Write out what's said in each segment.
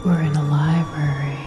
We're in a library.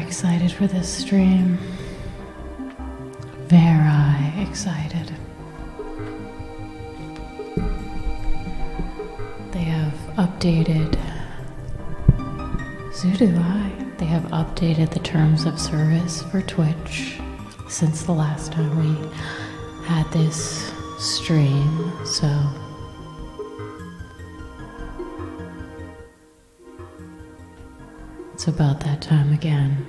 Excited for this stream. Very excited. They have updated. So do I. They have updated the terms of service for Twitch since the last time we had this stream, so it's about that time again.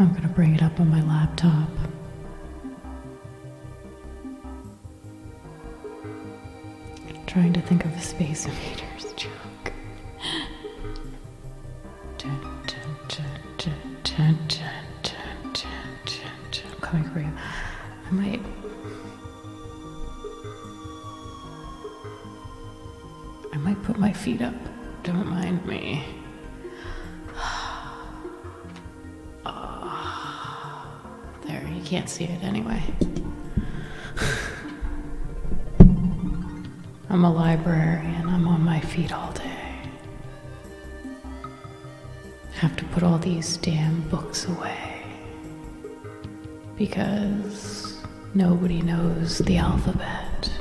I'm gonna bring it up on my laptop. Trying to think of a Space Invaders joke. I'm coming for you. I might put my feet up. Don't mind me. You can't see it anyway. I'm a librarian. I'm on my feet all day. Have to put all these damn books away because nobody knows the alphabet.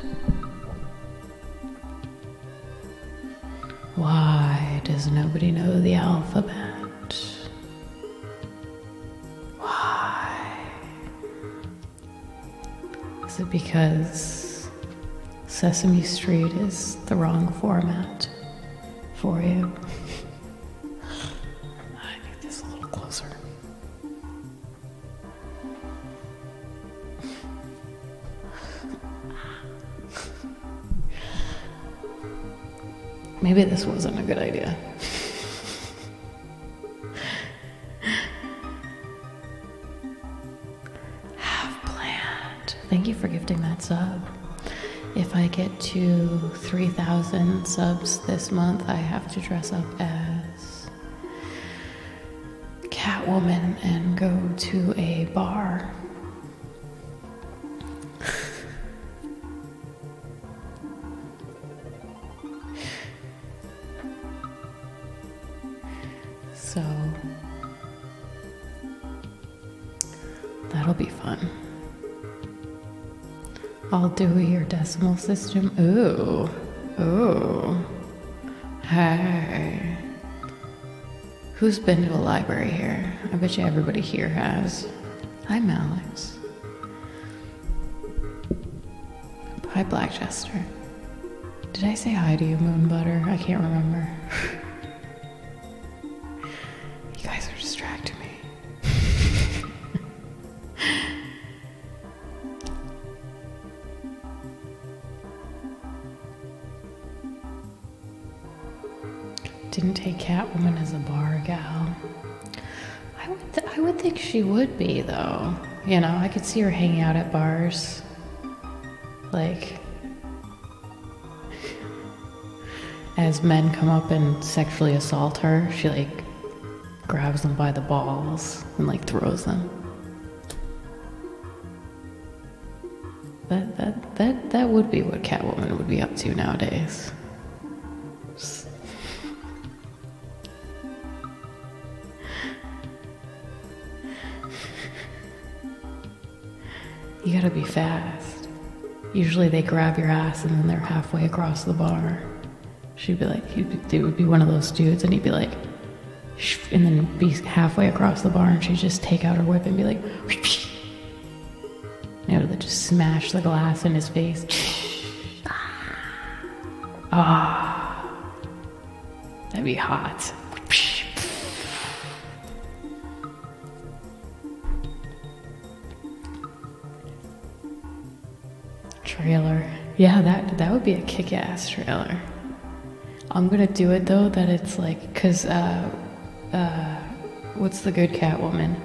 Why does nobody know the alphabet? Is it because Sesame Street is the wrong format for you? I need this a little closer. Maybe this wasn't a good idea. Thank you for gifting that sub. If I get to 3,000 subs this month, I have to dress up as Catwoman and go to a bar. So that'll be fun. I'll do your decimal system. Ooh. Hey. Who's been to a library here? I bet you everybody here has. I'm Alex. Hi, Blackchester. Did I say hi to you, Moonbutter? I can't remember. You guys are distracting me. Didn't take Catwoman as a bar gal. I would think she would be, though. you know, I could see her hanging out at bars. Like, as men come up and sexually assault her, she like grabs them by the balls and like throws them. That would be what Catwoman would be up to nowadays. You gotta be fast. Usually they grab your ass and then they're halfway across the bar. She'd be like, it would be one of those dudes, and he'd be like, and then be halfway across the bar, and she'd just take out her whip and be like, you know, just smash the glass in his face. Ah, that'd be hot. Trailer. Yeah, that would be a kick-ass trailer. I'm gonna do it though that it's like, cause what's the good Catwoman?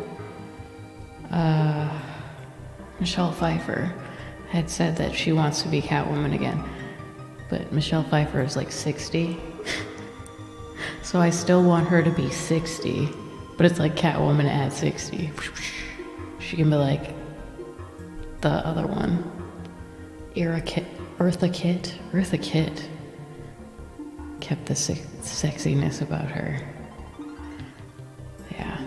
Michelle Pfeiffer had said that she wants to be Catwoman again, but Michelle Pfeiffer is like 60. So I still want her to be 60, but it's like Catwoman at 60. She can be like the other one. Eartha Kitt kept the sexiness about her. Yeah.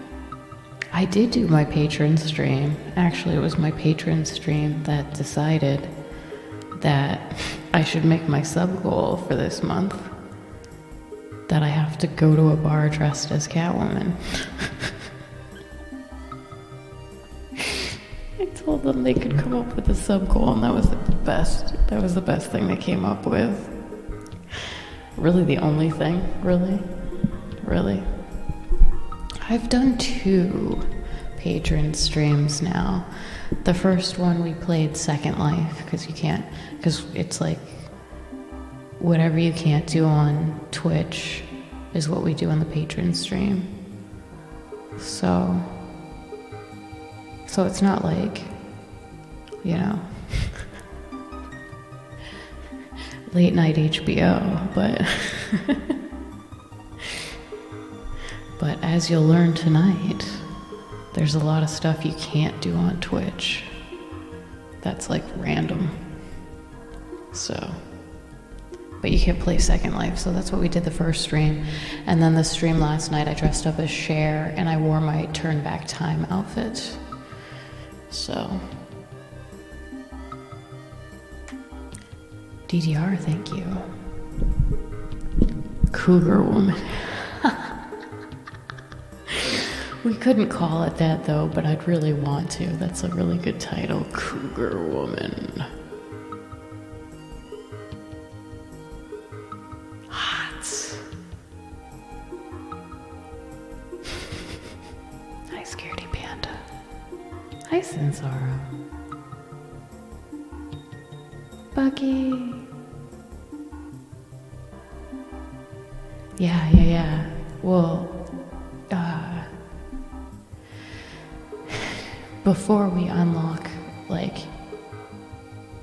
I did do my patron stream. Actually, it was my patron stream that decided that I should make my sub goal for this month that I have to go to a bar dressed as Catwoman. I told them they could come up with a sub goal, and that was the best. That was the best thing they came up with. Really the only thing, really. I've done 2 patron streams now. The first one we played Second Life, because it's like whatever you can't do on Twitch is what we do on the patron stream. So it's not like, you know, late night HBO, but but as you'll learn tonight, there's a lot of stuff you can't do on Twitch that's like random. So, but you can't play Second Life, so that's what we did the first stream. And then the stream last night, I dressed up as Cher and I wore my Turn Back Time outfit. So, DDR, thank you. Cougar Woman. We couldn't call it that though, but I'd really want to. That's a really good title, Cougar Woman. Hot. Hi, Scaredy Panda. Hi, Sensaro. Bucky. Yeah. Well, before we unlock, like,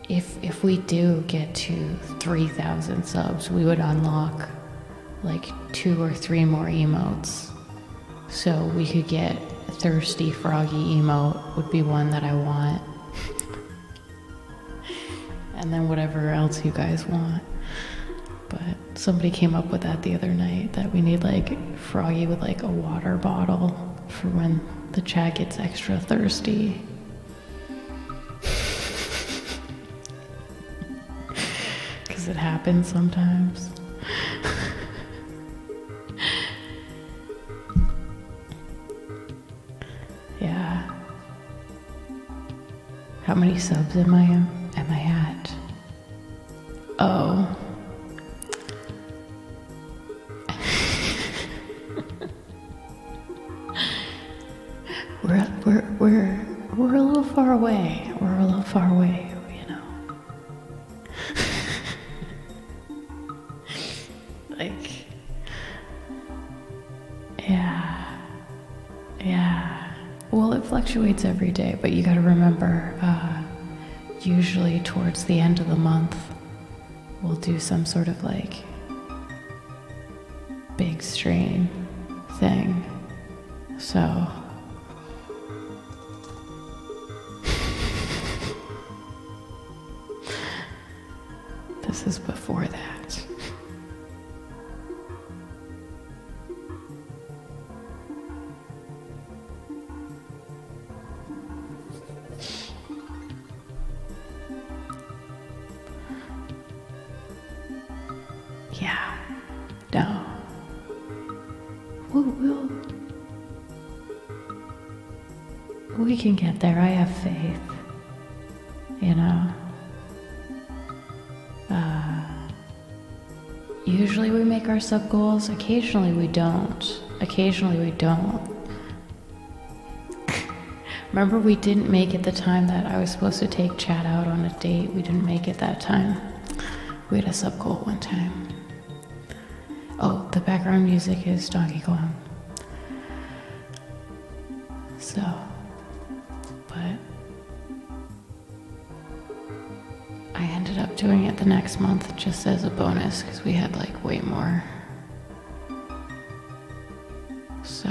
if we do get to 3,000 subs, we would unlock like 2 or 3 more emotes. So we could get a Thirsty Froggie emote would be one that I want. And then whatever else you guys want. But somebody came up with that the other night, that we need like Froggie with like a water bottle for when the chat gets extra thirsty. Because it happens sometimes. Yeah. How many subs am I at? Oh. We're a little far away. We're a little far away, you know. Like, yeah. Well, fluctuates every day, but you gotta remember, usually towards the end of the month, we'll do some sort of like big stream thing. So this is before that. Yeah, no. We can get there. I have faith. You know? Usually we make our sub goals. Occasionally we don't. Remember, we didn't make it the time that I was supposed to take Chad out on a date. We didn't make it that time. We had a sub goal one time. Oh, the background music is Donkey Kong. So, but I ended up doing it the next month just as a bonus because we had like way more. So,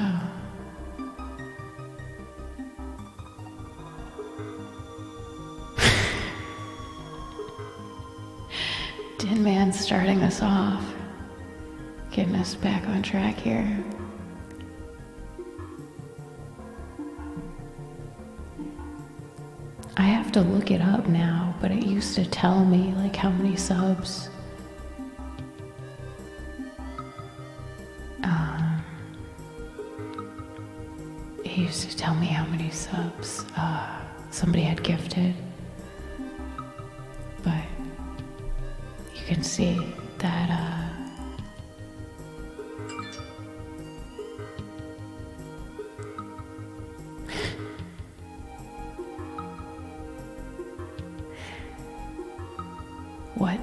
Tin Man starting us off, getting us back on track here. I have to look it up now, but it used to tell me like how many subs. It used to tell me how many subs somebody had gifted, but you can see that what?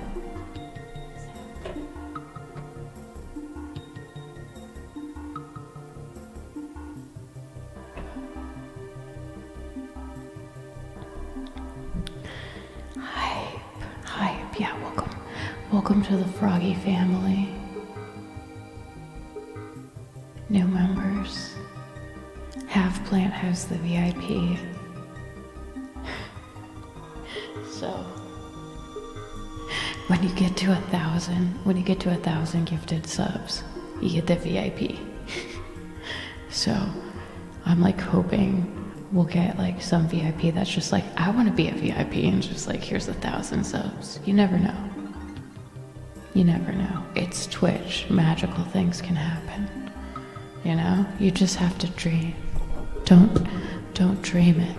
Hype, yeah, welcome to the Froggie family. New members. Half Plant has the VIP. So when you get to 1,000 gifted subs, you get the VIP. So I'm like hoping we'll get like some VIP that's just like, I want to be a VIP, and just like, here's 1,000 subs. You never know. It's Twitch. Magical things can happen. You know? You just have to dream. Don't dream it.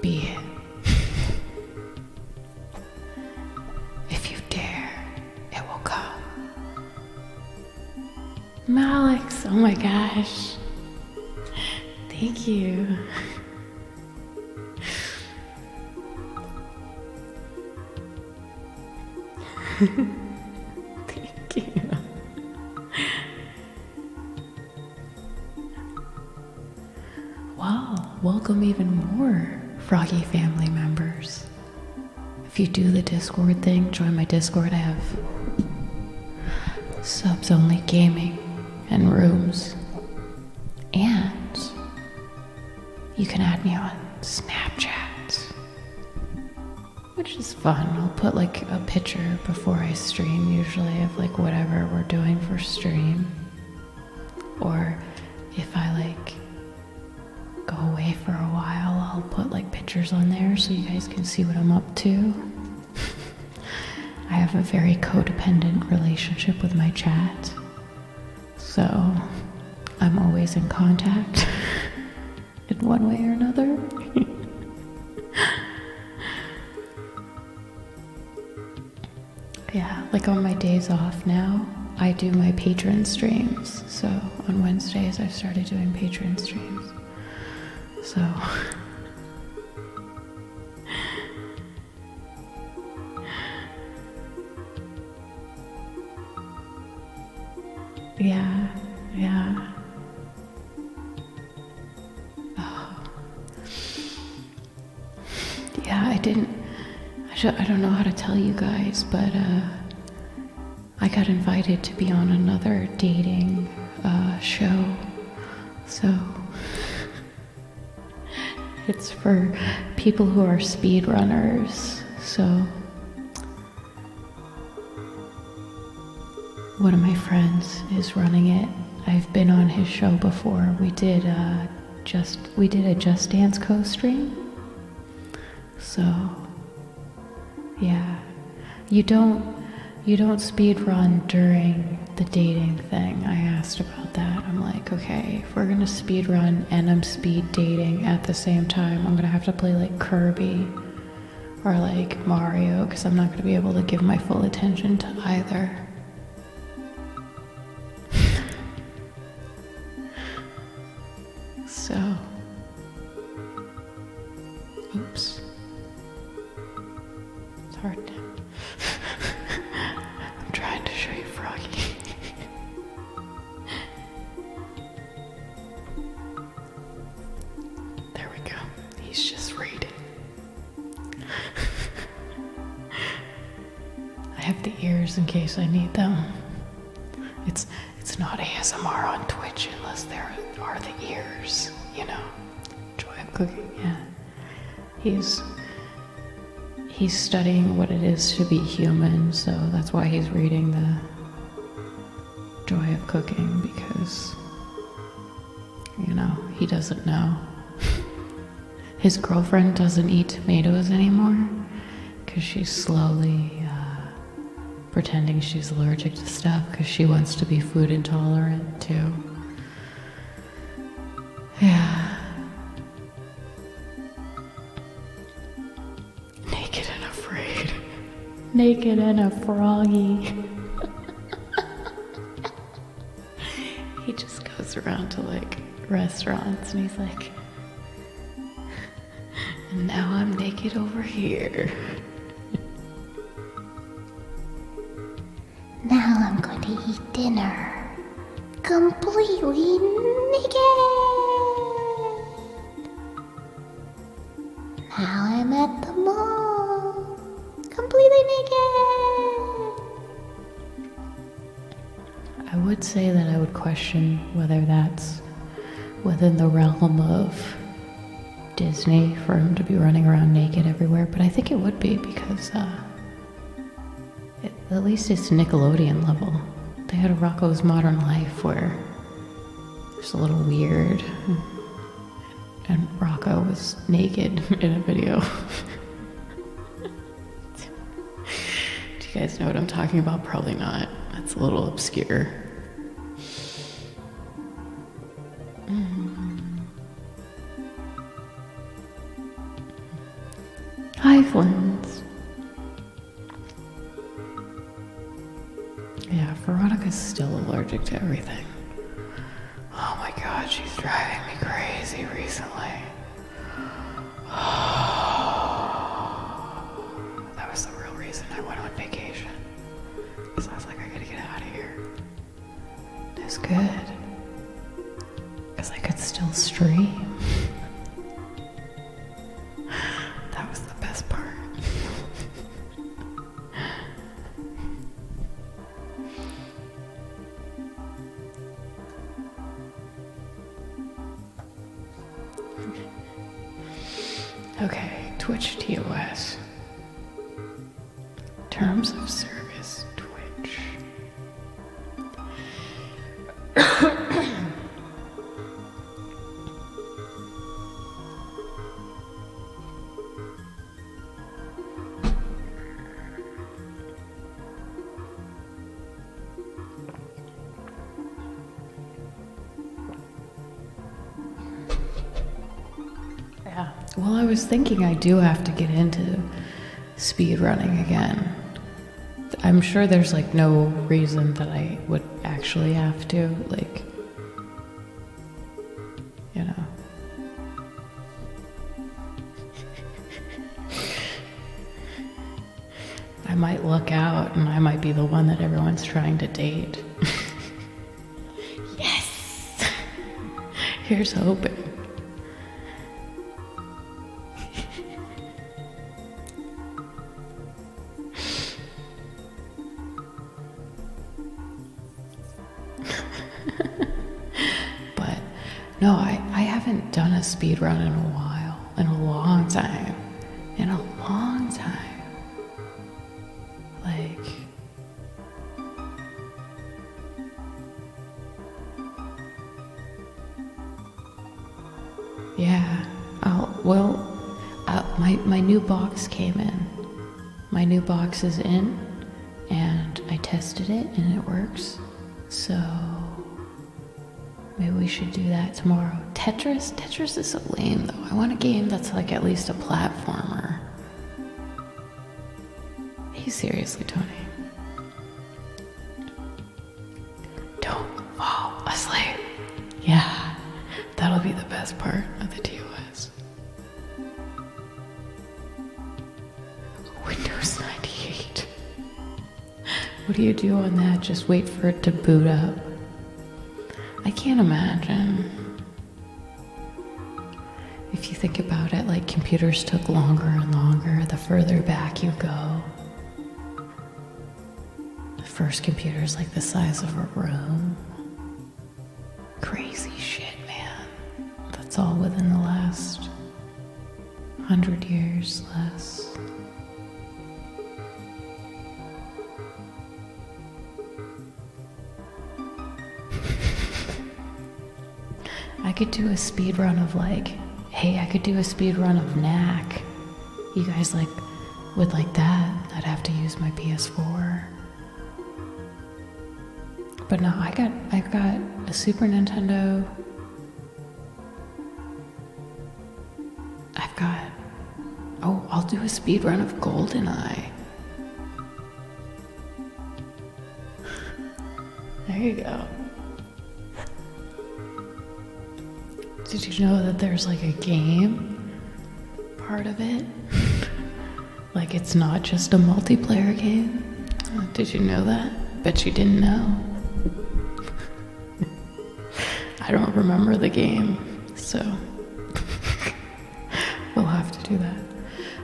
Be it. If you dare, it will come. Malix, oh my gosh. Thank you. Thank you. Wow, welcome even more Froggie family members. If you do the Discord thing, join my Discord. I have subs only gaming and rooms. And you can add me on Snapchat, which is fun. I'll put like a picture before I stream, usually, of like whatever we're doing for stream. Or if I like go away for a while, I'll put like pictures on there so you guys can see what I'm up to. I have a very codependent relationship with my chat, so I'm always in contact in one way or another. Yeah, like on my days off now, I do my patron streams. So on Wednesdays, I've started doing patron streams. So yeah. Oh. I don't know how to tell you guys, but I got invited to be on another dating show. So it's for people who are speedrunners. So one of my friends is running it. I've been on his show before. We did a Just Dance co-stream. So yeah, you don't speed run during the dating thing. I asked about that. I'm like, okay, if we're gonna speed run and I'm speed dating at the same time, I'm gonna have to play like Kirby or like Mario, because I'm not gonna be able to give my full attention to either. So, oops. It's hard to. I'm trying to show you Froggie. There we go. He's just reading. I have the ears in case I need them. It's not ASMR on Twitch unless there are the ears, you know. Joy of cooking, yeah. He's studying what it is to be human, so that's why he's reading the Joy of Cooking, because, you know, he doesn't know. His girlfriend doesn't eat tomatoes anymore because she's slowly pretending she's allergic to stuff because she wants to be food intolerant too. Yeah. Naked and afraid. Naked and a froggy. He just goes around to like restaurants and he's like, and now I'm naked over here. Now I'm going to eat dinner. Completely naked. Now I'm at the mall. Completely naked. I would say that I would question whether that's within the realm of Disney for him to be running around naked everywhere, but I think it would be because at least it's Nickelodeon level. They had a Rocko's Modern Life where it's a little weird and Rocco was naked in a video. Do you guys know what I'm talking about? Probably not. That's a little obscure. Hi, Flins. Yeah, Veronica's still allergic to everything. Oh my god, she's driving me crazy recently. That was the real reason I went on vacation. Because I was like, I gotta get out of here. It was good. Because I could still stream. That was the best part. Okay, Twitch TOS. Terms of Service, Twitch. Yeah. Well, I was thinking I do have to get into speed running again. I'm sure there's like no reason that I would actually have to, like, you know. I might look out and I might be the one that everyone's trying to date. Yes! Here's hoping. No, I haven't done a speed run in a while. In a long time. In a long time. Like... Yeah. My new box came in. My new box is in, and I tested it, and it works. So maybe we should do that tomorrow. Tetris is so lame though. I want a game that's like at least a platformer. Hey, seriously, Tony. Don't fall asleep. Yeah, that'll be the best part of the TOS. Windows 98. What do you do on that? Just wait for it to boot up. I can't imagine. If you think about it, like computers took longer and longer the further back you go. The first computer's like the size of a room. Crazy shit, man. That's all within the last 100 years less. I could do a speed run of like, hey, I could do a speed run of Knack. You guys would like that? I'd have to use my PS4. But no, I've got a Super Nintendo. I'll do a speed run of GoldenEye. There you go. Did you know that there's like a game part of it? Like it's not just a multiplayer game? Did you know that? Bet you didn't know. I don't remember the game, so we'll have to do that.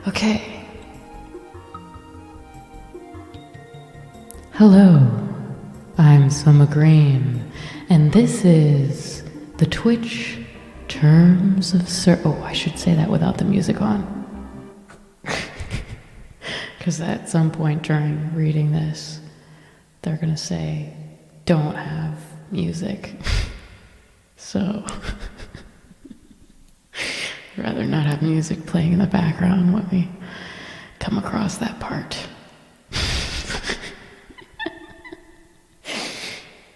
Okay. Hello, I'm Soma Green, and this is the Twitch Terms of Service. Oh, I should say that without the music on. Because at some point during reading this, they're going to say, don't have music. So, I'd rather not have music playing in the background when we come across that part.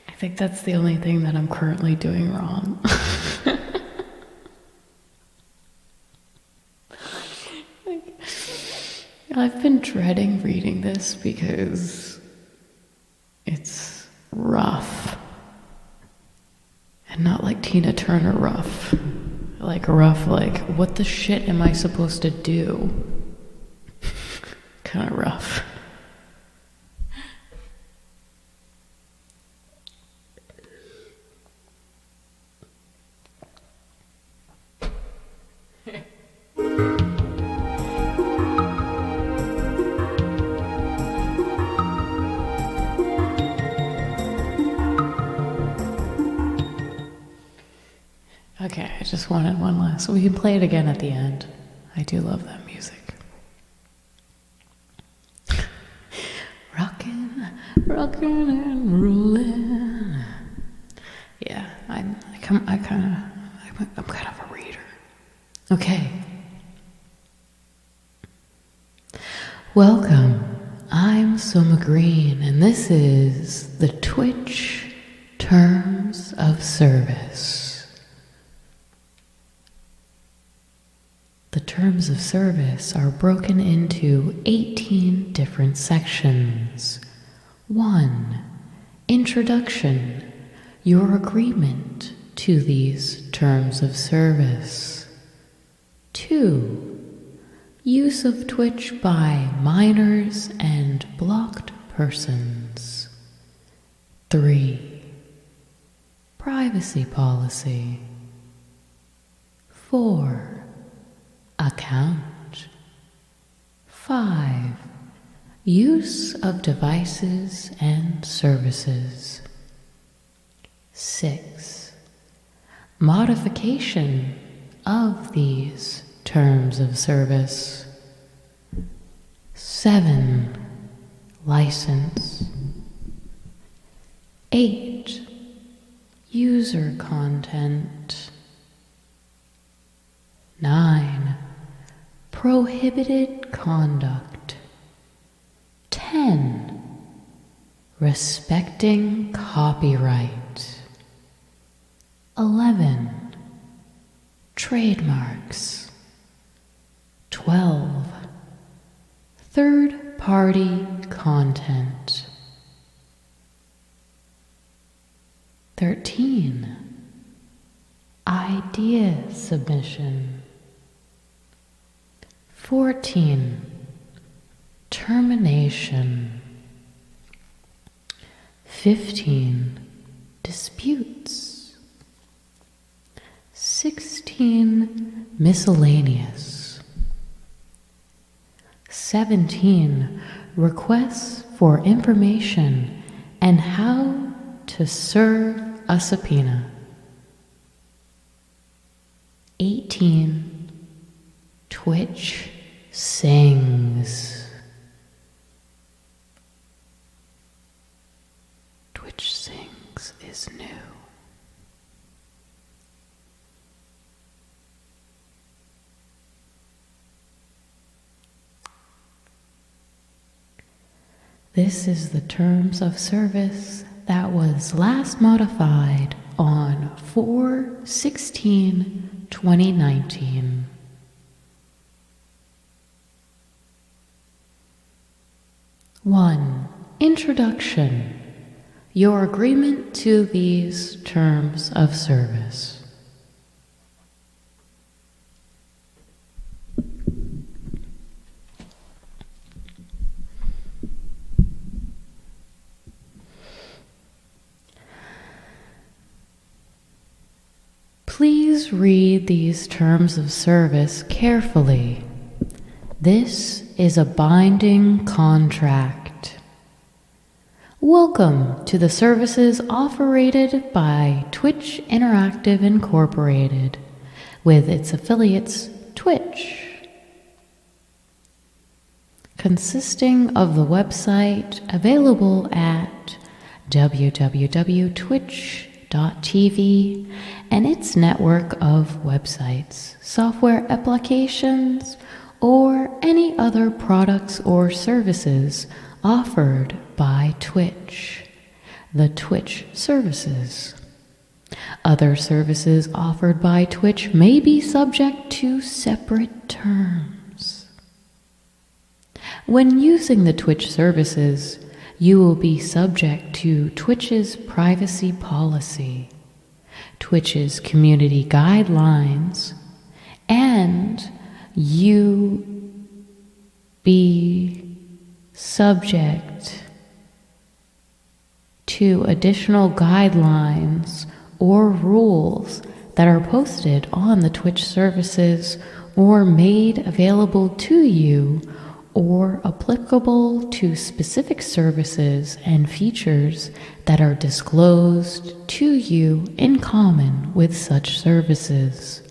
I think that's the only thing that I'm currently doing wrong. I've been dreading reading this because it's rough. And not like Tina Turner rough. Like rough, like, what the shit am I supposed to do? Kind of rough. Okay, I just wanted one last. We can play it again at the end. I do love that music. Rockin' and rollin'. Yeah, I'm kind of a reader. Okay. Welcome. I'm Soma Green, and this is the Twitch Terms of Service. The terms of service are broken into 18 different sections. 1. Introduction. Your agreement to these terms of service. 2. Use of Twitch by minors and blocked persons. 3. Privacy policy. 4. Account. 5. Use of devices and services. 6. modification of these terms of service. 7. License. 8. User content. 9. Prohibited conduct. 10. Respecting copyright. 11. Trademarks. 12. Third-party content. 13. Idea submission. 14. Termination. 15. Disputes. 16. Miscellaneous. 17. Requests for information and how to serve a subpoena. 18. Twitch sings. Twitch sings is new. This is the terms of service that was last modified on 4/16/2019. One, introduction. Your agreement to these terms of service. Please read these terms of service carefully. This is a binding contract. Welcome to the services operated by Twitch Interactive Incorporated, with its affiliates Twitch, consisting of the website available at www.twitch.tv and its network of websites, software applications, or any other products or services offered by Twitch. The Twitch services. Other services offered by Twitch may be subject to separate terms. When using the Twitch services, you will be subject to Twitch's privacy policy, Twitch's community guidelines, and you be subject to additional guidelines or rules that are posted on the Twitch services or made available to you or applicable to specific services and features that are disclosed to you in common with such services.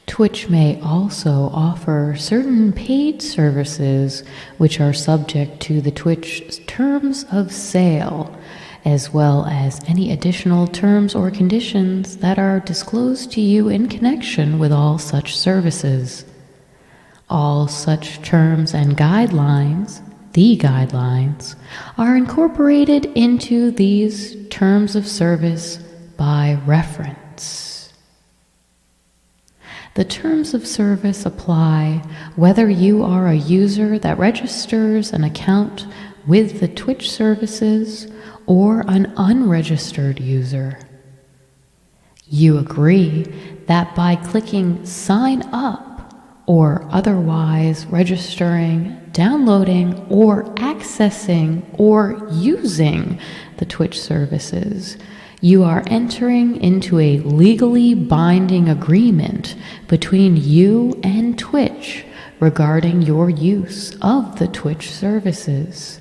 Twitch may also offer certain paid services which are subject to the Twitch terms of sale, as well as any additional terms or conditions that are disclosed to you in connection with all such services. All such terms and guidelines, the guidelines, are incorporated into these terms of service by reference. The terms of service apply whether you are a user that registers an account with the Twitch services or an unregistered user. You agree that by clicking sign up or otherwise registering, downloading, or accessing or using the Twitch services, you are entering into a legally binding agreement between you and Twitch regarding your use of the Twitch services.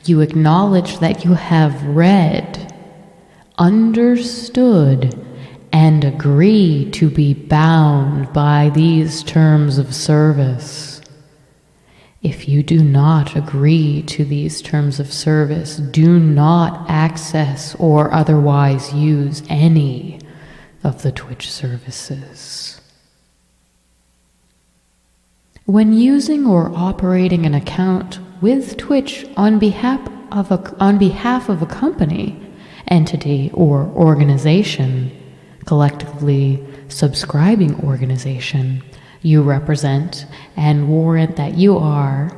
You acknowledge that you have read understood, and agree to be bound by these terms of service. If you do not agree to these terms of service, do not access or otherwise use any of the Twitch services. When using or operating an account with Twitch on behalf of a company, entity, or organization, collectively subscribing organization, you represent and warrant that you are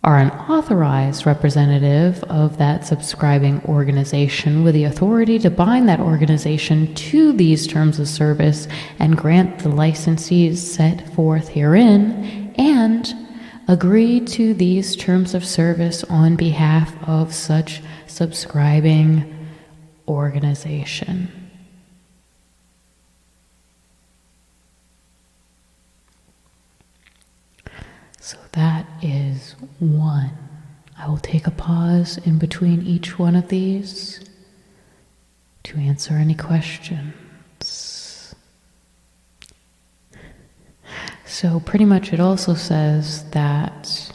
an authorized representative of that subscribing organization with the authority to bind that organization to these terms of service and grant the licensees set forth herein, and agree to these terms of service on behalf of such subscribing organization. So that is one. I will take a pause in between each one of these to answer any questions. So pretty much it also says that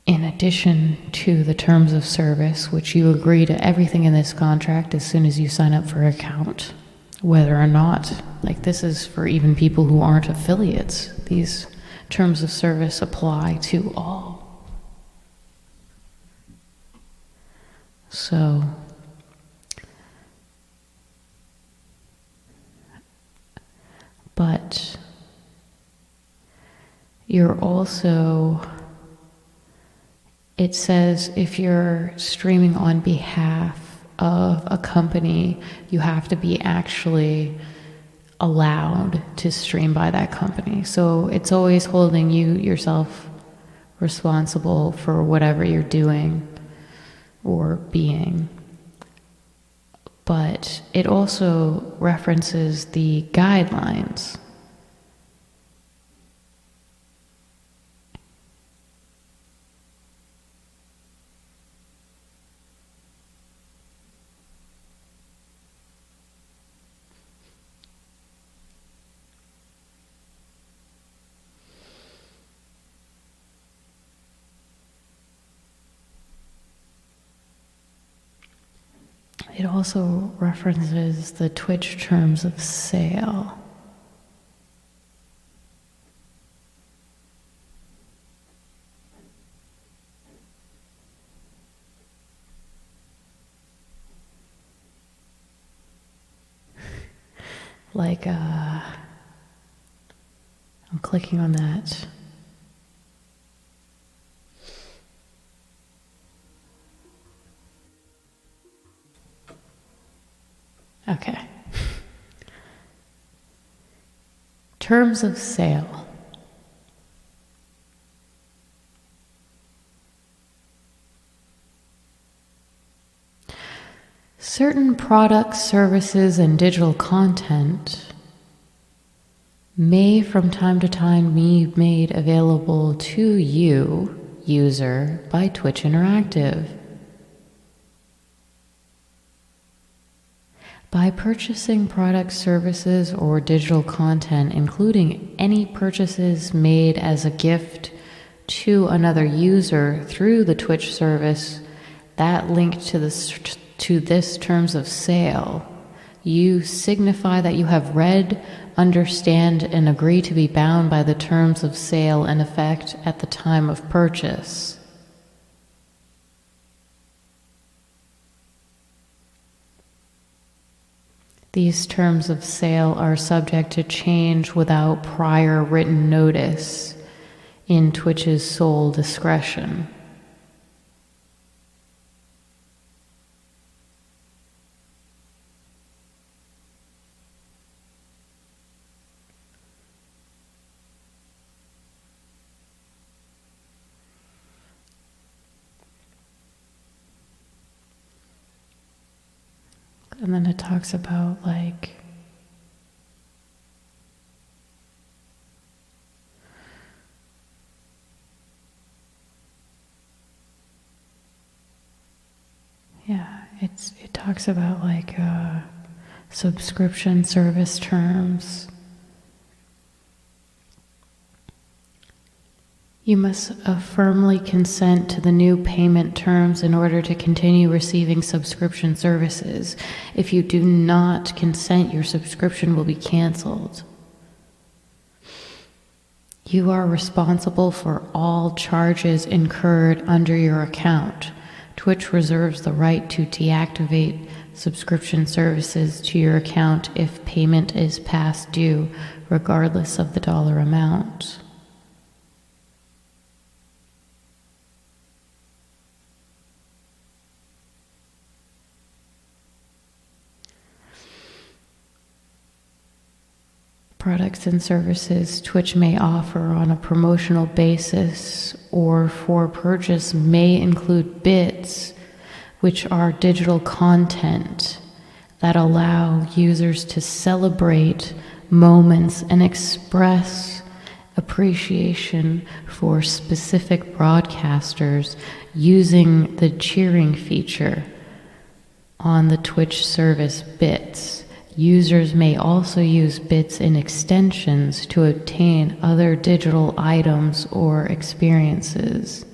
in addition to the terms of service, which you agree to everything in this contract as soon as you sign up for an account, whether or not, like this is for even people who aren't affiliates, these terms of service apply to all. So, but you're also, it says if you're streaming on behalf of a company, you have to be actually allowed to stream by that company. So it's always holding you yourself responsible for whatever you're doing or being. But it also references the guidelines. It also references the Twitch terms of sale. Like, I'm clicking on that. Okay. Terms of sale. Certain products, services, and digital content may from time to time be made available to you, user, by Twitch Interactive. By purchasing products, services, or digital content, including any purchases made as a gift to another user through the Twitch service that link to this terms of sale, you signify that you have read, understand, and agree to be bound by the terms of sale in effect at the time of purchase. These terms of sale are subject to change without prior written notice in Twitch's sole discretion. And then it talks about like it talks about like subscription service terms. You must firmly consent to the new payment terms in order to continue receiving subscription services. If you do not consent, your subscription will be canceled. You are responsible for all charges incurred under your account. Twitch reserves the right to deactivate subscription services to your account if payment is past due, regardless of the dollar amount. Products and services Twitch may offer on a promotional basis or for purchase may include bits, which are digital content that allow users to celebrate moments and express appreciation for specific broadcasters using the cheering feature on the Twitch service bits. Users may also use bits in extensions to obtain other digital items or experiences.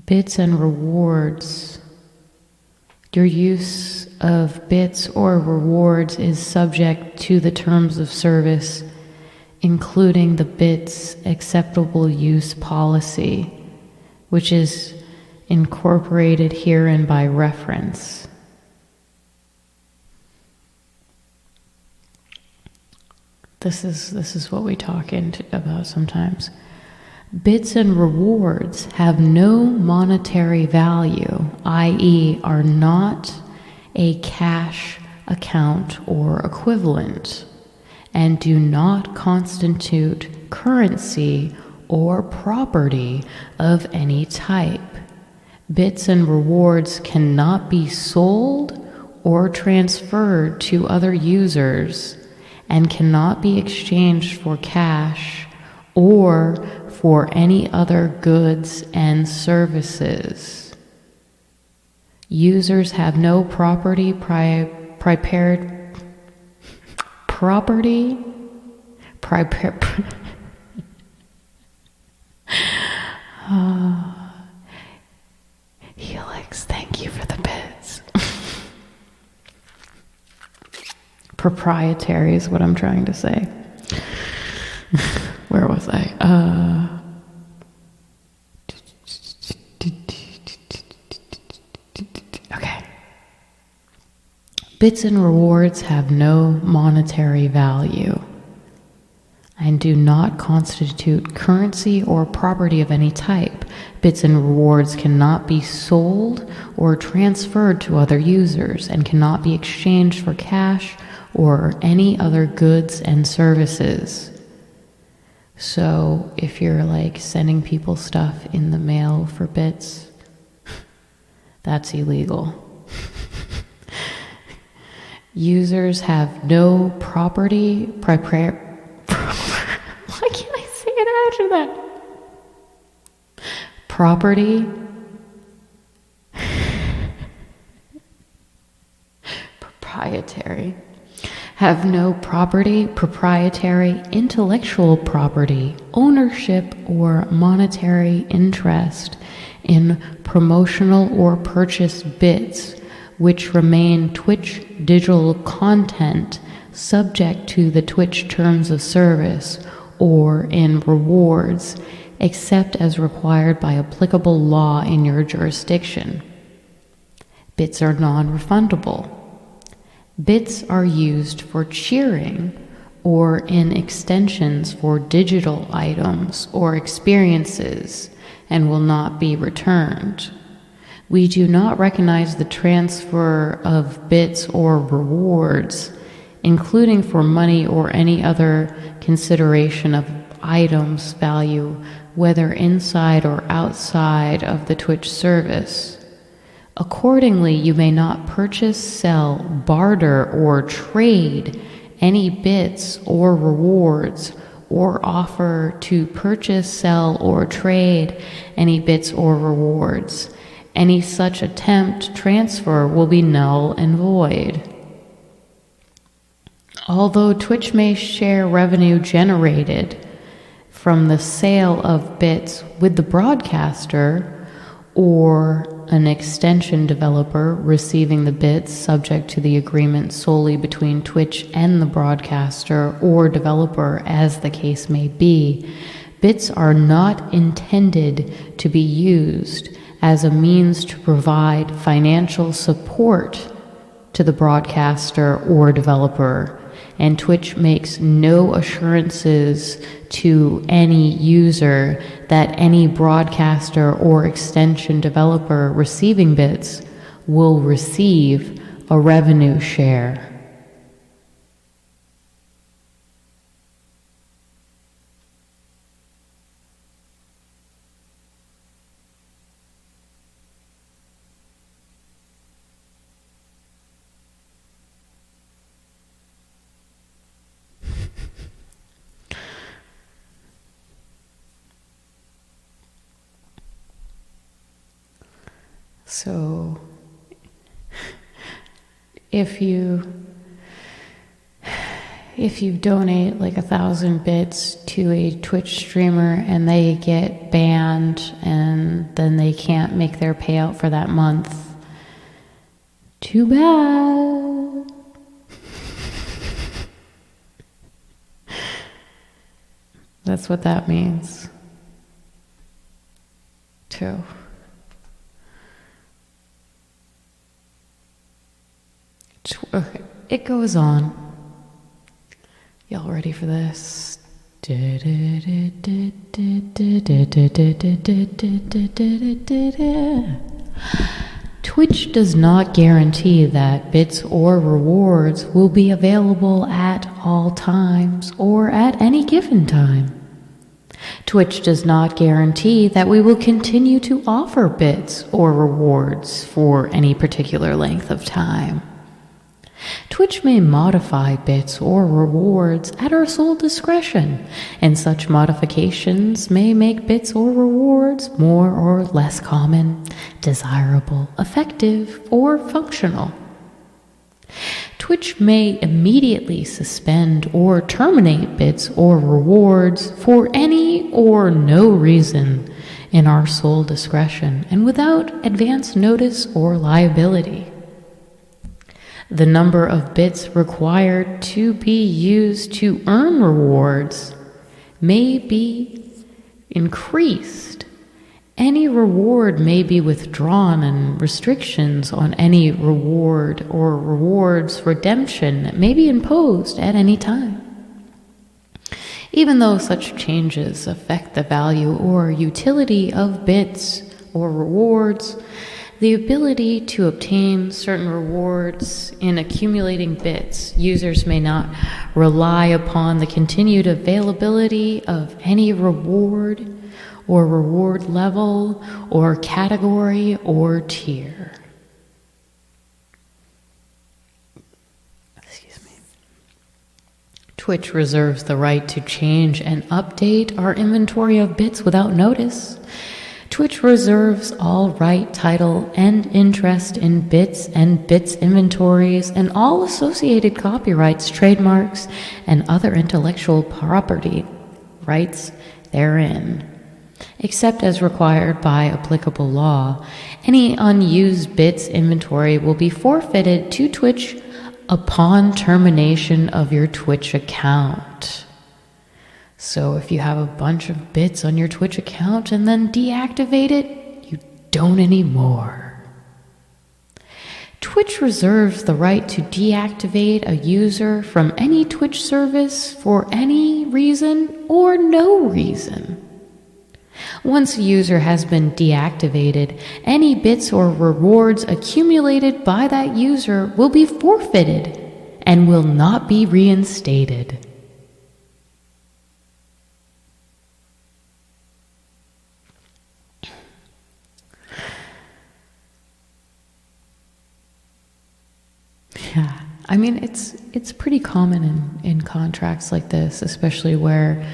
Bits and rewards. Your use of bits or rewards is subject to the terms of service, including the bits acceptable use policy, which is incorporated herein by reference. This is what we talk about sometimes. Bits and rewards have no monetary value, i.e., are not a cash account or equivalent, and do not constitute currency or property of any type. Bits and rewards cannot be sold or transferred to other users and cannot be exchanged for cash or for any other goods and services. Users have no property Helix, thank you for the bits. Proprietary is what I'm trying to say. Where was I? Okay. Bits and rewards have no monetary value and do not constitute currency or property of any type. Bits and rewards cannot be sold or transferred to other users and cannot be exchanged for cash or any other goods and services. So if you're like sending people stuff in the mail for bits, that's illegal. Users have no property, why can't I say it after that? Property, proprietary, have no property, proprietary, intellectual property, ownership, or monetary interest in promotional or purchased bits, which remain Twitch digital content subject to the Twitch terms of service, or in rewards, except as required by applicable law in your jurisdiction. Bits are non-refundable. Bits are used for cheering or in extensions for digital items or experiences and will not be returned. We do not recognize the transfer of bits or rewards, including for money or any other consideration of items value, whether inside or outside of the Twitch service. Accordingly, you may not purchase, sell, barter, or trade any bits or rewards or offer to purchase, sell, or trade any bits or rewards. Any such attempt transfer will be null and void. Although Twitch may share revenue generated from the sale of bits with the broadcaster or an extension developer receiving the bits subject to the agreement solely between Twitch and the broadcaster or developer as the case may be, bits are not intended to be used as a means to provide financial support to the broadcaster or developer, and Twitch makes no assurances to any user that any broadcaster or extension developer receiving bits will receive a revenue share. So, if you donate like 1,000 bits to a Twitch streamer and they get banned and then they can't make their payout for that month, too bad. That's what that means, too. Okay, it goes on. Y'all ready for this? Twitch does not guarantee that bits or rewards will be available at all times or at any given time. Twitch does not guarantee that we will continue to offer bits or rewards for any particular length of time. Twitch may modify bits or rewards at our sole discretion, and such modifications may make bits or rewards more or less common, desirable, effective, or functional. Twitch may immediately suspend or terminate bits or rewards for any or no reason in our sole discretion and without advance notice or liability. The number of bits required to be used to earn rewards may be increased. Any reward may be withdrawn, and restrictions on any reward or rewards redemption may be imposed at any time. Even though such changes affect the value or utility of bits or rewards, the ability to obtain certain rewards in accumulating bits, users may not rely upon the continued availability of any reward or reward level or category or tier. Twitch reserves the right to change and update our inventory of bits without notice. Twitch reserves all right, title, and interest in bits and bits inventories and all associated copyrights, trademarks, and other intellectual property rights therein. Except as required by applicable law, any unused bits inventory will be forfeited to Twitch upon termination of your Twitch account. So if you have a bunch of bits on your Twitch account and then deactivate it, you don't anymore. Twitch reserves the right to deactivate a user from any Twitch service for any reason or no reason. Once a user has been deactivated, any bits or rewards accumulated by that user will be forfeited and will not be reinstated. I mean, it's pretty common in contracts like this, especially where,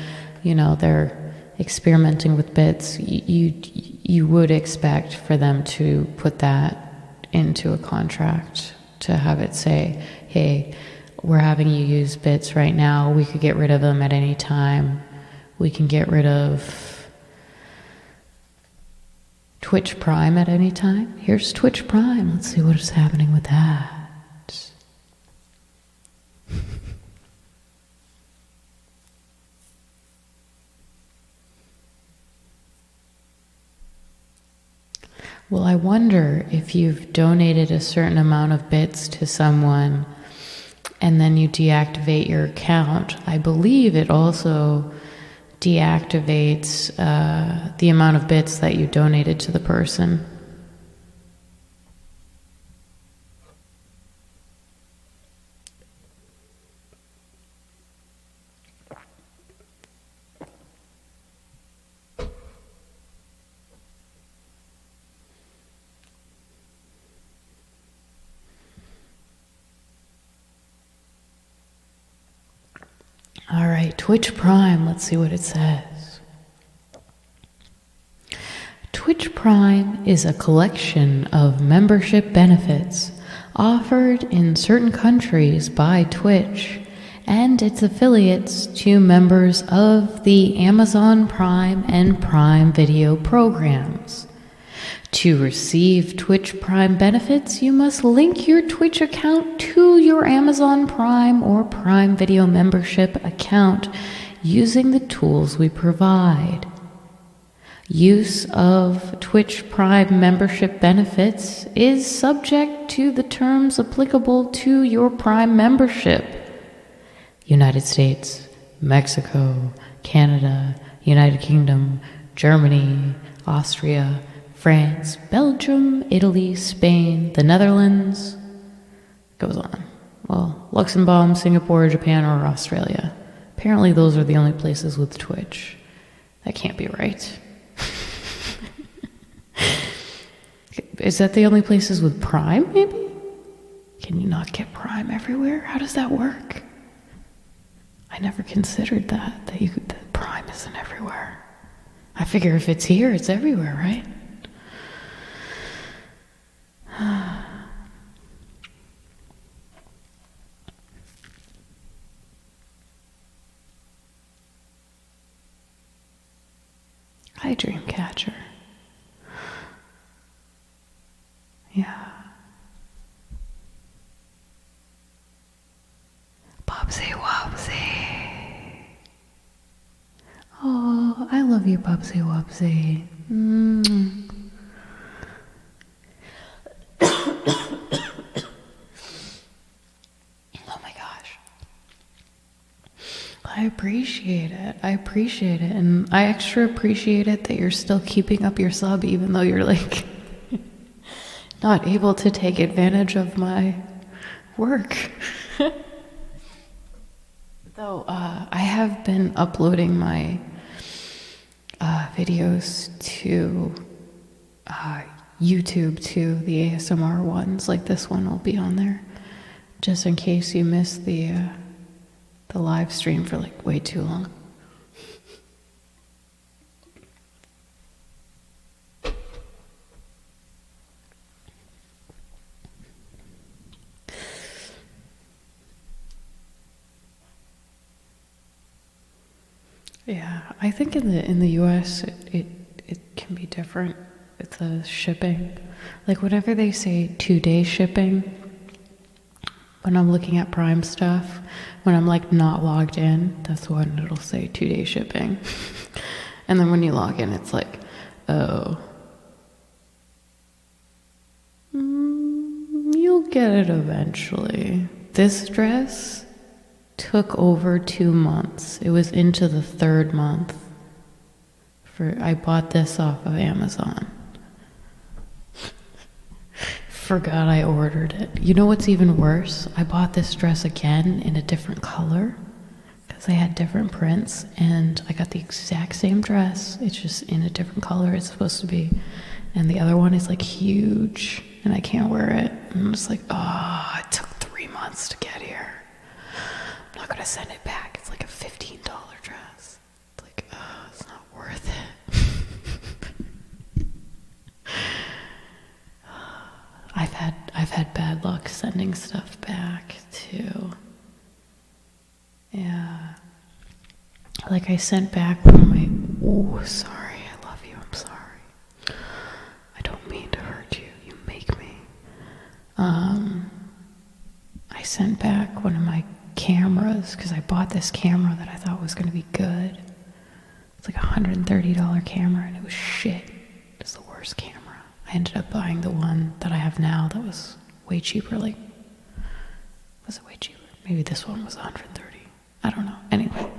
they're experimenting with bits. You would expect for them to put that into a contract, to have it say, hey, we're having you use bits right now. We could get rid of them at any time. We can get rid of Twitch Prime at any time. Here's Twitch Prime. Let's see what is happening with that. Well, I wonder if you've donated a certain amount of bits to someone and then you deactivate your account. I believe it also deactivates the amount of bits that you donated to the person. All right, Twitch Prime, let's see what it says. Twitch Prime is a collection of membership benefits offered in certain countries by Twitch and its affiliates to members of the Amazon Prime and Prime Video programs. To receive Twitch Prime benefits, you must link your Twitch account to your Amazon Prime or Prime Video membership account using the tools we provide. Use of Twitch Prime membership benefits is subject to the terms applicable to your Prime membership. United States, Mexico, Canada, United Kingdom, Germany, Austria, France, Belgium, Italy, Spain, the Netherlands, goes on. Well, Luxembourg, Singapore, Japan, or Australia. Apparently those are the only places with Twitch. That can't be right. Is that the only places with Prime, maybe? Can you not get Prime everywhere? How does that work? I never considered that Prime isn't everywhere. I figure if it's here, it's everywhere, right? Hi, Dreamcatcher. Yeah. Bubsy Wubsy. Oh, I love you, Bubsy Wubsy. Oh my gosh. I appreciate it. And I extra appreciate it that you're still keeping up your sub even though you're like not able to take advantage of my work. Though I have been uploading my videos to YouTube too, the ASMR ones, like this one will be on there, just in case you missed the live stream for like way too long. Yeah, I think in the US it can be different with the shipping. Like whenever they say 2-day shipping, when I'm looking at Prime stuff, when I'm like not logged in, that's when it'll say 2-day shipping. And then when you log in, it's like, oh, you'll get it eventually. This dress took over 2 months. It was into the 3rd month. I bought this off of Amazon. Forgot I ordered it. You know what's even worse? I bought this dress again in a different color because they had different prints, and I got the exact same dress. It's just in a different color it's supposed to be. And the other one is like huge and I can't wear it. And I'm just like, it took 3 months. months to get here. I'm not gonna send it back. It's like a $15 dress. It's like, it's not worth it. I've had bad luck sending stuff back too. Yeah. Like I sent back one of my, sorry, I love you, I'm sorry. I don't mean to hurt you, you make me. I sent back one of my cameras because I bought this camera that I thought was going to be good. It's like a $130 camera and it was shit. It's the worst camera. I ended up buying the one that I have now that was way cheaper. Was it way cheaper? Maybe this one was 130. I don't know. Anyway,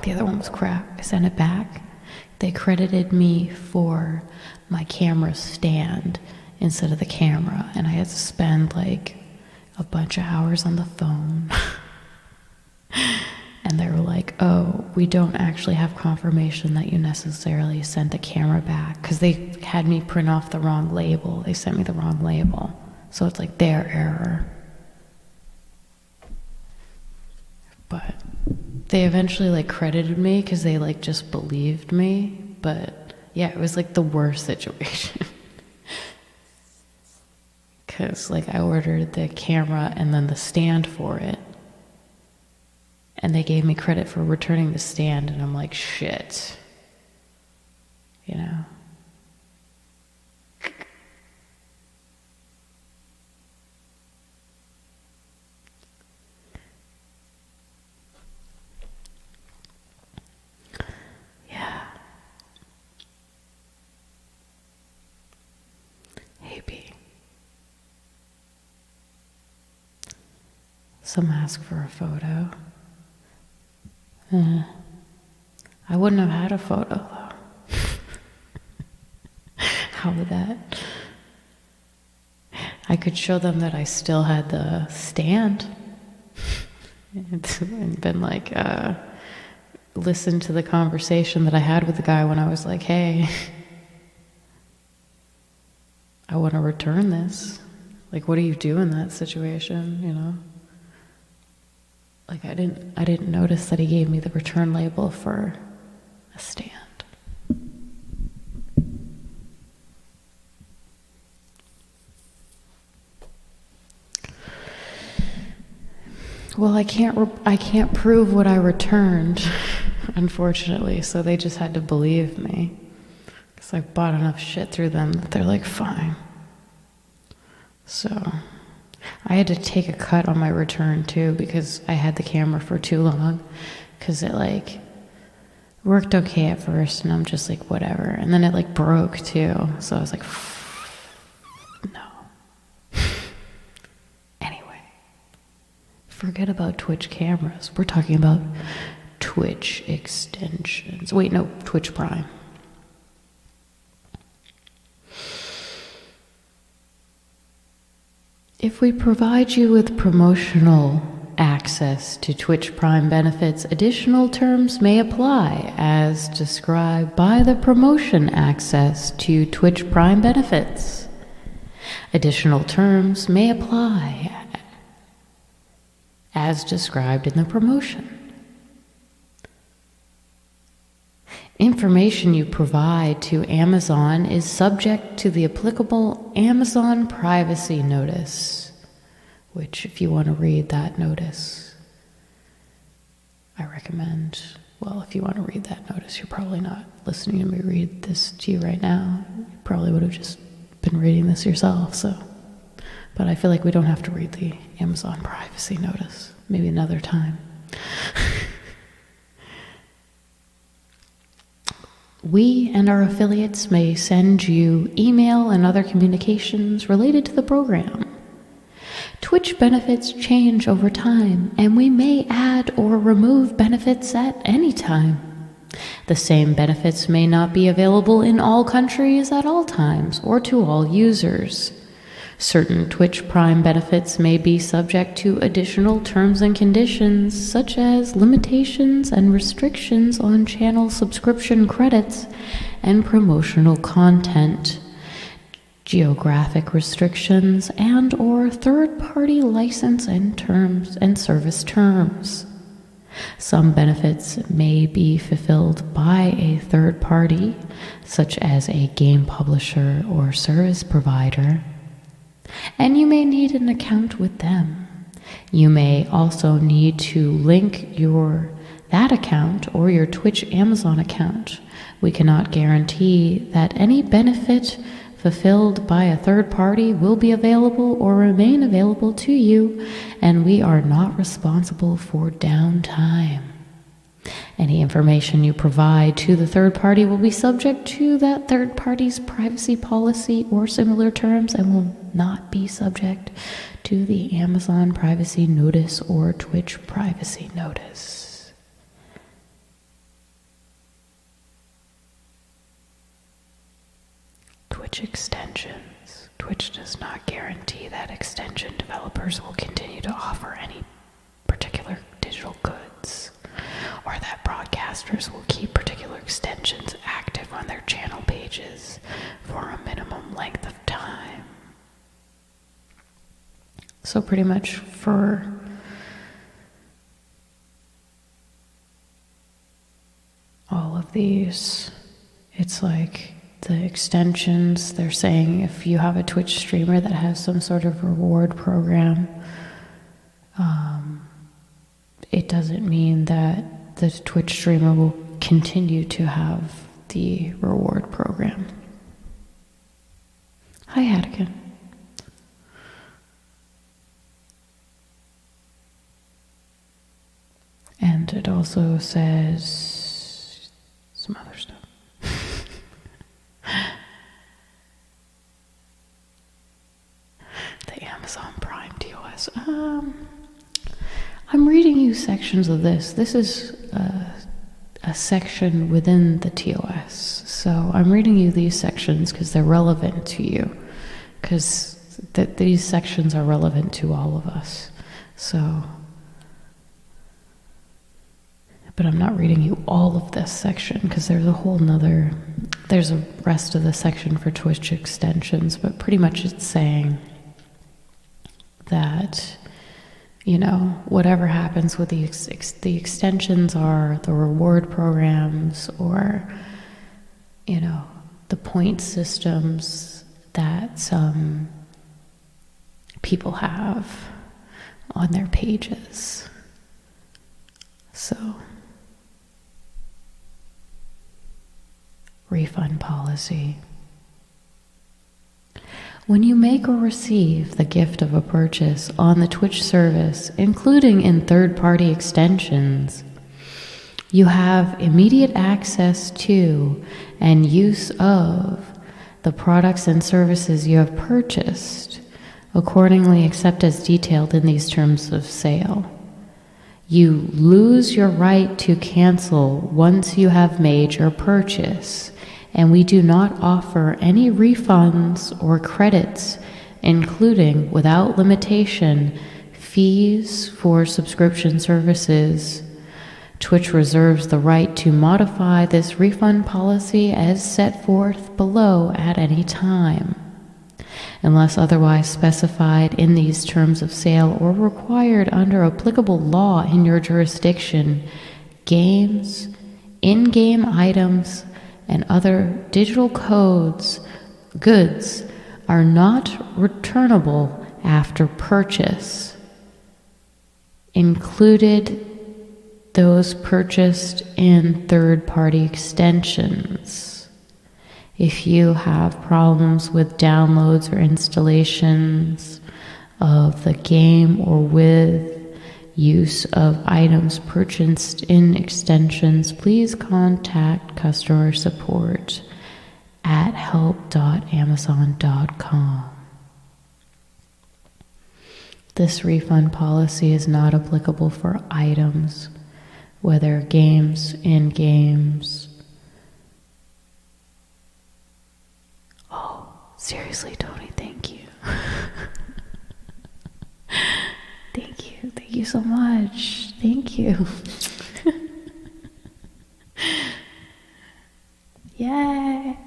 the other one was crap. I sent it back. They credited me for my camera stand instead of the camera, and I had to spend like a bunch of hours on the phone. And they were like, oh, we don't actually have confirmation that you necessarily sent the camera back, because they had me print off the wrong label. They sent me the wrong label. So it's like their error. But they eventually like credited me because they like just believed me. But yeah, it was like the worst situation. Because like I ordered the camera and then the stand for it. And they gave me credit for returning the stand, and I'm like, shit. You know? Yeah. Hey, B. Some ask for a photo. I wouldn't have had a photo, though. How would that? I could show them that I still had the stand. And been like, listen to the conversation that I had with the guy when I was like, hey, I want to return this. Like, what do you do in that situation, you know? Like, I didn't notice that he gave me the return label for a stand. Well, I can't prove what I returned, unfortunately, so they just had to believe me. Because I bought enough shit through them that they're like, fine. So I had to take a cut on my return too, because I had the camera for too long, because it like worked okay at first, and I'm just like, whatever. And then it like broke too, so I was like, no. Anyway, forget about Twitch cameras. We're talking about Twitch extensions. Wait, no, Twitch Prime. If we provide you with promotional access to Twitch Prime benefits, additional terms may apply as described by the promotion access to Twitch Prime benefits. Additional terms may apply as described in the promotion. Information you provide to Amazon is subject to the applicable Amazon privacy notice, which if you want to read that notice, I recommend. Well, if you want to read that notice, you're probably not listening to me read this to you right now. You probably would have just been reading this yourself, so. But I feel like we don't have to read the Amazon privacy notice. Maybe another time. We and our affiliates may send you email and other communications related to the program. Twitch benefits change over time, and we may add or remove benefits at any time. The same benefits may not be available in all countries at all times or to all users. Certain Twitch Prime benefits may be subject to additional terms and conditions, such as limitations and restrictions on channel subscription credits and promotional content. geographic restrictions, and/or third-party license and terms and service terms. Some benefits may be fulfilled by a third party, such as a game publisher or service provider, and you may need an account with them. You may also need to link that account or your Twitch Amazon account. We cannot guarantee that any benefit fulfilled by a third party will be available or remain available to you, and we are not responsible for downtime. Any information you provide to the third party will be subject to that third party's privacy policy or similar terms and will not be subject to the Amazon privacy notice or Twitch privacy notice. Twitch extensions. Twitch does not guarantee that extension developers will continue to offer any particular digital goods, or that broadcasters will keep particular extensions active on their channel pages for a minimum length of time. So pretty much for all of these, it's like the extensions, they're saying if you have a Twitch streamer that has some sort of reward program, it doesn't mean that the Twitch streamer will continue to have the reward program. Hi, Hattigan. And it also says some other stuff. The Amazon Prime TOS. I'm reading you sections of this. This is a section within the TOS. So I'm reading you these sections because they're relevant to you. Because these sections are relevant to all of us. So, but I'm not reading you all of this section because there's a rest of the section for Twitch extensions, but pretty much it's saying that, you know, whatever happens with the extensions are the reward programs or, you know, the point systems that some people have on their pages. So, refund policy. When you make or receive the gift of a purchase on the Twitch service, including in third-party extensions, you have immediate access to and use of the products and services you have purchased, accordingly except as detailed in these terms of sale. You lose your right to cancel once you have made your purchase, and we do not offer any refunds or credits, including, without limitation, fees for subscription services. Twitch reserves the right to modify this refund policy as set forth below at any time. Unless otherwise specified in these terms of sale or required under applicable law in your jurisdiction, games, in-game items, and other digital goods are not returnable after purchase, included those purchased in third-party extensions. If you have problems with downloads or installations of the game or with use of items purchased in extensions, please contact customer support at help.amazon.com. This refund policy is not applicable for items, whether games, in-games. Oh, seriously, Tony, thank you. Thank you so much. Thank you. Yay.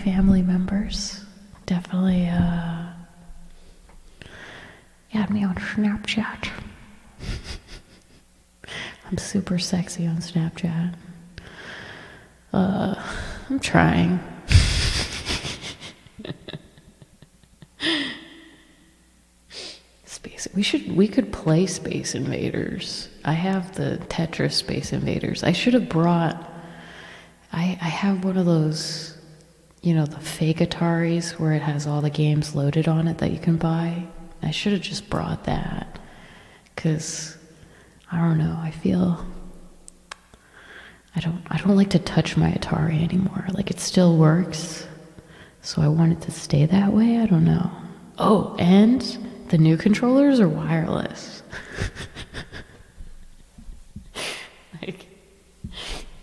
family members. Definitely add me on Snapchat. I'm super sexy on Snapchat. I'm trying. We could play Space Invaders. I have the Tetris Space Invaders. I should have brought. I have one of those, the fake Ataris where it has all the games loaded on it that you can buy. I should have just brought that, because I don't know. I feel I don't like to touch my Atari anymore. Like, it still works, so I want it to stay that way. I don't know. Oh, and the new controllers are wireless. Like,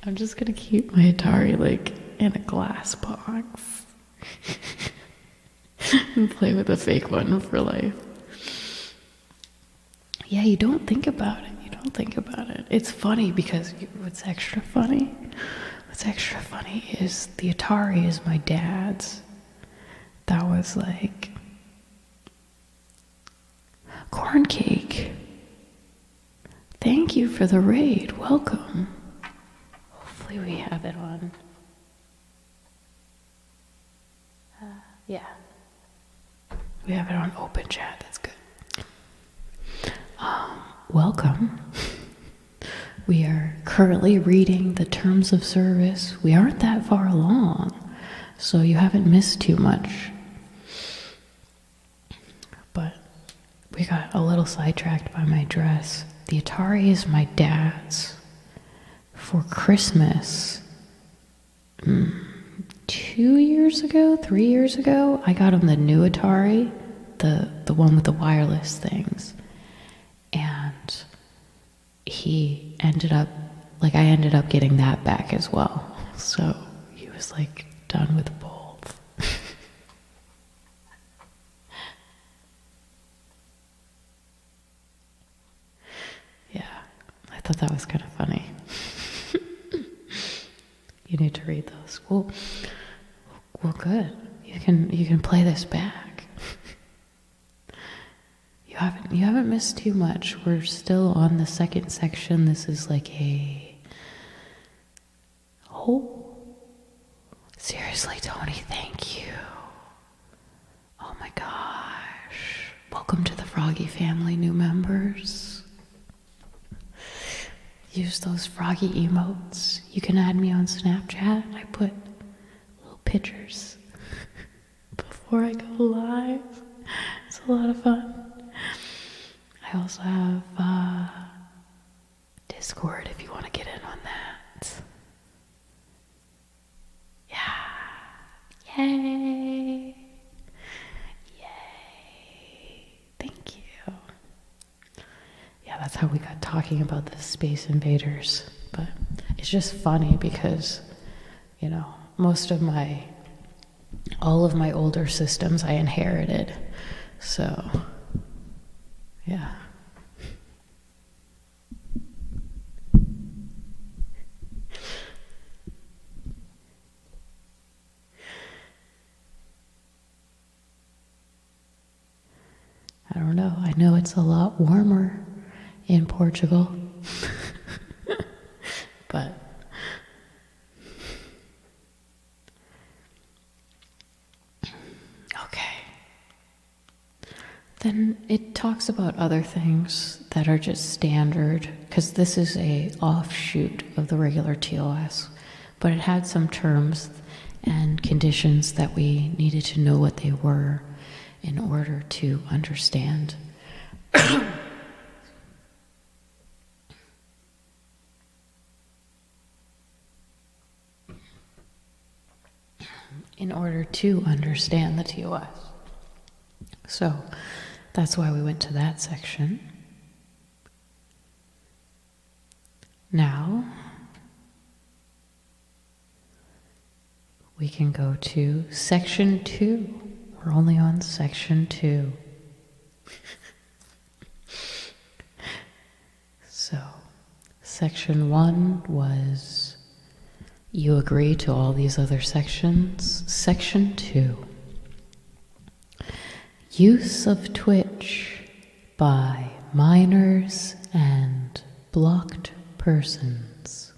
I'm just gonna keep my Atari like in a glass box and play with a fake one for life. Yeah, you don't think about it. It's funny because what's extra funny is the Atari is my dad's. That was like corn cake. Thank you for the raid. Welcome. Hopefully we have it on. Yeah. We have it on open chat. That's good. Welcome. We are currently reading the Terms of Service. We aren't that far along, so you haven't missed too much. But we got a little sidetracked by my dress. The Atari is my dad's. For Christmas, 3 years ago, I got him the new Atari, the one with the wireless things. And he ended up, I ended up getting that back as well. So he was like done with both. Yeah, I thought that was kind of funny. You need to read those. Well, good. You can play this back. You haven't missed too much. We're still on the second section. This is like seriously, Tony, thank you. Oh my gosh. Welcome to the Froggie family, new members. Use those Froggie emotes. You can add me on Snapchat. I put little pictures before I go live. It's a lot of fun. I also have Discord if you want to get in on that. Yeah. Yay. Thank you. Yeah, that's how we got talking about the Space Invaders. But it's just funny because, all of my older systems I inherited. So, yeah. I don't know. I know it's a lot warmer in Portugal. But okay. Then it talks about other things that are just standard, because this is a offshoot of the regular TOS, but it had some terms and conditions that we needed to know what they were in order to understand. In order to understand the TOS. So that's why we went to that section. Now we can go to section 2. We're only on section 2. So section 1 was You agree to all these other sections. Section 2. Use of Twitch by minors and blocked persons.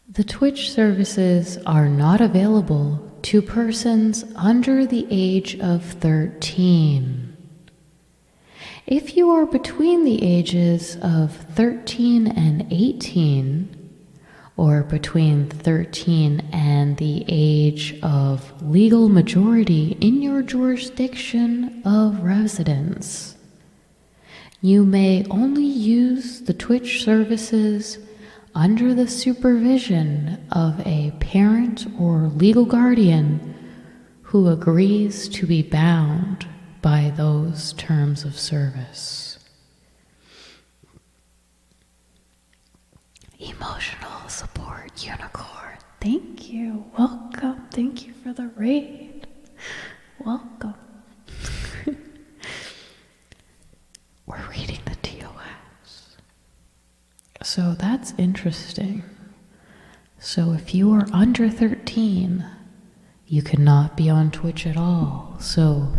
The Twitch services are not available to persons under the age of 13. If you are between the ages of 13 and 18, or between 13 and the age of legal majority in your jurisdiction of residence, you may only use the Twitch services under the supervision of a parent or legal guardian who agrees to be bound by those terms of service. Emotional support unicorn. Thank you. Welcome. Thank you for the raid. Welcome. We're reading the TOS. So that's interesting. So if you are under 13, you cannot be on Twitch at all. So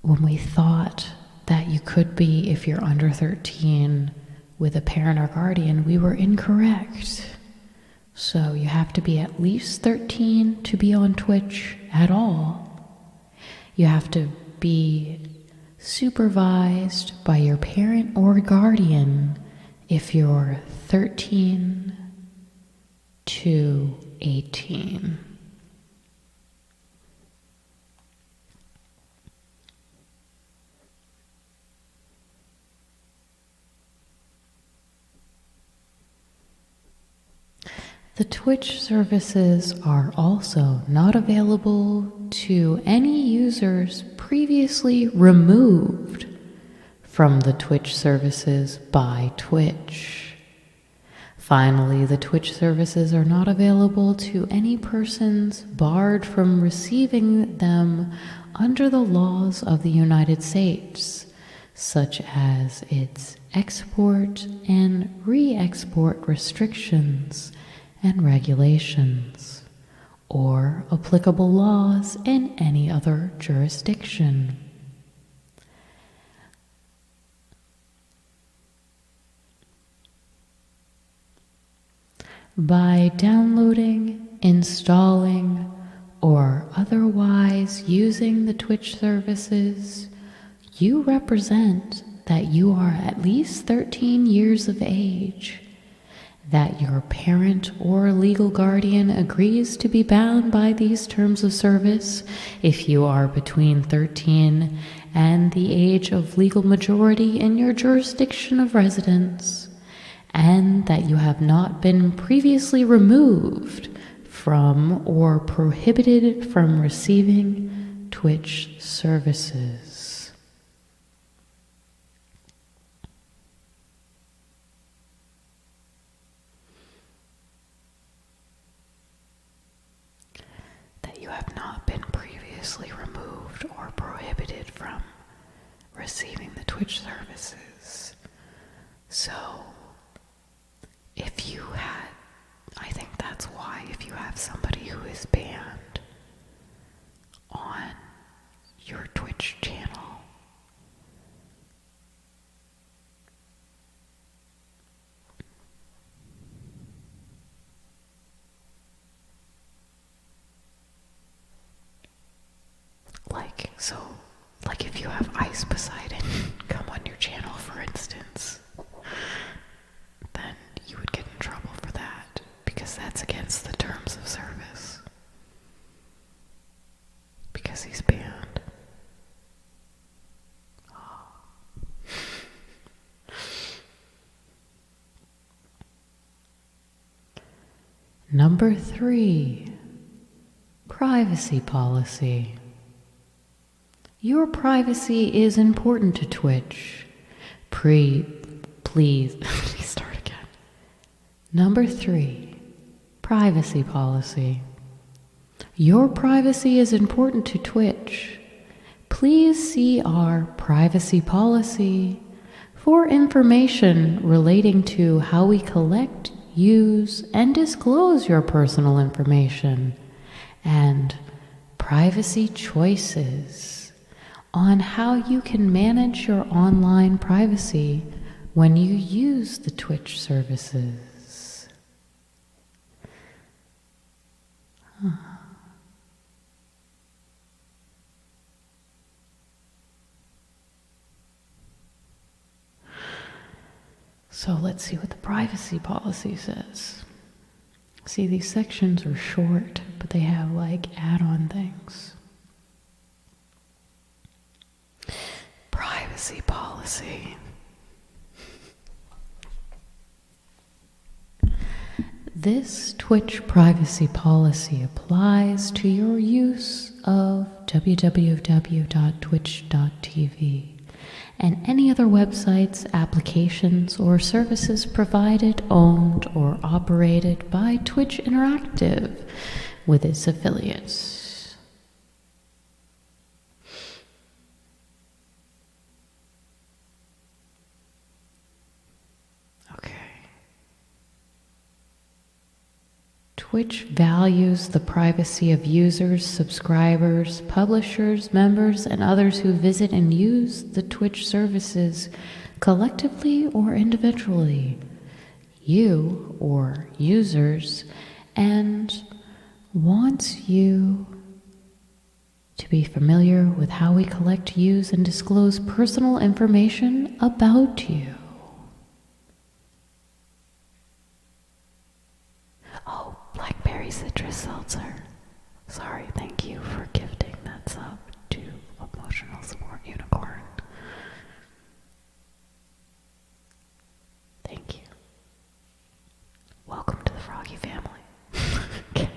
when we thought that you could be, if you're under 13, with a parent or guardian, we were incorrect. So you have to be at least 13 to be on Twitch at all. You have to be supervised by your parent or guardian if you're 13 to 18. The Twitch services are also not available to any users previously removed from the Twitch services by Twitch. Finally, the Twitch services are not available to any persons barred from receiving them under the laws of the United States, such as its export and re-export restrictions and regulations, or applicable laws in any other jurisdiction. By downloading, installing, or otherwise using the Twitch services, you represent that you are at least 13 years of age, that your parent or legal guardian agrees to be bound by these terms of service if you are between 13 and the age of legal majority in your jurisdiction of residence, and that you have not been previously removed from or prohibited from receiving Twitch services. You have not been previously removed or prohibited from receiving the Twitch services. So, if you had, I think that's why, if you have somebody who is banned on your Twitch channel, like if you have Ice Poseidon come on your channel, for instance, then you would get in trouble for that, because that's against the terms of service. Because he's banned. Oh. Number 3, privacy policy. Your privacy is important to Twitch. Please, let me start again. Number 3, privacy policy. Your privacy is important to Twitch. Please see our privacy policy for information relating to how we collect use, and disclose your personal information, and privacy choices on how you can manage your online privacy when you use the Twitch services. So let's see what the privacy policy says. See, these sections are short, but they have like add-on things. Privacy policy. This Twitch privacy policy applies to your use of www.twitch.tv and any other websites, applications, or services provided, owned, or operated by Twitch Interactive with its affiliates. Okay. Twitch values the privacy of users, subscribers, publishers, members, and others who visit and use the Twitch services collectively or individually. You, or users, and wants you to be familiar with how we collect, use, and disclose personal information about you. Oh, Blackberry Citrus Seltzer. Sorry, thank you for gifting that sub to Emotional Support Unicorn. Thank you. Welcome to the Froggie family. Okay.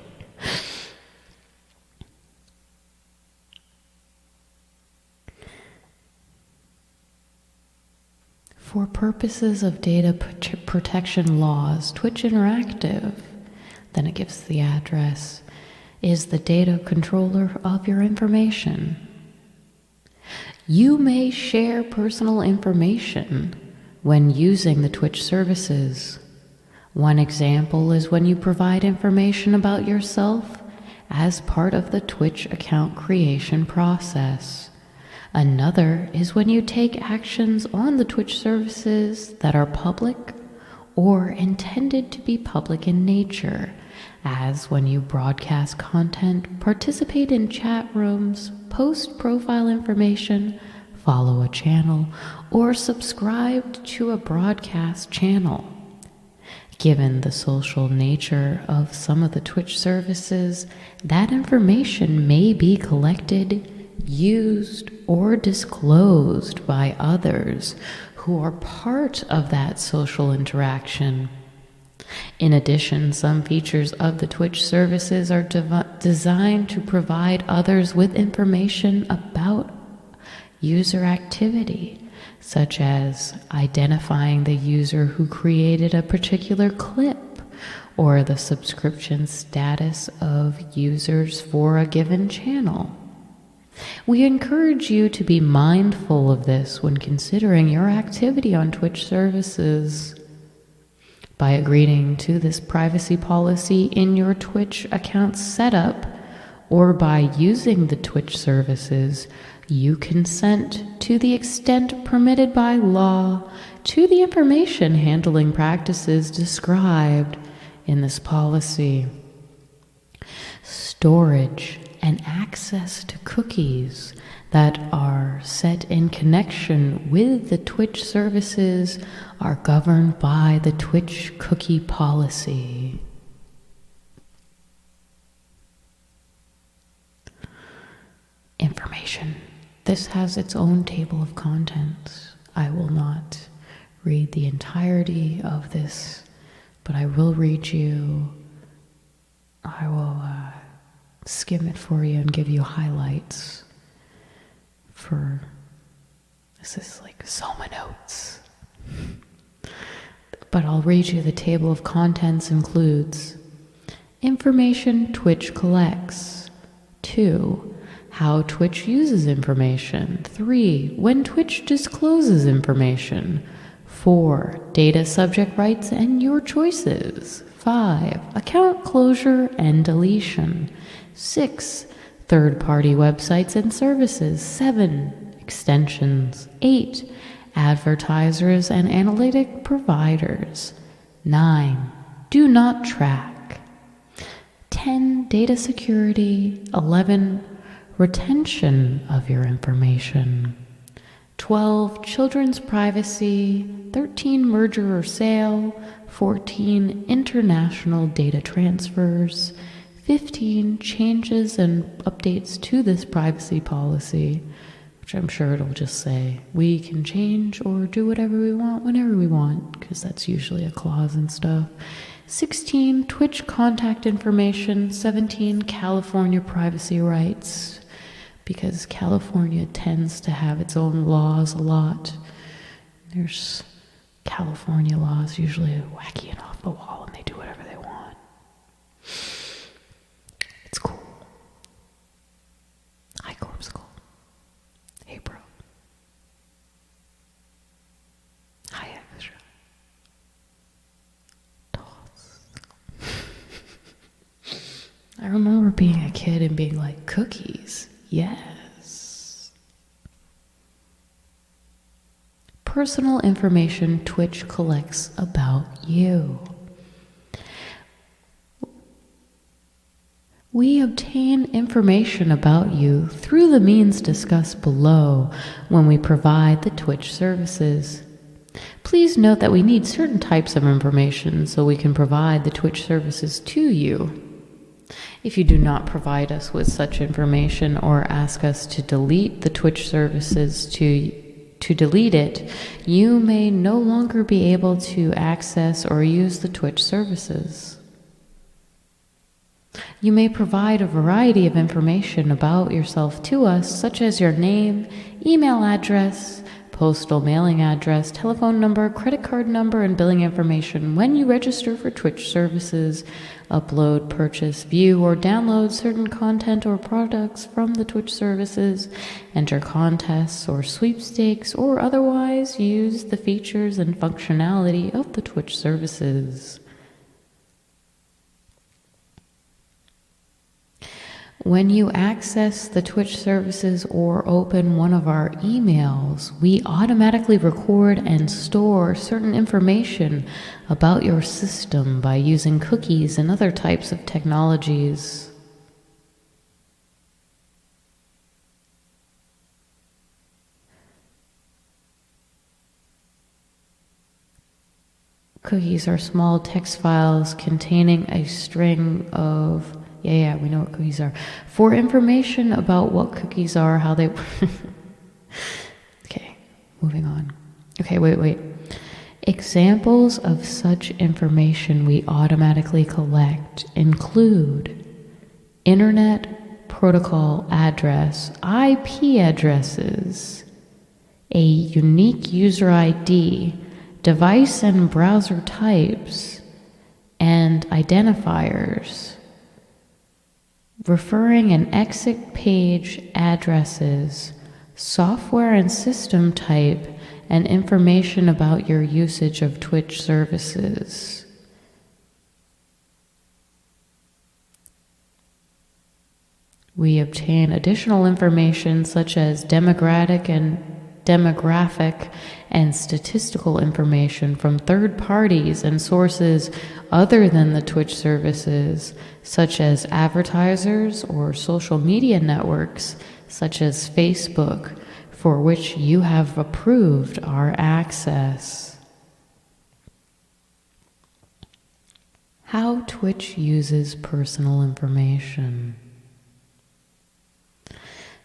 For purposes of data protection laws, Twitch Interactive, then it gives the address, is the data controller of your information. You may share personal information when using the Twitch services. One example is when you provide information about yourself as part of the Twitch account creation process. Another is when you take actions on the Twitch services that are public or intended to be public in nature, as when you broadcast content, participate in chat rooms, post profile information, follow a channel, or subscribe to a broadcast channel. Given the social nature of some of the Twitch services, that information may be collected, used, or disclosed by others who are part of that social interaction. In addition, some features of the Twitch services are designed to provide others with information about user activity, such as identifying the user who created a particular clip or the subscription status of users for a given channel. We encourage you to be mindful of this when considering your activity on Twitch services. By agreeing to this privacy policy in your Twitch account setup, or by using the Twitch services, you consent to the extent permitted by law to the information handling practices described in this policy. Storage and access to cookies that are set in connection with the Twitch services are governed by the Twitch cookie policy. Information. This has its own table of contents. I will not read the entirety of this, but I will read you. I will skim it for you and give you highlights for, this is like Soma notes. But I'll read you the table of contents includes information Twitch collects. 2. How Twitch uses information. 3. When Twitch discloses information. 4. Data subject rights and your choices. 5. Account closure and deletion. 6. Third-party websites and services. 7. Extensions. 8. Advertisers and analytic providers. 9. Do not track. 10. Data security. 11. Retention of your information. 12. Children's privacy. 13. Merger or sale. 14. International data transfers. 15. Changes and updates to this privacy policy, which I'm sure it'll just say we can change or do whatever we want whenever we want, because that's usually a clause and stuff. 16. Twitch contact information. 17. California privacy rights, because California tends to have its own laws a lot. There's California laws usually wacky and off the wall, and they do whatever they want. It's cool. Hi, Corpsicle. Hey, bro. Hi, Extra. TOS. I remember being a kid and being like, cookies. Yes. Personal information Twitch collects about you. We obtain information about you through the means discussed below when we provide the Twitch services. Please note that we need certain types of information so we can provide the Twitch services to you. If you do not provide us with such information or ask us to delete the Twitch services to delete it, you may no longer be able to access or use the Twitch services. You may provide a variety of information about yourself to us, such as your name, email address, postal mailing address, telephone number, credit card number, and billing information when you register for Twitch services, upload, purchase, view, or download certain content or products from the Twitch services, enter contests or sweepstakes, or otherwise use the features and functionality of the Twitch services. When you access the Twitch services or open one of our emails, we automatically record and store certain information about your system by using cookies and other types of technologies. Cookies are small text files containing a string of... Yeah, we know what cookies are. For information about what cookies are, how they... Okay, moving on. Okay, wait. Examples of such information we automatically collect include Internet Protocol address, IP addresses, a unique user ID, device and browser types, and identifiers. Referring and exit page addresses, software and system type, and information about your usage of Twitch services. We obtain additional information such as demographic and statistical information from third parties and sources other than the Twitch services, such as advertisers or social media networks, such as Facebook, for which you have approved our access. How Twitch uses personal information.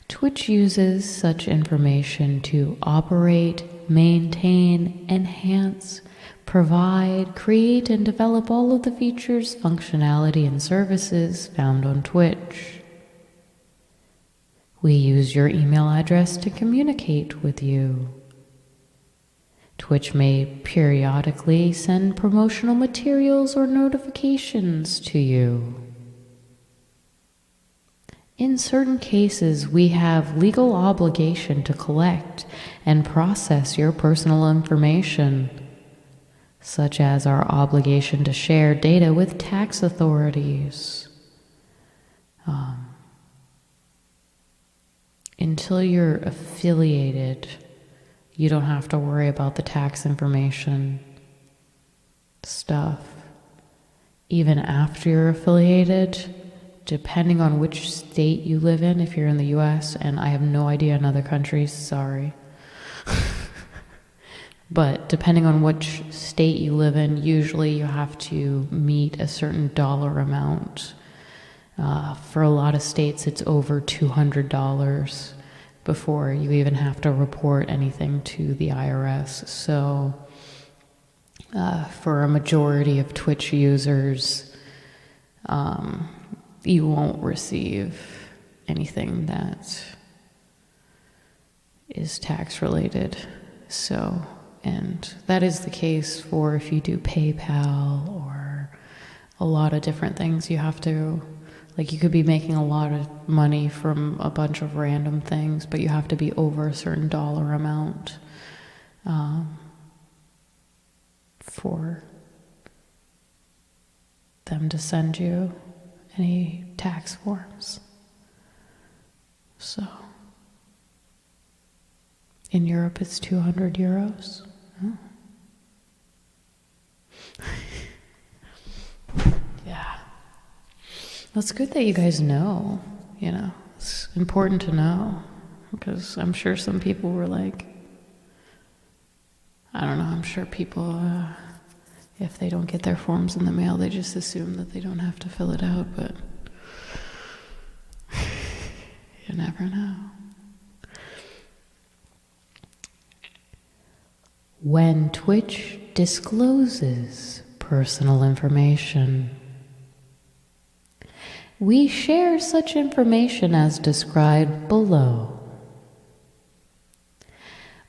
Twitch uses such information to operate, maintain, enhance, provide, create, and develop all of the features, functionality, and services found on Twitch. We use your email address to communicate with you. Twitch may periodically send promotional materials or notifications to you. In certain cases, we have legal obligation to collect and process your personal information. such as our obligation to share data with tax authorities. Until you're affiliated, you don't have to worry about the tax information stuff. Even after you're affiliated, depending on which state you live in, if you're in the US, and I have no idea in other countries, sorry. But depending on which state you live in, usually you have to meet a certain dollar amount. For a lot of states, it's over $200 before you even have to report anything to the IRS. So for a majority of Twitch users, you won't receive anything that is tax related. So, and that is the case for if you do PayPal or a lot of different things. You have to, like, you could be making a lot of money from a bunch of random things, but you have to be over a certain dollar amount for them to send you any tax forms. So, in Europe it's 200 euros. Oh. Yeah. That's good that you guys know, you know. It's important to know, because I'm sure some people were like, I don't know, I'm sure people, if they don't get their forms in the mail, they just assume that they don't have to fill it out, but you never know. When Twitch discloses personal information, we share such information as described below.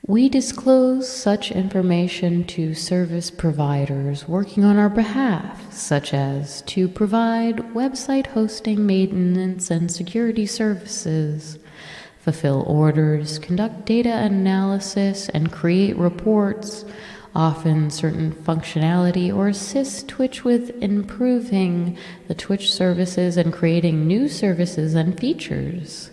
We disclose such information to service providers working on our behalf, such as to provide website hosting, maintenance, and security services, fulfill orders, conduct data analysis, and create reports, often certain functionality, or assist Twitch with improving the Twitch services and creating new services and features.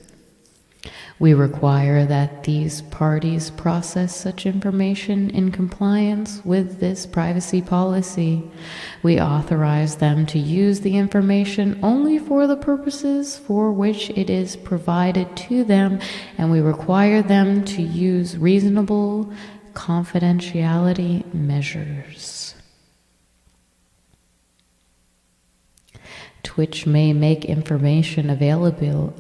We require that these parties process such information in compliance with this privacy policy. We authorize them to use the information only for the purposes for which it is provided to them, and we require them to use reasonable confidentiality measures. Twitch may make information available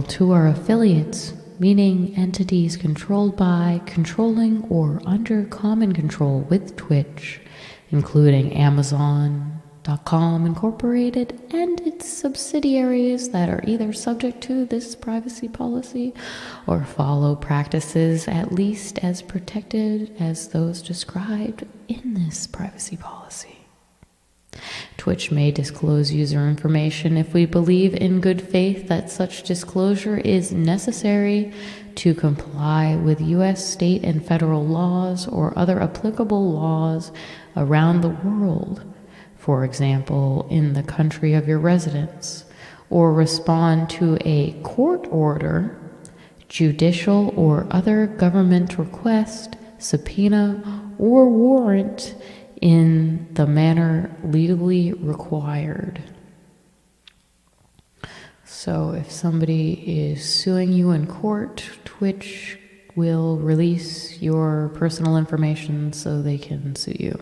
to our affiliates, meaning entities controlled by, controlling, or under common control with Twitch, including Amazon.com Incorporated and its subsidiaries that are either subject to this privacy policy or follow practices at least as protected as those described in this privacy policy. Twitch may disclose user information if we believe in good faith that such disclosure is necessary to comply with U.S. state and federal laws or other applicable laws around the world, for example, in the country of your residence, or respond to a court order, judicial or other government request, subpoena, or warrant in the manner legally required. So if somebody is suing you in court, Twitch will release your personal information so they can sue you.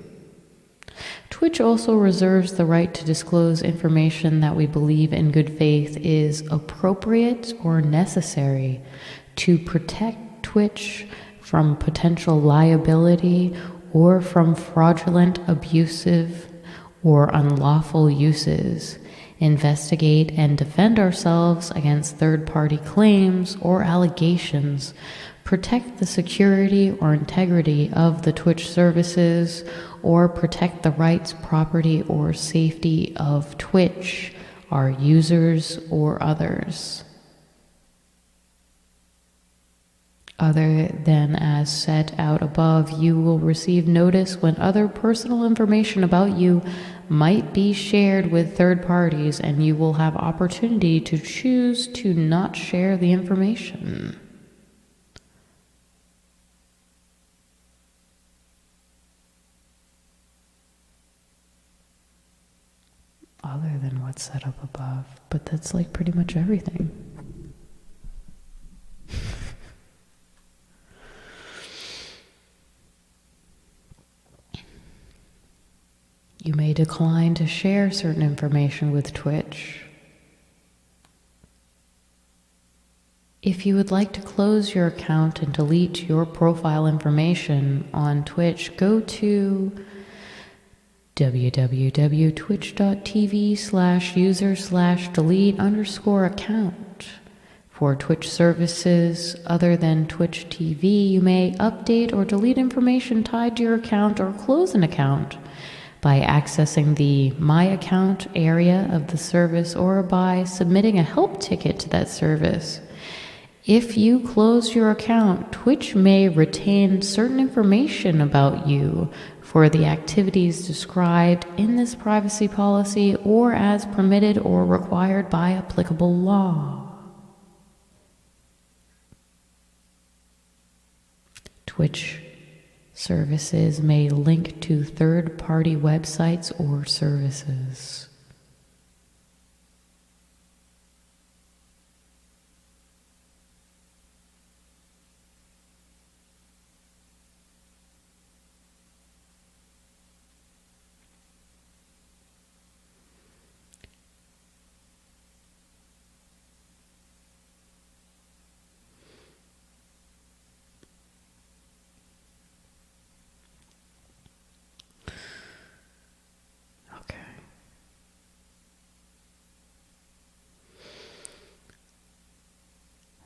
Twitch also reserves the right to disclose information that we believe in good faith is appropriate or necessary to protect Twitch from potential liability or from fraudulent, abusive, or unlawful uses, investigate and defend ourselves against third-party claims or allegations, protect the security or integrity of the Twitch services, or protect the rights, property, or safety of Twitch, our users, or others. other than as set out above. You will receive notice when other personal information about you might be shared with third parties, and you will have opportunity to choose to not share the information. Other than what's set up above, but that's like pretty much everything. You may decline to share certain information with Twitch. If you would like to close your account and delete your profile information on Twitch, go to www.twitch.tv/user/delete_account. For Twitch services other than Twitch TV, you may update or delete information tied to your account or close an account by accessing the My Account area of the service or by submitting a help ticket to that service. If you close your account, Twitch may retain certain information about you for the activities described in this privacy policy or as permitted or required by applicable law. Twitch services may link to third-party websites or services.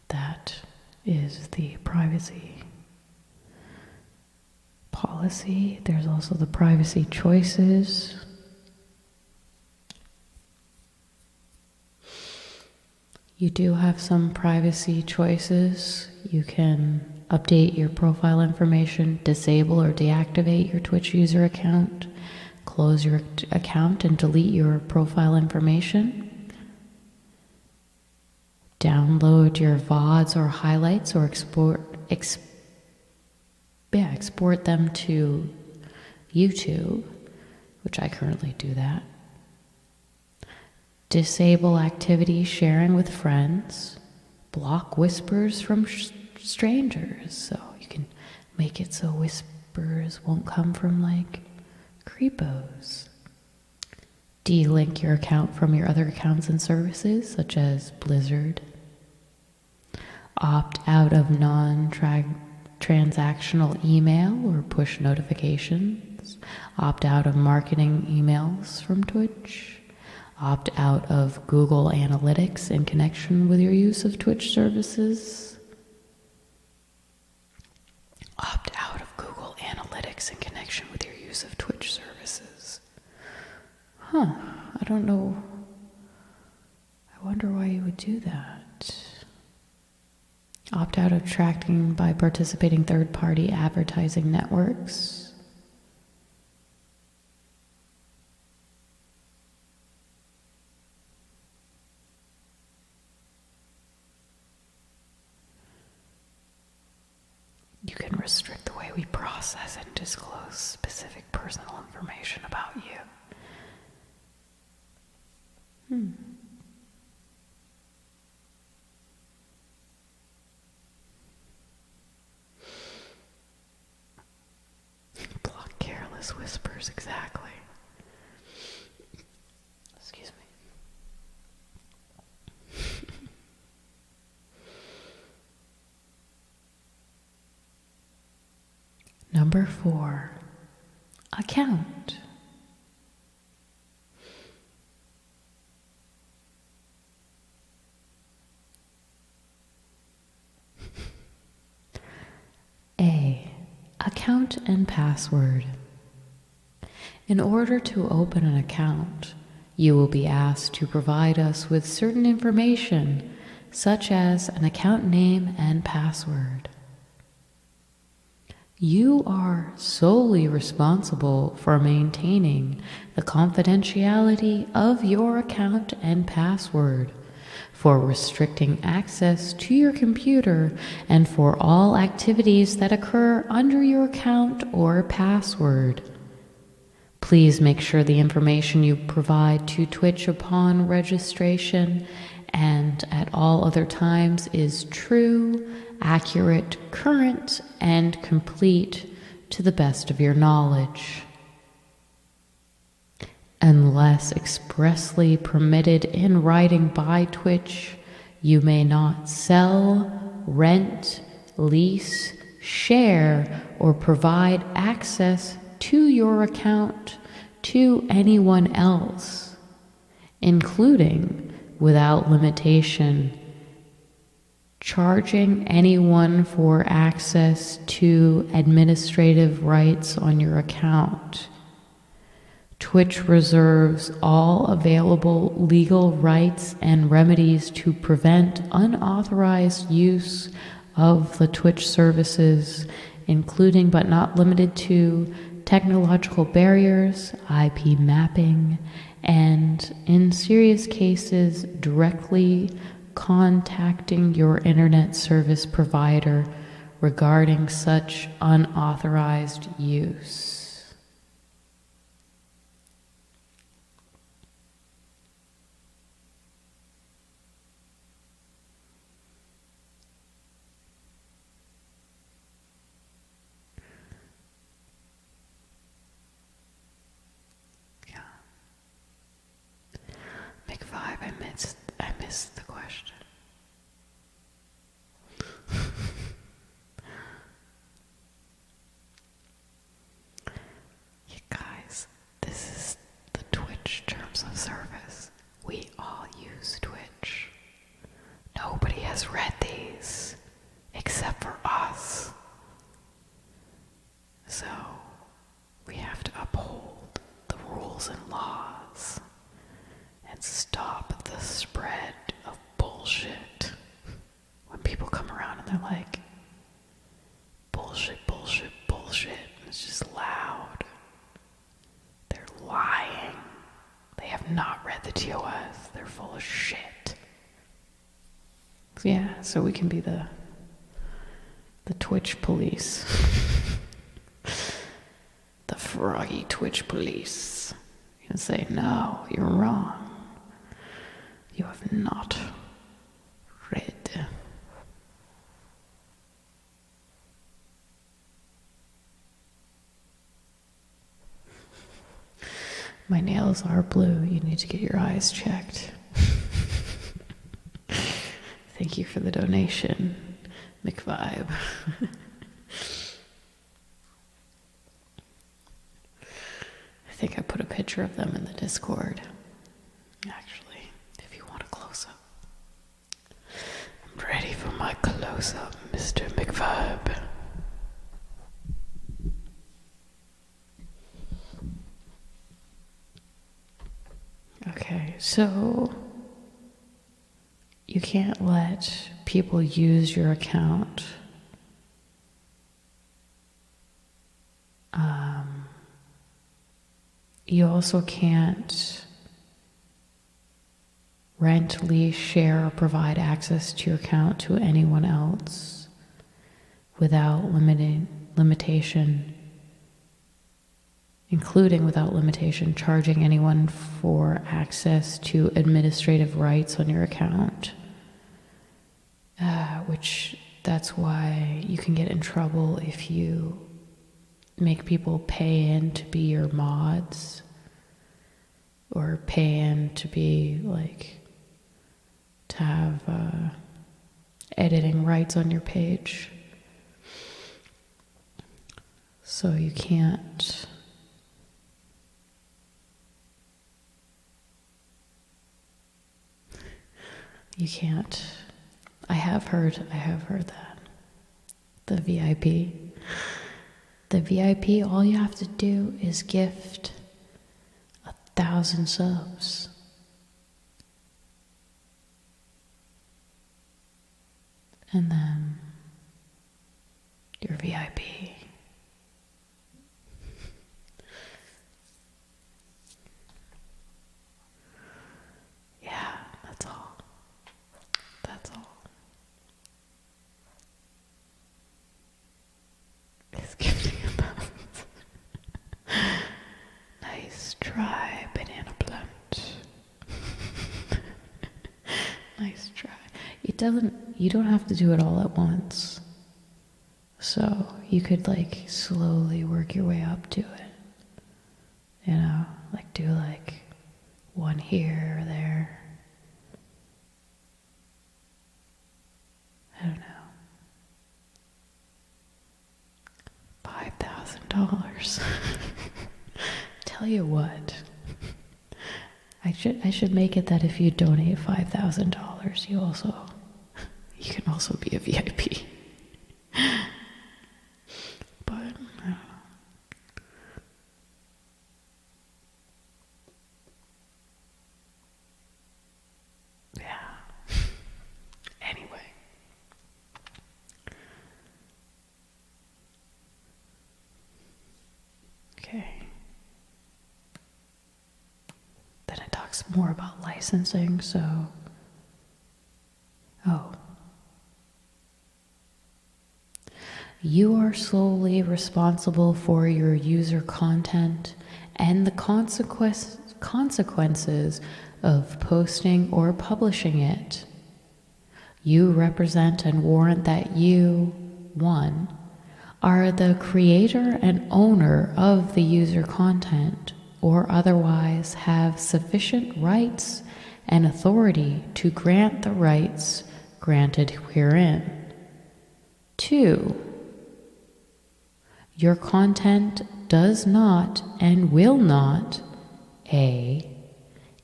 That is the privacy policy. There's also the privacy choices. You do have some privacy choices. You can update your profile information, disable or deactivate your Twitch user account, close your account and delete your profile information, download your VODs or highlights or export them to YouTube, which I currently do that. Disable activity sharing with friends. Block whispers from strangers, so you can make it so whispers won't come from like creepos. De-link your account from your other accounts and services, such as Blizzard. Opt out of non-transactional email or push notifications. Opt out of marketing emails from Twitch. Opt out of Google Analytics in connection with your use of Twitch services. Opt out of Google Analytics in connection with your use of Twitch services. I don't know. I wonder why you would do that. Opt out of tracking by participating third-party advertising networks. You can restrict the way we process and disclose specific personal information about you. Block careless whispers, exactly. Excuse me. Number 4, account. A. Account and password. In order to open an account, you will be asked to provide us with certain information, such as an account name and password. You are solely responsible for maintaining the confidentiality of your account and password, for restricting access to your computer, and for all activities that occur under your account or password. Please make sure the information you provide to Twitch upon registration and at all other times is true, accurate, current, and complete to the best of your knowledge. Unless expressly permitted in writing by Twitch, you may not sell, rent, lease, share, or provide access to your account to anyone else, including, without limitation, charging anyone for access to administrative rights on your account. Twitch reserves all available legal rights and remedies to prevent unauthorized use of the Twitch services, including but not limited to technological barriers, IP mapping, and, in serious cases, directly contacting your internet service provider regarding such unauthorized use. McVibe, I missed the question. You guys, this is the Twitch Terms of Service. We all use Twitch. Nobody has read these except for us. So we have to uphold the rules and laws and stop the spread of bullshit. When people come around and they're like, bullshit, bullshit, bullshit, and it's just loud. They're lying. They have not read the TOS. They're full of shit. Yeah, so we can be the Twitch police. The Froggie Twitch police. You can say, no, you're wrong. You have not read. My nails are blue. You need to get your eyes checked. Thank you for the donation, McVibe. I think I put a picture of them in the Discord. Actually, if you want a close-up. I'm ready for my close-up, Mr. McVibe. Okay, so you can't let people use your account. You also can't rent, lease, share, or provide access to your account to anyone else without limitation, including without limitation, charging anyone for access to administrative rights on your account. Which that's why you can get in trouble if you make people pay in to be your mods or pay in to be like to have editing rights on your page. So you can't I have heard that. The VIP. The VIP, all you have to do is gift 1,000 subs. And then you're VIP. you don't have to do it all at once. So you could like slowly work your way up to it. You know, like do like one here or there. I don't know. $5,000. Tell you what. I should make it that if you donate $5,000, you can also be a VIP. But I don't know. Yeah. Anyway. Okay. Then it talks more about licensing, so. Oh. You are solely responsible for your user content and the consequences of posting or publishing it. You represent and warrant that you, 1, are the creator and owner of the user content, or otherwise have sufficient rights and authority to grant the rights granted herein. 2, your content does not and will not A.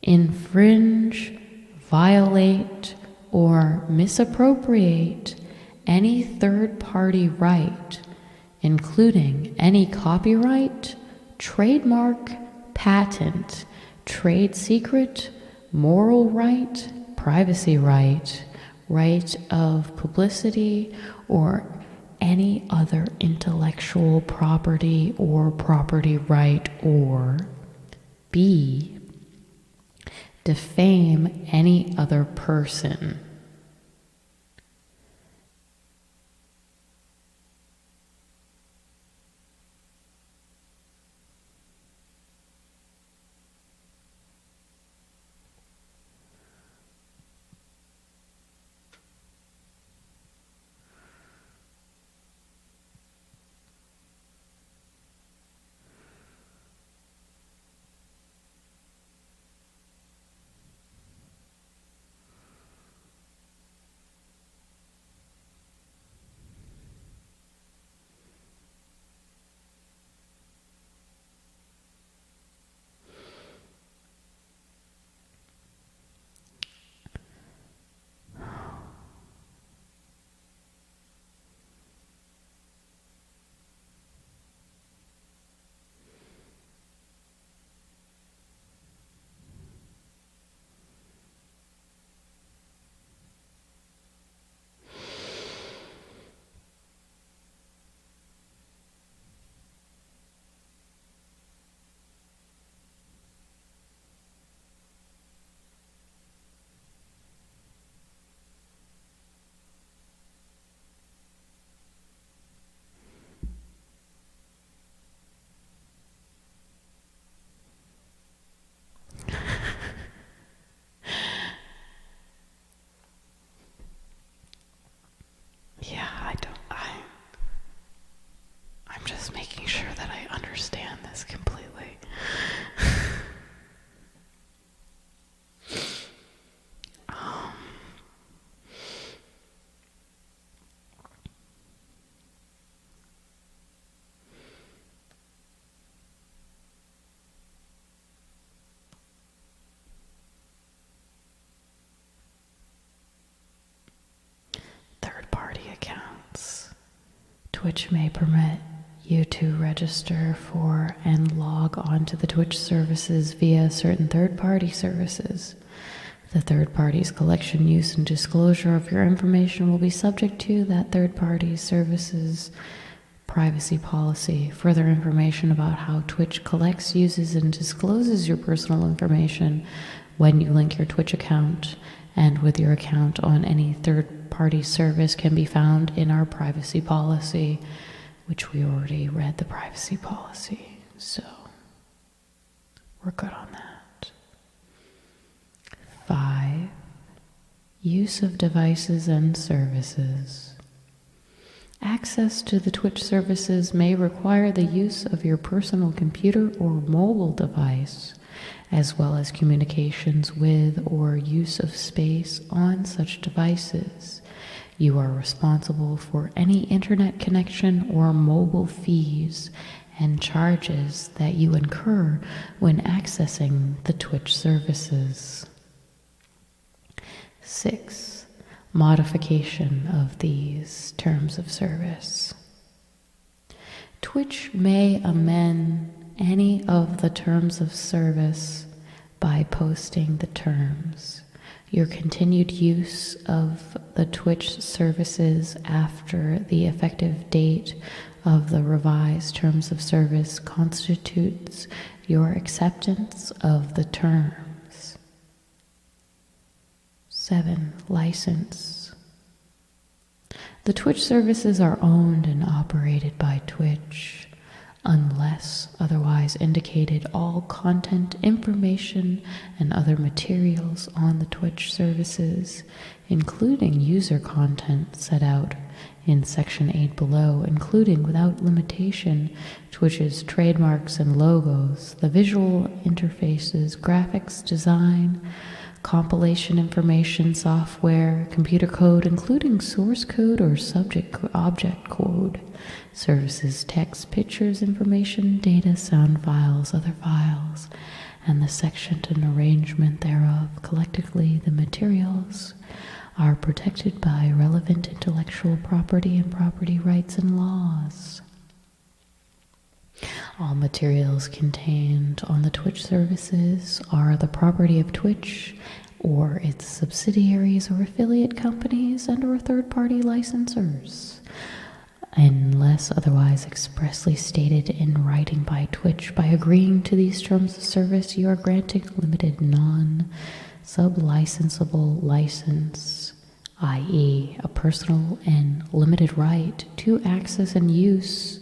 infringe, violate, or misappropriate any third-party right, including any copyright, trademark, patent, trade secret, moral right, privacy right, right of publicity, or any other intellectual property or property right, or B. defame any other person. Yeah, I'm just making sure that I understand this completely. Third-party accounts. Twitch may permit you to register for and log on to the Twitch services via certain third-party services. The third party's collection, use, and disclosure of your information will be subject to that third party services privacy policy. Further information about how Twitch collects, uses, and discloses your personal information when you link your Twitch account and with your account on any third-party service can be found in our privacy policy, which we already read the privacy policy, so we're good on that. 5, Use of devices and services. Access to the Twitch services may require the use of your personal computer or mobile device, as well as communications with or use of space on such devices. You are responsible for any internet connection or mobile fees and charges that you incur when accessing the Twitch services. 6. Modification of these terms of service. Twitch may amend any of the terms of service by posting the terms. Your continued use of the Twitch services after the effective date of the revised terms of service constitutes your acceptance of the terms. 7. License. The Twitch services are owned and operated by Twitch. Unless otherwise indicated, all content, information, and other materials on the Twitch services, including user content set out in Section 8 below, including without limitation Twitch's trademarks and logos, the visual interfaces, graphics, design, compilation information, software, computer code, including source code or object code, services, text, pictures, information, data, sound files, other files, and the section and arrangement thereof. Collectively, the materials are protected by relevant intellectual property and property rights and laws. All materials contained on the Twitch services are the property of Twitch or its subsidiaries or affiliate companies and or third-party licensors. Unless otherwise expressly stated in writing by Twitch, by agreeing to these terms of service, you are granting limited non-sublicensable license, i.e., a personal and limited right to access and use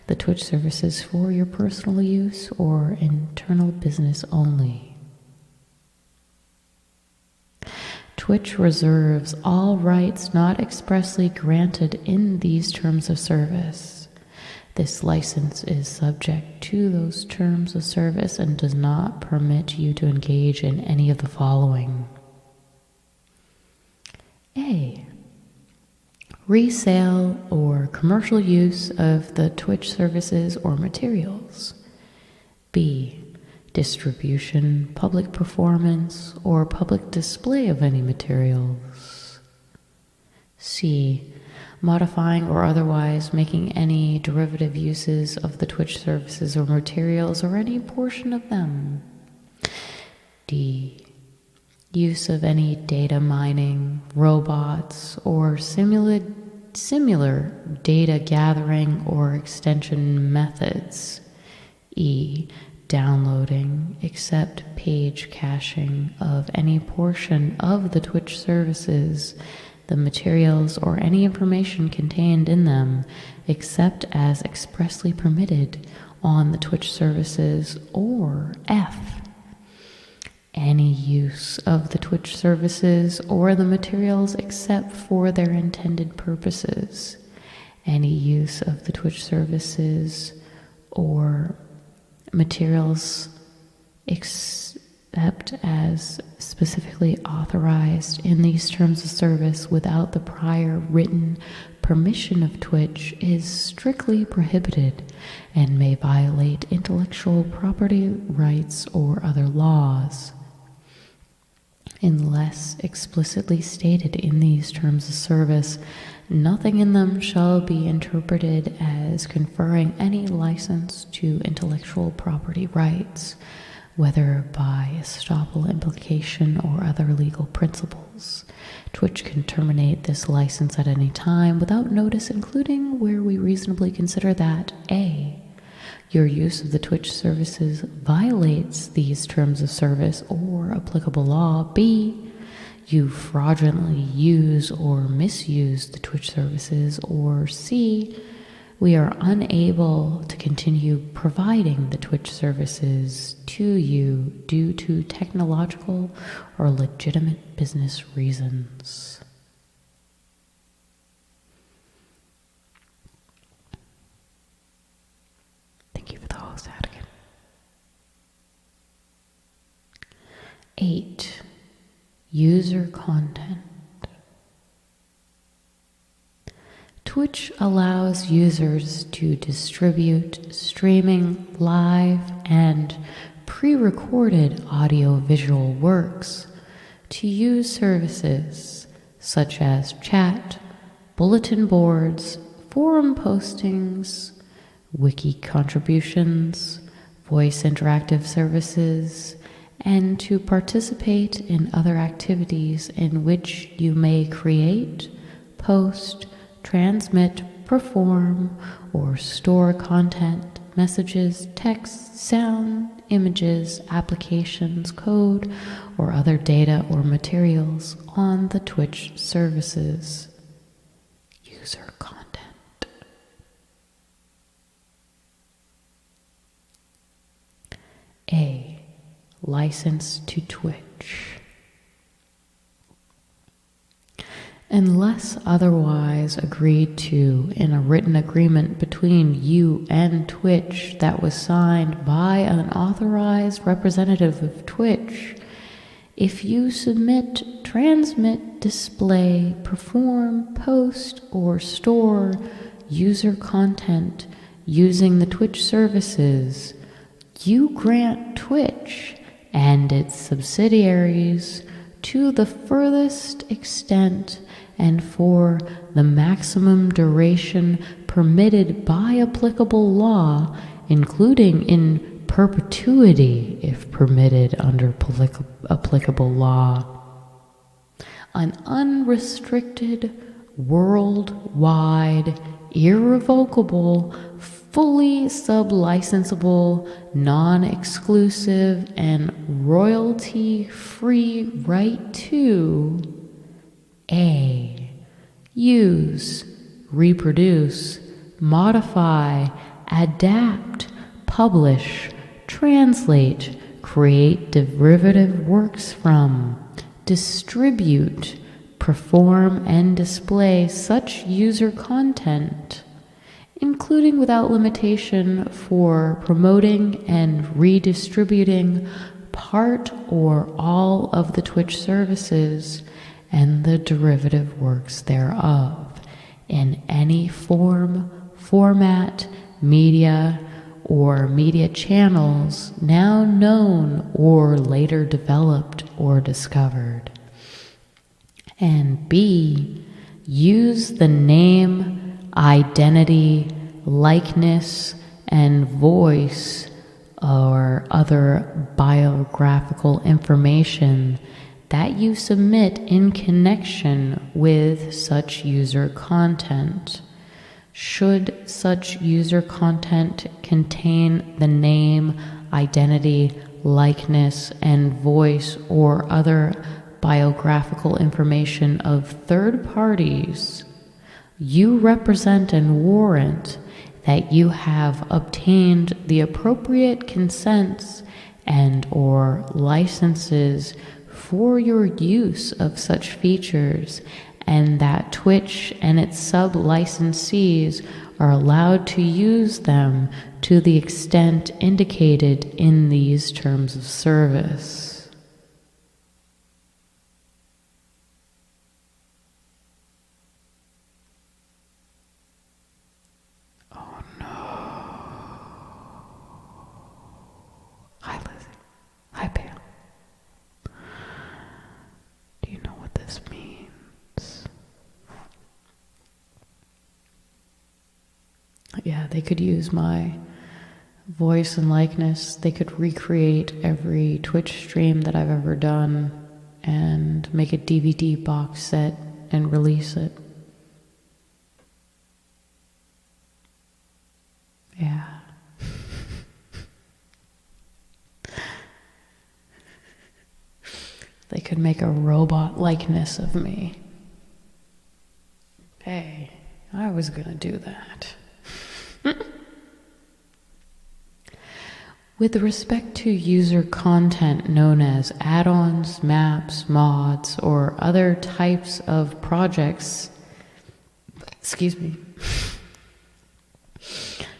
the Twitch services for your personal use or internal business only. Twitch reserves all rights not expressly granted in these terms of service. This license is subject to those terms of service and does not permit you to engage in any of the following. A. Resale or commercial use of the Twitch services or materials. B. Distribution, public performance, or public display of any materials. C. Modifying or otherwise making any derivative uses of the Twitch services or materials or any portion of them. D. Use of any data mining, robots, or similar data gathering or extension methods. E. Downloading, except page caching of any portion of the Twitch services, the materials, or any information contained in them, except as expressly permitted on the Twitch services. Or F. Any use of the Twitch services or the materials except for their intended purposes. Any use of the Twitch services or materials except as specifically authorized in these terms of service without the prior written permission of Twitch is strictly prohibited and may violate intellectual property rights or other laws. Unless explicitly stated in these terms of service, nothing in them shall be interpreted as conferring any license to intellectual property rights, whether by estoppel, implication, or other legal principles. Twitch can terminate this license at any time without notice, including where we reasonably consider that A. Your use of the Twitch services violates these terms of service or applicable law. B. You fraudulently use or misuse the Twitch services. Or C. we are unable to continue providing the Twitch services to you due to technological or legitimate business reasons. Thank you for the host, Atikin. 8. User content. Twitch allows users to distribute streaming, live, and pre-recorded audio-visual works to use services such as chat, bulletin boards, forum postings, wiki contributions, voice interactive services, and to participate in other activities in which you may create, post, transmit, perform, or store content, messages, text, sound, images, applications, code, or other data or materials on the Twitch services. User content. A. License to Twitch. Unless otherwise agreed to in a written agreement between you and Twitch that was signed by an authorized representative of Twitch, if you submit, transmit, display, perform, post, or store user content using the Twitch services, you grant Twitch and its subsidiaries to the furthest extent and for the maximum duration permitted by applicable law, including in perpetuity if permitted under applicable law, an unrestricted, worldwide, irrevocable, fully sub-licensable, non-exclusive, and royalty-free right to A. Use, reproduce, modify, adapt, publish, translate, create derivative works from, distribute, perform, and display such user content, including without limitation for promoting and redistributing part or all of the Twitch services and the derivative works thereof, in any form, format, media, or media channels now known or later developed or discovered. And B, use the name, identity, likeness, and voice or other biographical information that you submit in connection with such user content. Should such user content contain the name, identity, likeness, and voice or other biographical information of third parties, you represent and warrant that you have obtained the appropriate consents and or licenses for your use of such features, and that Twitch and its sub-licensees are allowed to use them to the extent indicated in these terms of service. Oh no. Hi Lizzie. Hi Pam. Do you know what this means? Yeah, they could use my voice and likeness. They could recreate every Twitch stream that I've ever done and make a DVD box set and release it. Yeah. They could make a robot likeness of me. Hey, I was gonna do that. With respect to user content known as add-ons, maps, mods, or other types of projects,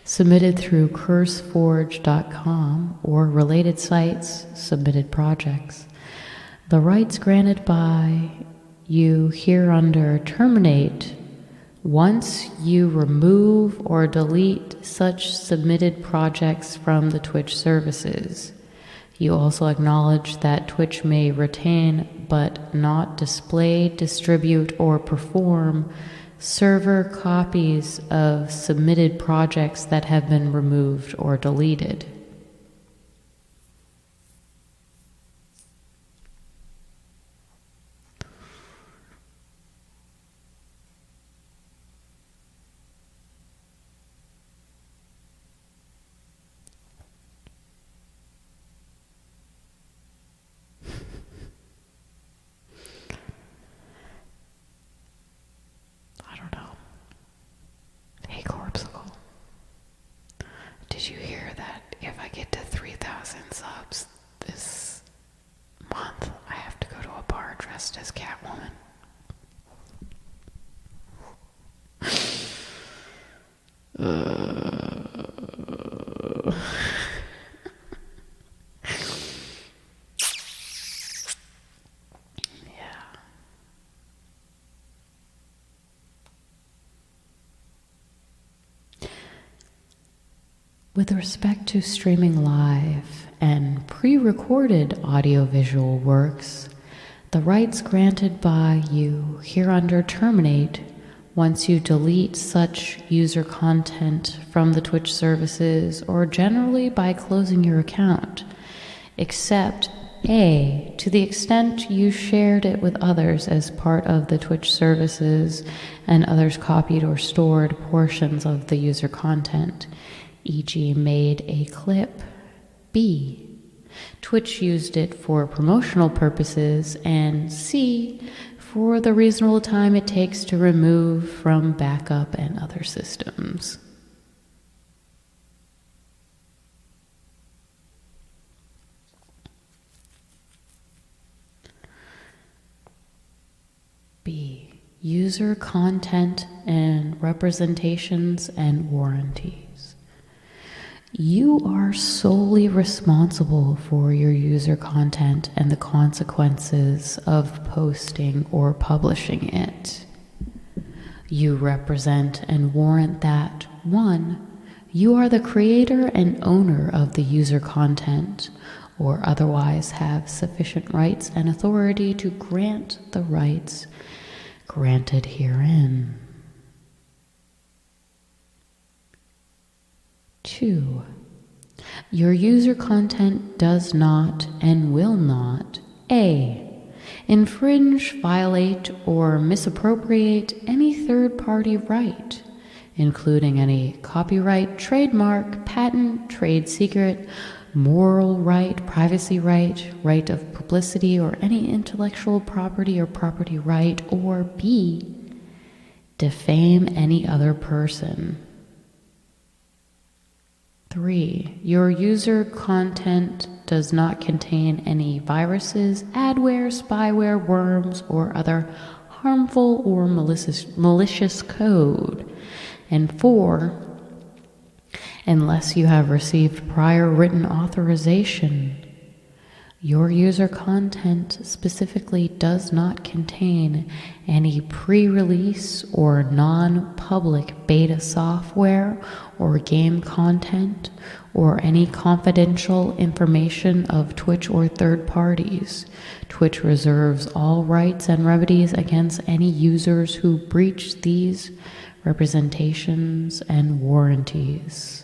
submitted through curseforge.com or related sites, submitted projects, the rights granted by you hereunder terminate once you remove or delete such submitted projects from the Twitch services. You also acknowledge that Twitch may retain but not display, distribute, or perform server copies of submitted projects that have been removed or deleted. I don't know. Hey, Corpsicle. Did you hear that if I get to 3,000 subs this month, I have to go to a bar dressed as Catwoman? Yeah. With respect to streaming live and pre-recorded audiovisual works, the rights granted by you hereunder terminate once you delete such user content from the Twitch services or generally by closing your account, except A, to the extent you shared it with others as part of the Twitch services and others copied or stored portions of the user content, e.g. made a clip. B, Twitch used it for promotional purposes, and C, for the reasonable time it takes to remove from backup and other systems. B, user content and representations and warranties. You are solely responsible for your user content and the consequences of posting or publishing it. You represent and warrant that 1. You are the creator and owner of the user content, or otherwise have sufficient rights and authority to grant the rights granted herein. 2. Your user content does not and will not A. Infringe, violate, or misappropriate any third-party right, including any copyright, trademark, patent, trade secret, moral right, privacy right, right of publicity, or any intellectual property or property right, or B. Defame any other person. 3. Your user content does not contain any viruses, adware, spyware, worms, or other harmful or malicious code. And 4. Unless you have received prior written authorization, your user content specifically does not contain any pre-release or non-public beta software or game content or any confidential information of Twitch or third parties. Twitch reserves all rights and remedies against any users who breach these representations and warranties.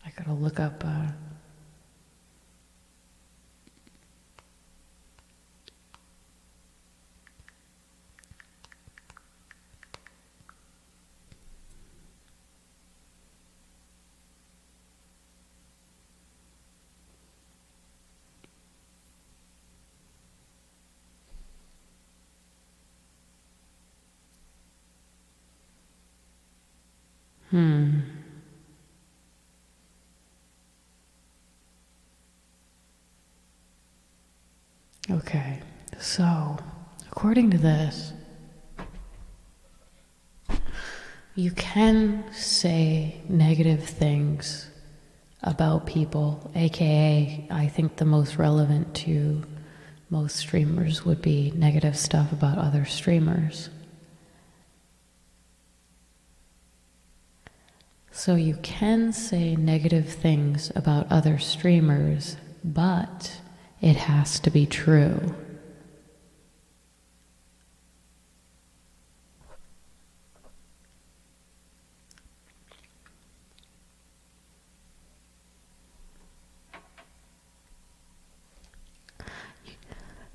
I gotta look up Okay, so according to this, you can say negative things about people, aka I think the most relevant to most streamers would be negative stuff about other streamers. So you can say negative things about other streamers, but it has to be true.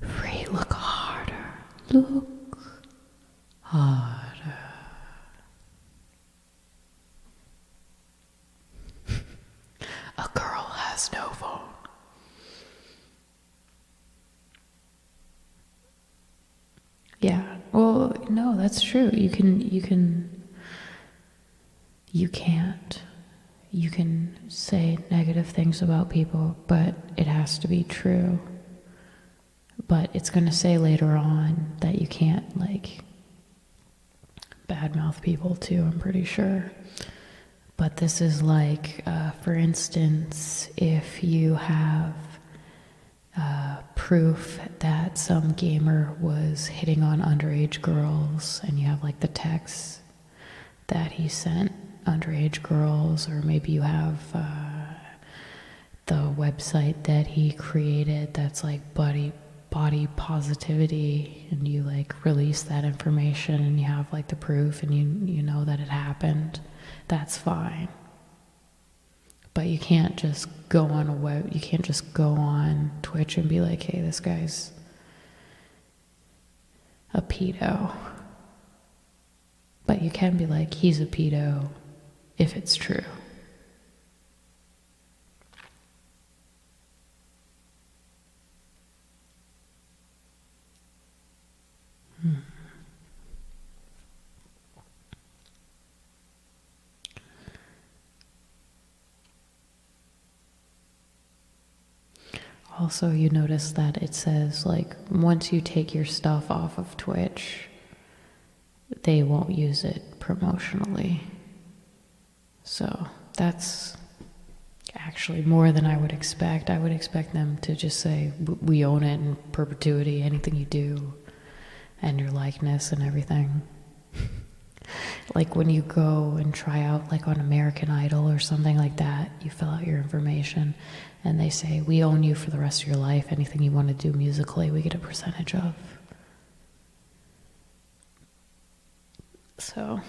Free, look harder. Look harder. A girl has no phone. Yeah, well, no, that's true. You can't. You can say negative things about people, but it has to be true. But it's going to say later on that you can't, like, badmouth people too, I'm pretty sure. But this is like, for instance, if you have proof that some gamer was hitting on underage girls, and you have like the text that he sent underage girls, or maybe you have the website that he created that's like body positivity, and you like release that information and you have like the proof and you know that it happened, that's fine. But you can't just go on you can't just go on Twitch and be like, hey, this guy's a pedo. But you can be like, he's a pedo, if it's true. Also, you notice that it says, like, once you take your stuff off of Twitch, they won't use it promotionally. So that's actually more than I would expect. I would expect them to just say, we own it in perpetuity, anything you do, and your likeness and everything. Like when you go and try out like on American Idol or something like that, you fill out your information and they say, we own you for the rest of your life. Anything you want to do musically, we get a percentage of. So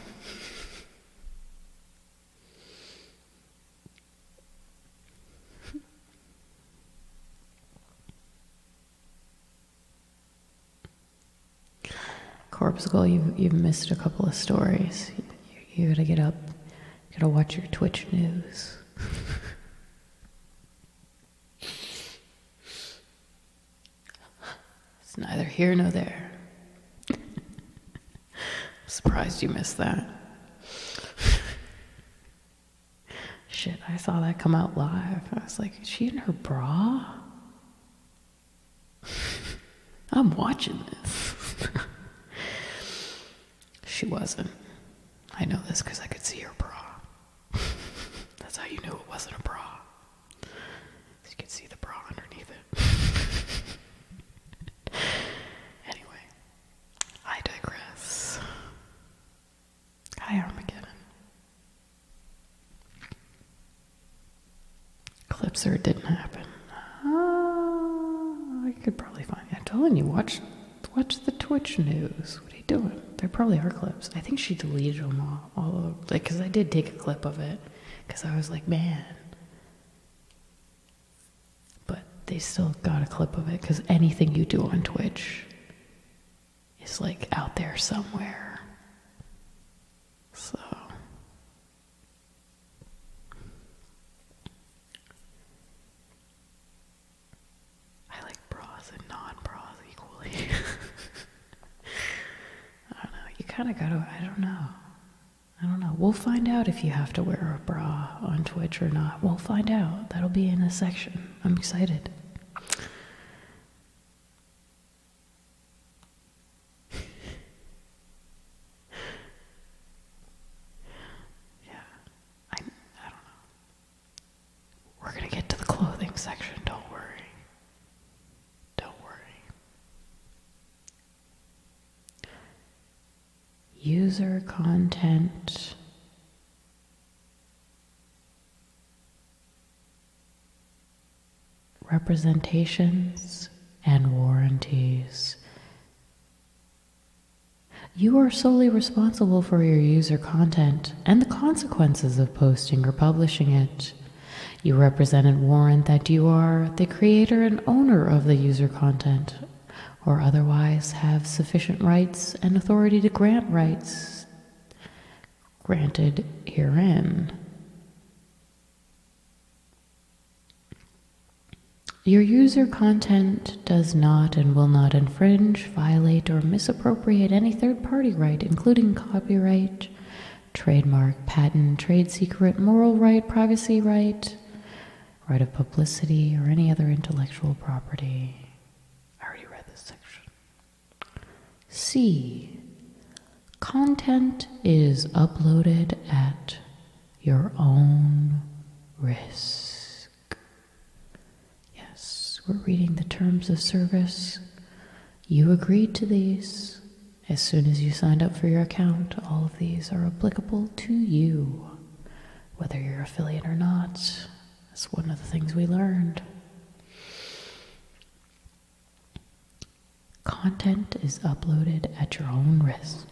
Corpse Girl, you've missed a couple of stories. You gotta get up, you gotta watch your Twitch news. It's neither here nor there. Surprised you missed that. Shit, I saw that come out live. I was like, is she in her bra? I'm watching this. She wasn't. I know this because I could see her bra. That's how you knew it wasn't a bra. You could see the bra underneath it. Anyway, I digress. Hi, Armageddon. Clips or it didn't happen. I could probably find it. I'm telling you, watch the Twitch news. What are you doing? There probably are clips. I think she deleted them all of, like, because I did take a clip of it because I was like, man. But they still got a clip of it because anything you do on Twitch is like out there somewhere. So I like bras and non-bras equally. I don't know. You kind of gotta, I don't know. I don't know. We'll find out if you have to wear a bra on Twitch or not. We'll find out. That'll be in a section. I'm excited. I don't know. We're going to get to the clothing section. Don't worry. Don't worry. User content. Representations and warranties. You are solely responsible for your user content and the consequences of posting or publishing it. You represent and warrant that you are the creator and owner of the user content, or otherwise have sufficient rights and authority to grant rights granted herein. Your user content does not and will not infringe, violate, or misappropriate any third-party right, including copyright, trademark, patent, trade secret, moral right, privacy right, right of publicity, or any other intellectual property. I already read this section. C. Content is uploaded at your own risk. We're reading the terms of service. You agreed to these. As soon as you signed up for your account, all of these are applicable to you, whether you're affiliate or not. That's one of the things we learned. Content is uploaded at your own risk.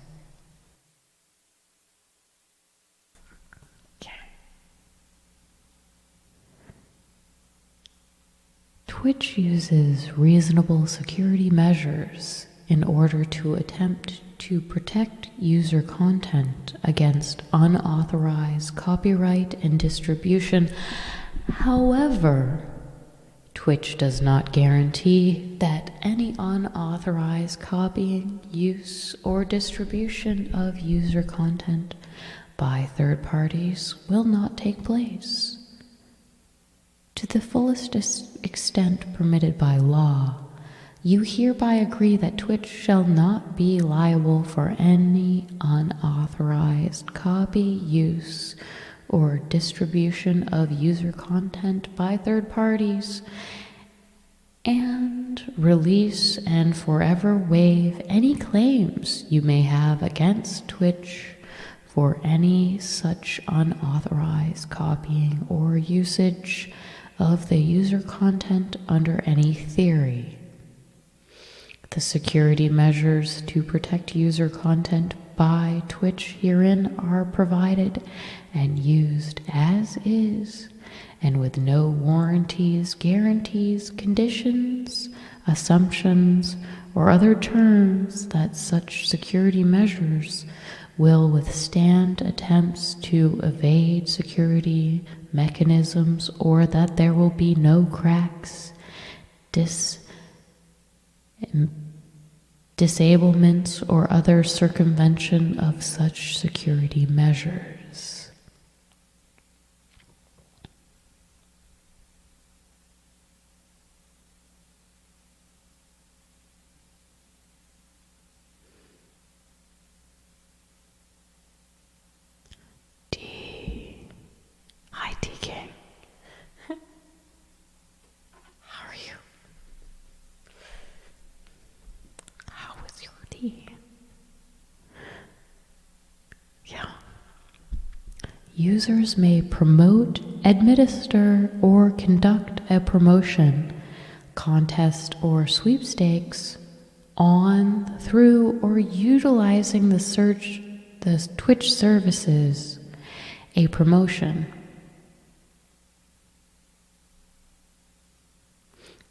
Twitch uses reasonable security measures in order to attempt to protect user content against unauthorized copyright and distribution. However, Twitch does not guarantee that any unauthorized copying, use, or distribution of user content by third parties will not take place. To the fullest extent permitted by law, you hereby agree that Twitch shall not be liable for any unauthorized copy, use, or distribution of user content by third parties, and release and forever waive any claims you may have against Twitch for any such unauthorized copying or usage of the user content under any theory. The security measures to protect user content by Twitch herein are provided and used as is, and with no warranties, guarantees, conditions, assumptions, or other terms that such security measures will withstand attempts to evade security mechanisms, or that there will be no cracks, disablements, or other circumvention of such security measures. Hi, D King. How are you? How was your tea? Yeah. Users may promote, administer, or conduct a promotion, contest, or sweepstakes on, through, or utilizing the Twitch services. A promotion.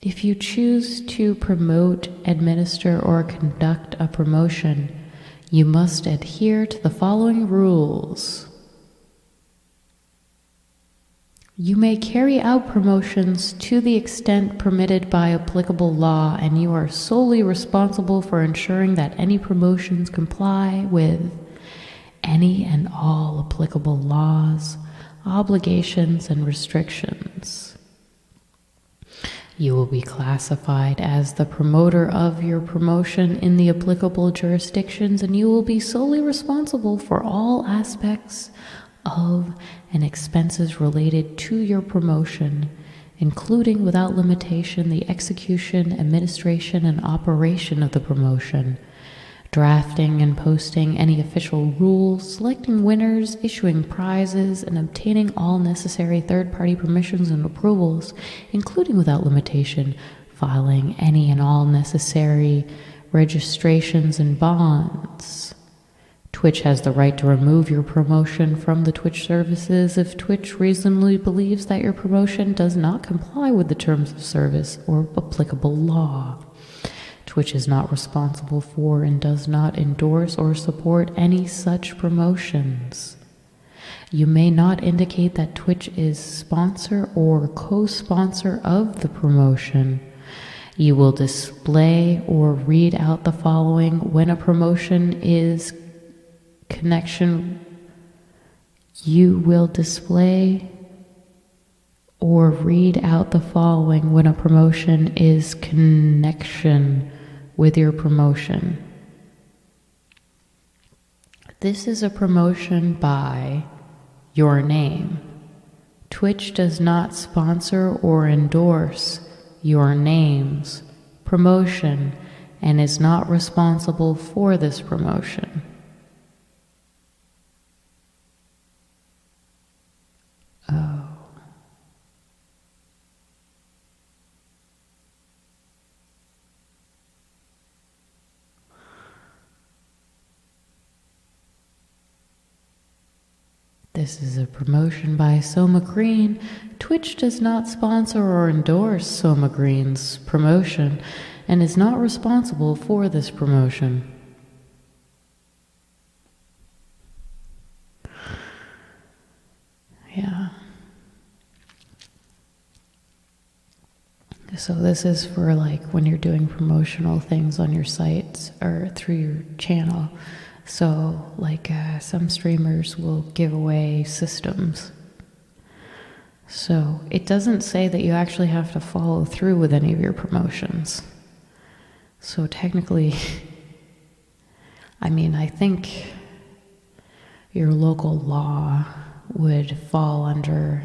If you choose to promote, administer, or conduct a promotion, you must adhere to the following rules. You may carry out promotions to the extent permitted by applicable law, and you are solely responsible for ensuring that any promotions comply with any and all applicable laws, obligations, and restrictions. You will be classified as the promoter of your promotion in the applicable jurisdictions, and you will be solely responsible for all aspects of and expenses related to your promotion, including without limitation the execution, administration, and operation of the promotion, drafting and posting any official rules, selecting winners, issuing prizes, and obtaining all necessary third-party permissions and approvals, including without limitation, filing any and all necessary registrations and bonds. Twitch has the right to remove your promotion from the Twitch services if Twitch reasonably believes that your promotion does not comply with the terms of service or applicable law. Twitch is not responsible for and does not endorse or support any such promotions. You may not indicate that Twitch is sponsor or co-sponsor of the promotion. You will display or read out the following when a promotion is connection. You will display or read out the following when a promotion is connection with your promotion. This is a promotion by your name. Twitch does not sponsor or endorse your name's promotion and is not responsible for this promotion. Oh. This is a promotion by Soma Green. Twitch does not sponsor or endorse Soma Green's promotion and is not responsible for this promotion. Yeah. So this is for like when you're doing promotional things on your sites or through your channel. So, like, some streamers will give away systems. So, it doesn't say that you actually have to follow through with any of your promotions. So, technically, I mean, I think your local law would fall under,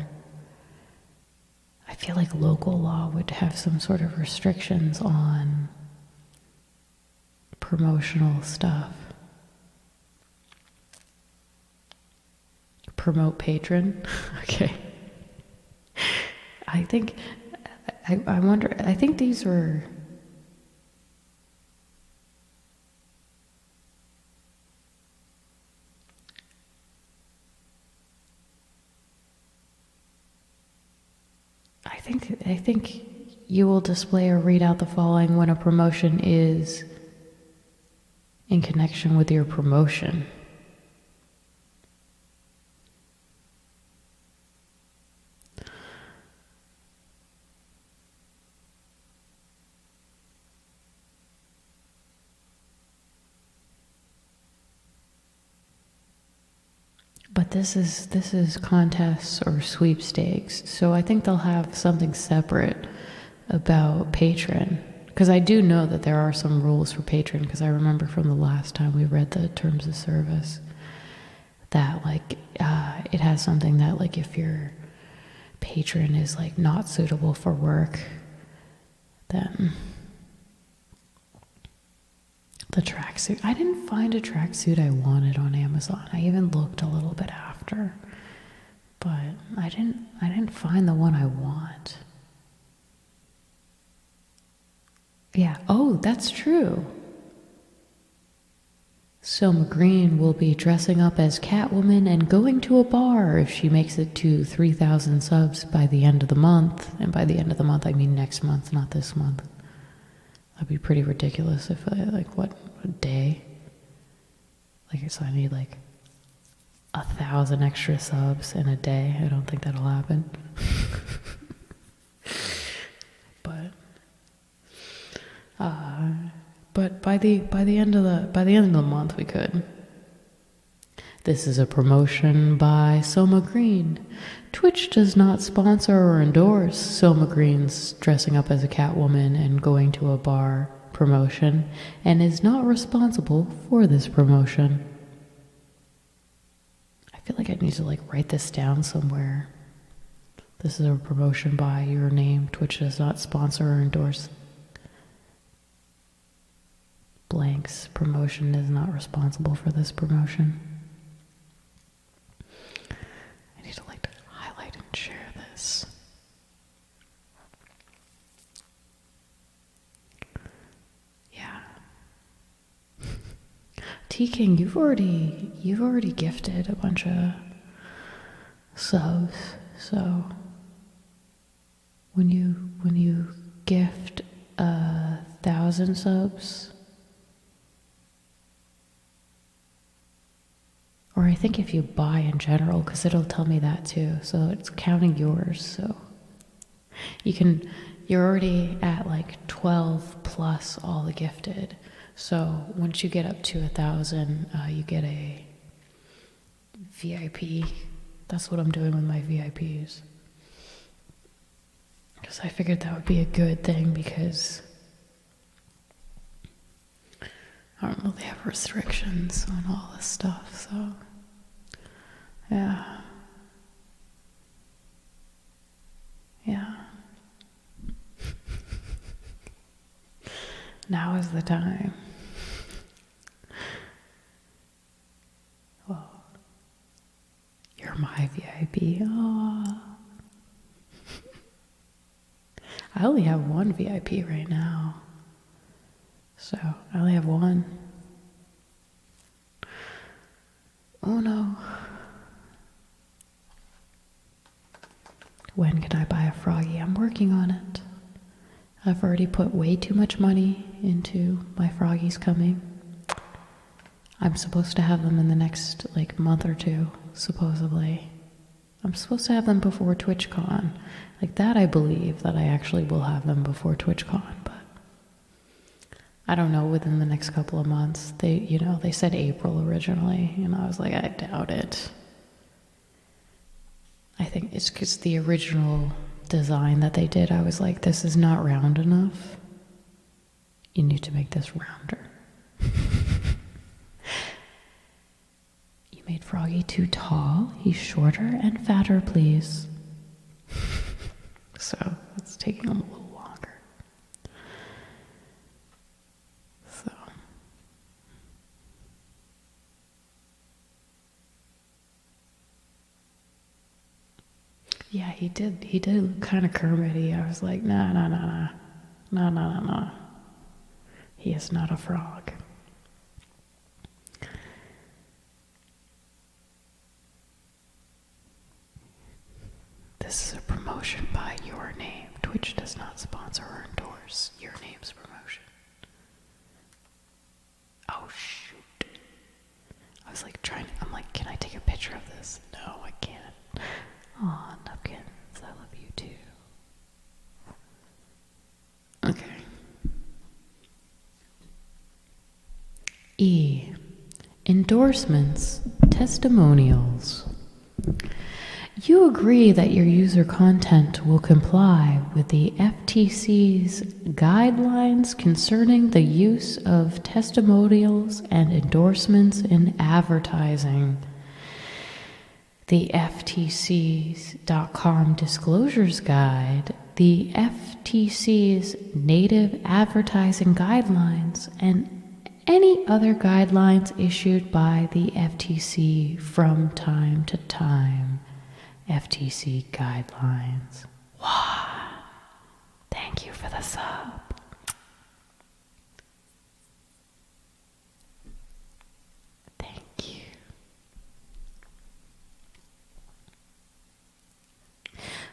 I feel like local law would have some sort of restrictions on promotional stuff. Promote patron. Okay. I think, I wonder, I think these were, I think you will display or read out the following when a promotion is in connection with your promotion. But this is contests or sweepstakes, so I think they'll have something separate about patron. Because I do know that there are some rules for patron, because I remember from the last time we read the terms of service that like it has something that like if your patron is like not suitable for work, then the tracksuit. I didn't find a tracksuit I wanted on Amazon. I even looked a little bit after, but I didn't find the one I want. Yeah. Oh, that's true. Soma Green will be dressing up as Catwoman and going to a bar if she makes it to 3,000 subs by the end of the month. And by the end of the month, I mean next month, not this month. That'd be pretty ridiculous if I, like, what, a day? Like, so I need, like, 1,000 extra subs in a day. I don't think that'll happen. But by the end of the month we could. This is a promotion by Soma Green. Twitch does not sponsor or endorse Soma Green's dressing up as a Catwoman and going to a bar promotion, and is not responsible for this promotion. I feel like I need to write this down somewhere. This is a promotion by your name. Twitch does not sponsor or endorse blanks. Promotion is not responsible for this promotion. I need to highlight and share this. Yeah. T-King, you've already gifted a bunch of subs, so when you gift 1,000 subs, or I think if you buy in general, because it'll tell me that too, so it's counting yours, so you're already at 12 plus all the gifted, so once you get up to 1,000, you get a VIP. That's what I'm doing with my VIPs. Because I figured that would be a good thing, because I don't know, they have restrictions on all this stuff, so yeah. Now is the time. Well, you're my VIP. Aww. I only have one VIP right now. So, I only have one. Oh no. When can I buy a Froggie? I'm working on it. I've already put way too much money into my Froggies coming. I'm supposed to have them in the next month or two, supposedly. I'm supposed to have them before TwitchCon. That I believe that I actually will have them before TwitchCon, but I don't know, within the next couple of months. They said April originally, and I was like, I doubt it. I think it's because the original design that they did, I was like, this is not round enough. You need to make this rounder. You made Froggie too tall. He's shorter and fatter, please. So it's taking him a little longer. So yeah, he did look kind of Kermit-y. I was like, nah. He is not a frog. This is a promotion by your name. Twitch does not sponsor or endorse your name's promotion. Oh shoot. I was I'm like, can I take a picture of this? No, I can't. Aw, Nupkins, I love you too. Okay. E. Endorsements, testimonials. You agree that your user content will comply with the FTC's guidelines concerning the use of testimonials and endorsements in advertising. The FTC's.com Disclosures Guide, the FTC's Native Advertising Guidelines, and any other guidelines issued by the FTC from time to time. FTC guidelines. Wow. Thank you for the sub. Thank you.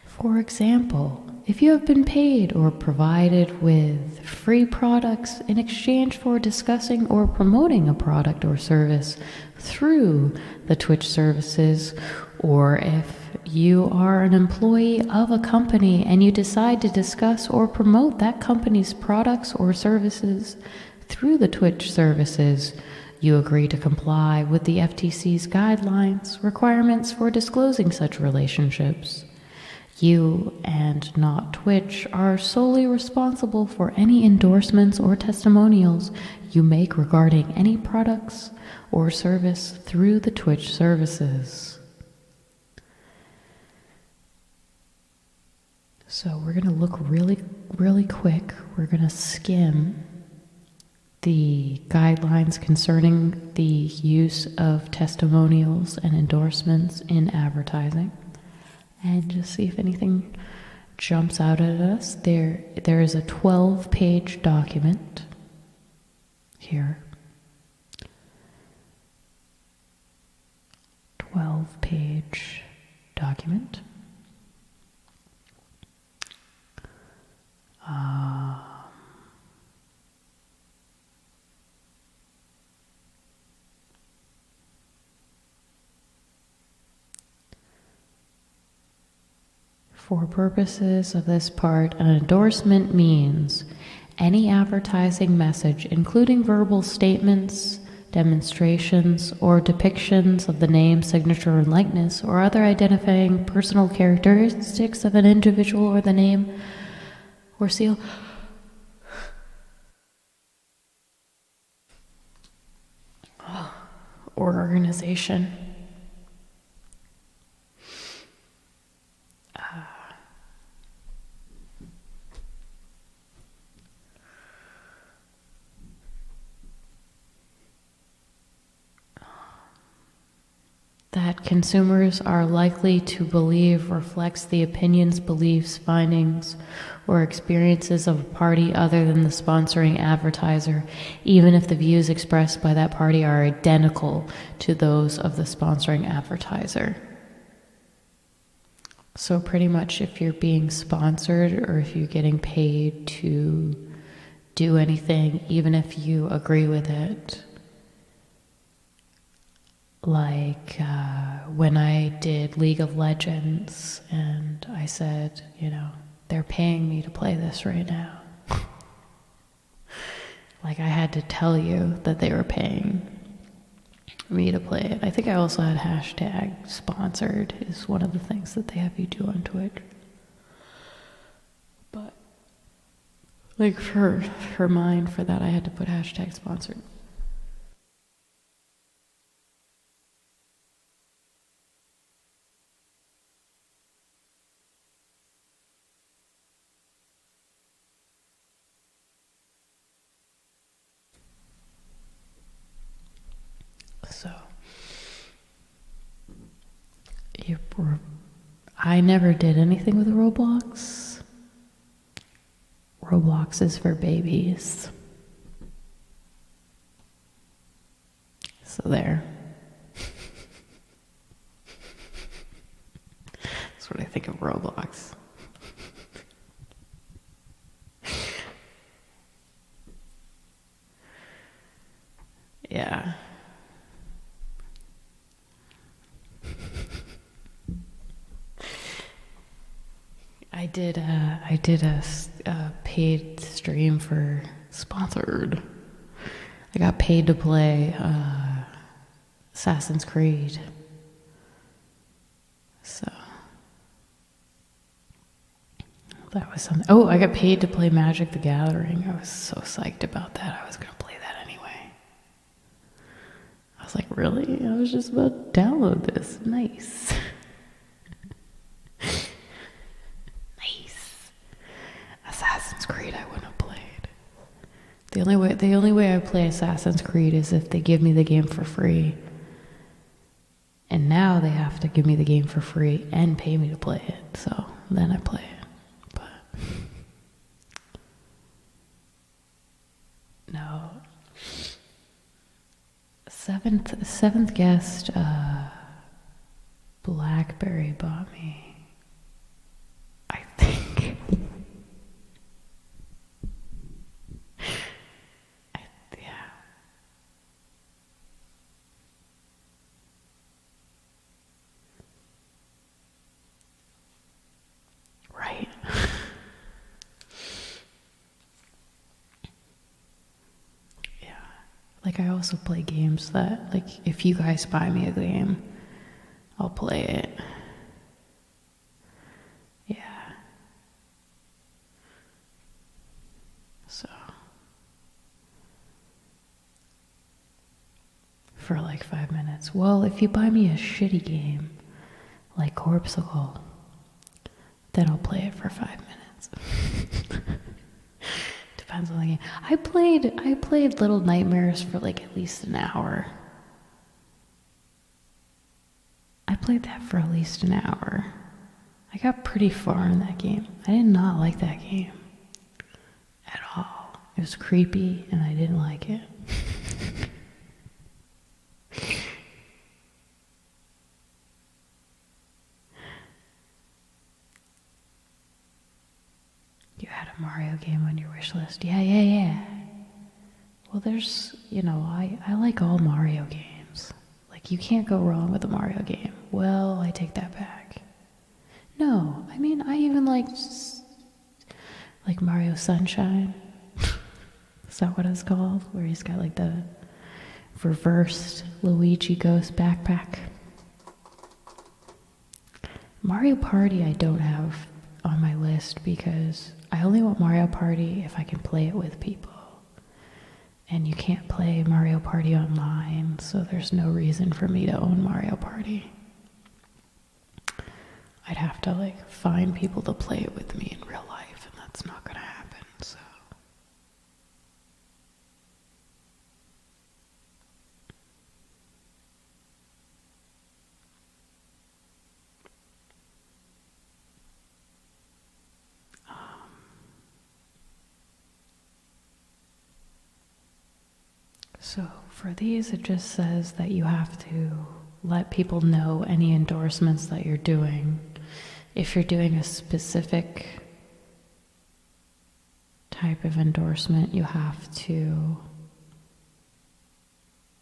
For example, if you have been paid or provided with free products in exchange for discussing or promoting a product or service through the Twitch services, or if you are an employee of a company and you decide to discuss or promote that company's products or services through the Twitch services, You agree to comply with the FTC's guidelines, requirements for disclosing such relationships. You, and not Twitch, are solely responsible for any endorsements or testimonials you make regarding any products or service through the Twitch services. So we're going to look really quick. We're going to skim the guidelines concerning the use of testimonials and endorsements in advertising, and just see if anything jumps out at us. There is a 12-page document here. 12-page document. For purposes of this part, an endorsement means any advertising message, including verbal statements, demonstrations, or depictions of the name, signature, and likeness, or other identifying personal characteristics of an individual or the name or seal or organization. That consumers are likely to believe reflects the opinions, beliefs, findings, or experiences of a party other than the sponsoring advertiser, even if the views expressed by that party are identical to those of the sponsoring advertiser. So pretty much if you're being sponsored or if you're getting paid to do anything, even if you agree with it, like when I did League of Legends and I said, they're paying me to play this right now. Like I had to tell you that they were paying me to play it. I think I also had hashtag sponsored is one of the things that they have you do on Twitch. But like for mine, for that I had to put hashtag sponsored. So, I never did anything with Roblox. Roblox is for babies. So there. That's what I think of Roblox. Yeah. I did a paid stream for sponsored. I got paid to play Assassin's Creed. So that was something. Oh, I got paid to play Magic the Gathering. I was so psyched about that. I was gonna play that anyway. I was like, really? I was just about to download this. Nice. Assassin's Creed I wouldn't have played. The only way I play Assassin's Creed is if they give me the game for free. And now they have to give me the game for free and pay me to play it. So then I play it. But no. Seventh guest, Blackberry bought me, I think. Yeah. Right. Like, I also play games that, like, if you guys buy me a game, I'll play it. Yeah. So, for like 5 minutes. Well, if you buy me a shitty game, like Corpsicle, then I'll play it for 5 minutes. Depends on the game. I played Little Nightmares for like at least an hour. I played that for at least an hour. I got pretty far in that game. I did not like that game at all. It was creepy and I didn't like it. You had a Mario game on your wish list. Yeah. Well, there's, I like all Mario games. Like, you can't go wrong with a Mario game. Well, I take that back. No, I mean, I even like Mario Sunshine. Is that what it's called? Where he's got like the reversed Luigi Ghost backpack. Mario Party I don't have on my list because I only want Mario Party if I can play it with people. And you can't play Mario Party online, so there's no reason for me to own Mario Party. I'd have to like find people to play it with me in real life, and that's not gonna happen, so. So for these, it just says that you have to let people know any endorsements that you're doing. If you're doing a specific type of endorsement, you have to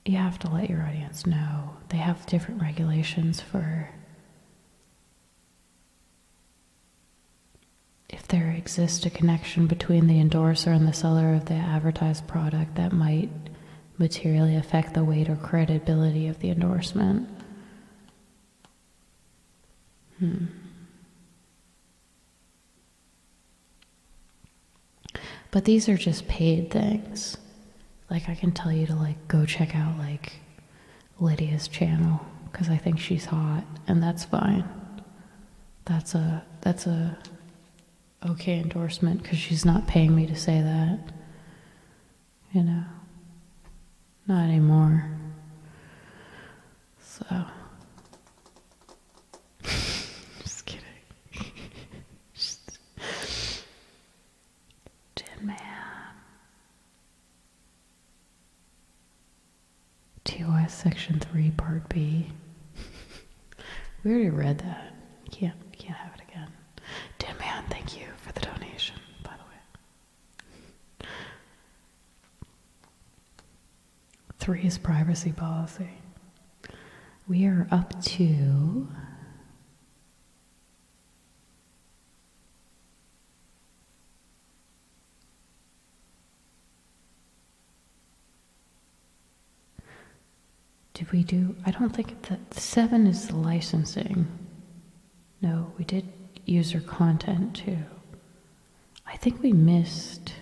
let your audience know. They have different regulations for if there exists a connection between the endorser and the seller of the advertised product that might materially affect the weight or credibility of the endorsement. But these are just paid things. Like, I can tell you to like go check out like Lydia's channel because I think she's hot, and that's fine. That's a okay endorsement because she's not paying me to say that. Not anymore. So, just kidding. Tin Man. TOS Section 3, Part B. We already read that. You can't have it again. Tin Man, thank you for the donation, by the way. 3 is privacy policy. We are up to did we do, I don't think that 7 is the licensing. No, we did user content too. I think we missed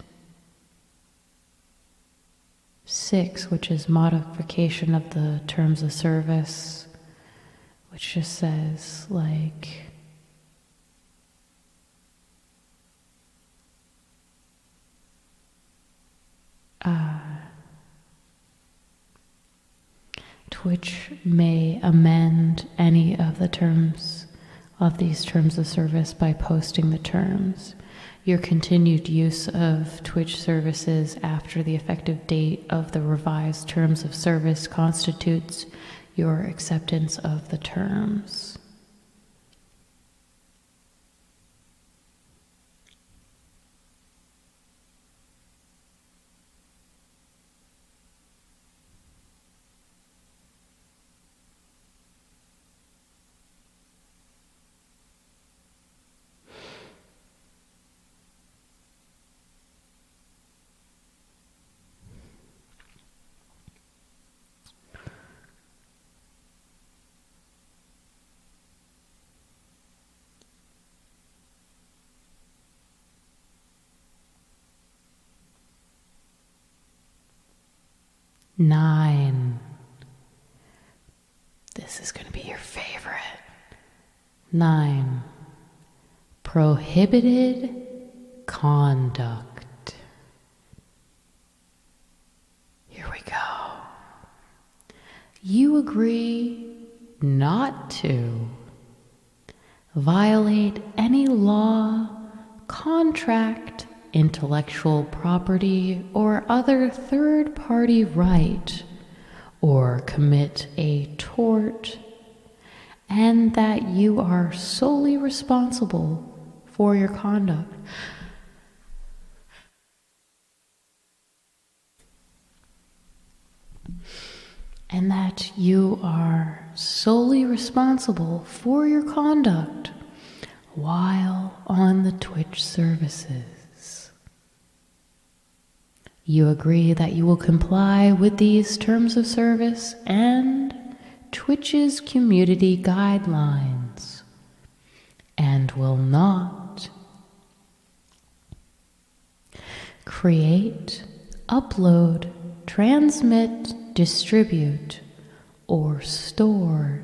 6, which is modification of the terms of service, which just says like Twitch may amend any of the terms of these terms of service by posting the terms. Your continued use of Twitch services after the effective date of the revised terms of service constitutes your acceptance of the terms. 9. This is going to be your favorite. 9. Prohibited conduct. Here we go. You agree not to violate any law, contract, intellectual property, or other third-party right, or commit a tort, and that you are solely responsible for your conduct. And that you are solely responsible for your conduct while on the Twitch services. You agree that you will comply with these terms of service and Twitch's community guidelines, and will not create, upload, transmit, distribute, or store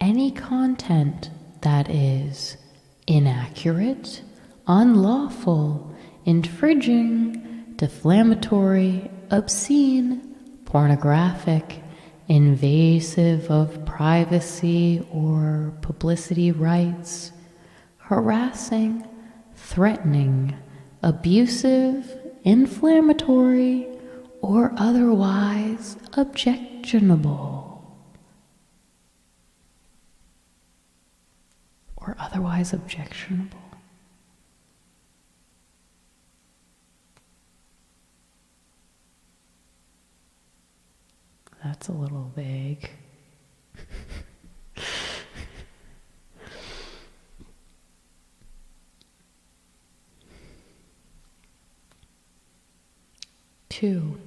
any content that is inaccurate, unlawful, infringing, defamatory, obscene, pornographic, invasive of privacy or publicity rights, harassing, threatening, abusive, inflammatory, or otherwise objectionable. Or otherwise objectionable. That's a little vague. Two.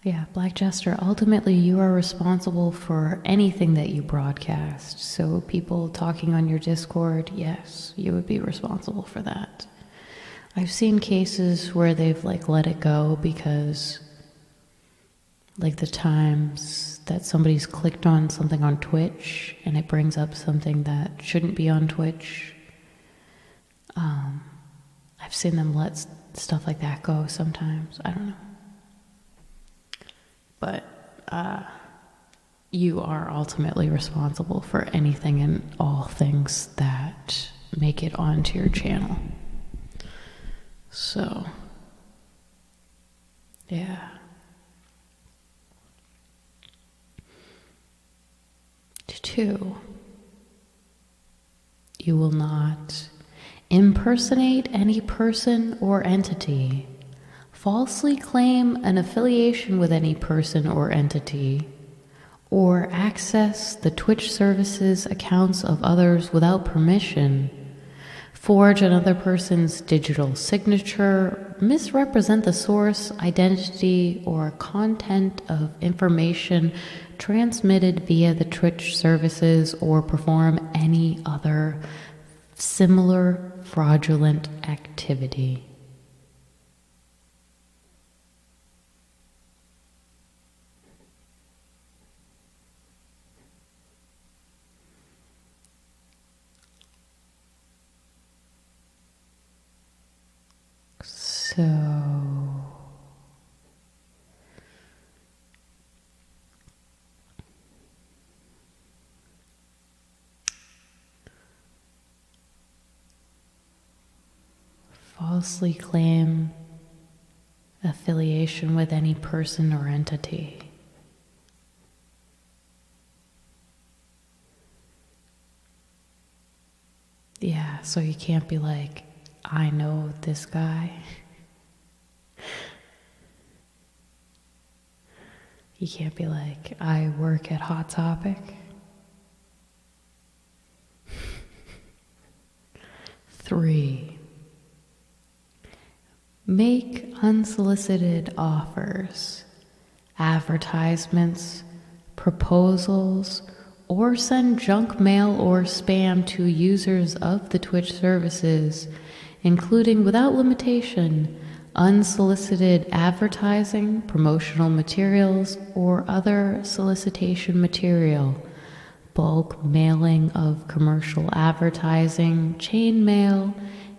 Yeah, Black Jester, ultimately you are responsible for anything that you broadcast. So people talking on your Discord, yes, you would be responsible for that. I've seen cases where they've let it go because the times that somebody's clicked on something on Twitch and it brings up something that shouldn't be on Twitch. I've seen them let stuff like that go sometimes. I don't know. But you are ultimately responsible for anything and all things that make it onto your channel. So, yeah. 2, you will not impersonate any person or entity, falsely claim an affiliation with any person or entity, or access the Twitch services accounts of others without permission, forge another person's digital signature, misrepresent the source, identity, or content of information transmitted via the Twitch services, or perform any other similar fraudulent activity. So, falsely claim affiliation with any person or entity. Yeah, so you can't be like, I know this guy. You can't be like, I work at Hot Topic. 3, make unsolicited offers, advertisements, proposals, or send junk mail or spam to users of the Twitch services, including without limitation unsolicited advertising, promotional materials, or other solicitation material, bulk mailing of commercial advertising, chain mail,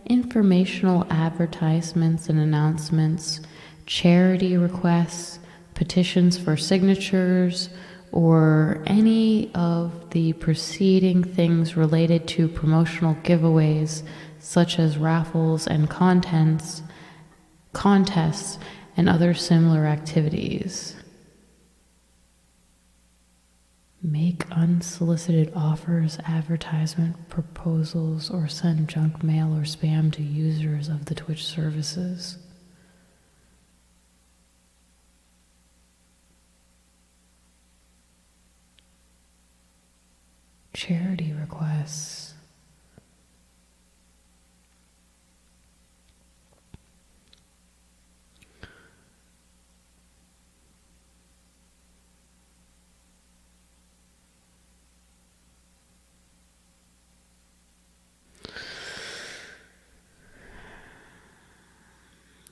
informational advertisements and announcements, charity requests, petitions for signatures, or any of the preceding things related to promotional giveaways such as raffles and contests and other similar activities. Make unsolicited offers, advertisement proposals, or send junk mail or spam to users of the Twitch services. Charity requests.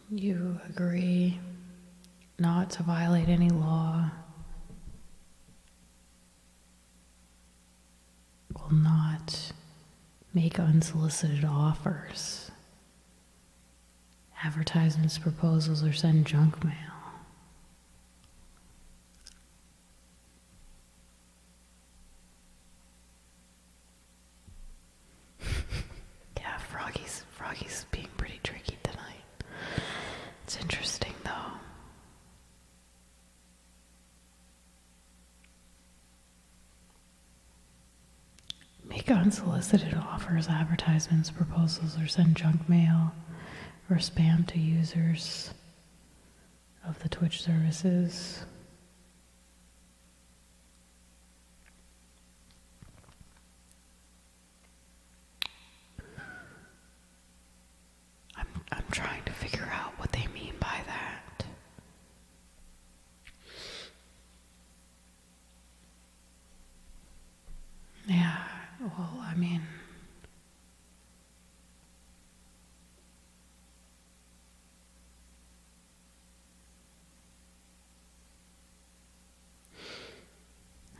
You agree not to violate any law, will not make unsolicited offers, advertisements, proposals, or send junk mail. Yeah, Froggie's being pretty tricky tonight. It's interesting though. Make unsolicited offers, advertisements, proposals, or send junk mail or spam to users of the Twitch services. I'm trying to figure out what they mean by that. Yeah, well, I mean,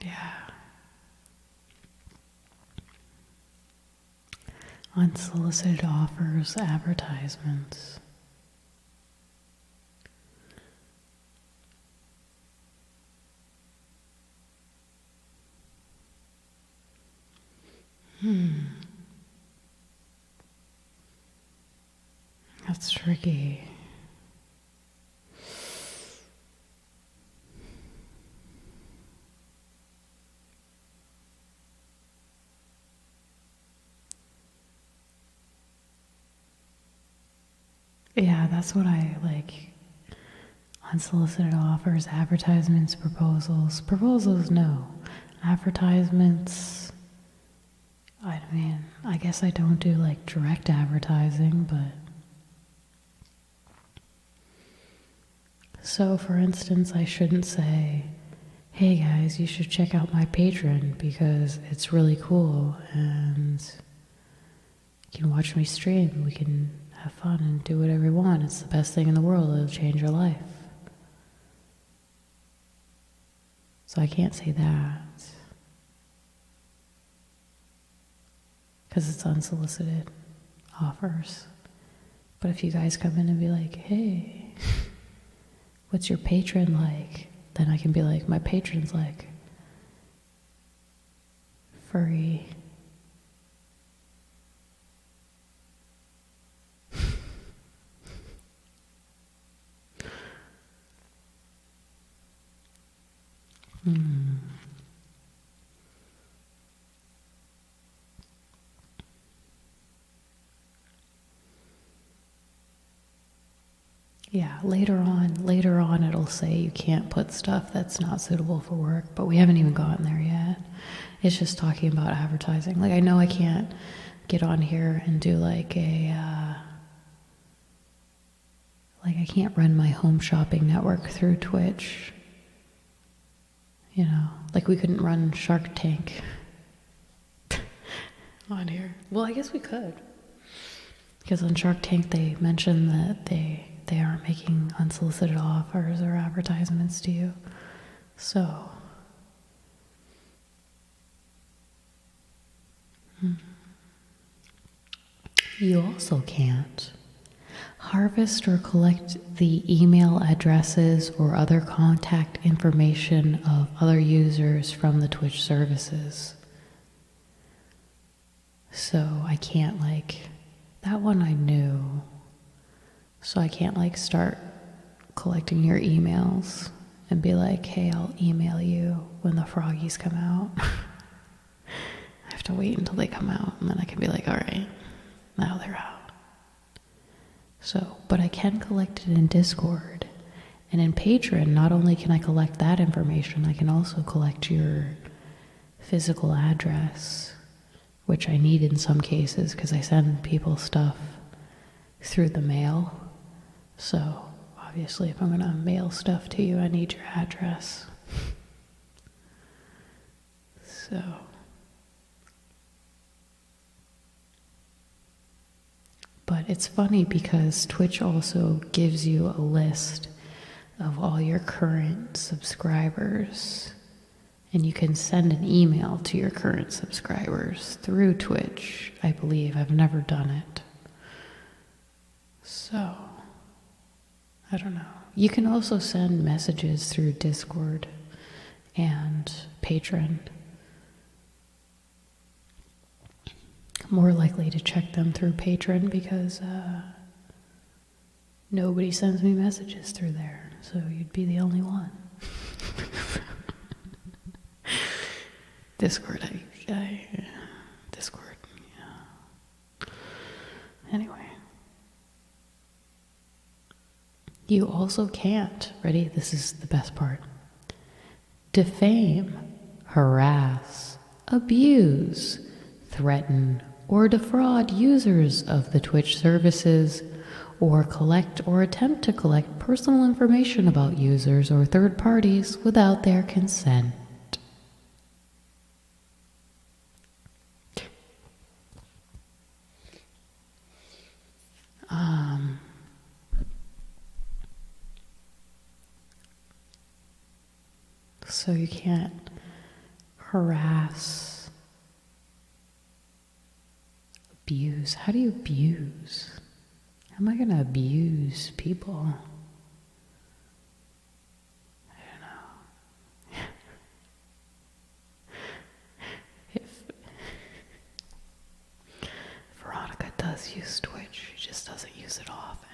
yeah. Unsolicited offers, advertisements. That's tricky. Yeah, that's what I like. Unsolicited offers, advertisements, proposals. Proposals, no. Advertisements, I mean, I guess I don't do like direct advertising, but. So, for instance, I shouldn't say, hey guys, you should check out my Patreon because it's really cool and you can watch me stream. We can have fun and do whatever you want. It's the best thing in the world. It'll change your life. So I can't say that because it's unsolicited offers. But if you guys come in and be like, hey, what's your patron like? Then I can be like, my patron's like furry. Yeah, later on it'll say you can't put stuff that's not suitable for work, but we haven't even gotten there yet. It's just talking about advertising. Like, I know I can't get on here and do like I can't run my home shopping network through Twitch. You know, like we couldn't run Shark Tank on here. Well, I guess we could. Because on Shark Tank they mentioned that they aren't making unsolicited offers or advertisements to you. So, you also can't harvest or collect the email addresses or other contact information of other users from the Twitch services. So I can't that one I knew. So I can't start collecting your emails and be like, hey, I'll email you when the Froggies come out. I have to wait until they come out, and then I can be like, all right, now they're out. So, but I can collect it in Discord. And in Patreon, not only can I collect that information, I can also collect your physical address, which I need in some cases because I send people stuff through the mail. So, obviously, if I'm going to mail stuff to you, I need your address. So, but it's funny because Twitch also gives you a list of all your current subscribers, and you can send an email to your current subscribers through Twitch, I believe. I've never done it. So, I don't know. You can also send messages through Discord and Patreon. More likely to check them through Patreon because nobody sends me messages through there, so you'd be the only one. Discord, Discord, yeah. Anyway. You also can't, ready? This is the best part. Defame, harass, abuse, threaten, or defraud users of the Twitch services, or collect or attempt to collect personal information about users or third parties without their consent. So you can't harass, abuse. How do you abuse? How am I going to abuse people? I don't know. If Veronica does use Twitch, she just doesn't use it often.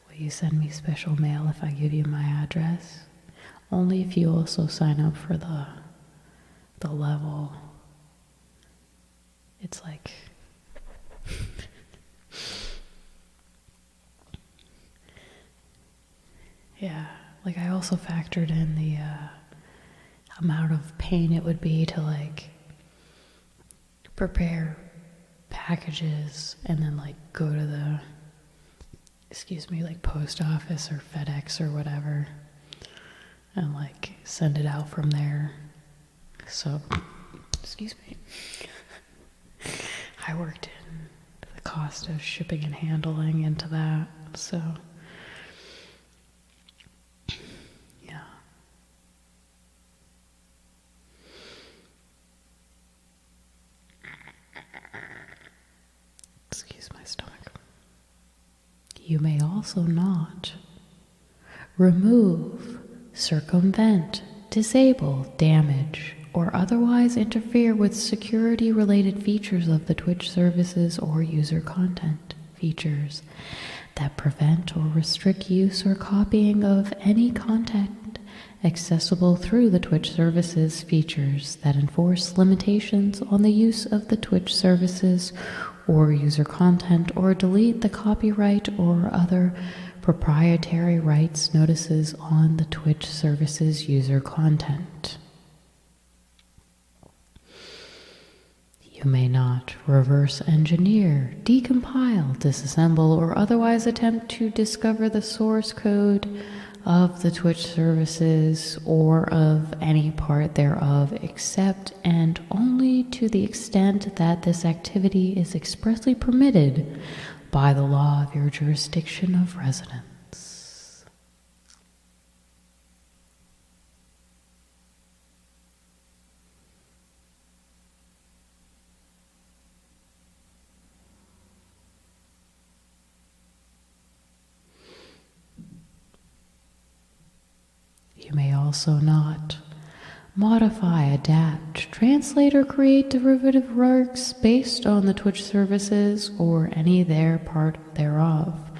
Will you send me special mail if I give you my address? Only if you also sign up for the level. It's like yeah, I also factored in the amount of pain it would be to prepare packages and then go to the post office or FedEx or whatever and send it out from there. So, excuse me. I worked in the cost of shipping and handling into that, so yeah. Excuse my stomach. You may also not remove, circumvent, disable, damage, or otherwise interfere with security-related features of the Twitch services or user content features that prevent or restrict use or copying of any content accessible through the Twitch services features that enforce limitations on the use of the Twitch services or user content, or delete the copyright or other proprietary rights notices on the Twitch services user content. You may not reverse engineer, decompile, disassemble, or otherwise attempt to discover the source code of the Twitch services or of any part thereof, except and only to the extent that this activity is expressly permitted by the law of your jurisdiction of residence. You may also not modify, adapt, translate, or create derivative works based on the Twitch services or any their part thereof,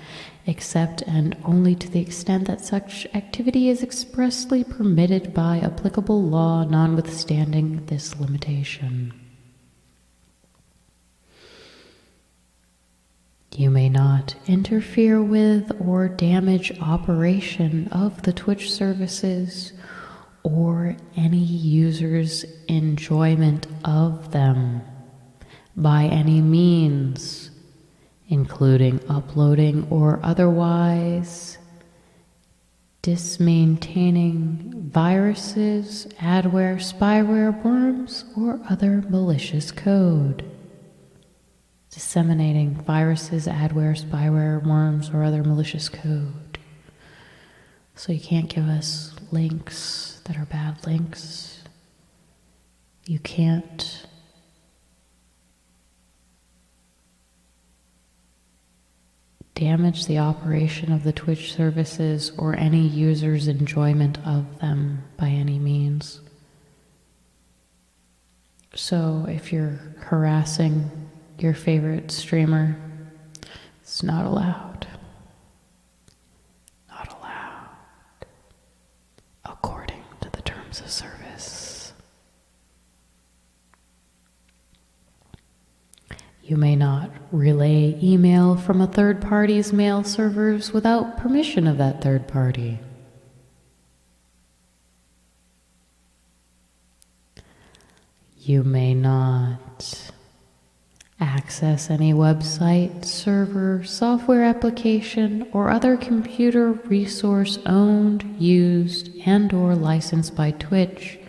except and only to the extent that such activity is expressly permitted by applicable law, notwithstanding this limitation. You may not interfere with or damage operation of the Twitch services or any user's enjoyment of them by any means, including uploading or otherwise dismaintaining viruses, adware, spyware, worms, or other malicious code. Disseminating viruses, adware, spyware, worms, or other malicious code. So you can't give us links that are bad links. You can't damage the operation of the Twitch services or any user's enjoyment of them by any means. So if you're harassing your favorite streamer, it's not allowed. Not allowed. According to the terms of service. You may not relay email from a third party's mail servers without permission of that third party. You may not access any website, server, software application, or other computer resource owned, used, and/or licensed by Twitch,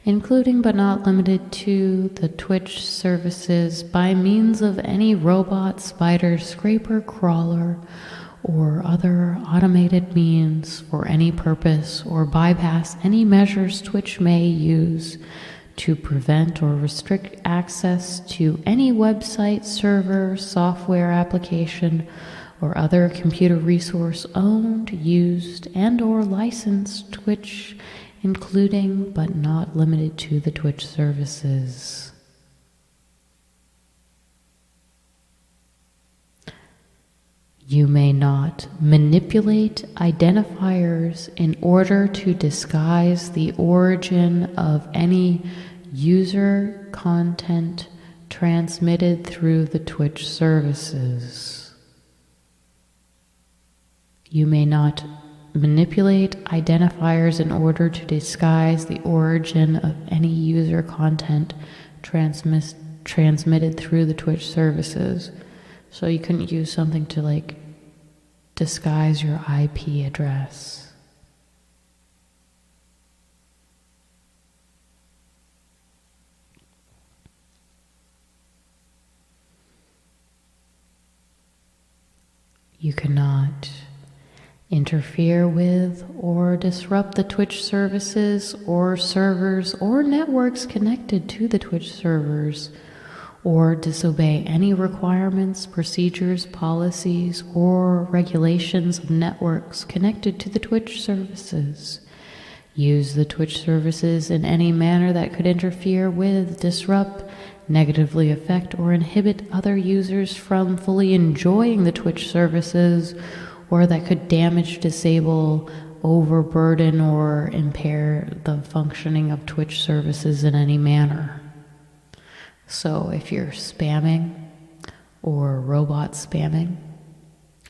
including but not limited to the Twitch services by means of any robot, spider, scraper, crawler, or other automated means for any purpose, or bypass any measures Twitch may use to prevent or restrict access to any website, server, software application, or other computer resource owned, used, and/or licensed Twitch, including but not limited to the Twitch services. You may not manipulate identifiers in order to disguise the origin of any user content transmitted through the Twitch services. You may not manipulate identifiers in order to disguise the origin of any user content transmitted through the Twitch services. So you couldn't use something to disguise your IP address. You cannot interfere with or disrupt the Twitch services or servers or networks connected to the Twitch servers, or disobey any requirements, procedures, policies, or regulations of networks connected to the Twitch services. Use the Twitch services in any manner that could interfere with, disrupt, negatively affect, or inhibit other users from fully enjoying the Twitch services, or that could damage, disable, overburden, or impair the functioning of Twitch services in any manner. So if you're spamming or robot spamming,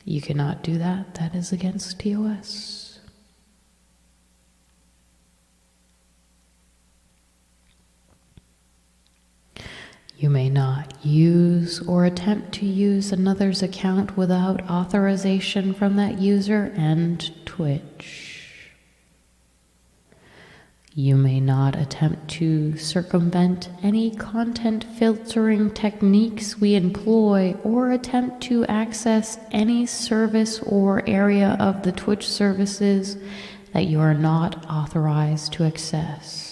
you cannot do that. That is against TOS. You may not use or attempt to use another's account without authorization from that user and Twitch. You may not attempt to circumvent any content filtering techniques we employ or attempt to access any service or area of the Twitch services that you are not authorized to access.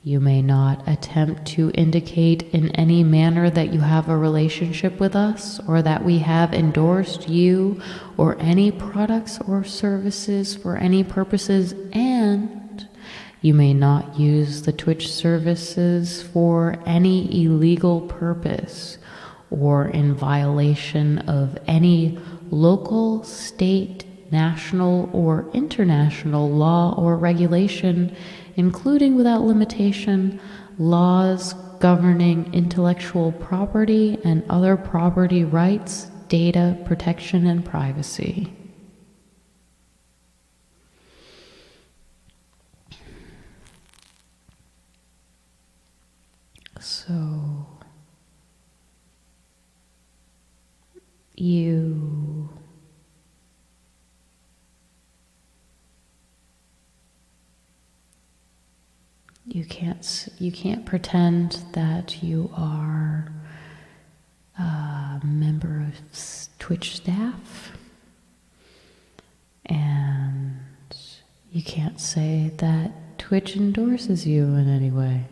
You may not attempt to indicate in any manner that you have a relationship with us or that we have endorsed you or any products or services for any purposes, and you may not use the Twitch services for any illegal purpose or in violation of any local, state, national, or international law or regulation, including without limitation, laws governing intellectual property and other property rights, data protection, and privacy. So, you can't pretend that you are a member of Twitch staff, and you can't say that Twitch endorses you in any way.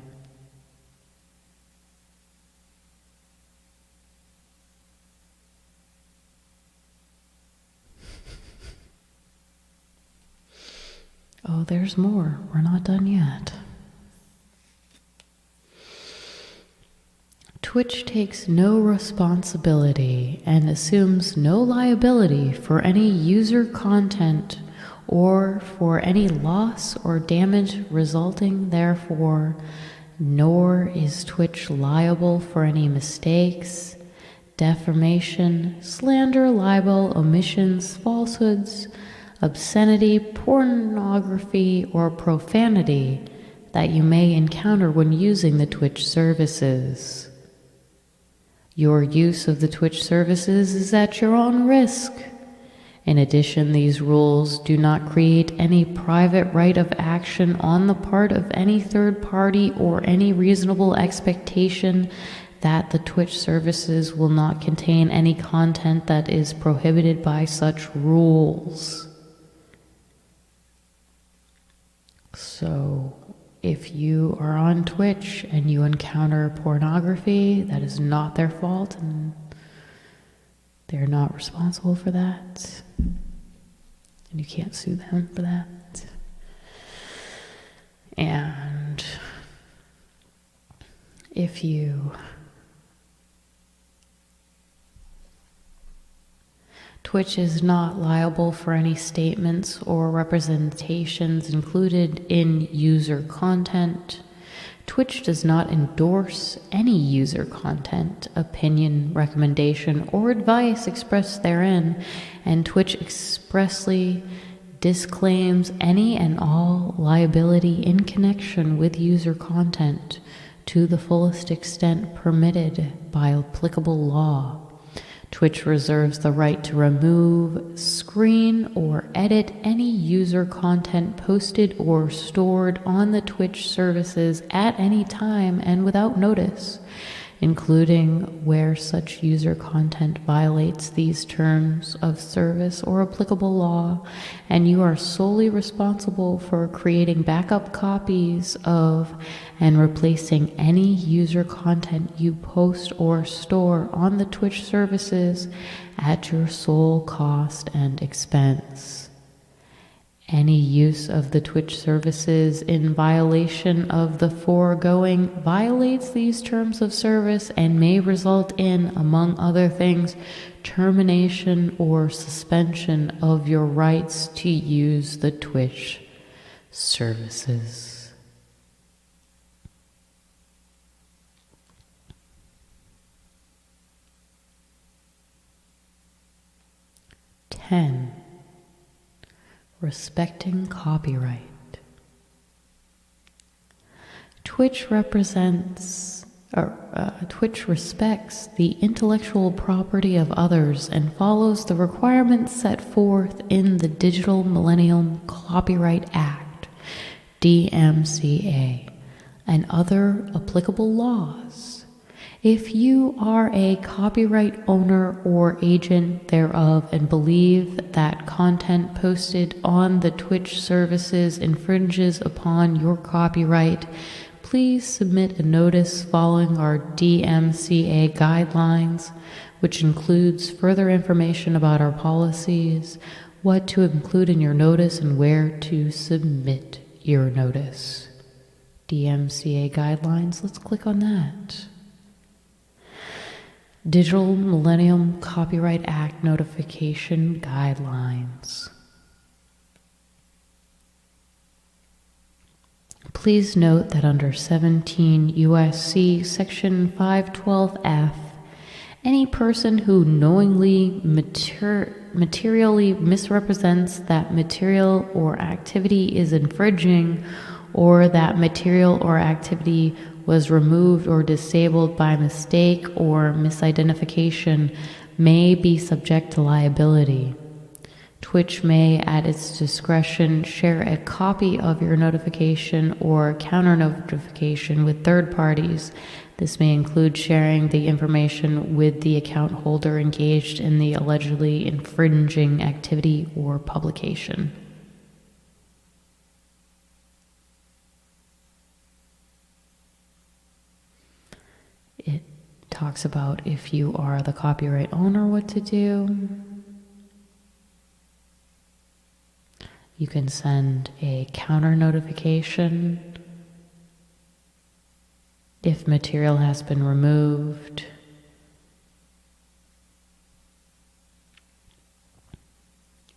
Oh, there's more. We're not done yet. Twitch takes no responsibility and assumes no liability for any user content or for any loss or damage resulting therefore, nor is Twitch liable for any mistakes, defamation, slander, libel, omissions, falsehoods, obscenity, pornography, or profanity that you may encounter when using the Twitch services. Your use of the Twitch services is at your own risk. In addition, these rules do not create any private right of action on the part of any third party or any reasonable expectation that the Twitch services will not contain any content that is prohibited by such rules. So, if you are on Twitch and you encounter pornography, that is not their fault and they're not responsible for that. And you can't sue them for that. And if you Twitch is not liable for any statements or representations included in user content. Twitch does not endorse any user content, opinion, recommendation, or advice expressed therein, and Twitch expressly disclaims any and all liability in connection with user content to the fullest extent permitted by applicable law. Twitch reserves the right to remove, screen, or edit any user content posted or stored on the Twitch services at any time and without notice, including where such user content violates these terms of service or applicable law, and you are solely responsible for creating backup copies of and replacing any user content you post or store on the Twitch services at your sole cost and expense. Any use of the Twitch services in violation of the foregoing violates these terms of service and may result in, among other things, termination or suspension of your rights to use the Twitch services. Respecting copyright. Twitch represents Twitch respects the intellectual property of others and follows the requirements set forth in the Digital Millennium Copyright Act, DMCA, and other applicable laws. If you are a copyright owner or agent thereof and believe that content posted on the Twitch services infringes upon your copyright, please submit a notice following our DMCA guidelines, which includes further information about our policies, what to include in your notice, and where to submit your notice. DMCA guidelines, let's click on that. Digital Millennium Copyright Act Notification Guidelines. Please note that under 17 U.S.C. Section 512F, any person who knowingly materially misrepresents that material or activity is infringing, or that material or activity was removed or disabled by mistake or misidentification, may be subject to liability. Twitch may, at its discretion, share a copy of your notification or counter-notification with third parties. This may include sharing the information with the account holder engaged in the allegedly infringing activity or publication. It talks about if you are the copyright owner, what to do. You can send a counter notification if material has been removed.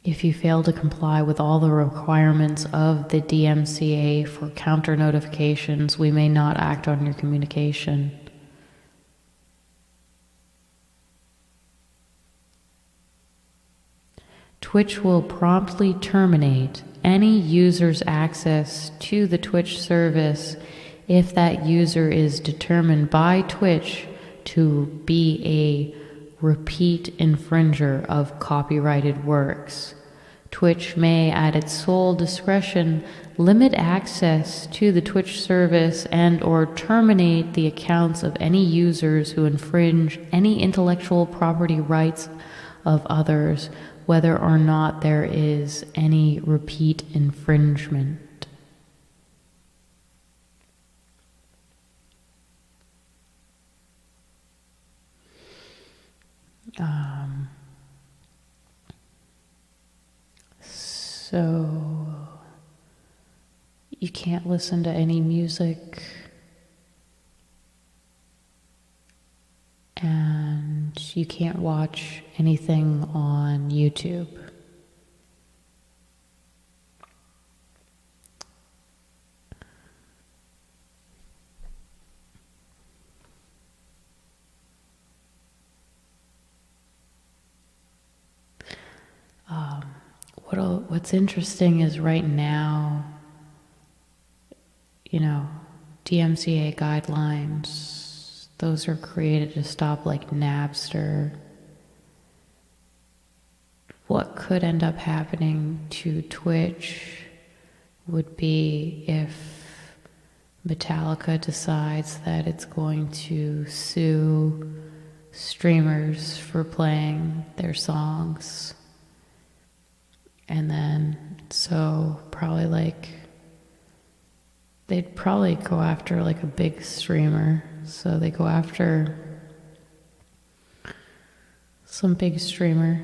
If you fail to comply with all the requirements of the DMCA for counter notifications, we may not act on your communication. Twitch will promptly terminate any user's access to the Twitch service if that user is determined by Twitch to be a repeat infringer of copyrighted works. Twitch may, at its sole discretion, limit access to the Twitch service and/or terminate the accounts of any users who infringe any intellectual property rights of others, whether or not there is any repeat infringement. So you can't listen to any music, and you can't watch anything on YouTube. What's interesting is right now, DMCA guidelines, those are created to stop like Napster. What could end up happening to Twitch would be if Metallica decides that it's going to sue streamers for playing their songs. And then, so probably they'd probably go after a big streamer. So they go after some big streamer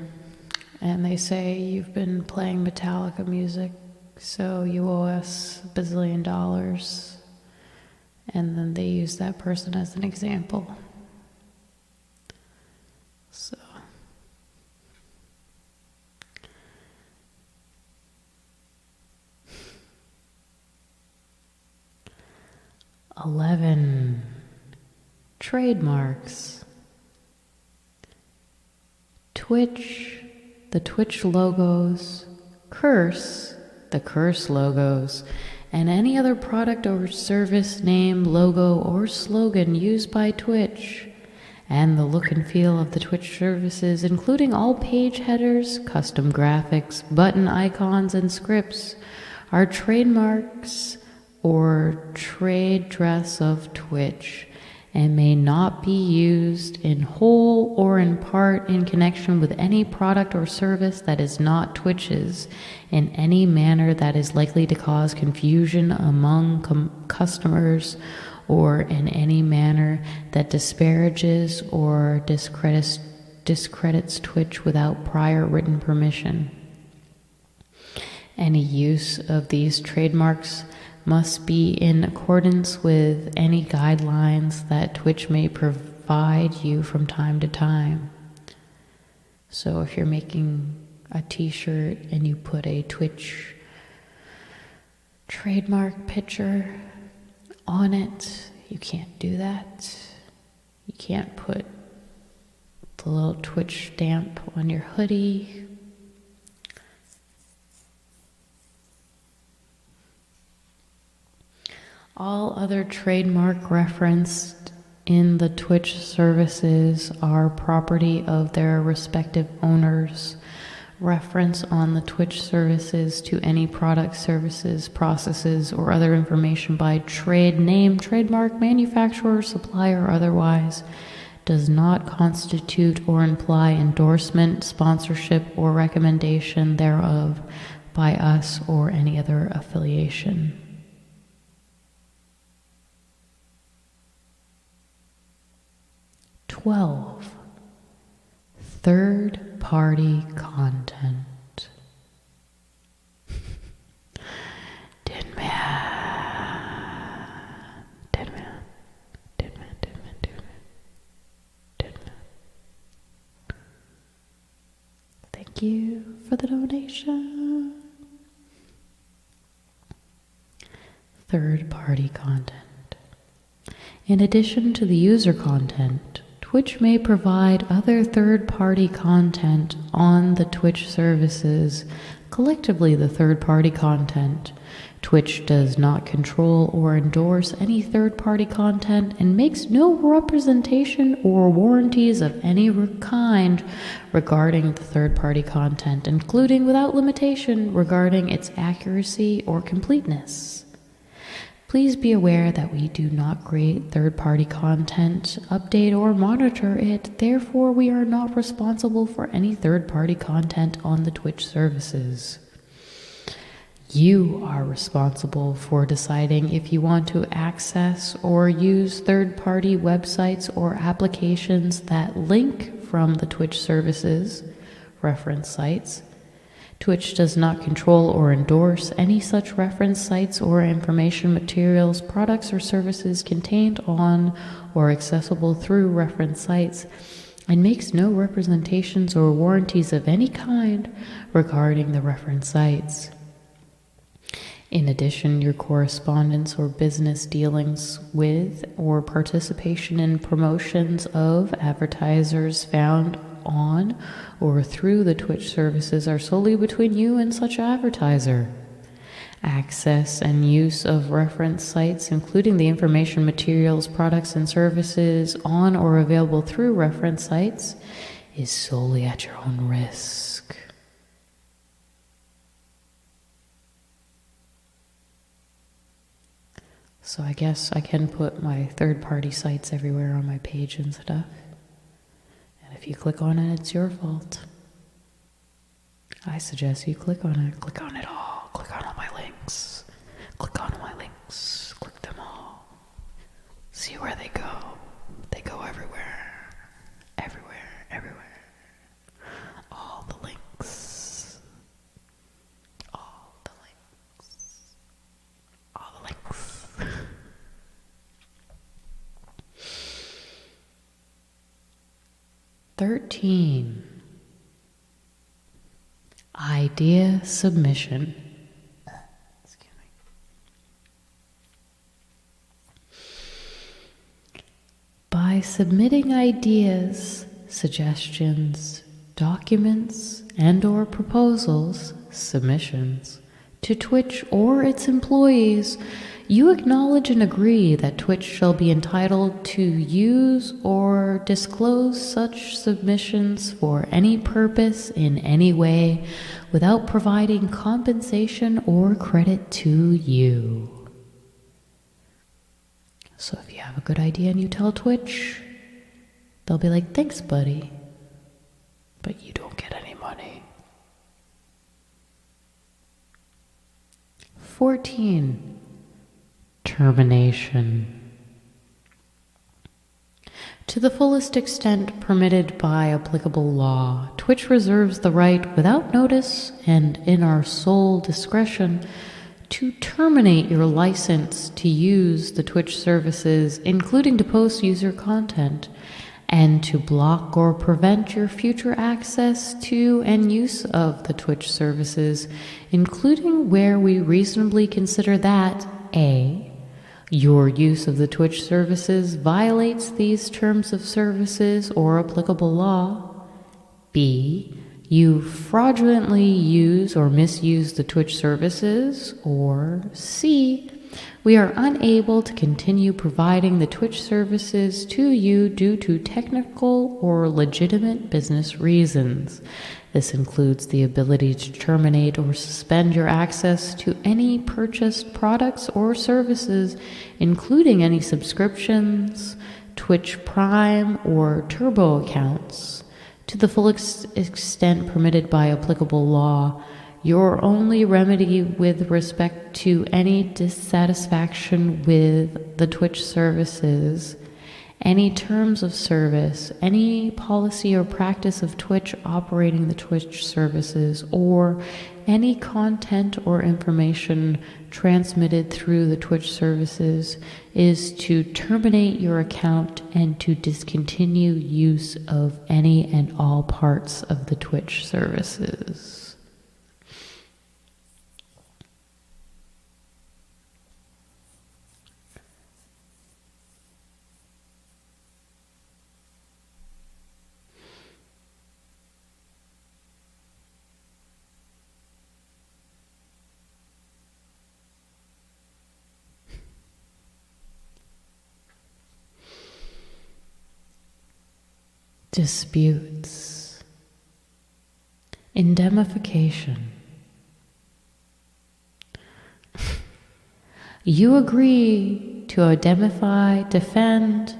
and they say, you've been playing Metallica music, so you owe us $1 bazillion. And then they use that person as an example. So. "11. Trademarks. Twitch, the Twitch logos, Curse, the Curse logos, and any other product or service name, logo, or slogan used by Twitch, and the look and feel of the Twitch services, including all page headers, custom graphics, button icons, and scripts, are trademarks or trade dress of Twitch and may not be used in whole or in part in connection with any product or service that is not Twitch's in any manner that is likely to cause confusion among customers or in any manner that disparages or discredits Twitch without prior written permission. Any use of these trademarks must be in accordance with any guidelines that Twitch may provide you from time to time. So if you're making a t-shirt and you put a Twitch trademark picture on it, you can't do that. You can't put the little Twitch stamp on your hoodie. All other trademark referenced in the Twitch services are property of their respective owners. Reference on the Twitch services to any product, services, processes, or other information by trade name, trademark, manufacturer, supplier, or otherwise does not constitute or imply endorsement, sponsorship, or recommendation thereof by us or any other affiliation. Third-party content. Dead man. Thank you for the donation. Third-party content. In addition to the user content, Twitch may provide other third-party content on the Twitch services, collectively the third-party content. Twitch does not control or endorse any third-party content and makes no representation or warranties of any kind regarding the third-party content, including without limitation regarding its accuracy or completeness. Please be aware that we do not create third-party content, update, or monitor it. Therefore, we are not responsible for any third-party content on the Twitch services. You are responsible for deciding if you want to access or use third-party websites or applications that link from the Twitch services, reference sites. Twitch does not control or endorse any such reference sites or information materials, products, or services contained on or accessible through reference sites, and makes no representations or warranties of any kind regarding the reference sites. In addition, your correspondence or business dealings with or participation in promotions of advertisers found on or through the Twitch services are solely between you and such advertiser. Access and use of reference sites, including the information materials, products, and services on or available through reference sites, is solely at your own risk. So I guess I can put my third-party sites everywhere on my page and stuff. If you click on it, it's your fault. I suggest you click on it. Click on it all. Click on all my links. Click on my links. Click them all. See where they go. They go everywhere. Everywhere. Everywhere. All the links. All the links. All the links. 13. Idea submission. Excuse me. By submitting ideas, suggestions, documents, and/or proposals, submissions, To Twitch or its employees, you acknowledge and agree that Twitch shall be entitled to use or disclose such submissions for any purpose in any way without providing compensation or credit to you. So if you have a good idea and you tell Twitch, they'll be like, thanks, buddy, but you don't get any money. 14. Termination. To the fullest extent permitted by applicable law, Twitch reserves the right, without notice and in our sole discretion, to terminate your license to use the Twitch services, including to post user content, and to block or prevent your future access to and use of the Twitch services, including where we reasonably consider that A, your use of the Twitch services violates these terms of services or applicable law, B, you fraudulently use or misuse the Twitch services, or C, we are unable to continue providing the Twitch services to you due to technical or legitimate business reasons. This includes the ability to terminate or suspend your access to any purchased products or services, including any subscriptions, Twitch Prime, or Turbo accounts. To the full extent permitted by applicable law, your only remedy with respect to any dissatisfaction with the Twitch services, any terms of service, any policy or practice of Twitch operating the Twitch services, or any content or information transmitted through the Twitch services is to terminate your account and to discontinue use of any and all parts of the Twitch services. Disputes. Indemnification. You agree to indemnify, defend,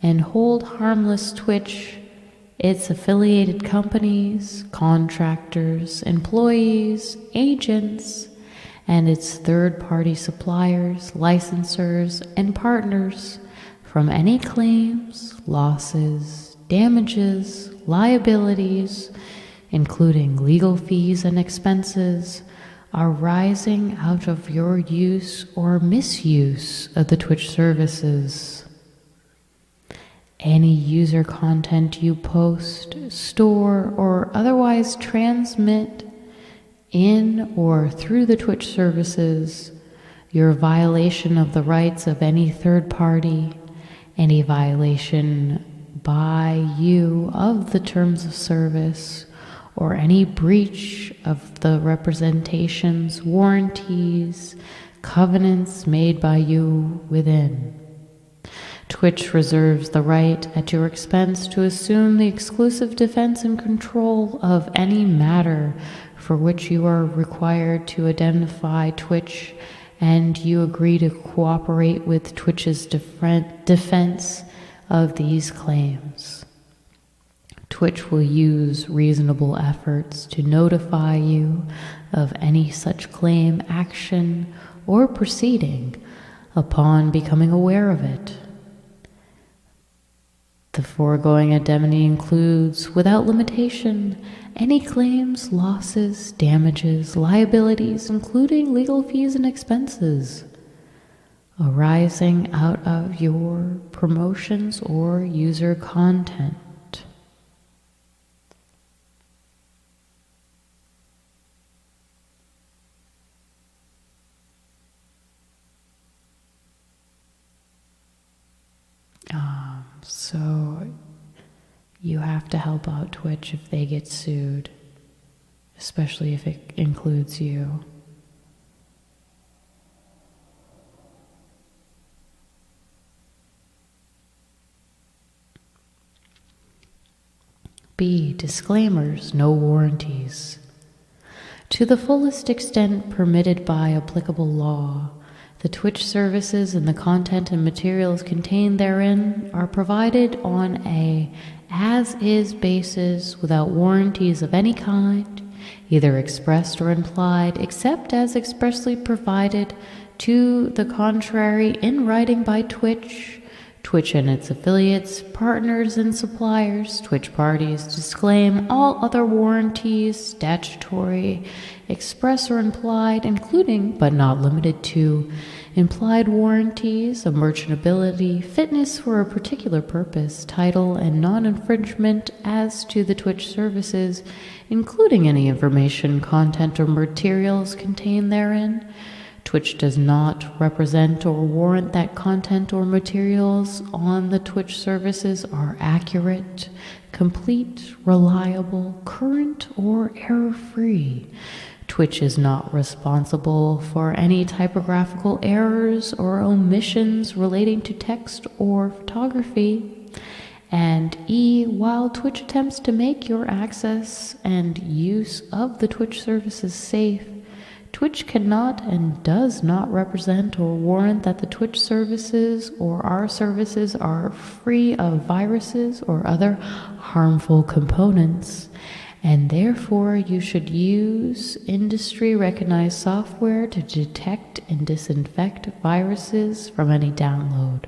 and hold harmless Twitch, its affiliated companies, contractors, employees, agents, and its third-party suppliers, licensors, and partners from any claims, losses, damages, liabilities, including legal fees and expenses, arising out of your use or misuse of the Twitch services. Any user content you post, store, or otherwise transmit in or through the Twitch services, your violation of the rights of any third party, any violation by you of the terms of service, or any breach of the representations, warranties, covenants made by you within. Twitch reserves the right at your expense to assume the exclusive defense and control of any matter for which you are required to indemnify Twitch, and you agree to cooperate with Twitch's defense of these claims. Twitch will use reasonable efforts to notify you of any such claim, action, or proceeding upon becoming aware of it. The foregoing indemnity includes, without limitation, any claims, losses, damages, liabilities, including legal fees and expenses, arising out of your promotions or user content. So you have to help out Twitch if they get sued, especially if it includes you. B. Disclaimers, no warranties. To the fullest extent permitted by applicable law, the Twitch services and the content and materials contained therein are provided on a as-is basis without warranties of any kind, either expressed or implied, except as expressly provided to the contrary in writing by Twitch. Twitch and its affiliates, partners, and suppliers, Twitch parties, disclaim all other warranties, statutory, express or implied, including, but not limited to, implied warranties of merchantability, fitness for a particular purpose, title, and non-infringement as to the Twitch services, including any information, content, or materials contained therein. Twitch does not represent or warrant that content or materials on the Twitch services are accurate, complete, reliable, current, or error-free. Twitch is not responsible for any typographical errors or omissions relating to text or photography. And E, while Twitch attempts to make your access and use of the Twitch services safe, Twitch cannot and does not represent or warrant that the Twitch services or our services are free of viruses or other harmful components, and therefore you should use industry-recognized software to detect and disinfect viruses from any download.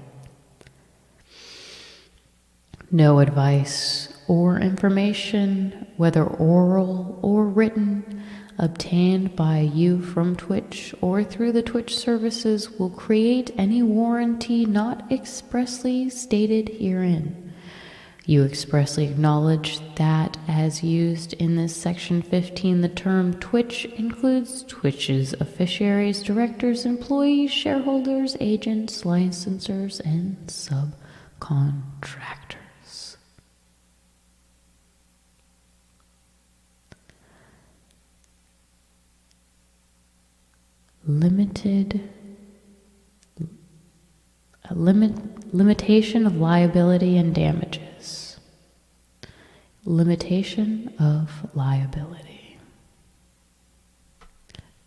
No advice or information, whether oral or written, obtained by you from Twitch or through the Twitch services will create any warranty not expressly stated herein. You expressly acknowledge that, as used in this section 15, the term Twitch includes Twitch's officiaries, directors, employees, shareholders, agents, licensors, and subcontractors. Limitation of liability and damages. Limitation of liability.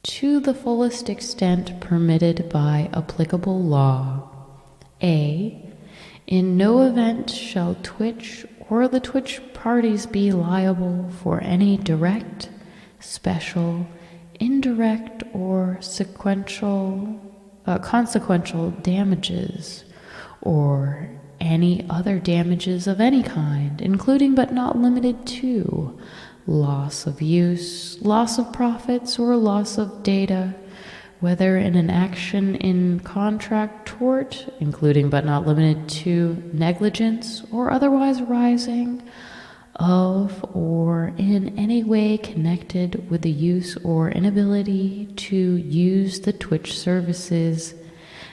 To the fullest extent permitted by applicable law, A, in no event shall Twitch or the Twitch parties be liable for any direct, special, indirect, or consequential damages, or any other damages of any kind, including but not limited to loss of use, loss of profits, or loss of data, whether in an action in contract tort, including but not limited to negligence, or otherwise arising of or in any way connected with the use or inability to use the Twitch services,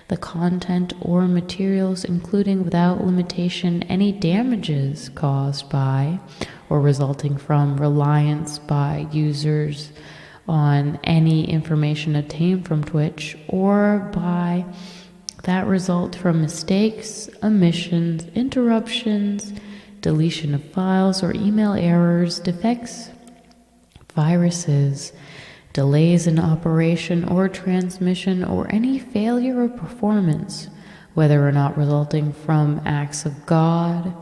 the content or materials, including without limitation any damages caused by or resulting from reliance by users on any information obtained from Twitch, or by that result from mistakes, omissions, interruptions, deletion of files or email errors, defects, viruses, delays in operation or transmission, or any failure of performance, whether or not resulting from acts of God,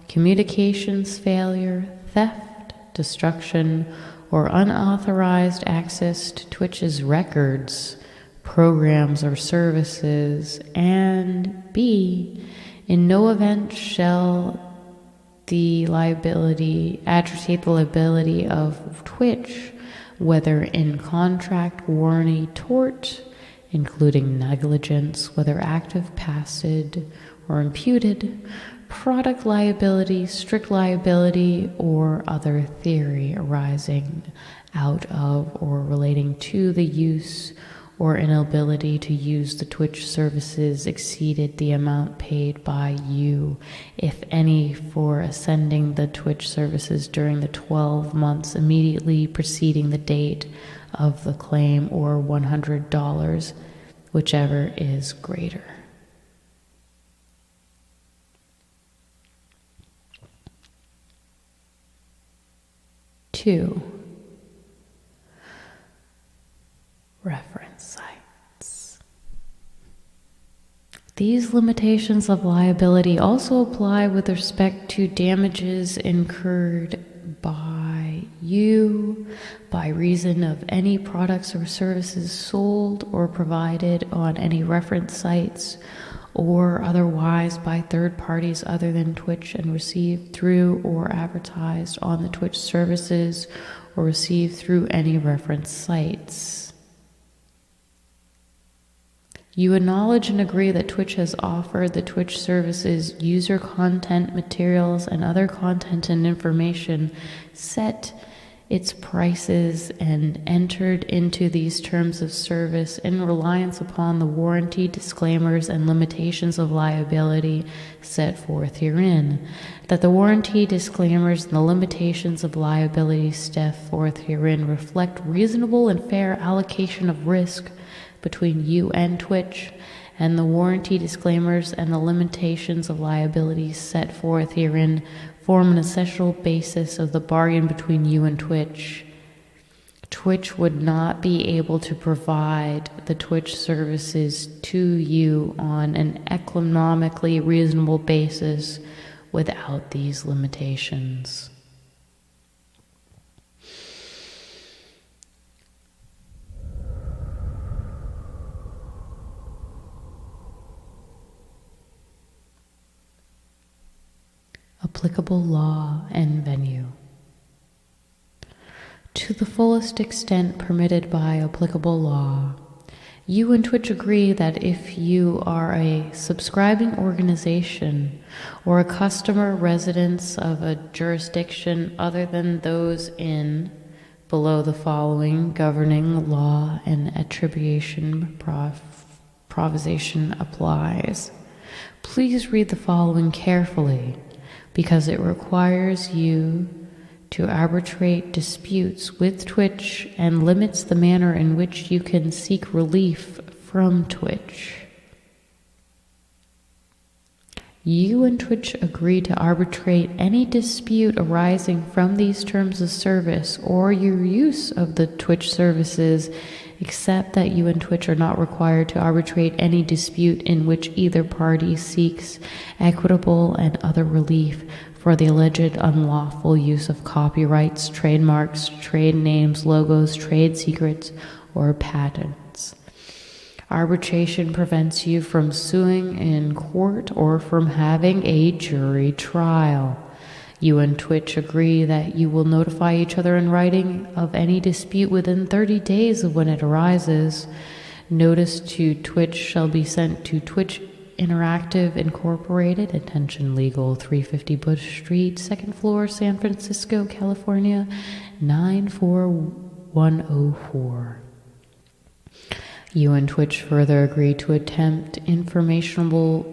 communications failure, theft, destruction, or unauthorized access to Twitch's records, programs, or services. And B, in no event shall the liability attribute the liability of Twitch, whether in contract, warranty, tort, including negligence, whether active, passive, or imputed, product liability, strict liability, or other theory arising out of or relating to the use or inability to use the Twitch services exceeded the amount paid by you, if any, for ascending the Twitch services during the 12 months immediately preceding the date of the claim, or $100, whichever is greater. 2. Reference sites. These limitations of liability also apply with respect to damages incurred by you by reason of any products or services sold or provided on any reference sites or otherwise by third parties other than Twitch and received through or advertised on the Twitch services or received through any reference sites. You acknowledge and agree that Twitch has offered the Twitch services user content, materials, and other content and information, set its prices, and entered into these terms of service in reliance upon the warranty disclaimers and limitations of liability set forth herein. That the warranty disclaimers and the limitations of liability set forth herein reflect reasonable and fair allocation of risk between you and Twitch, and the warranty disclaimers and the limitations of liability set forth herein form an essential basis of the bargain between you and Twitch. Twitch would not be able to provide the Twitch services to you on an economically reasonable basis without these limitations. Applicable law and venue. To the fullest extent permitted by applicable law, you and Twitch agree that if you are a subscribing organization or a customer residence of a jurisdiction other than those in below the following governing law and attribution provision applies. Please read the following carefully, because it requires you to arbitrate disputes with Twitch and limits the manner in which you can seek relief from Twitch. You and Twitch agree to arbitrate any dispute arising from these terms of service or your use of the Twitch services, except that you and Twitch are not required to arbitrate any dispute in which either party seeks equitable and other relief for the alleged unlawful use of copyrights, trademarks, trade names, logos, trade secrets, or patents. Arbitration prevents you from suing in court or from having a jury trial. You and Twitch agree that you will notify each other in writing of any dispute within 30 days of when it arises. Notice to Twitch shall be sent to Twitch Interactive Incorporated, Attention Legal, 350 Bush Street, 2nd floor, San Francisco, California, 94104. You and Twitch further agree to attempt informational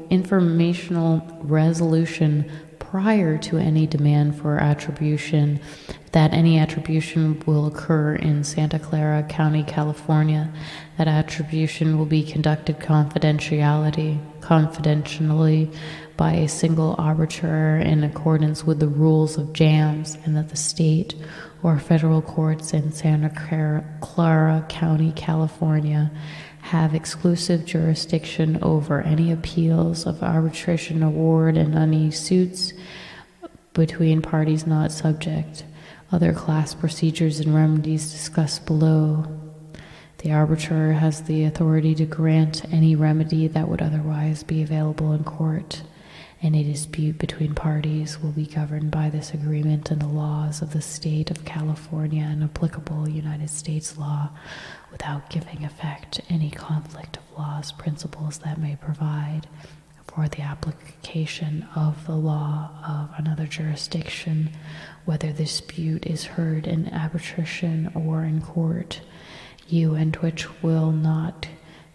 resolution prior to any demand for attribution, that any attribution will occur in Santa Clara County, California, that attribution will be conducted confidentially by a single arbiter in accordance with the rules of JAMS, and that the state or federal courts in Santa Clara County, California, have exclusive jurisdiction over any appeals of arbitration award and any suits between parties not subject. Other class procedures and remedies discussed below. The arbiter has the authority to grant any remedy that would otherwise be available in court. Any dispute between parties will be governed by this agreement and the laws of the state of California and applicable United States law, without giving effect to any conflict of laws, principles that may provide for the application of the law of another jurisdiction, whether the dispute is heard in arbitration or in court. You and Twitch will not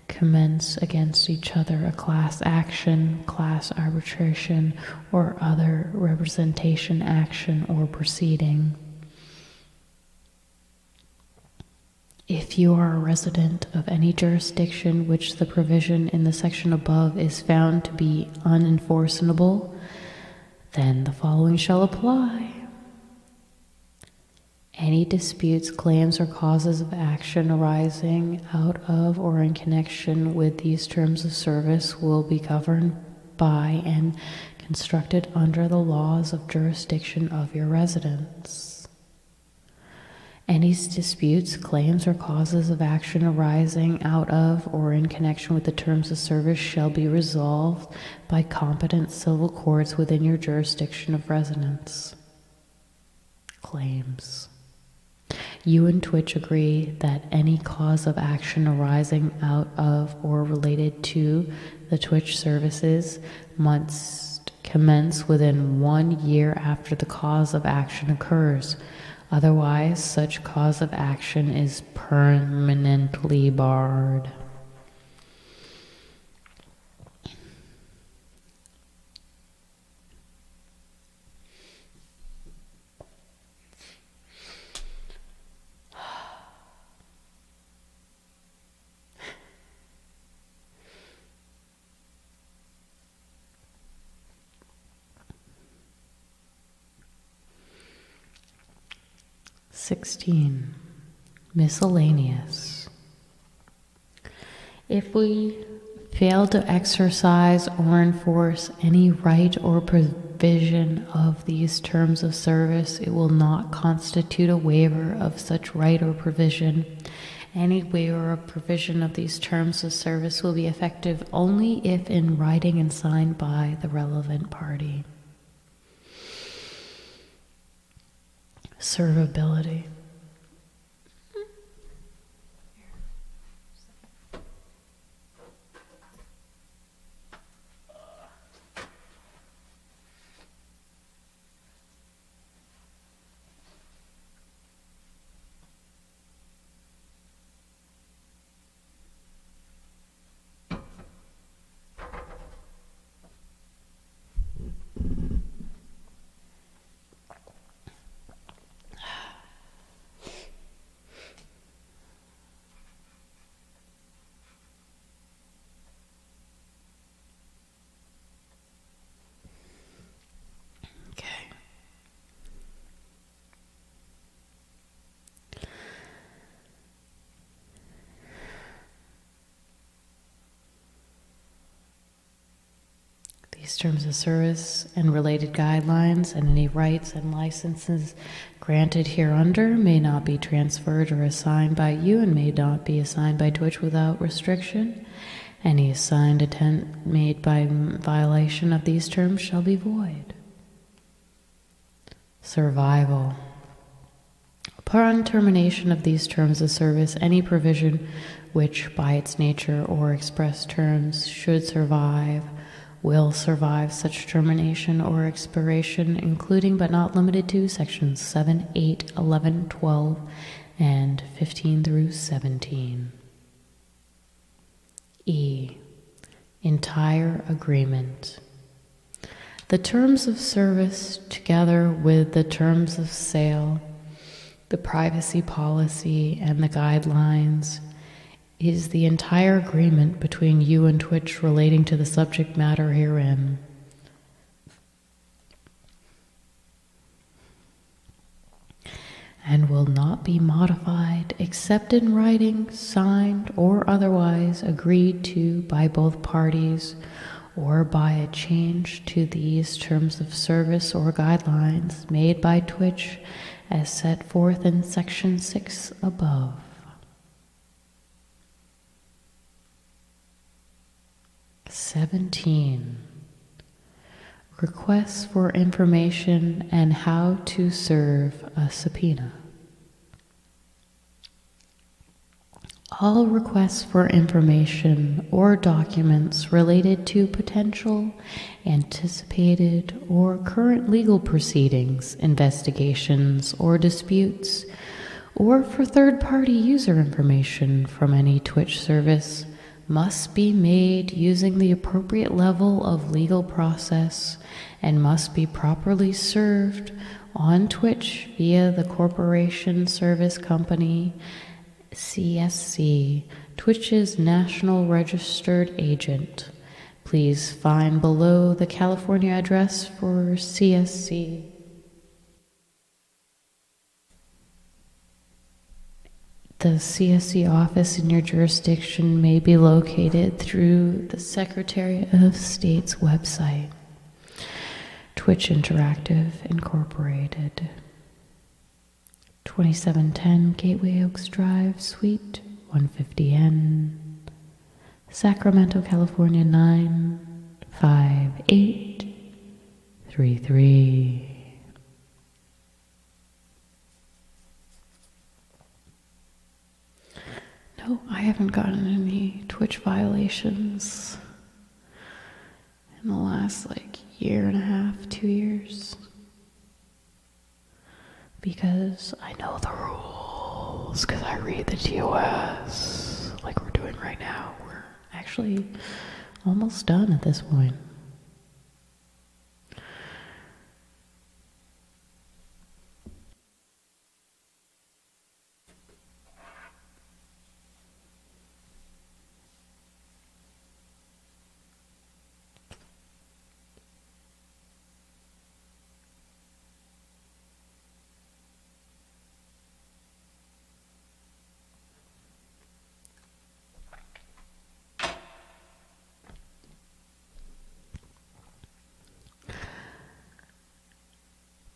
commence against each other a class action, class arbitration, or other representation action or proceeding. If you are a resident of any jurisdiction which the provision in the section above is found to be unenforceable, then the following shall apply. Any disputes, claims, or causes of action arising out of or in connection with these terms of service will be governed by and constructed under the laws of jurisdiction of your residence. Any disputes, claims, or causes of action arising out of or in connection with the terms of service shall be resolved by competent civil courts within your jurisdiction of residence. Claims. You and Twitch agree that any cause of action arising out of or related to the Twitch services must commence within 1 year after the cause of action occurs. Otherwise, such cause of action is permanently barred. Miscellaneous. If we fail to exercise or enforce any right or provision of these terms of service, it will not constitute a waiver of such right or provision. Any waiver or provision of these terms of service will be effective only if in writing and signed by the relevant party. Servability. These terms of service and related guidelines and any rights and licenses granted hereunder may not be transferred or assigned by you and may not be assigned by Twitch without restriction. Any assigned attempt made by violation of these terms shall be void. Survival. Upon termination of these terms of service, any provision which by its nature or express terms should survive will survive such termination or expiration, including but not limited to sections 7, 8, 11, 12, and 15 through 17. E. Entire agreement. The terms of service, together with the terms of sale, the privacy policy, and the guidelines, is the entire agreement between you and Twitch relating to the subject matter herein. And will not be modified except in writing, signed, or otherwise agreed to by both parties, or by a change to these terms of service or guidelines made by Twitch as set forth in section 6 above. (17) Requests for information and how to serve a subpoena. All requests for information or documents related to potential, anticipated, or current legal proceedings, investigations, or disputes, or for third-party user information from any Twitch service must be made using the appropriate level of legal process and must be properly served on Twitch via the Corporation Service Company, CSC, Twitch's National Registered Agent. Please find below the California address for CSC. The CSC office in your jurisdiction may be located through the Secretary of State's website. Twitch Interactive Incorporated, 2710 Gateway Oaks Drive, Suite 150N, Sacramento, California 95833. No, I haven't gotten any Twitch violations in the last year and a half, 2 years. Because I know the rules, because I read the TOS, like we're doing right now. We're actually almost done at this point.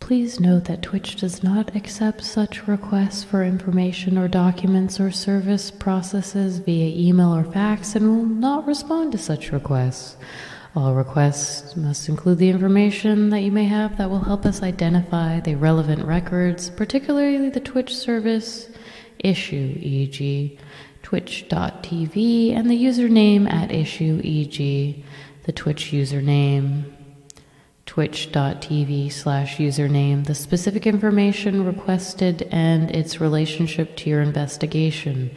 Please note that Twitch does not accept such requests for information or documents or service processes via email or fax and will not respond to such requests. All requests must include the information that you may have that will help us identify the relevant records, particularly the Twitch service issue, e.g. twitch.tv, and the username at issue, e.g. the Twitch username, twitch.tv/username, the specific information requested, and its relationship to your investigation.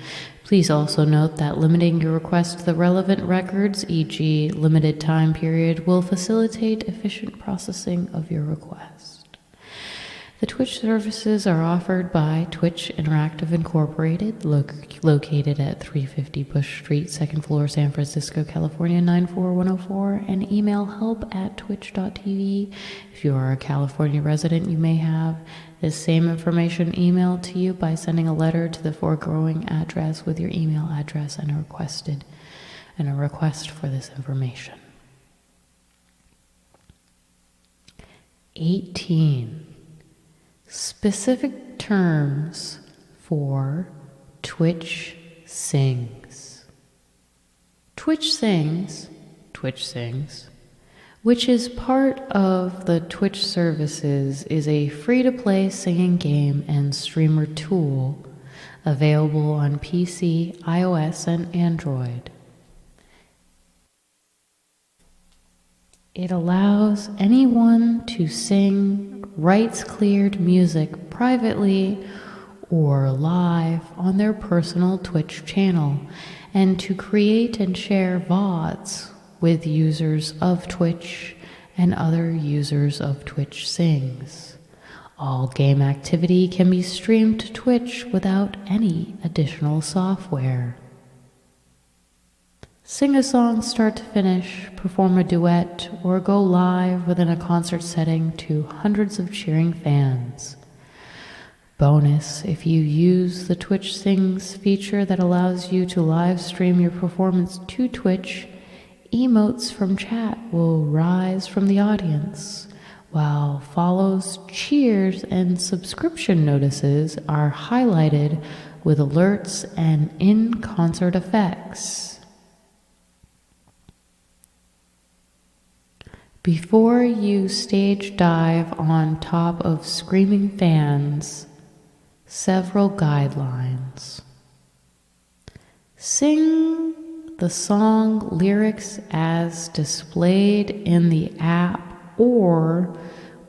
Please also note that limiting your request to the relevant records, e.g. limited time period, will facilitate efficient processing of your request. The Twitch services are offered by Twitch Interactive Incorporated, located at 350 Bush Street, 2nd floor, San Francisco, California, 94104, and email help@twitch.tv. If you are a California resident, you may have this same information emailed to you by sending a letter to the foregoing address with your email address and a request for this information. 18. Specific terms for Twitch Sings. Twitch Sings, which is part of the Twitch services, is a free-to-play singing game and streamer tool available on PC, iOS, and Android. It allows anyone to sing rights-cleared music privately or live on their personal Twitch channel, and to create and share VODs with users of Twitch and other users of Twitch Sings. All game activity can be streamed to Twitch without any additional software. Sing a song start to finish, perform a duet, or go live within a concert setting to hundreds of cheering fans. Bonus, if you use the Twitch Sings feature that allows you to live stream your performance to Twitch, emotes from chat will rise from the audience, while follows, cheers, and subscription notices are highlighted with alerts and in-concert effects. Before you stage dive on top of screaming fans, several guidelines. Sing the song lyrics as displayed in the app or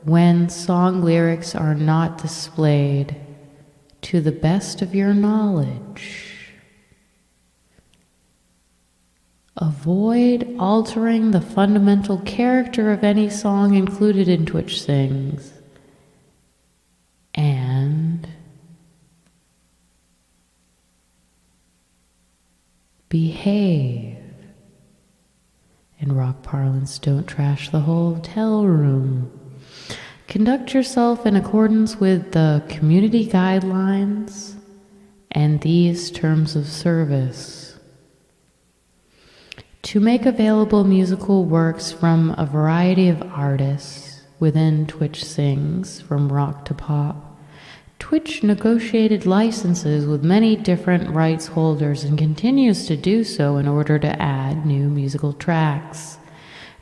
when song lyrics are not displayed to the best of your knowledge. Avoid altering the fundamental character of any song included in Twitch Sings. And behave. In rock parlance, don't trash the hotel room. Conduct yourself in accordance with the community guidelines and these terms of service. To make available musical works from a variety of artists within Twitch Sings, from rock to pop, Twitch negotiated licenses with many different rights holders and continues to do so in order to add new musical tracks.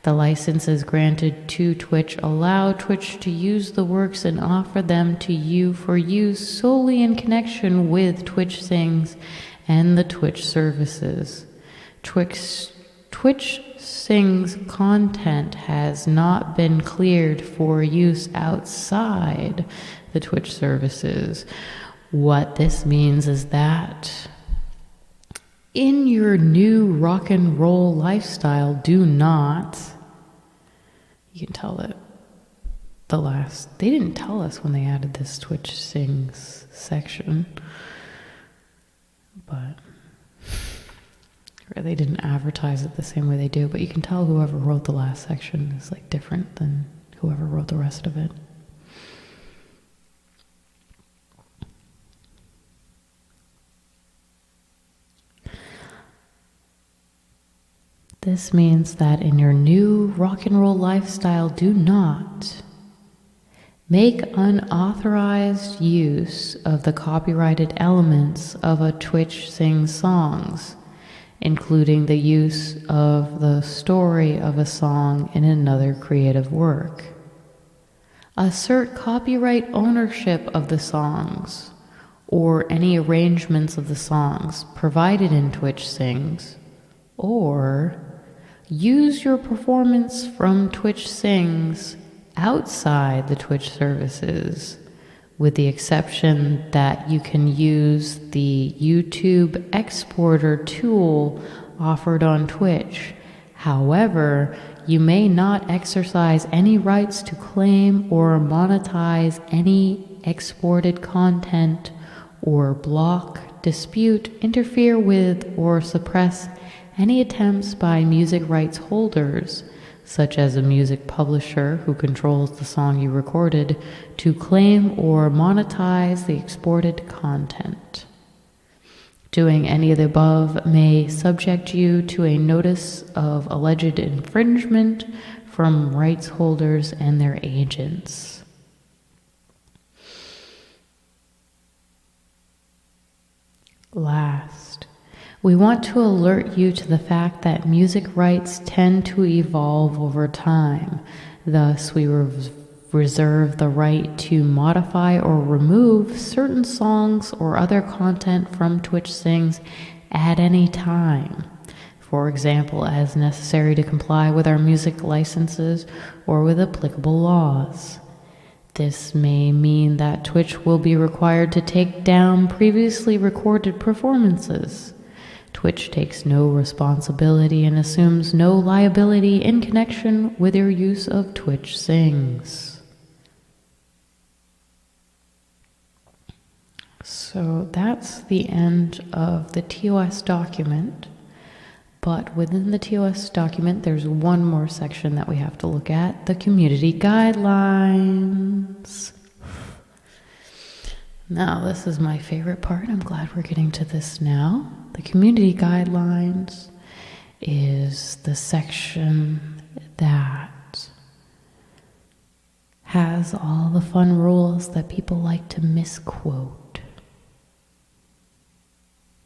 The licenses granted to Twitch allow Twitch to use the works and offer them to you for use solely in connection with Twitch Sings and the Twitch services. Twitch Sings content has not been cleared for use outside the Twitch services. What this means is that in your new rock and roll lifestyle, do not, you can tell that they didn't tell us when they added this Twitch Sings section, but they didn't advertise it the same way they do, but you can tell whoever wrote the last section is like different than whoever wrote the rest of it. This means that in your new rock and roll lifestyle, do not make unauthorized use of the copyrighted elements of a Twitch Sings songs, including the use of the story of a song in another creative work. Assert copyright ownership of the songs or any arrangements of the songs provided in Twitch Sings, or use your performance from Twitch Sings outside the Twitch services, with the exception that you can use the YouTube exporter tool offered on Twitch. However, you may not exercise any rights to claim or monetize any exported content, or block, dispute, interfere with, or suppress any attempts by music rights holders, such as a music publisher who controls the song you recorded, to claim or monetize the exported content. Doing any of the above may subject you to a notice of alleged infringement from rights holders and their agents. Last, we want to alert you to the fact that music rights tend to evolve over time. Thus, we reserve the right to modify or remove certain songs or other content from Twitch Sings at any time. For example, as necessary to comply with our music licenses or with applicable laws. This may mean that Twitch will be required to take down previously recorded performances. Twitch takes no responsibility and assumes no liability in connection with your use of Twitch Sings. So that's the end of the TOS document. But within the TOS document, there's one more section that we have to look at, the community guidelines. Now, this is my favorite part. I'm glad we're getting to this now. The community guidelines is the section that has all the fun rules that people like to misquote.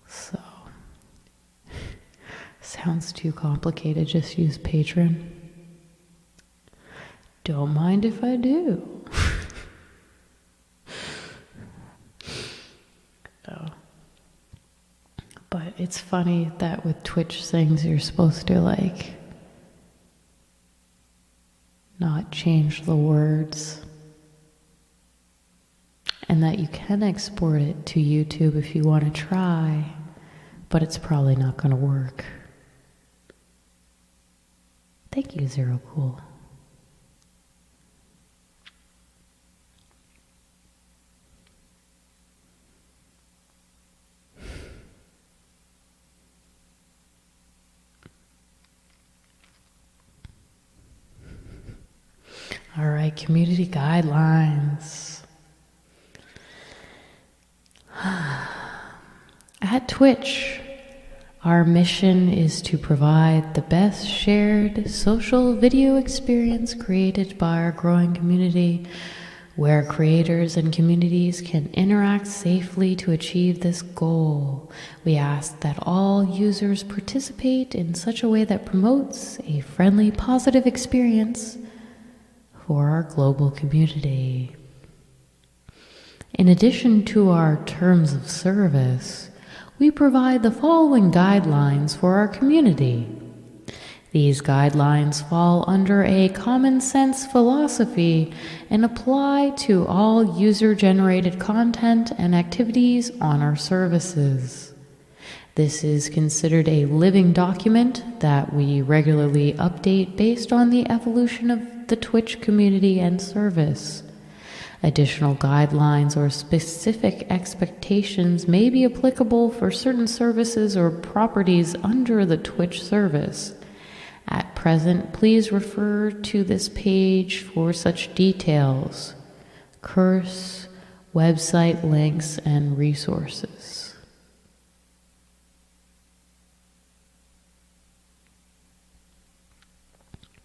So, sounds too complicated, just use Patreon. Don't mind if I do. But it's funny that with Twitch Sings, you're supposed to not change the words, and that you can export it to YouTube if you want to try, but it's probably not going to work. Thank you, Zero Cool. All right, community guidelines. At Twitch, our mission is to provide the best shared social video experience created by our growing community, where creators and communities can interact safely to achieve this goal. We ask that all users participate in such a way that promotes a friendly, positive experience for our global community. In addition to our terms of service, we provide the following guidelines for our community. These guidelines fall under a common sense philosophy and apply to all user-generated content and activities on our services. This is considered a living document that we regularly update based on the evolution of the Twitch community and service. Additional guidelines or specific expectations may be applicable for certain services or properties under the Twitch service. At present, please refer to this page for such details, curse, website links, and resources.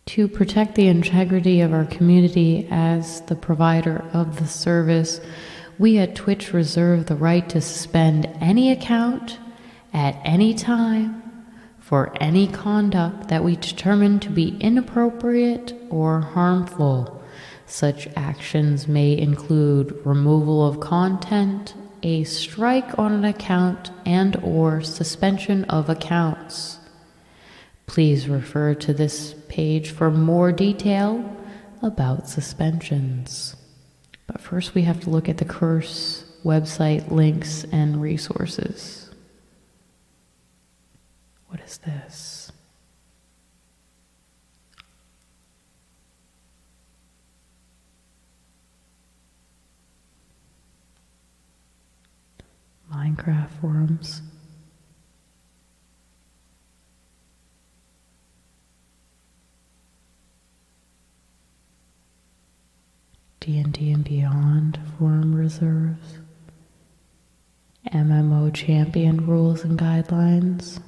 To protect the integrity of our community as the provider of the service, we at Twitch reserve the right to suspend any account at any time for any conduct that we determine to be inappropriate or harmful. Such actions may include removal of content, a strike on an account, and/or suspension of accounts. Please refer to this page for more detail about suspensions. But first we have to look at the curse, website links, and resources. What is this? Minecraft forums. D&D and Beyond forum reserves. MMO champion rules and guidelines.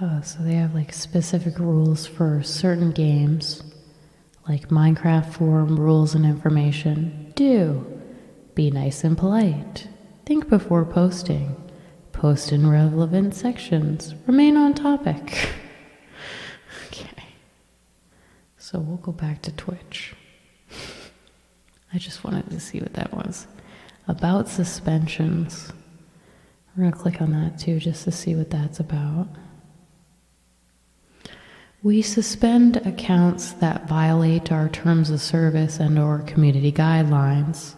Oh, so they have like specific rules for certain games, like Minecraft forum rules and information. Do. Be nice and polite. Think before posting. Post in relevant sections. Remain on topic. Okay. So we'll go back to Twitch. I just wanted to see what that was. About suspensions. We're going to click on that too, just to see what that's about. We suspend accounts that violate our terms of service and/or community guidelines.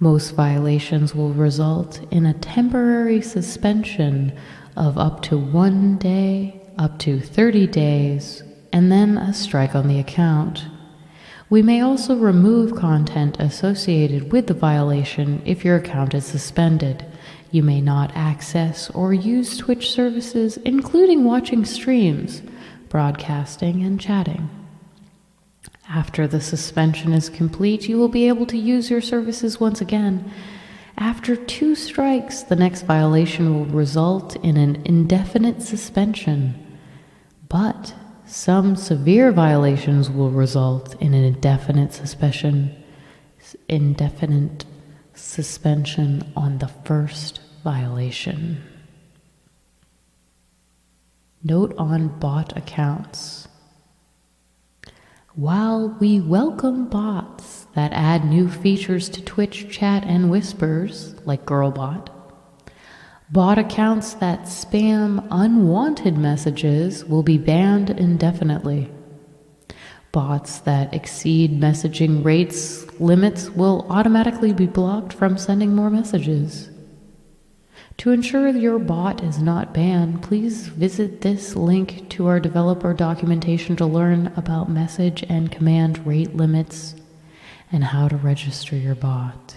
Most violations will result in a temporary suspension of up to 1 day, up to 30 days, and then a strike on the account. We may also remove content associated with the violation if your account is suspended. You may not access or use Twitch services, including watching streams, broadcasting, and chatting. After the suspension is complete, you will be able to use your services once again. After 2 strikes, the next violation will result in an indefinite suspension. But some severe violations will result in an indefinite suspension on the first violation. Note on bot accounts. While we welcome bots that add new features to Twitch chat and whispers, like Girlbot, bot accounts that spam unwanted messages will be banned indefinitely. Bots that exceed messaging rates limits will automatically be blocked from sending more messages. To ensure your bot is not banned, please visit this link to our developer documentation to learn about message and command rate limits and how to register your bot.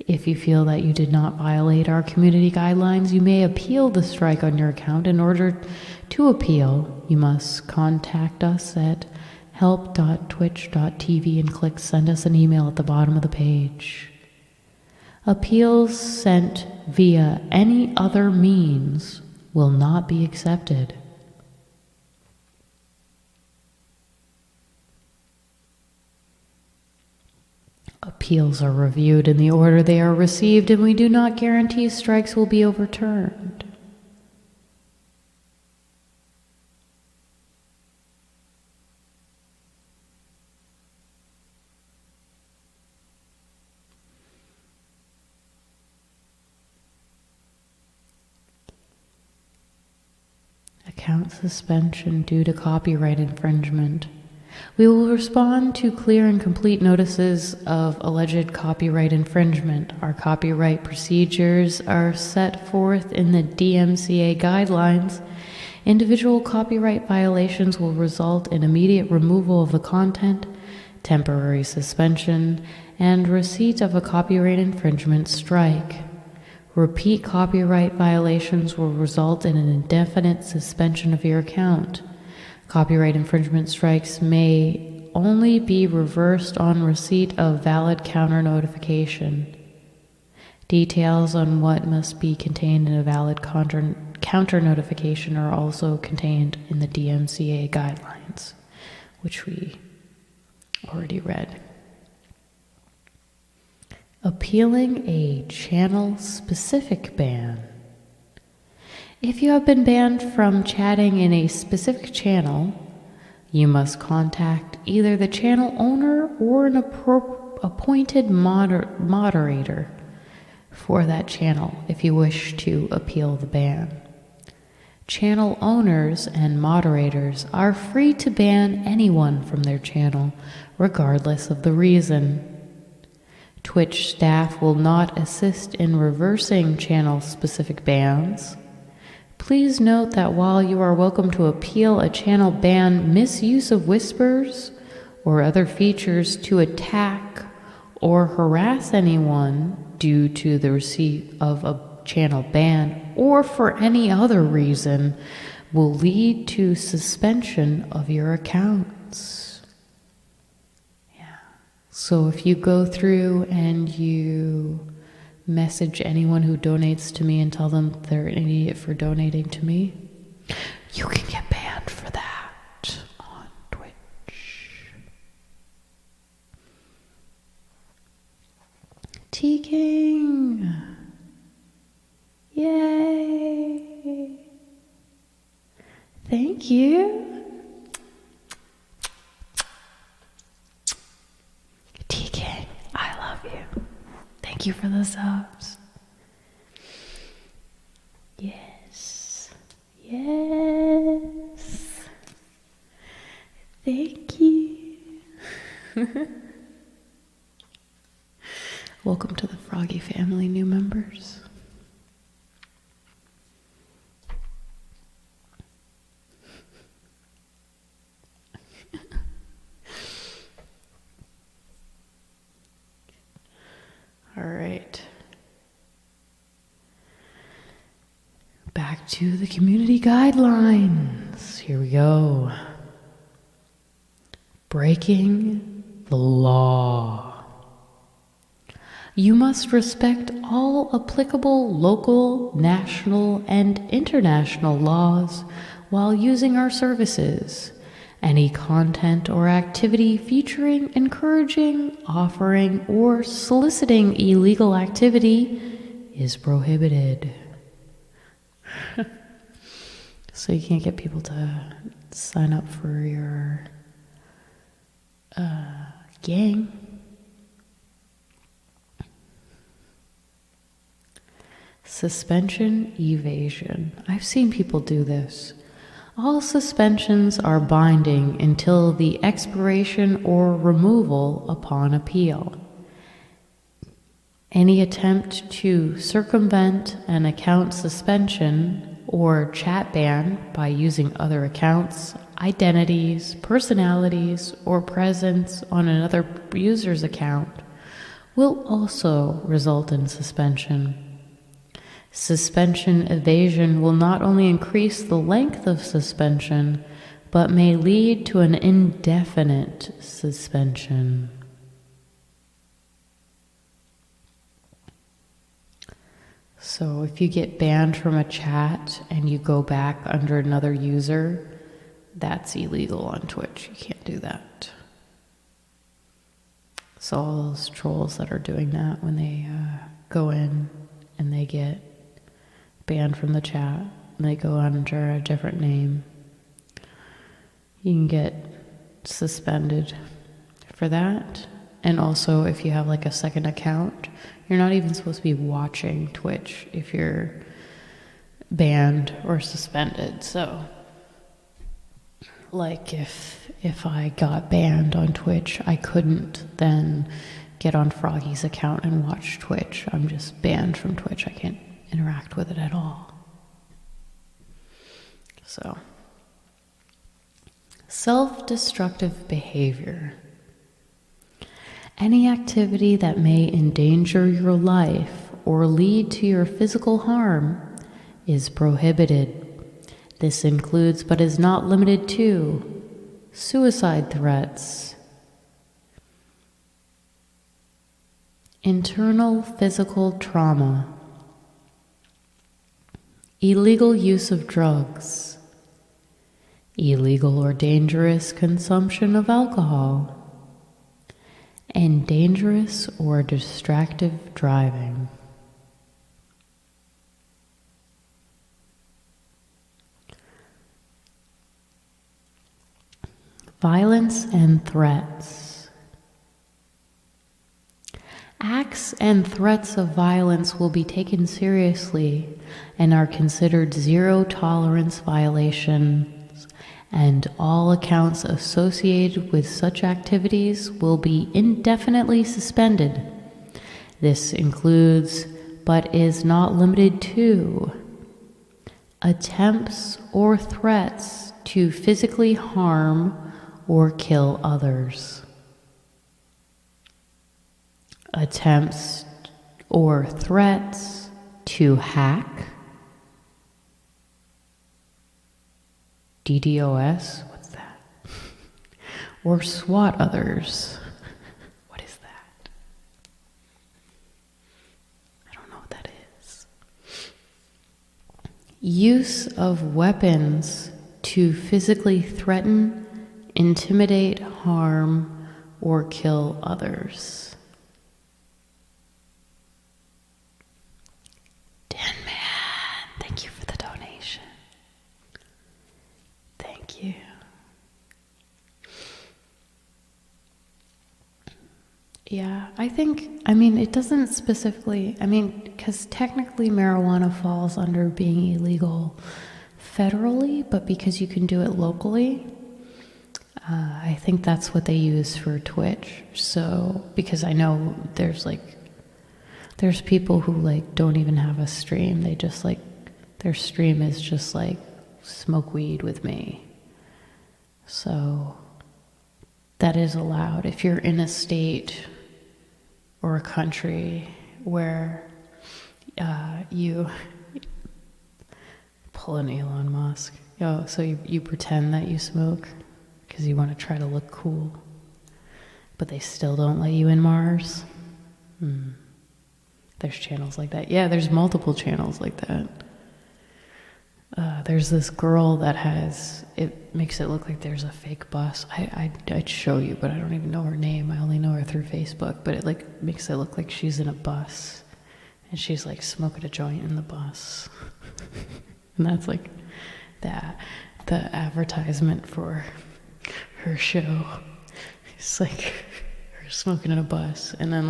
If you feel that you did not violate our community guidelines, you may appeal the strike on your account. In order to appeal, you must contact us at help.twitch.tv and click send us an email at the bottom of the page. Appeals sent via any other means will not be accepted. Appeals are reviewed in the order they are received, and we do not guarantee strikes will be overturned. Account suspension due to copyright infringement. We will respond to clear and complete notices of alleged copyright infringement. Our copyright procedures are set forth in the DMCA guidelines. Individual copyright violations will result in immediate removal of the content, temporary suspension, and receipt of a copyright infringement strike. Repeat copyright violations will result in an indefinite suspension of your account. Copyright infringement strikes may only be reversed on receipt of valid counter notification. Details on what must be contained in a valid counter notification are also contained in the DMCA guidelines, which we already read. Appealing a channel-specific ban. If you have been banned from chatting in a specific channel, you must contact either the channel owner or an appointed moderator for that channel if you wish to appeal the ban. Channel owners and moderators are free to ban anyone from their channel, regardless of the reason. Twitch staff will not assist in reversing channel-specific bans. Please note that while you are welcome to appeal a channel ban, misuse of whispers or other features to attack or harass anyone due to the receipt of a channel ban or for any other reason will lead to suspension of your accounts. Yeah. So if you go through and you message anyone who donates to me and tell them they're an idiot for donating to me, you can get banned for that on Twitch. T-King! Yay! Thank you. T-King, I love you. Thank you for the subs. Yes. Yes. Thank you. Welcome to the Froggie family, new members. All right. Back to the community guidelines. Here we go. Breaking the law. You must respect all applicable local, national, and international laws while using our services. Any content or activity featuring, encouraging, offering, or soliciting illegal activity is prohibited. So you can't get people to sign up for your gang. Suspension evasion. I've seen people do this. All suspensions are binding until the expiration or removal upon appeal. Any attempt to circumvent an account suspension or chat ban by using other accounts, identities, personalities, or presence on another user's account will also result in suspension. Suspension evasion will not only increase the length of suspension, but may lead to an indefinite suspension. So if you get banned from a chat and you go back under another user, that's illegal on Twitch. You can't do that. So all those trolls that are doing that when they go in and they get banned from the chat and they go under a different name, you can get suspended for that. And also if you have like a second account, you're not even supposed to be watching Twitch if you're banned or suspended. So like if I got banned on Twitch, I couldn't then get on Froggie's account and watch Twitch. I'm just banned from Twitch. I can't interact with it at all. So, self-destructive behavior. Any activity that may endanger your life or lead to your physical harm is prohibited. This includes, but is not limited to, suicide threats, internal physical trauma, illegal use of drugs, illegal or dangerous consumption of alcohol, and dangerous or distractive driving. Violence and threats. Acts and threats of violence will be taken seriously and are considered zero-tolerance violations, and all accounts associated with such activities will be indefinitely suspended. This includes, but is not limited to, attempts or threats to physically harm or kill others, attempts or threats to hack, DDoS, what's that? Or swat others. What is that? I don't know what that is. Use of weapons to physically threaten, intimidate, harm, or kill others. Dan Man, thank you for the donation. Thank you. Yeah, it doesn't specifically, because technically marijuana falls under being illegal federally, but because you can do it locally, I think that's what they use for Twitch. So, because I know there's people who don't even have a stream. They just their stream is just smoke weed with me. So that is allowed if you're in a state or a country where you pull an Elon Musk. So you pretend that you smoke because you want to try to look cool, but they still don't let you in Mars. There's channels like that. Yeah, there's multiple channels like that. There's this girl that it makes it look like there's a fake bus. I'd show you, but I don't even know her name. I only know her through Facebook, but it makes it look like she's in a bus, and she's smoking a joint in the bus. And that's the advertisement for her show. It's her smoking in a bus, and then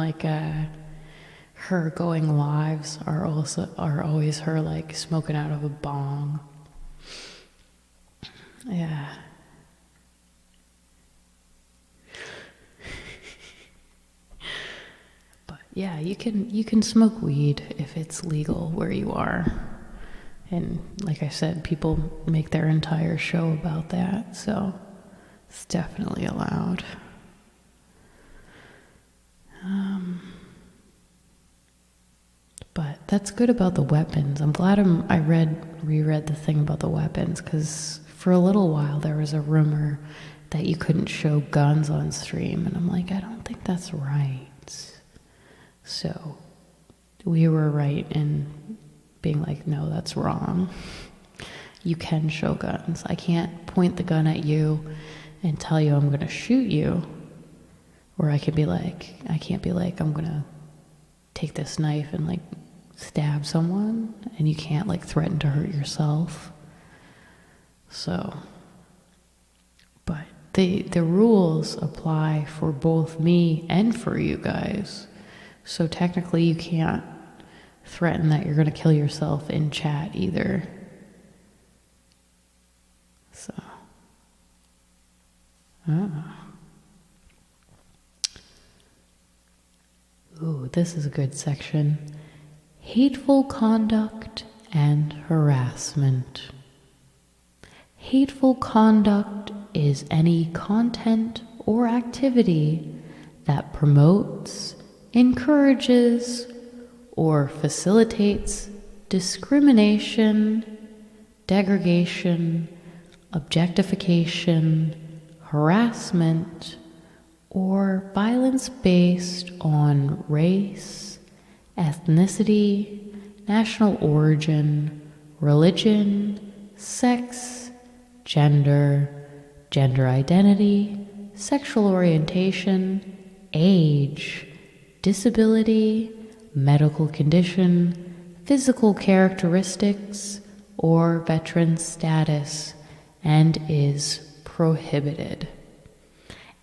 her going lives are always her smoking out of a bong. Yeah. But yeah, you can smoke weed if it's legal where you are. And like I said, people make their entire show about that, so it's definitely allowed. that's good about the weapons. I'm glad I reread the thing about the weapons, because for a little while there was a rumor that you couldn't show guns on stream, and I'm like, I don't think that's right. So we were right in being like, no, that's wrong. You can show guns. I can't point the gun at you and tell you I'm going to shoot you. Or I can't be like, I'm going to take this knife and like stab someone, and you can't like threaten to hurt yourself. So, but the rules apply for both me and for you guys. So technically you can't threaten that you're going to kill yourself in chat either. So, Ooh, this is a good section. Hateful conduct and harassment. Hateful conduct is any content or activity that promotes, encourages, or facilitates discrimination, degradation, objectification, harassment, or violence based on race, ethnicity, national origin, religion, sex, gender identity, sexual orientation, age, disability, medical condition, physical characteristics, or veteran status, and is prohibited.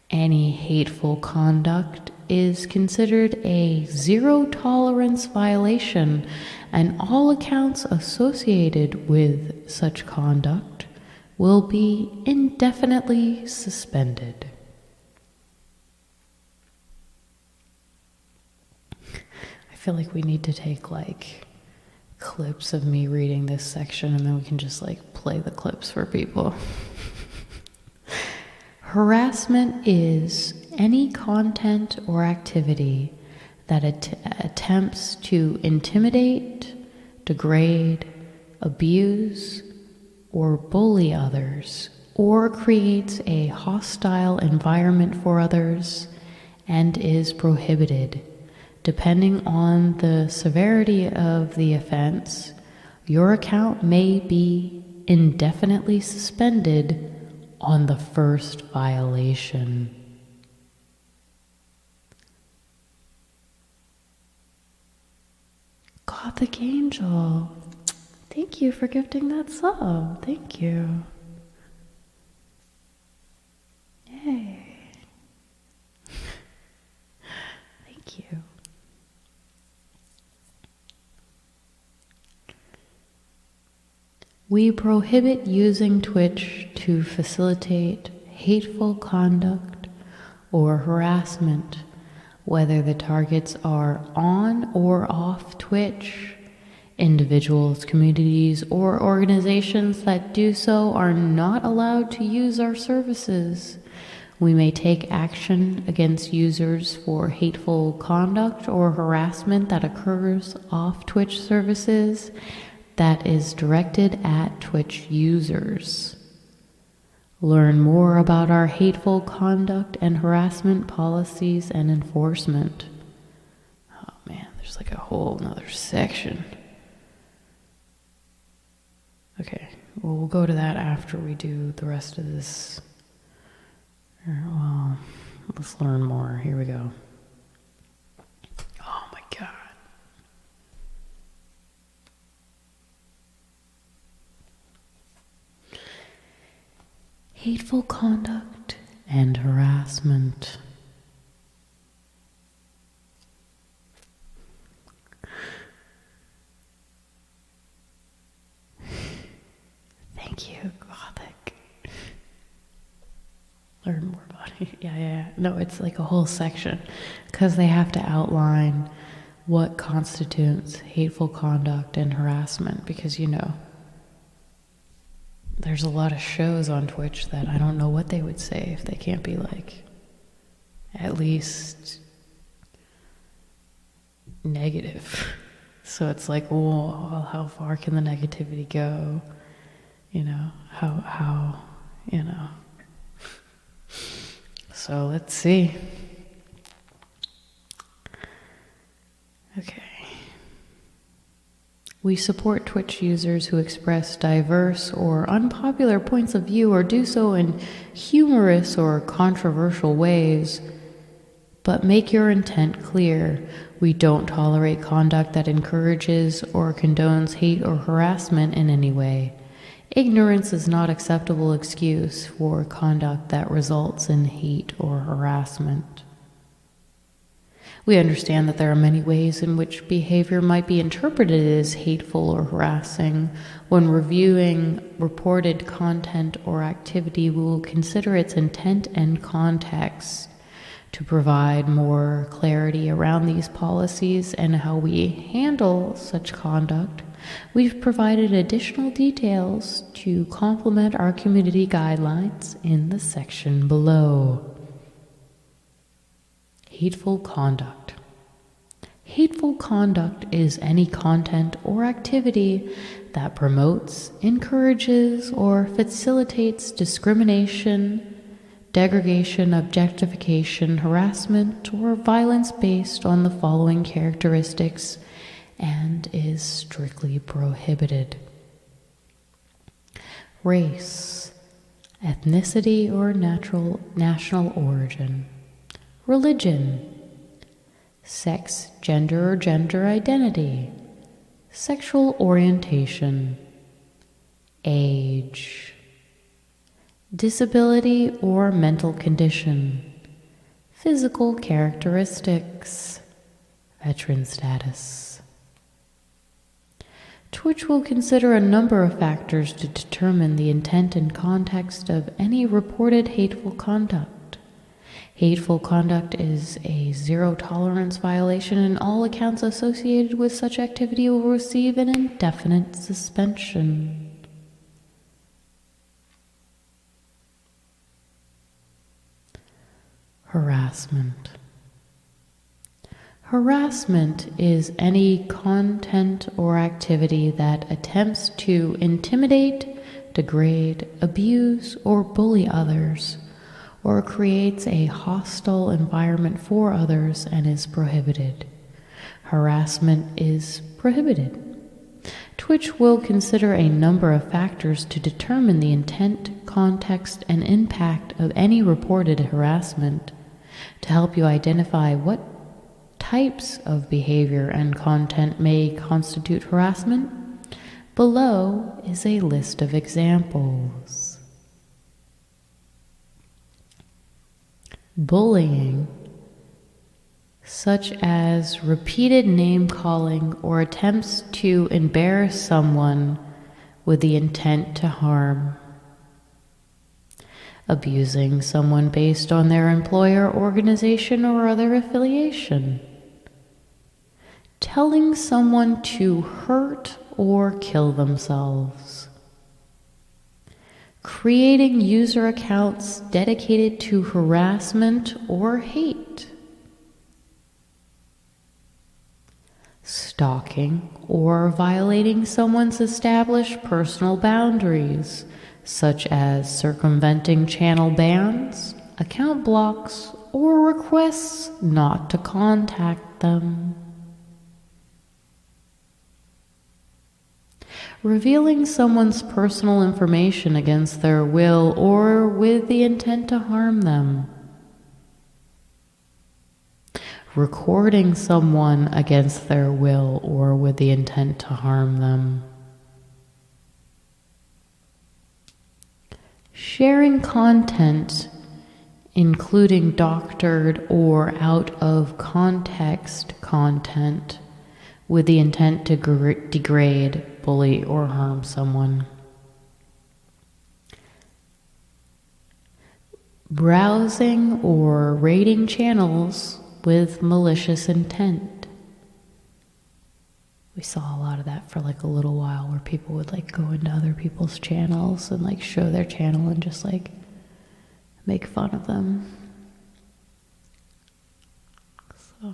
Any hateful conduct is considered a zero-tolerance violation, and all accounts associated with such conduct will be indefinitely suspended. I feel like we need to take like clips of me reading this section, and then we can just like play the clips for people. Harassment is any content or activity that attempts to intimidate, degrade, abuse, or bully others, or creates a hostile environment for others, and is prohibited. Depending on the severity of the offense, your account may be indefinitely suspended on the first violation. Gothic Angel, thank you for gifting that sub. Thank you. Yay. Thank you. We prohibit using Twitch to facilitate hateful conduct or harassment, whether the targets are on or off Twitch. Individuals, communities, or organizations that do so are not allowed to use our services. We may take action against users for hateful conduct or harassment that occurs off Twitch services that is directed at Twitch users. Learn more about our hateful conduct and harassment policies and enforcement. Oh man, there's like a whole nother section. Okay, well, we'll go to that after we do the rest of this. Well, let's learn more. Here we go. Oh my God. Hateful conduct and harassment. Thank you, Gothic. Learn more about it. Yeah. No, it's like a whole section because they have to outline what constitutes hateful conduct and harassment, because there's a lot of shows on Twitch that I don't know what they would say if they can't be like at least negative. So it's like, well, how far can the negativity go? How, So let's see. Okay. We support Twitch users who express diverse or unpopular points of view or do so in humorous or controversial ways. But make your intent clear. We don't tolerate conduct that encourages or condones hate or harassment in any way. Ignorance is not acceptable excuse for conduct that results in hate or harassment. We understand that there are many ways in which behavior might be interpreted as hateful or harassing. When reviewing reported content or activity, we will consider its intent and context. To provide more clarity around these policies and how we handle such conduct, we've provided additional details to complement our community guidelines in the section below. Hateful conduct. Hateful conduct is any content or activity that promotes, encourages, or facilitates discrimination, degradation, objectification, harassment, or violence based on the following characteristics and is strictly prohibited. Race, ethnicity or national origin. Religion, sex, gender or gender identity, sexual orientation, age, disability or mental condition, physical characteristics, veteran status. Twitch will consider a number of factors to determine the intent and context of any reported hateful conduct. Hateful conduct is a zero-tolerance violation, and all accounts associated with such activity will receive an indefinite suspension. Harassment. Harassment is any content or activity that attempts to intimidate, degrade, abuse, or bully others, or creates a hostile environment for others and is prohibited. Harassment is prohibited. Twitch will consider a number of factors to determine the intent, context, and impact of any reported harassment. To help you identify what types of behavior and content may constitute harassment, below is a list of examples. Bullying, such as repeated name-calling or attempts to embarrass someone with the intent to harm. Abusing someone based on their employer, organization, or other affiliation. Telling someone to hurt or kill themselves. Creating user accounts dedicated to harassment or hate. Stalking or violating someone's established personal boundaries, such as circumventing channel bans, account blocks, or requests not to contact them. Revealing someone's personal information against their will or with the intent to harm them. Recording someone against their will or with the intent to harm them. Sharing content, including doctored or out of context content, with the intent to degrade, bully, or harm someone. Browsing or raiding channels with malicious intent. We saw a lot of that for like a little while, where people would like go into other people's channels and like show their channel and just like make fun of them. So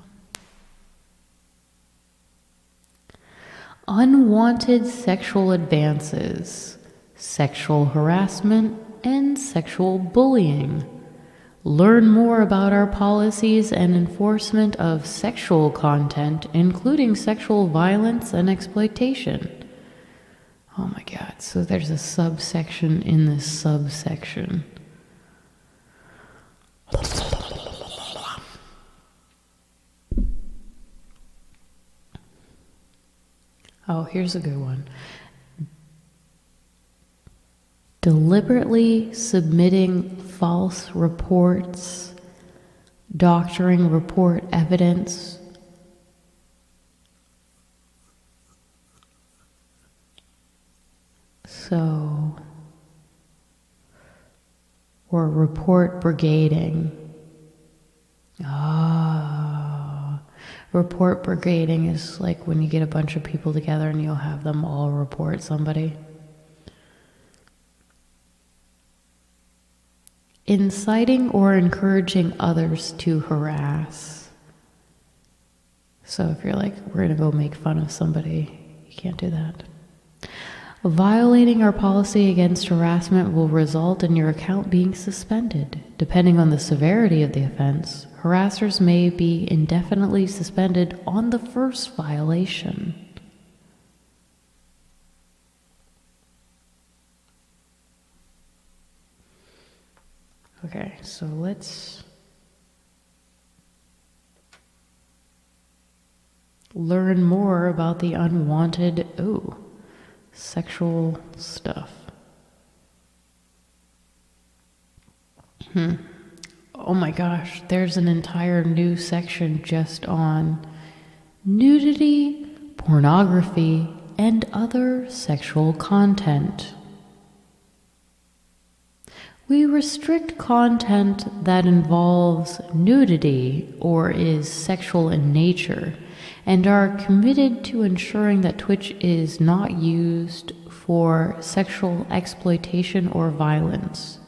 unwanted sexual advances, sexual harassment, and sexual bullying. Learn more about our policies and enforcement of sexual content, including sexual violence and exploitation. Oh my God, so there's a subsection in this subsection. Oh, here's a good one. Deliberately submitting false reports, doctoring report evidence, or report brigading. Report brigading is like when you get a bunch of people together and you'll have them all report somebody. Inciting or encouraging others to harass. So if you're like, we're gonna go make fun of somebody, you can't do that. Violating our policy against harassment will result in your account being suspended. Depending on the severity of the offense, harassers may be indefinitely suspended on the first violation. Okay, so let's learn more about the unwanted, sexual stuff. Oh my gosh, there's an entire new section just on nudity, pornography, and other sexual content. We restrict content that involves nudity or is sexual in nature, and are committed to ensuring that Twitch is not used for sexual exploitation or violence.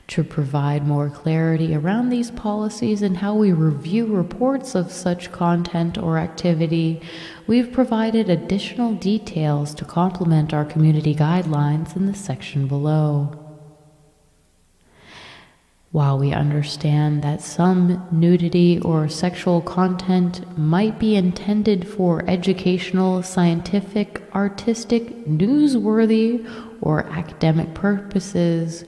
To provide more clarity around these policies and how we review reports of such content or activity, we've provided additional details to complement our community guidelines in the section below. While we understand that some nudity or sexual content might be intended for educational, scientific, artistic, newsworthy, or academic purposes,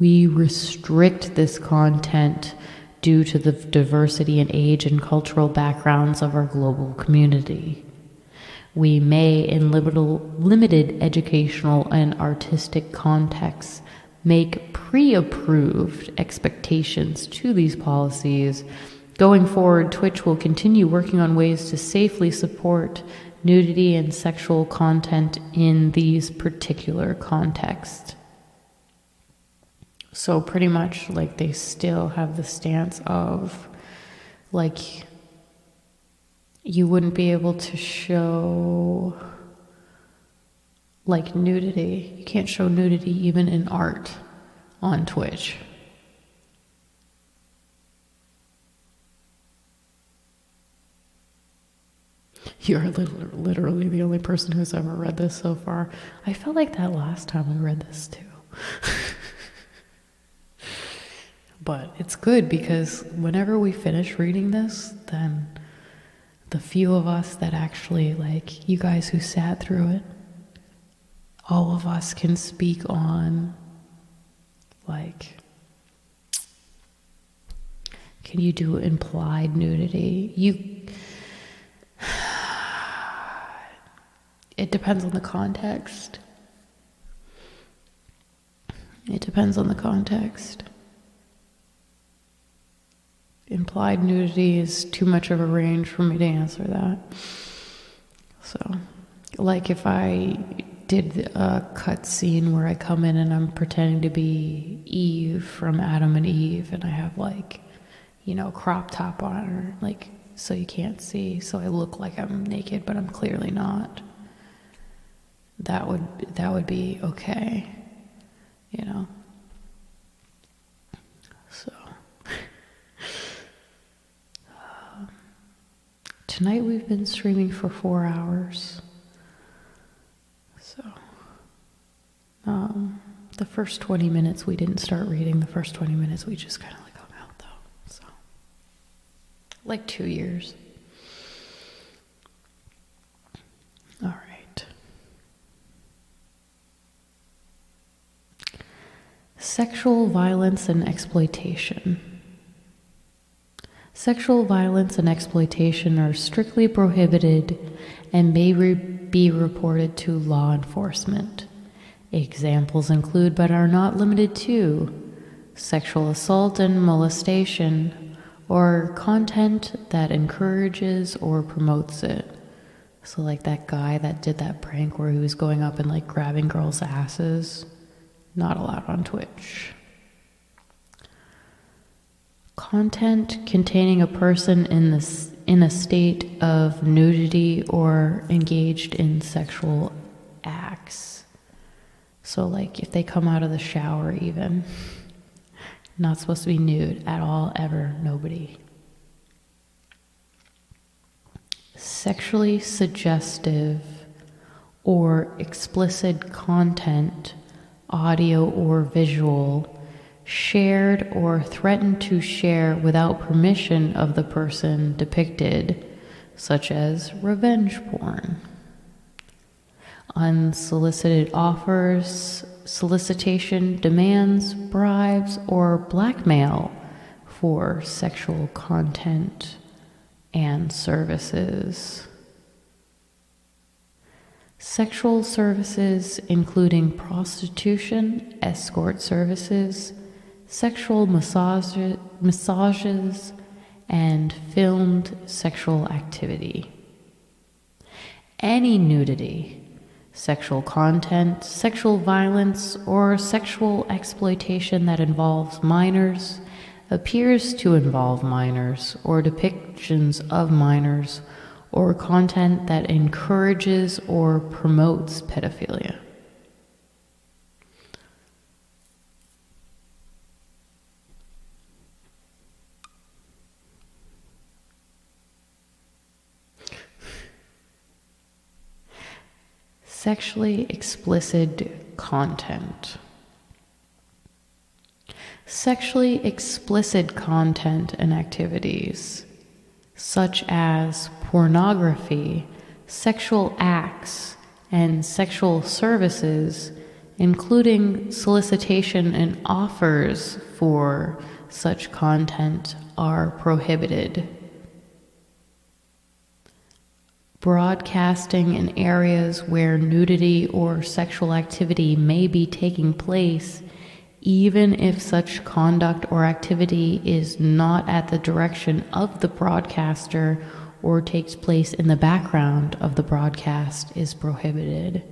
we restrict this content due to the diversity in age and cultural backgrounds of our global community. We may, in limited educational and artistic contexts, make pre-approved expectations to these policies. Going forward, Twitch will continue working on ways to safely support nudity and sexual content in these particular contexts. So pretty much like they still have the stance of like you wouldn't be able to show like nudity. You can't show nudity even in art on Twitch. You're literally the only person who's ever read this so far. I felt like that last time we read this too. But it's good because whenever we finish reading this, then the few of us that actually, like, you guys who sat through it, all of us can speak on, like, can you do implied nudity? It depends on the context. It depends on the context. Implied nudity is too much of a range for me to answer that. So, like if I did a cut scene where I come in and I'm pretending to be Eve from Adam and Eve, and I have like, crop top on, or like, so you can't see, so I look like I'm naked, but I'm clearly not. That would be okay, So. Tonight we've been streaming for 4 hours. The first 20 minutes we didn't start reading. The first 20 minutes we just kind of like hung out though. So, like 2 years. All right. Sexual violence and exploitation. Sexual violence and exploitation are strictly prohibited and may be reported to law enforcement. Examples include, but are not limited to, sexual assault and molestation, or content that encourages or promotes it. So like that guy that did that prank where he was going up and like grabbing girls' asses, not allowed on Twitch. Content containing a person in a state of nudity or engaged in sexual acts. So like if they come out of the shower even, not supposed to be nude at all, ever, nobody. Sexually suggestive or explicit content, audio or visual, shared or threatened to share without permission of the person depicted, such as revenge porn. Unsolicited offers, solicitation, demands, bribes, or blackmail for sexual content and services. Sexual services including prostitution, escort services, sexual massages, and filmed sexual activity. Any nudity, sexual content, sexual violence, or sexual exploitation that involves minors, appears to involve minors, or depictions of minors, or content that encourages or promotes pedophilia. Sexually explicit content. Sexually explicit content and activities, such as pornography, sexual acts, and sexual services, including solicitation and offers for such content, are prohibited. Broadcasting in areas where nudity or sexual activity may be taking place, even if such conduct or activity is not at the direction of the broadcaster or takes place in the background of the broadcast, is prohibited.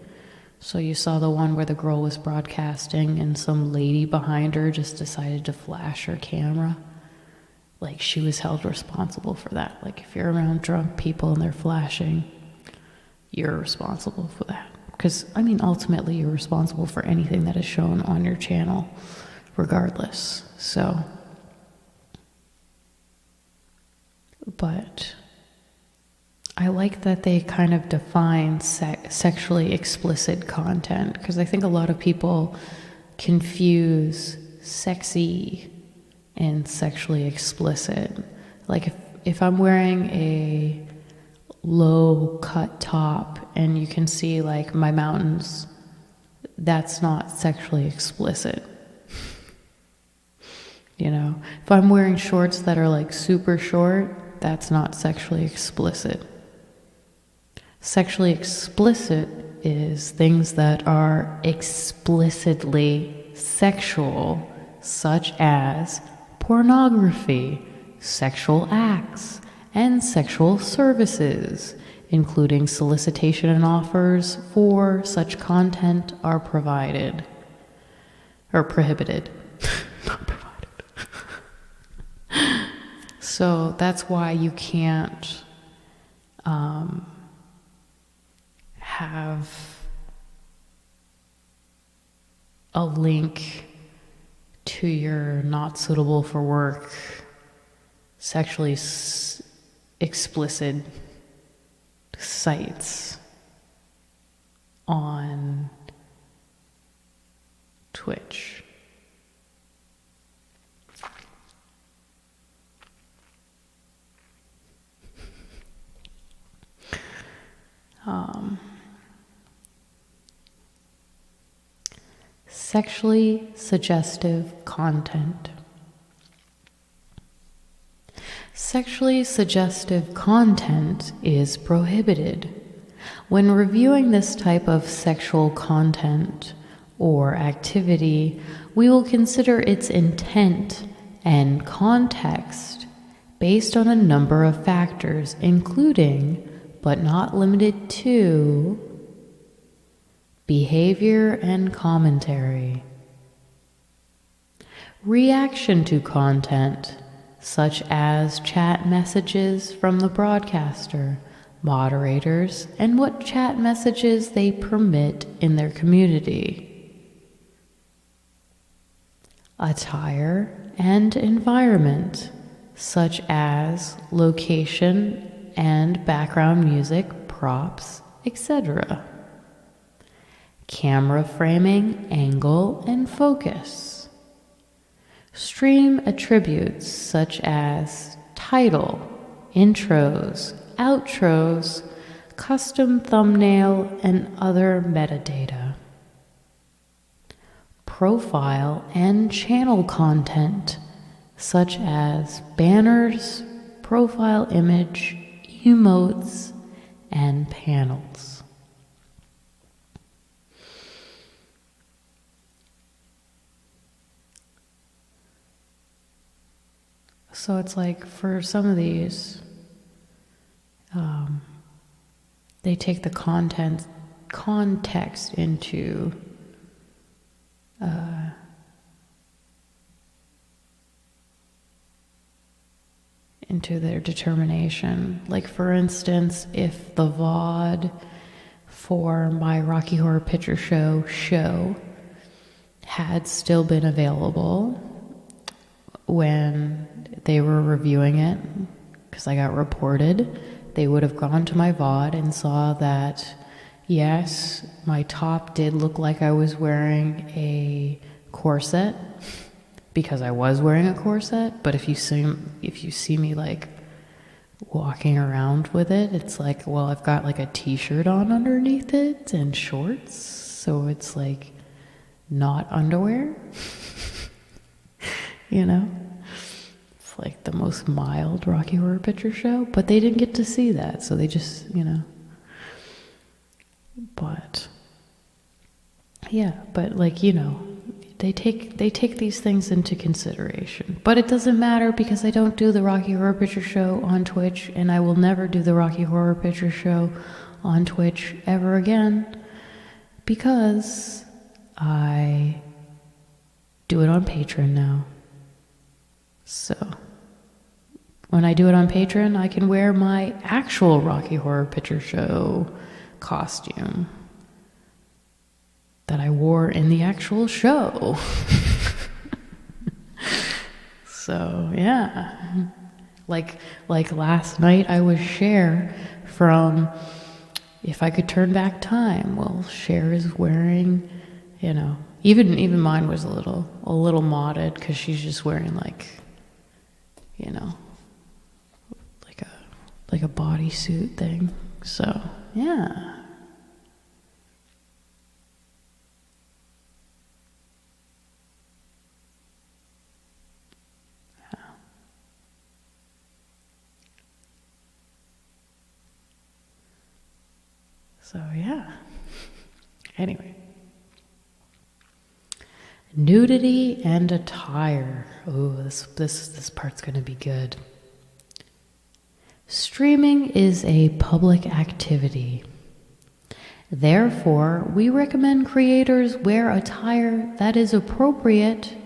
So you saw the one where the girl was broadcasting and some lady behind her just decided to flash her camera. Like, she was held responsible for that. Like, if you're around drunk people and they're flashing, you're responsible for that. Because, I mean, ultimately, you're responsible for anything that is shown on your channel, regardless. So, but I like that they kind of define sexually explicit content, because I think a lot of people confuse sexy and sexually explicit. Like if I'm wearing a low cut top and you can see like my mountains, that's not sexually explicit. You know, if I'm wearing shorts that are like super short, that's not sexually explicit. Sexually explicit is things that are explicitly sexual, such as pornography, sexual acts, and sexual services, including solicitation and offers for such content, are provided or prohibited. Not provided. So that's why you can't have a link to your not suitable for work sexually explicit sites on Twitch. Sexually suggestive content. Sexually suggestive content is prohibited. When reviewing this type of sexual content or activity, we will consider its intent and context based on a number of factors, including, but not limited to, behavior and commentary. Reaction to content, such as chat messages from the broadcaster, moderators, and what chat messages they permit in their community. Attire and environment, such as location and background music, props, etc. Camera framing, angle, and focus. Stream attributes such as title, intros, outros, custom thumbnail, and other metadata. Profile and channel content such as banners, profile image, emotes, and panels. So it's like for some of these, they take the context into their determination. Like for instance, if the VOD for my Rocky Horror Picture Show had still been available when they were reviewing it, because I got reported, they would have gone to my VOD and saw that, yes, my top did look like I was wearing a corset, because I was wearing a corset, but if you see me like walking around with it, it's like, well, I've got like a t-shirt on underneath it and shorts, so it's like not underwear. You know, it's like the most mild Rocky Horror Picture Show, but they didn't get to see that, so they just, but yeah, but like, they take these things into consideration. But it doesn't matter because I don't do the Rocky Horror Picture Show on Twitch, and I will never do the Rocky Horror Picture Show on Twitch ever again, because I do it on Patreon now. So when I do it on Patreon, I can wear my actual Rocky Horror Picture Show costume that I wore in the actual show. So yeah, like last night I was Cher from If I Could Turn Back Time. Well, Cher is wearing, even mine was a little modded because she's just wearing like a bodysuit thing. So yeah. So yeah. Anyway. Nudity and attire. Oh, this part's gonna be good. Streaming is a public activity. Therefore, we recommend creators wear attire that is appropriate,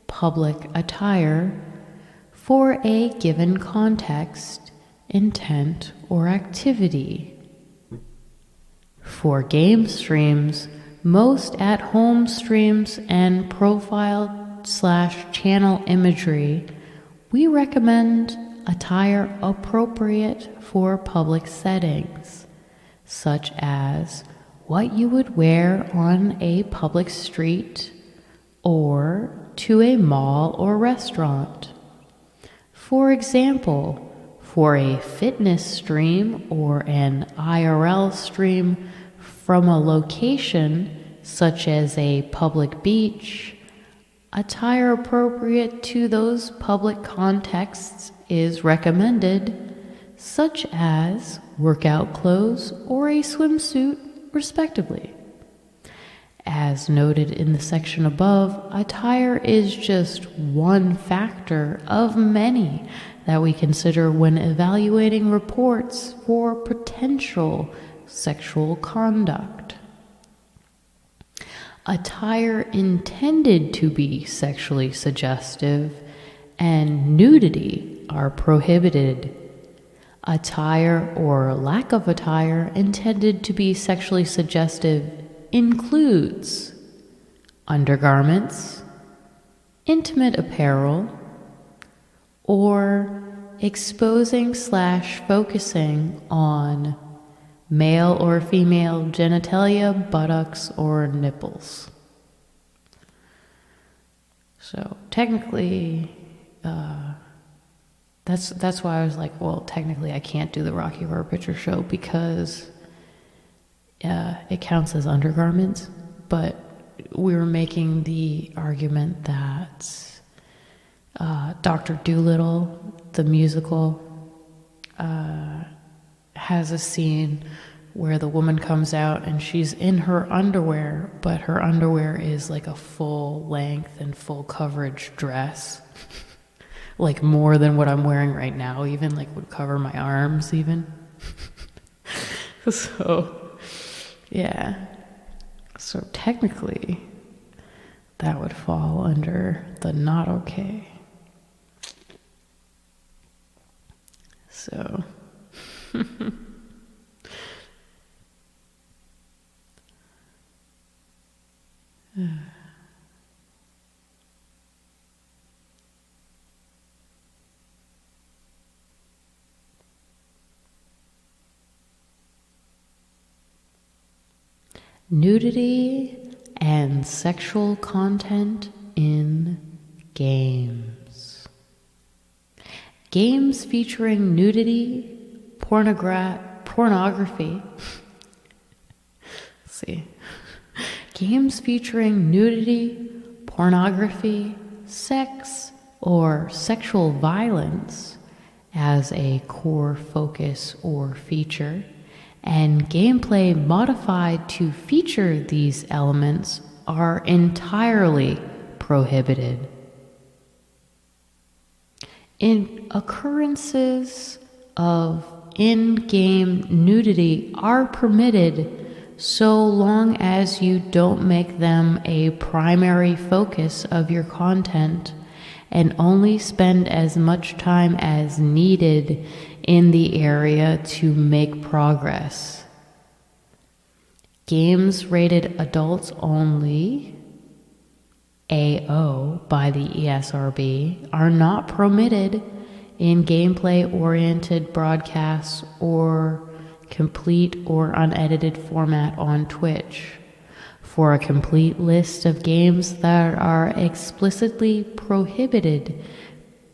public attire, for a given context, intent, or activity. For game streams, most at-home streams, and profile/channel imagery, we recommend attire appropriate for public settings, such as what you would wear on a public street, or to a mall or restaurant. For example, for a fitness stream or an IRL stream from a location such as a public beach, attire appropriate to those public contexts is recommended, such as workout clothes or a swimsuit, respectively. As noted in the section above, attire is just one factor of many that we consider when evaluating reports for potential sexual conduct. Attire intended to be sexually suggestive and nudity are prohibited. Attire or lack of attire intended to be sexually suggestive includes undergarments, intimate apparel, or exposing/focusing on male or female genitalia, buttocks, or nipples. So technically, that's why I was like, well, technically I can't do the Rocky Horror Picture Show because it counts as undergarments, but we were making the argument that Dr. Dolittle, the musical, has a scene where the woman comes out and she's in her underwear, but her underwear is like a full length and full coverage dress. Like more than what I'm wearing right now, even like would cover my arms even. So yeah, so technically that would fall under the not okay. So nudity and sexual content in games. Games featuring nudity, pornography. Let's see. Games featuring nudity, pornography, sex, or sexual violence as a core focus or feature, and gameplay modified to feature these elements are entirely prohibited. Occurrences of in-game nudity are permitted so long as you don't make them a primary focus of your content and only spend as much time as needed in the area to make progress. Games rated adults only, AO, by the ESRB, are not permitted in gameplay-oriented broadcasts or complete or unedited format on Twitch. For a complete list of games that are explicitly prohibited,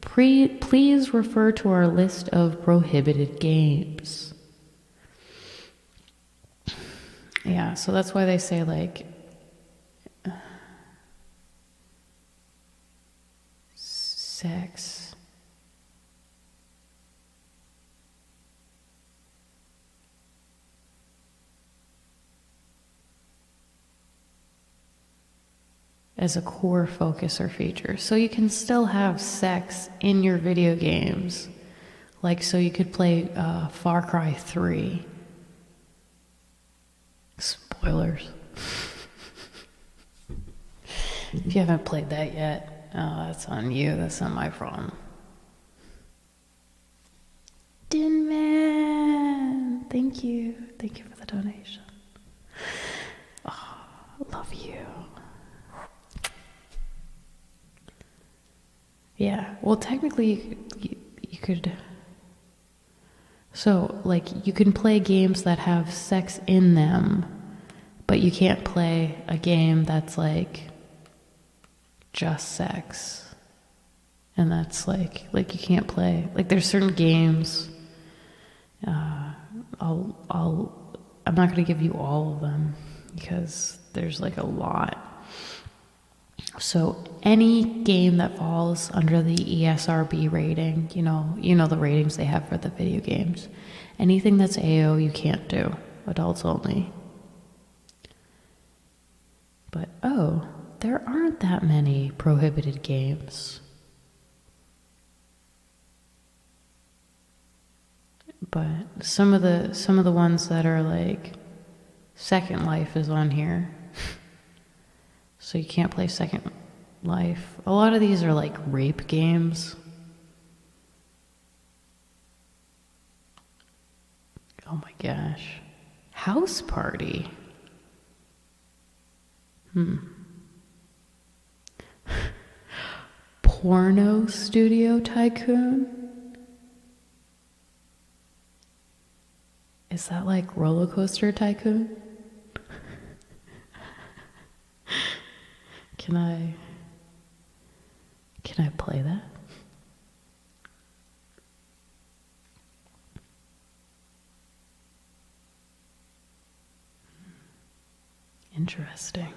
please refer to our list of prohibited games. Yeah, so that's why they say, like, sex as a core focus or feature. So you can still have sex in your video games. Like, so you could play Far Cry 3. Spoilers. If you haven't played that yet, that's on you. That's not my problem. Din Man, thank you. Thank you for the donation. Oh, love you. Yeah, well, technically, you could. So, like, you can play games that have sex in them, but you can't play a game that's like just sex. And that's like you can't play. Like there's certain games. I'm not gonna give you all of them because there's like a lot. So any game that falls under the ESRB rating, you know the ratings they have for the video games. Anything that's AO you can't do. Adults only. But there aren't that many prohibited games. But some of the ones that are like Second Life is on here. So you can't play Second Life. A lot of these are like rape games. Oh my gosh. House Party. Porno Studio Tycoon? Is that like Roller Coaster Tycoon? Can I play that? Interesting.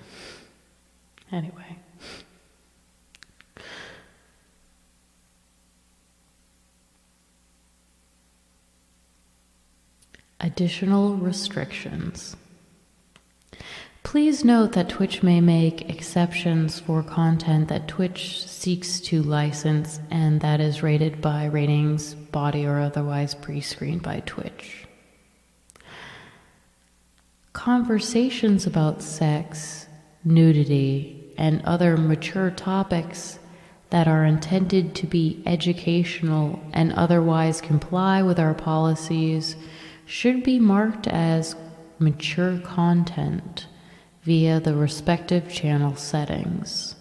Anyway. Additional restrictions. Please note that Twitch may make exceptions for content that Twitch seeks to license and that is rated by ratings body or otherwise pre-screened by Twitch. Conversations about sex, nudity, and other mature topics that are intended to be educational and otherwise comply with our policies should be marked as mature content via the respective channel settings.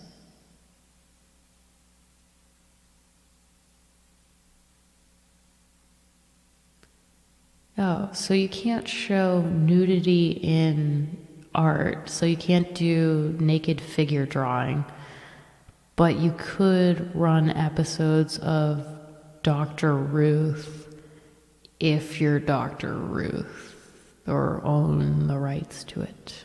Oh, so you can't show nudity in art, so you can't do naked figure drawing, but you could run episodes of Dr. Ruth if you're Dr. Ruth or own the rights to it.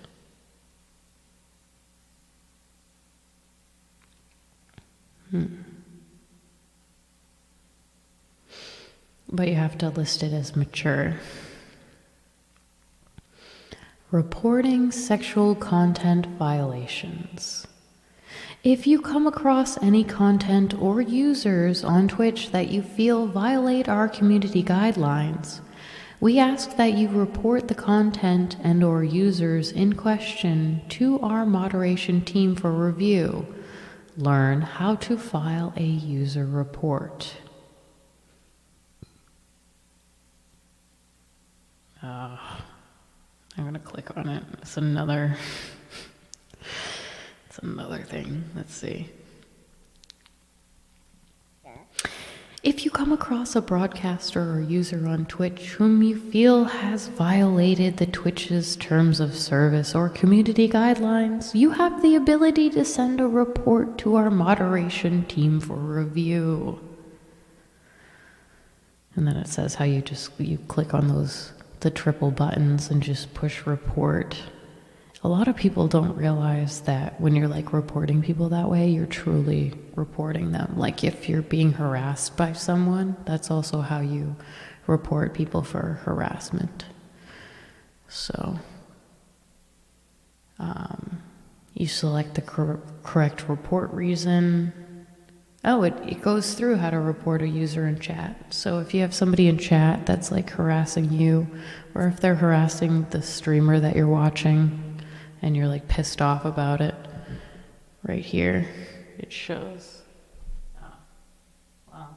But you have to list it as mature. Reporting sexual content violations. If you come across any content or users on Twitch that you feel violate our community guidelines, we ask that you report the content and or users in question to our moderation team for review. Learn how to file a user report. I'm going to click on it. It's another thing. Let's see. If you come across a broadcaster or user on Twitch whom you feel has violated the Twitch's terms of service or community guidelines, you have the ability to send a report to our moderation team for review. And then it says how you click on the triple buttons and just push report. A lot of people don't realize that when you're like reporting people that way, you're truly reporting them. Like if you're being harassed by someone, that's also how you report people for harassment. So you select the correct report reason. Oh, it goes through how to report a user in chat. So if you have somebody in chat that's like harassing you, or if they're harassing the streamer that you're watching and you're like pissed off about it, right here it shows. Oh, wow.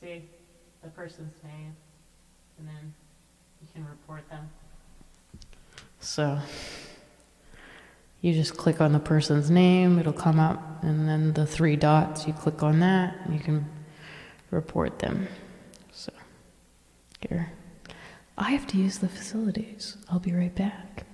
See the person's name, and then you can report them. So you just click on the person's name, it'll come up, and then the 3 dots, you click on that, and you can report them. So, here. I have to use the facilities. I'll be right back.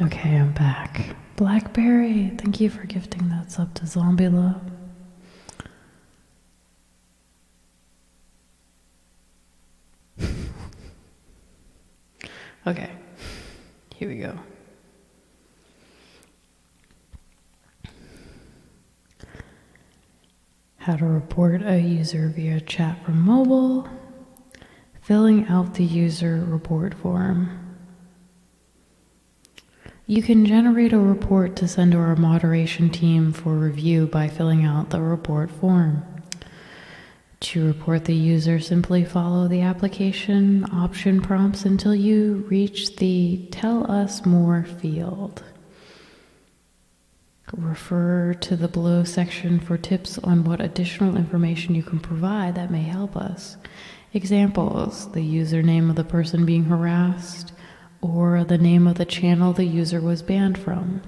Okay, I'm back. Blackberry, thank you for gifting that sub to Zombie Love. Okay, here we go. How to report a user via chat from mobile. Filling out the user report form. You can generate a report to send to our moderation team for review by filling out the report form. To report the user, simply follow the application option prompts until you reach the Tell Us More field. Refer to the below section for tips on what additional information you can provide that may help us. Examples: the username of the person being harassed, or the name of the channel the user was banned from.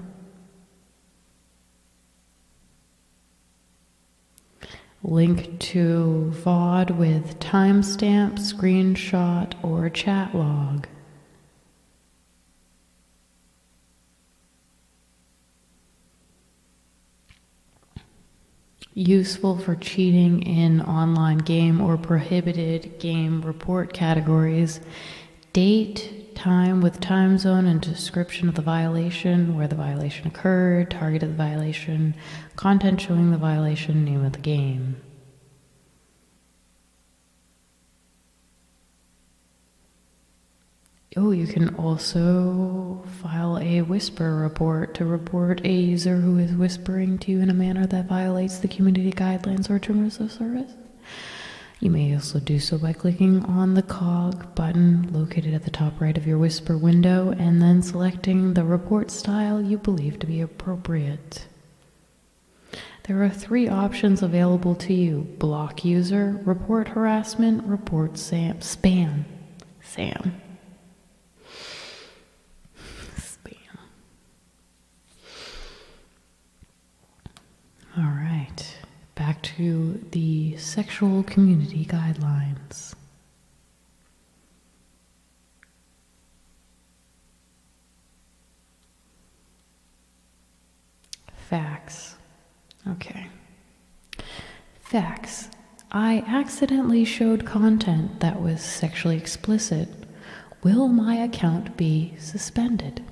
Link to VOD with timestamp, screenshot, or chat log. Useful for cheating in online game or prohibited game report categories. Date, time with time zone and description of the violation, where the violation occurred, target of the violation, content showing the violation, name of the game. Oh, you can also file a whisper report to report a user who is whispering to you in a manner that violates the community guidelines or terms of service. You may also do so by clicking on the cog button located at the top right of your whisper window and then selecting the report style you believe to be appropriate. There are 3 options available to you: block user, report harassment, report spam. All right, back to the sexual community guidelines. Facts. Okay. Facts. I accidentally showed content that was sexually explicit. Will my account be suspended?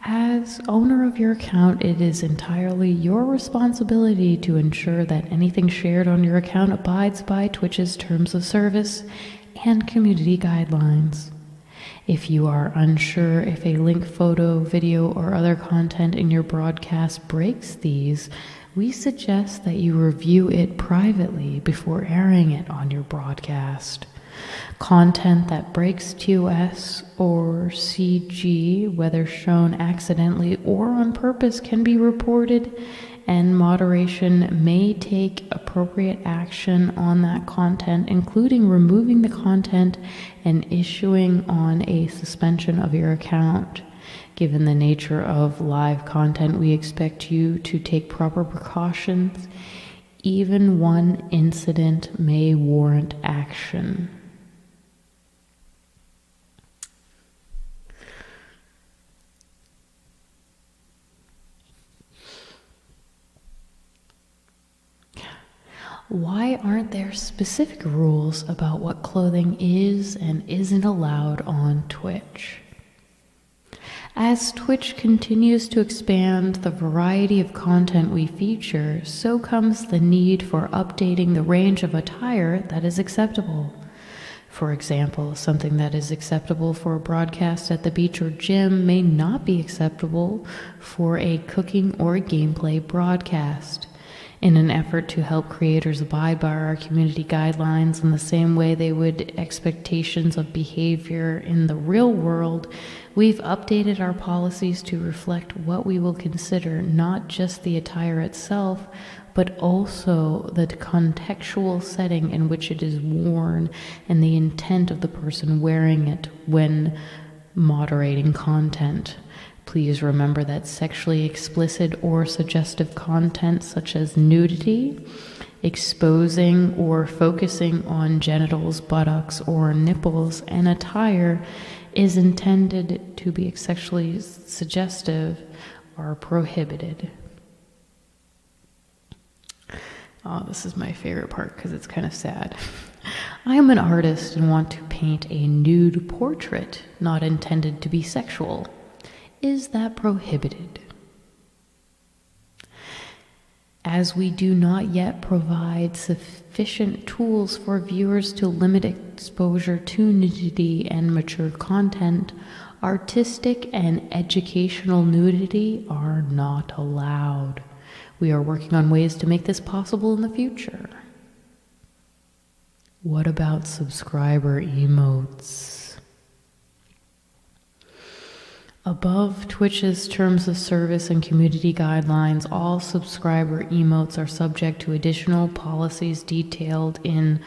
As owner of your account, it is entirely your responsibility to ensure that anything shared on your account abides by Twitch's terms of service and community guidelines. If you are unsure if a link, photo, video, or other content in your broadcast breaks these, we suggest that you review it privately before airing it on your broadcast. Content that breaks TOS or CG, whether shown accidentally or on purpose, can be reported, and moderation may take appropriate action on that content, including removing the content and issuing on a suspension of your account. Given the nature of live content, we expect you to take proper precautions. Even one incident may warrant action. Why aren't there specific rules about what clothing is and isn't allowed on Twitch? As Twitch continues to expand the variety of content we feature, so comes the need for updating the range of attire that is acceptable. For example, something that is acceptable for a broadcast at the beach or gym may not be acceptable for a cooking or gameplay broadcast. In an effort to help creators abide by our community guidelines in the same way they would expectations of behavior in the real world, we've updated our policies to reflect what we will consider not just the attire itself, but also the contextual setting in which it is worn and the intent of the person wearing it when moderating content. Please remember that sexually explicit or suggestive content such as nudity, exposing or focusing on genitals, buttocks, or nipples, and attire is intended to be sexually suggestive are prohibited. Oh, this is my favorite part because it's kind of sad. I am an artist and want to paint a nude portrait not intended to be sexual. Is that prohibited? As we do not yet provide sufficient tools for viewers to limit exposure to nudity and mature content, artistic and educational nudity are not allowed. We are working on ways to make this possible in the future. What about subscriber emotes? Above Twitch's terms of service and community guidelines, all subscriber emotes are subject to additional policies detailed in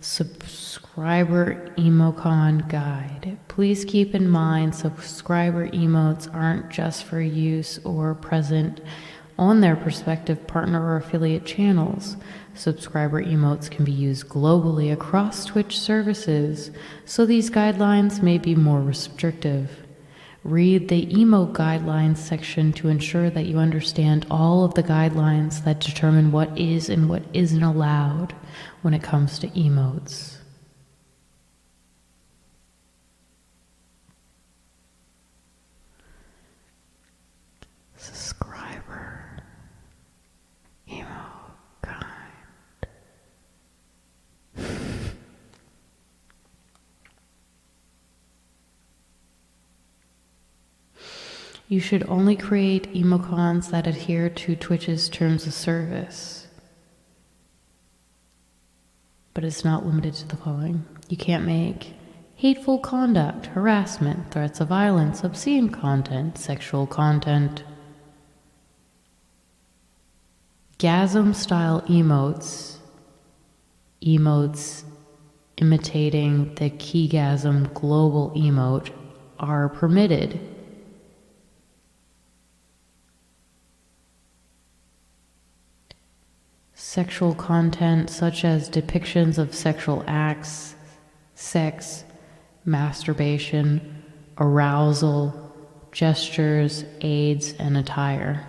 Subscriber Emocon Guide. Please keep in mind subscriber emotes aren't just for use or present on their respective partner or affiliate channels. Subscriber emotes can be used globally across Twitch services, so these guidelines may be more restrictive. Read the emote guidelines section to ensure that you understand all of the guidelines that determine what is and what isn't allowed when it comes to emotes. Subscriber emote guide. You should only create emocons that adhere to Twitch's terms of service. But it's not limited to the following. You can't make hateful conduct, harassment, threats of violence, obscene content, sexual content. Gasm-style emotes imitating the Keygasm global emote, are permitted. Sexual content such as depictions of sexual acts, sex, masturbation, arousal, gestures, aids, and attire.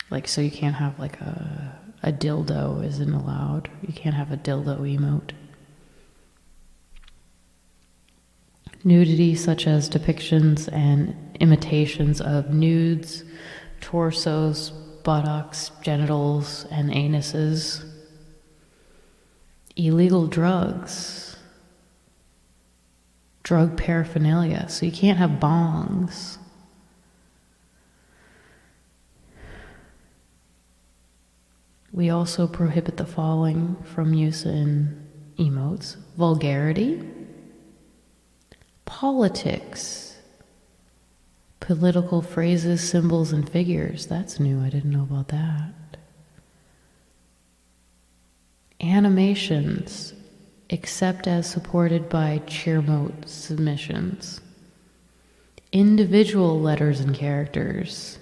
Like, so you can't have like a dildo isn't allowed. You can't have a dildo emote. Nudity such as depictions and imitations of nudes, torsos, buttocks, genitals, and anuses. Illegal drugs. Drug paraphernalia. So you can't have bongs. We also prohibit the following from use in emotes: vulgarity, politics, political phrases, symbols, and figures. That's new. I didn't know about that. Animations, except as supported by Cheermote submissions. Individual letters and characters.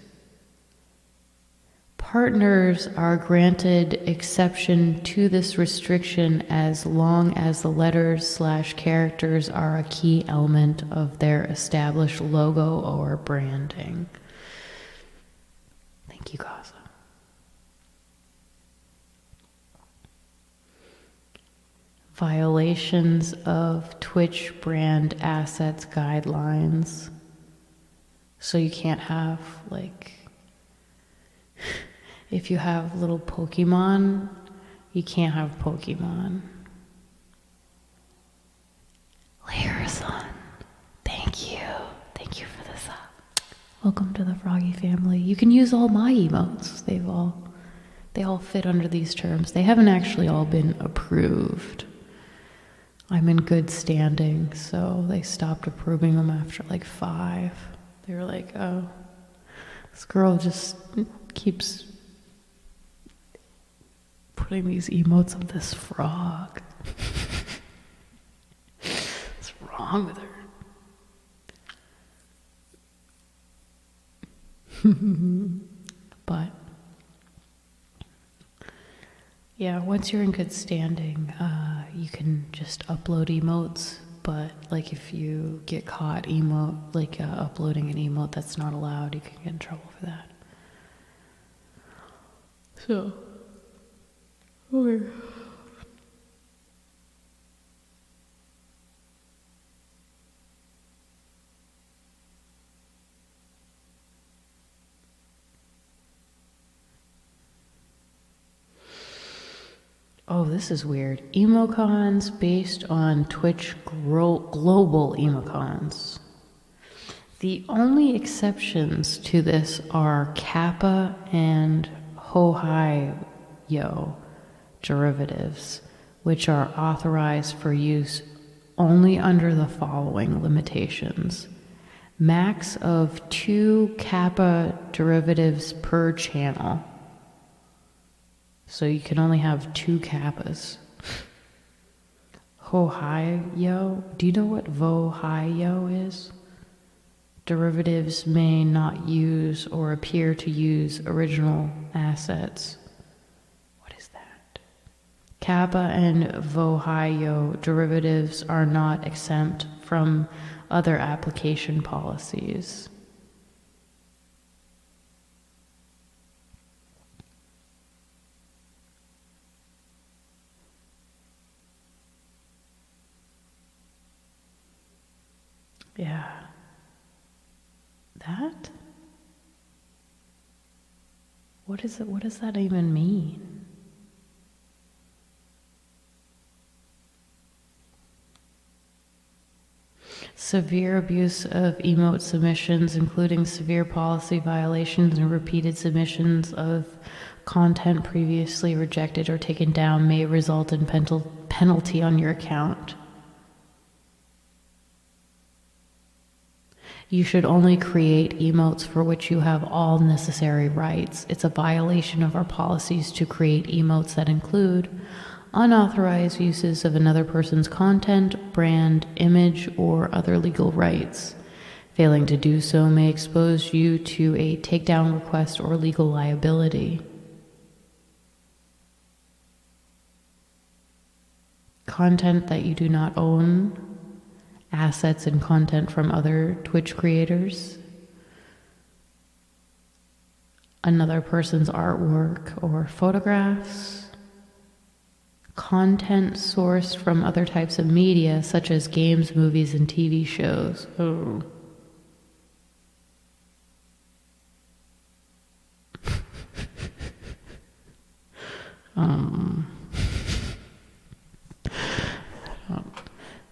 Partners are granted exception to this restriction as long as the letters/characters are a key element of their established logo or branding. Thank you, Gaza. Violations of Twitch brand assets guidelines. So you can't have, like, if you have little Pokemon, you can't have Pokemon. Lyrason, thank you. Thank you for this. Welcome to the Froggie family. You can use all my emotes. They all fit under these terms. They haven't actually all been approved. I'm in good standing, so they stopped approving them after like 5. They were like, oh, this girl just keeps putting these emotes of this frog. What's wrong with her? But yeah, once you're in good standing, you can just upload emotes, but like if you get caught uploading an emote that's not allowed, you can get in trouble for that. So, okay. Oh, this is weird. Emocons based on Twitch global emocons. The only exceptions to this are Kappa and Ho-Hi-Yo derivatives, which are authorized for use only under the following limitations. Max of 2 Kappa derivatives per channel. So you can only have 2 kappas. Ho-Hi-Yo. Do you know what Vo-Hi-Yo is? Derivatives may not use or appear to use original assets. What is that? Kappa and Vo-Hi-Yo derivatives are not exempt from other application policies. Yeah. That? What is it? What does that even mean? Severe abuse of emote submissions, including severe policy violations and repeated submissions of content previously rejected or taken down, may result in penalty on your account. You should only create emotes for which you have all necessary rights. It's a violation of our policies to create emotes that include unauthorized uses of another person's content, brand, image, or other legal rights. Failing to do so may expose you to a takedown request or legal liability. Content that you do not own, assets and content from other Twitch creators, another person's artwork or photographs, content sourced from other types of media such as games, movies, and TV shows. Oh.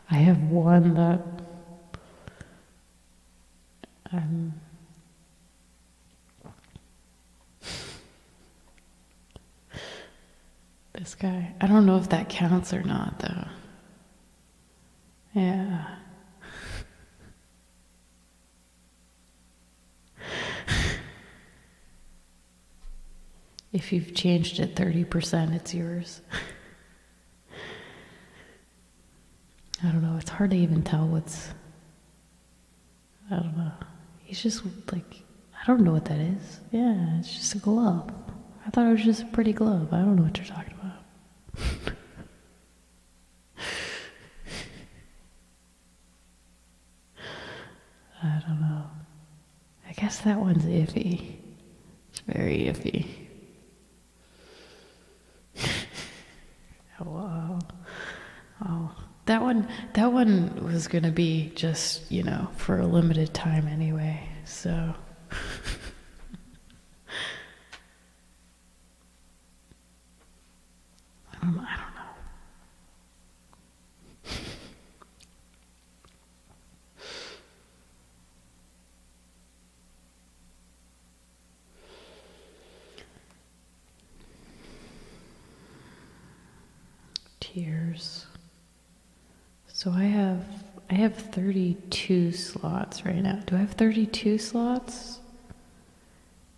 I have one that this guy, I don't know if that counts or not though. Yeah. If you've changed it 30%, it's yours. I don't know, it's hard to even tell what's, I don't know. He's just like, I don't know what that is. Yeah, it's just a glove. I thought it was just a pretty glove. I don't know what you're talking about. I don't know. I guess that one's iffy. It's very iffy. Oh, wow. That one was gonna be just, for a limited time anyway, so. I don't know. Tiers. So I have 32 slots right now. Do I have 32 slots?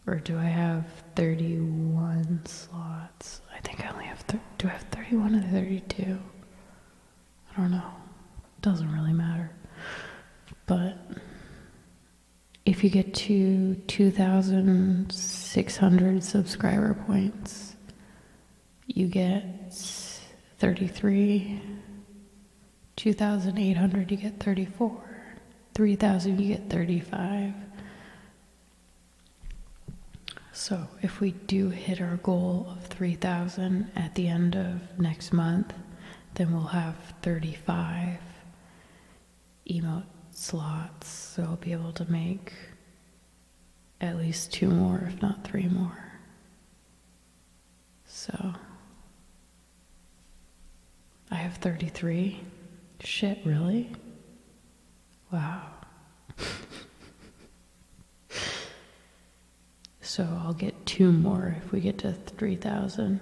Or do I have 31 slots? I think I only have, do I have 31 or 32? I don't know. Doesn't really matter. But if you get to 2,600 subscriber points, you get 33. 2,800, you get 34. 3,000, you get 35. So if we do hit our goal of 3,000 at the end of next month, then we'll have 35 emote slots. So I'll be able to make at least 2 more, if not 3 more. So I have 33. Shit, really? Wow. So I'll get 2 more if we get to 3,000.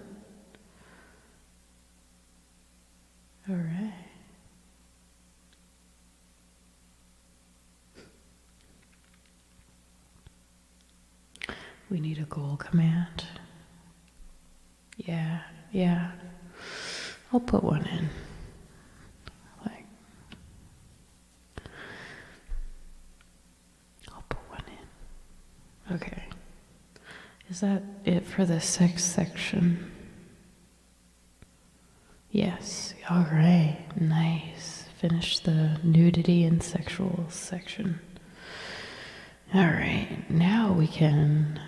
All right. We need a goal command. Yeah. I'll put one in. I'll put one in. Okay. Is that it for the sex section? Yes. All right. Nice. Finish the nudity and sexual section. All right. Now we can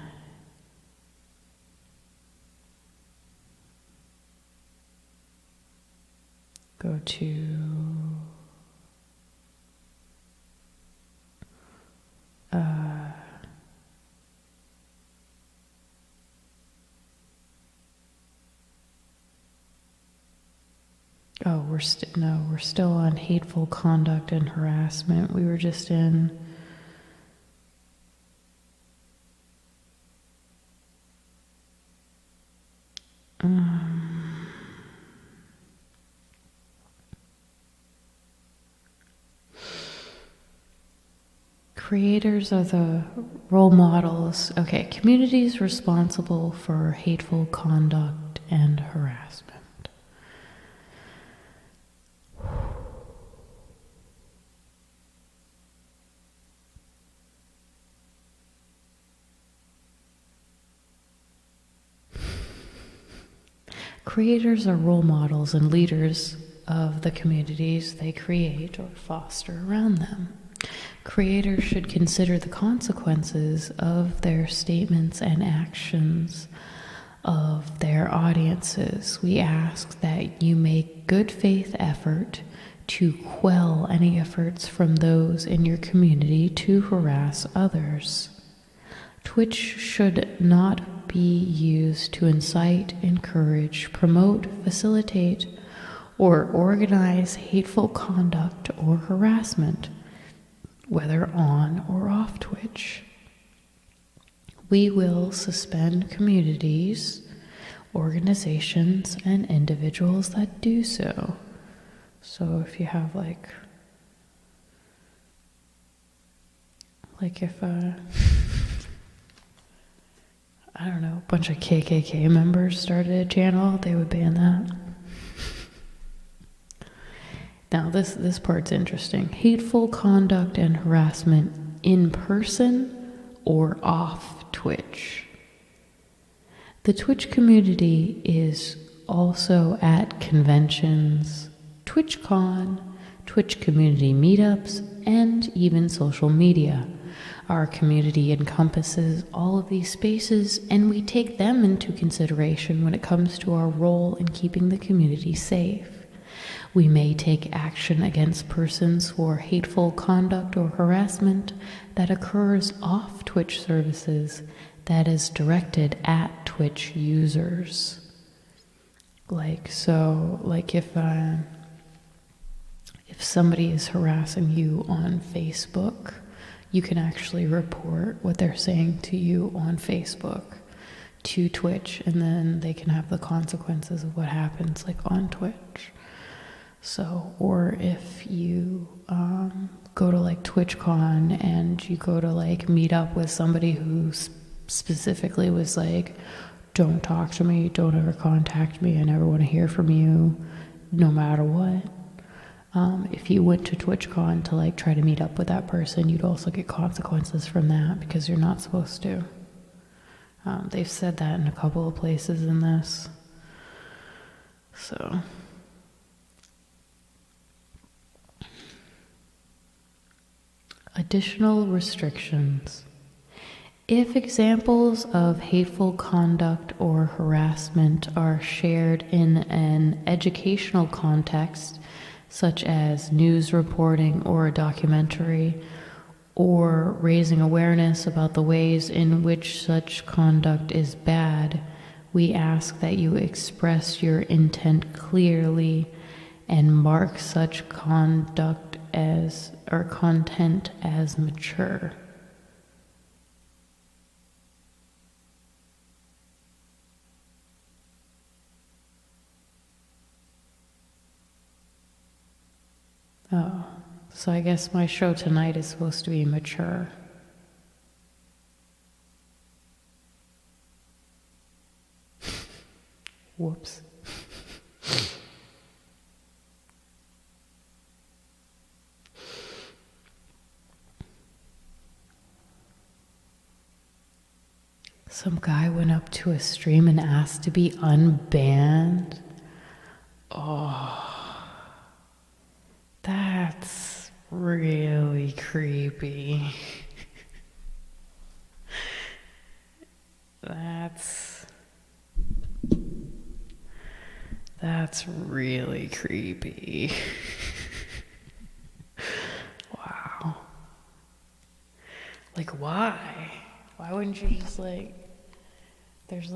go to we're still on hateful conduct and harassment. We were just in creators are the role models. Okay, communities responsible for hateful conduct and harassment. Creators are role models and leaders of the communities they create or foster around them. Creators should consider the consequences of their statements and actions of their audiences. We ask that you make good faith effort to quell any efforts from those in your community to harass others. Twitch should not be used to incite, encourage, promote, facilitate, or organize hateful conduct or harassment, whether on or off Twitch. We will suspend communities, organizations, and individuals that do so. So if you have like if I don't know, a bunch of KKK members started a channel, they would ban that. Now this part's interesting. Hateful conduct and harassment in person or off Twitch. The Twitch community is also at conventions, TwitchCon, Twitch community meetups, and even social media. Our community encompasses all of these spaces, and we take them into consideration when it comes to our role in keeping the community safe. We may take action against persons for hateful conduct or harassment that occurs off Twitch services that is directed at Twitch users. If somebody is harassing you on Facebook, you can actually report what they're saying to you on Facebook to Twitch, and then they can have the consequences of what happens on Twitch. So, or if you go to TwitchCon and you go to meet up with somebody who specifically was don't talk to me, don't ever contact me, I never want to hear from you, no matter what. If you went to TwitchCon to try to meet up with that person, you'd also get consequences from that because you're not supposed to. They've said that in a couple of places in this. So Additional restrictions. If examples of hateful conduct or harassment are shared in an educational context, such as news reporting or a documentary, or raising awareness about the ways in which such conduct is bad, we ask that you express your intent clearly and mark such conduct as or content as mature. Oh, so I guess my show tonight is supposed to be mature. Whoops. Some guy went up to a stream and asked to be unbanned. Oh. That's really creepy. That's really creepy. Wow. Like, why? Why wouldn't you just there's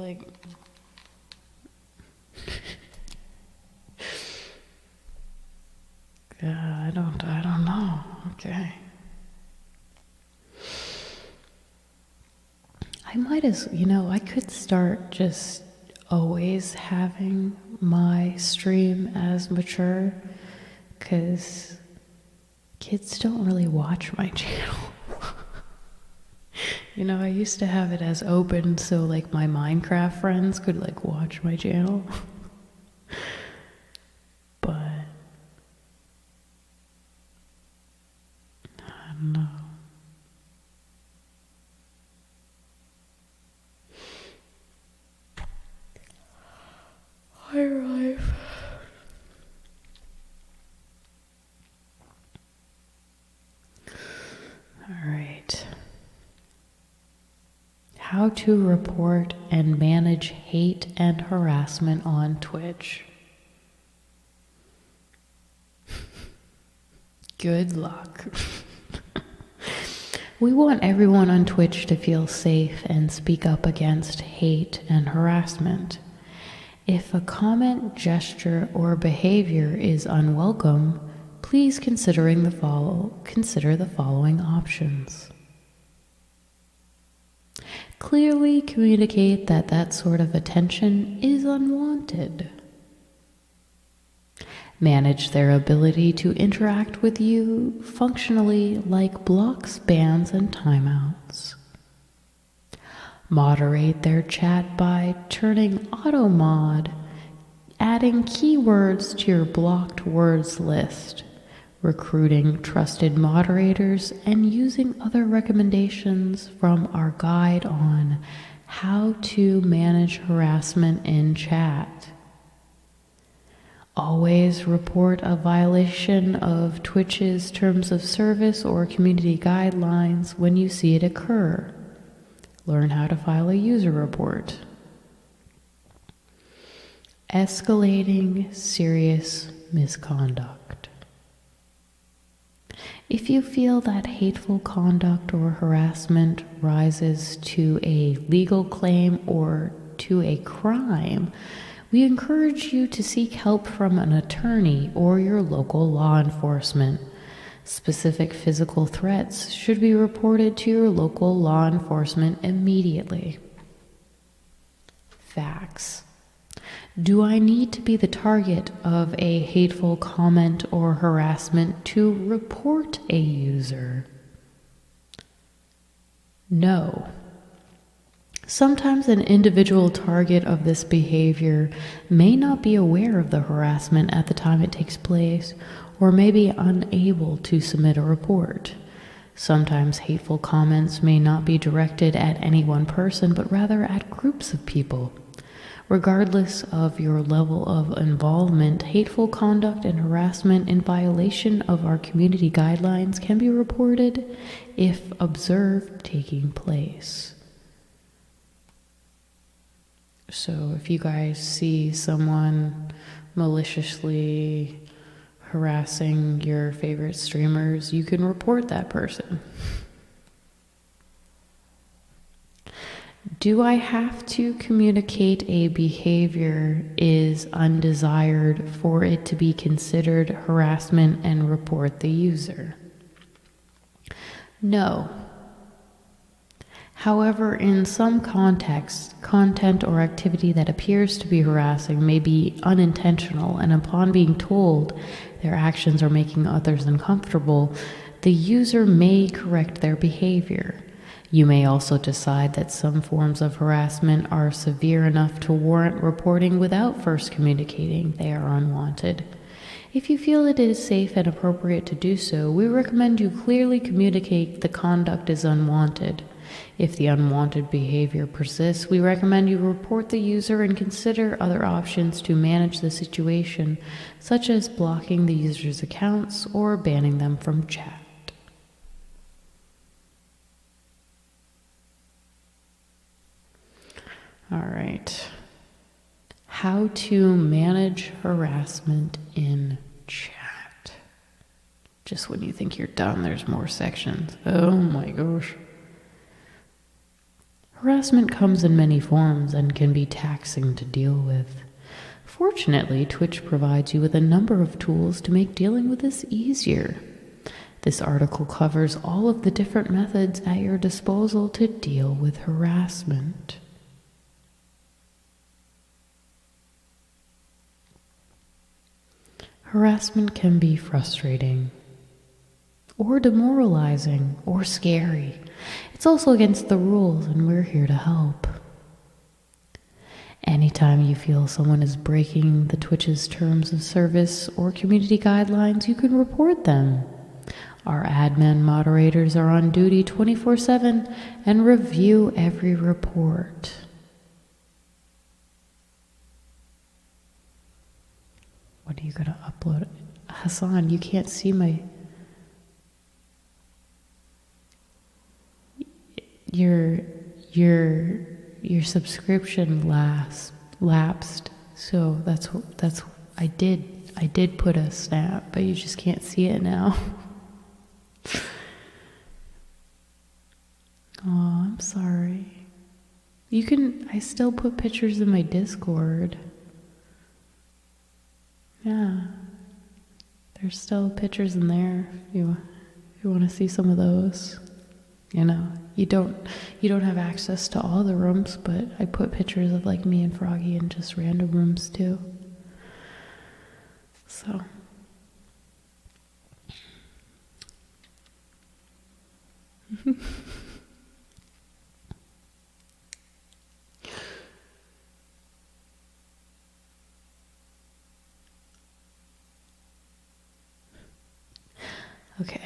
yeah, I don't know. Okay. I might I could start just always having my stream as mature, because kids don't really watch my channel. I used to have it as open so my Minecraft friends could watch my channel. But I don't know. Hi, life. All right. How to report and manage hate and harassment on Twitch. Good luck. We want everyone on Twitch to feel safe and speak up against hate and harassment. If a comment, gesture, or behavior is unwelcome, please consider the following options. Clearly communicate that sort of attention is unwanted. Manage their ability to interact with you functionally, like blocks, bans, and timeouts. Moderate their chat by turning auto mod, adding keywords to your blocked words list, recruiting trusted moderators, and using other recommendations from our guide on how to manage harassment in chat. Always report a violation of Twitch's Terms of Service or community guidelines when you see it occur. Learn how to file a user report. Escalating serious misconduct. If you feel that hateful conduct or harassment rises to a legal claim or to a crime, we encourage you to seek help from an attorney or your local law enforcement. Specific physical threats should be reported to your local law enforcement immediately. Facts. Do I need to be the target of a hateful comment or harassment to report a user? No. Sometimes an individual target of this behavior may not be aware of the harassment at the time it takes place, or may be unable to submit a report. Sometimes hateful comments may not be directed at any one person, but rather at groups of people. Regardless of your level of involvement, hateful conduct and harassment in violation of our community guidelines can be reported if observed taking place. So if you guys see someone maliciously harassing your favorite streamers, you can report that person. Do I have to communicate a behavior is undesired for it to be considered harassment and report the user? No. However, in some contexts, content or activity that appears to be harassing may be unintentional, and upon being told their actions are making others uncomfortable, the user may correct their behavior. You may also decide that some forms of harassment are severe enough to warrant reporting without first communicating they are unwanted. If you feel it is safe and appropriate to do so, we recommend you clearly communicate the conduct is unwanted. If the unwanted behavior persists, we recommend you report the user and consider other options to manage the situation, such as blocking the user's accounts or banning them from chat. All right. How to manage harassment in chat. Just when you think you're done, there's more sections. Oh my gosh. Harassment comes in many forms and can be taxing to deal with. Fortunately, Twitch provides you with a number of tools to make dealing with this easier. This article covers all of the different methods at your disposal to deal with harassment. Harassment can be frustrating, or demoralizing, or scary. It's also against the rules, and we're here to help. Anytime you feel someone is breaking the Twitch's terms of service or community guidelines, you can report them. Our admin moderators are on duty 24/7 and review every report. What are you going to upload? Hassan, you can't see my... Your subscription lapsed. So that's I did put a snap, but you just can't see it now. Oh, I'm sorry. I still put pictures in my Discord. Yeah, there's still pictures in there if you want to see some of those. You know, you don't have access to all the rooms, but I put pictures of like me and Froggie in just random rooms too. So okay.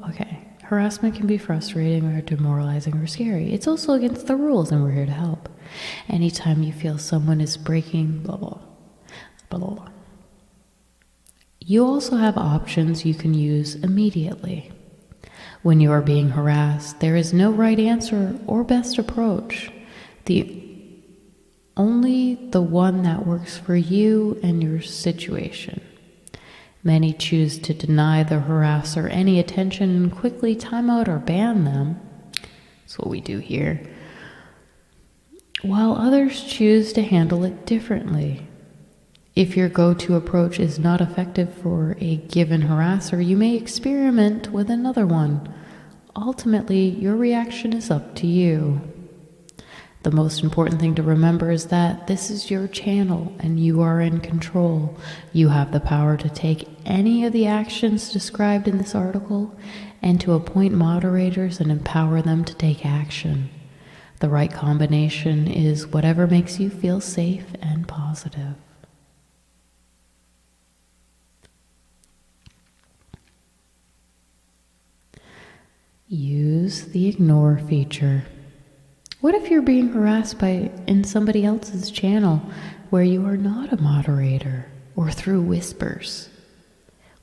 Okay. Harassment can be frustrating or demoralizing or scary. It's also against the rules, and we're here to help. Anytime you feel someone is breaking blah blah blah blah blah. You also have options you can use immediately. When you are being harassed, there is no right answer or best approach. Only the one that works for you and your situation. Many choose to deny the harasser any attention and quickly time out or ban them. That's what we do here. While others choose to handle it differently. If your go-to approach is not effective for a given harasser, you may experiment with another one. Ultimately, your reaction is up to you. The most important thing to remember is that this is your channel and you are in control. You have the power to take any of the actions described in this article and to appoint moderators and empower them to take action. The right combination is whatever makes you feel safe and positive. Use the ignore feature. What if you're being harassed in somebody else's channel where you are not a moderator, or through whispers?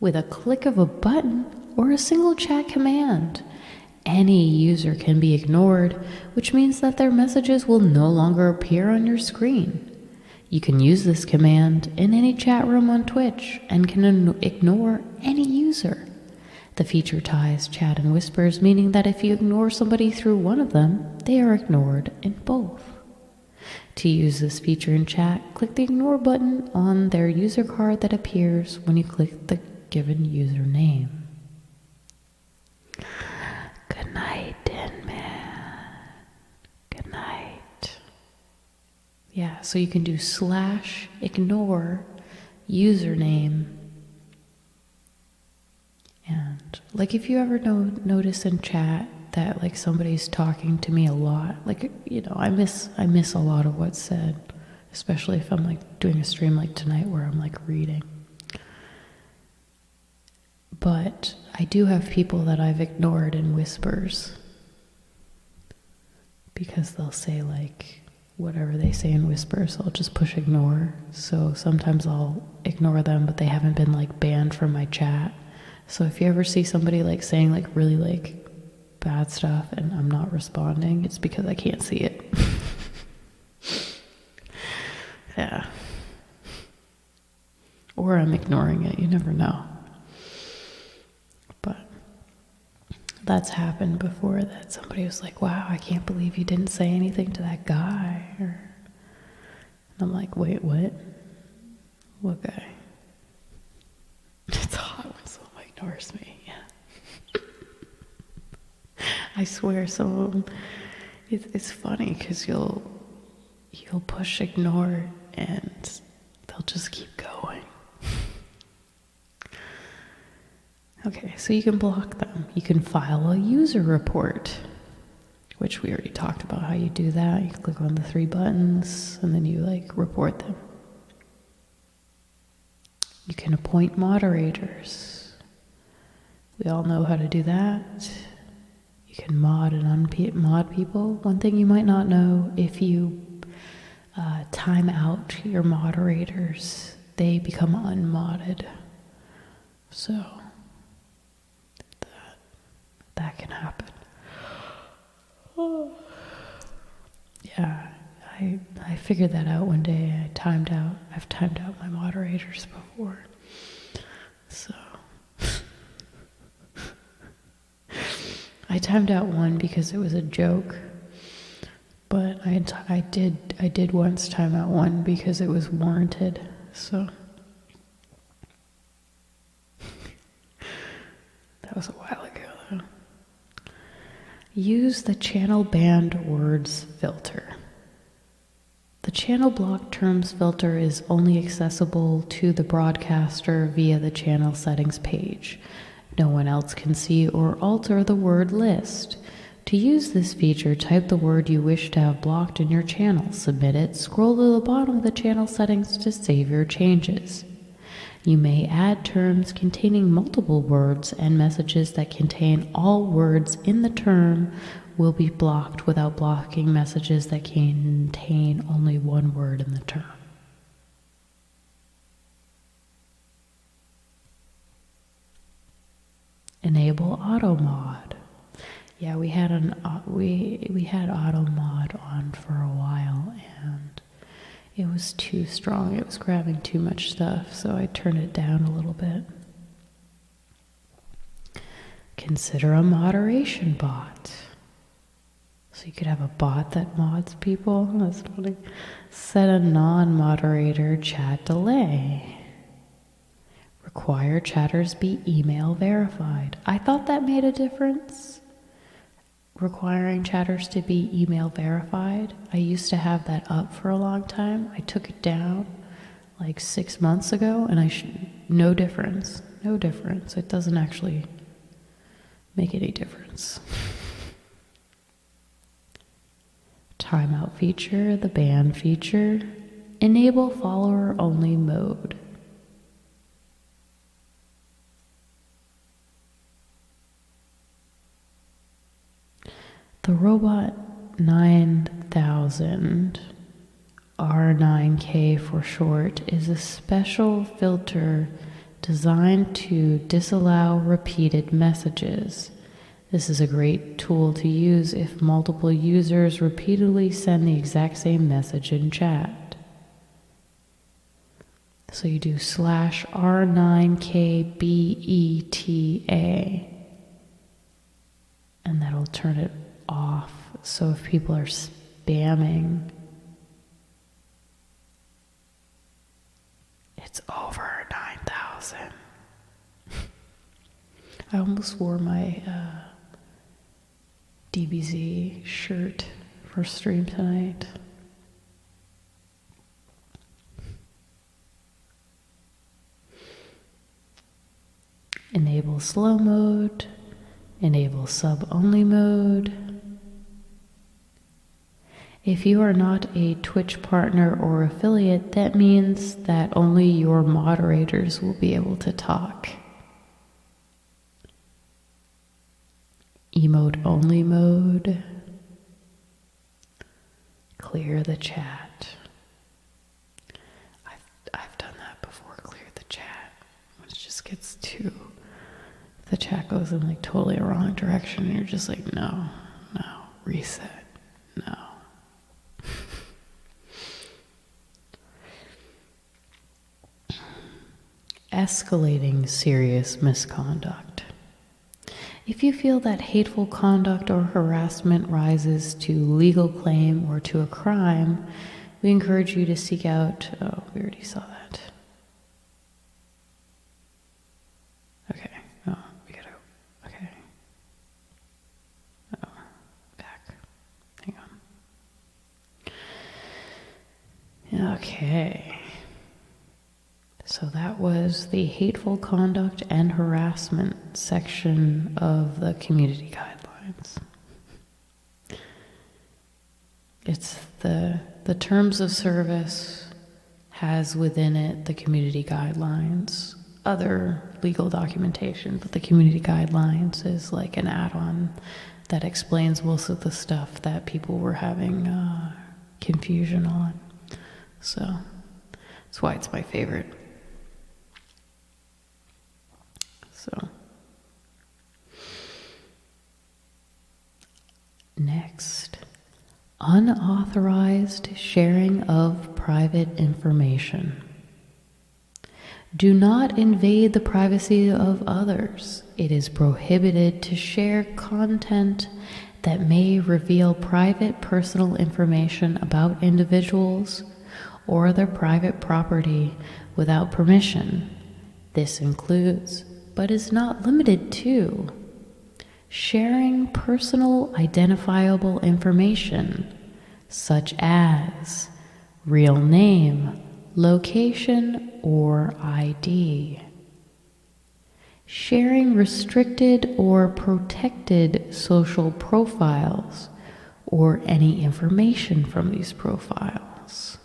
With a click of a button or a single chat command, any user can be ignored, which means that their messages will no longer appear on your screen. You can use this command in any chat room on Twitch and can ignore any user. The feature ties chat and whispers, meaning that if you ignore somebody through one of them, they are ignored in both. To use this feature in chat, click the ignore button on their user card that appears when you click the given username. Good night, Den Man. Good night. Yeah, so you can do /ignore username. And like if you ever notice in chat that like somebody's talking to me a lot, like, you know, I miss a lot of what's said, especially if I'm like doing a stream like tonight where I'm like reading. But I do have people that I've ignored in whispers because they'll say like whatever they say in whispers, I'll just push ignore. So sometimes I'll ignore them, but they haven't been like banned from my chat. So if you ever see somebody like saying like really like bad stuff and I'm not responding, it's because I can't see it. Yeah. Or I'm ignoring it, you never know. But that's happened before, that somebody was like, wow, I can't believe you didn't say anything to that guy. And I'm like, wait, what? What guy? It's hot when someone ignores me, yeah. I swear some of them, it's funny because you'll push ignore and they'll just keep going. Okay, so you can block them. You can file a user report, which we already talked about how you do that. You click on the 3 buttons and then you like report them. You can appoint moderators. We all know how to do that. You can mod and unmod people. One thing you might not know, if you time out your moderators, they become unmodded. So that can happen. Yeah, I figured that out one day. I've timed out my moderators before. So I timed out one because it was a joke, but I did once time out one because it was warranted. So that was a while ago though. Use the channel banned words filter. The channel block terms filter is only accessible to the broadcaster via the channel settings page. No one else can see or alter the word list. To use this feature, type the word you wish to have blocked in your channel, submit it, scroll to the bottom of the channel settings to save your changes. You may add terms containing multiple words, and messages that contain all words in the term will be blocked without blocking messages that contain only one word in the term. Enable auto mod. Yeah, we had we had auto mod on for a while and it was too strong. It was grabbing too much stuff, so I turned it down a little bit. Consider a moderation bot. So you could have a bot that mods people. That's funny. Set a non-moderator chat delay. Require chatters be email verified. I thought that made a difference. Requiring chatters to be email verified. I used to have that up for a long time. I took it down like 6 months ago and no difference. No difference. It doesn't actually make any difference. Timeout feature, the ban feature. Enable follower only mode. The Robot 9000, R9K for short, is a special filter designed to disallow repeated messages. This is a great tool to use if multiple users repeatedly send the exact same message in chat. So you do /R9KBETA, and that'll turn it off. So if people are spamming, it's over 9,000. I almost wore my DBZ shirt for stream tonight. Enable slow mode, enable sub-only mode. If you are not a Twitch partner or affiliate, that means that only your moderators will be able to talk. Emote only mode. Clear the chat. I've done that before, clear the chat. It just gets too... The chat goes in like totally a wrong direction and you're just like, no, reset, no. Escalating serious misconduct. If you feel that hateful conduct or harassment rises to legal claim or to a crime, we encourage you to seek out, we already saw that. Okay. Okay, so that was the hateful conduct and harassment section of the community guidelines. It's the terms of service has within it the community guidelines, other legal documentation, but the community guidelines is like an add-on that explains most of the stuff that people were having confusion on. So that's why it's my favorite. So next, unauthorized sharing of private information. Do not invade the privacy of others. It is prohibited to share content that may reveal private personal information about individuals or their private property without permission. This includes, but is not limited to, sharing personal identifiable information such as real name, location, or ID. Sharing restricted or protected social profiles or any information from these profiles.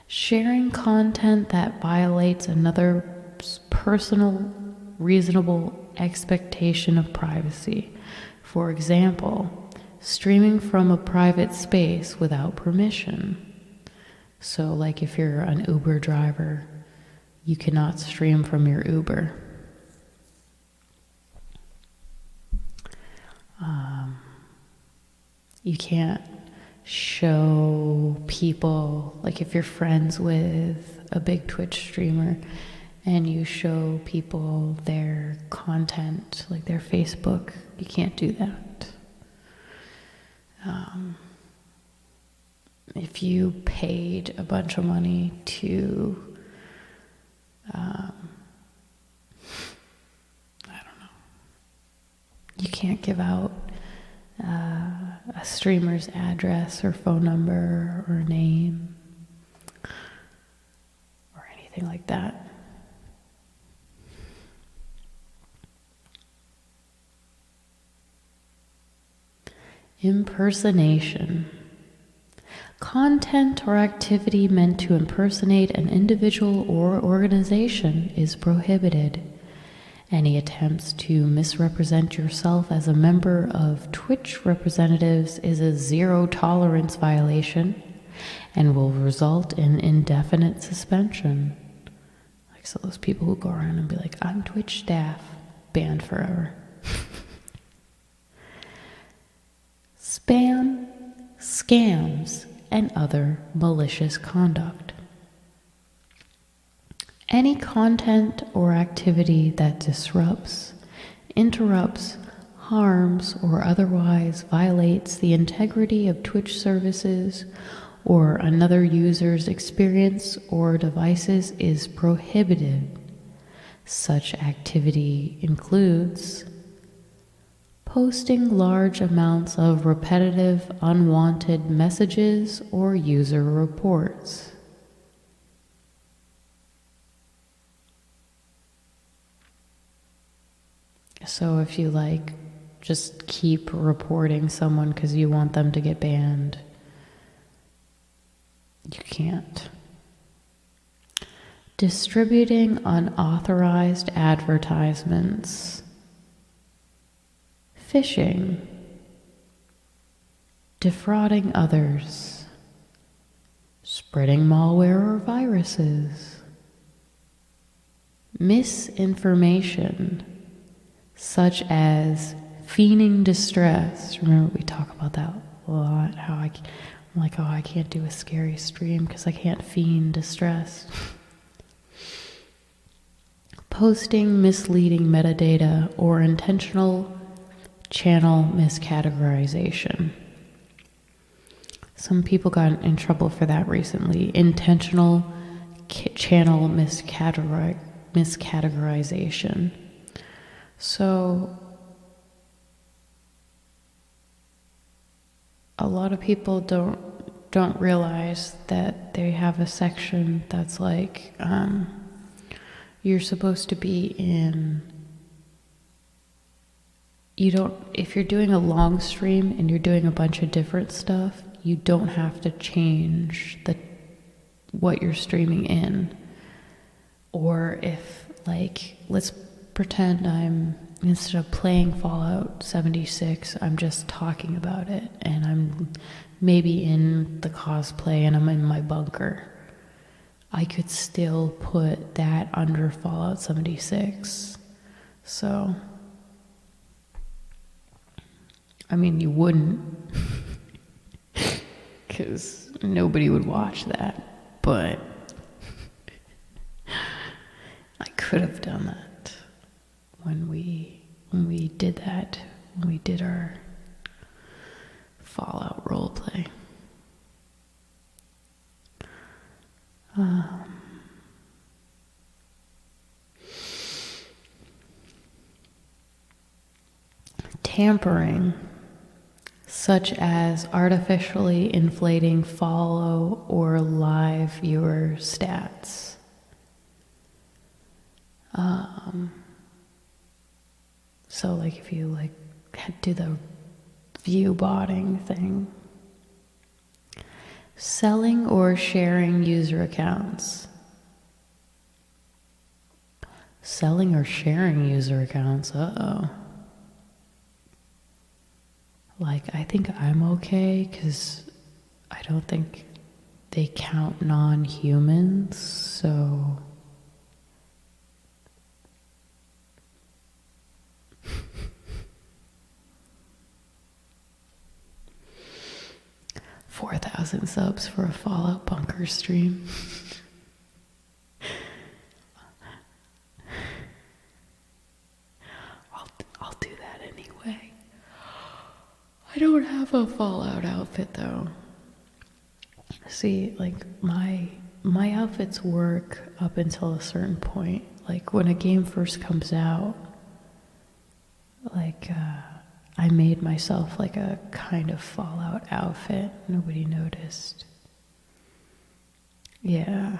Sharing content that violates another's personal, reasonable expectation of privacy. For example, streaming from a private space without permission. So, like if you're an Uber driver, you cannot stream from your Uber. You can't show people, like if you're friends with a big Twitch streamer and you show people their content, like their Facebook, you can't do that. If you paid a bunch of money to, I don't know, you can't give out a streamer's address or phone number or name or anything like that. Impersonation. Content or activity meant to impersonate an individual or organization is prohibited. Any attempts to misrepresent yourself as a member of Twitch representatives is a zero tolerance violation and will result in indefinite suspension. Like, so those people who go around and be like, I'm Twitch staff, banned forever. Spam, scams, and other malicious conduct. Any content or activity that disrupts, interrupts, harms, or otherwise violates the integrity of Twitch services or another user's experience or devices is prohibited. Such activity includes posting large amounts of repetitive, unwanted messages or user reports. So if you just keep reporting someone because you want them to get banned, you can't. Distributing unauthorized advertisements. Phishing. Defrauding others. Spreading malware or viruses. Misinformation, such as feigning distress. Remember, we talk about that a lot, how I'm like, oh, I can't do a scary stream because I can't feign distress. Posting misleading metadata or intentional channel miscategorization. Some people got in trouble for that recently. Intentional channel miscategorization. So a lot of people don't realize that they have a section that's like you're supposed to be in. If you're doing a long stream and you're doing a bunch of different stuff, you don't have to change what you're streaming in. Or if, let's pretend instead of playing Fallout 76, I'm just talking about it, and I'm maybe in the cosplay and I'm in my bunker. I could still put that under Fallout 76. So, I mean, you wouldn't, because nobody would watch that, but I could have done that when we did that, when we did our Fallout roleplay. Tampering, such as artificially inflating follow or live viewer stats. So if you do the view botting thing. Selling or sharing user accounts. Selling or sharing user accounts, uh-oh. I think I'm okay, because I don't think they count non-humans, so... $4,000 subs for a Fallout Bunker stream. I'll do that anyway. I don't have a Fallout outfit though. See, my outfits work up until a certain point. When a game first comes out, I made myself a kind of Fallout outfit. Nobody noticed. Yeah.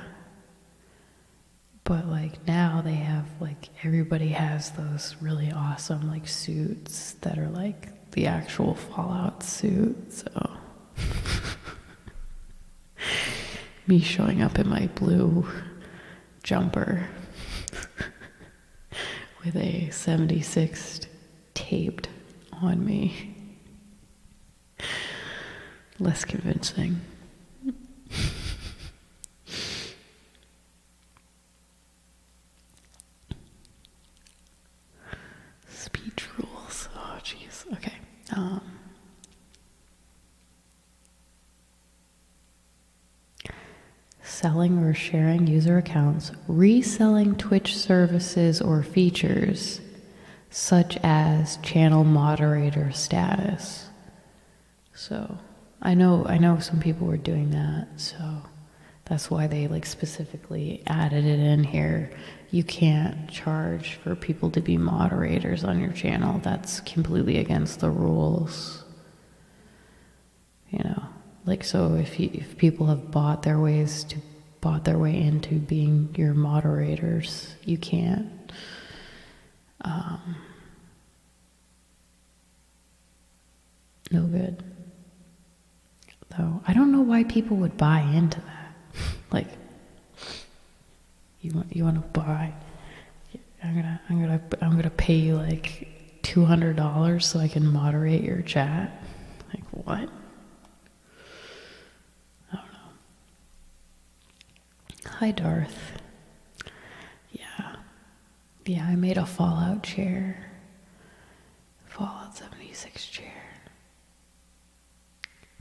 But now they have everybody has those really awesome suits that are the actual Fallout suit, so me showing up in my blue jumper with a 76 taped on me. Less convincing. Speech rules. Oh, jeez. Okay. Selling or sharing user accounts, reselling Twitch services or features, such as channel moderator status. So, I know some people were doing that, so that's why they like specifically added it in here. You can't charge for people to be moderators on your channel. That's completely against the rules. You know, like, so if people have bought their way into being your moderators, you can't. No good. Though I don't know why people would buy into that. Like, you want to buy? I'm gonna pay you like $200 so I can moderate your chat. Like, what? I don't know. Hi, Darth. Yeah, I made a Fallout chair. Fallout 76 chair.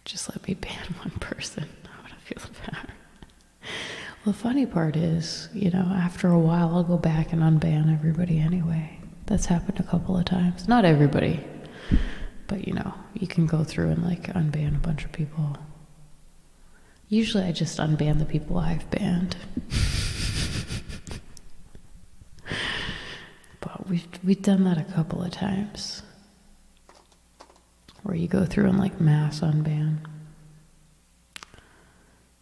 Just let me ban one person. I want to feel bad. Well, the funny part is, after a while, I'll go back and unban everybody anyway. That's happened a couple of times. Not everybody, but you can go through and like unban a bunch of people. Usually I just unban the people I've banned. But we've done that a couple of times. Where you go through and like mass unban.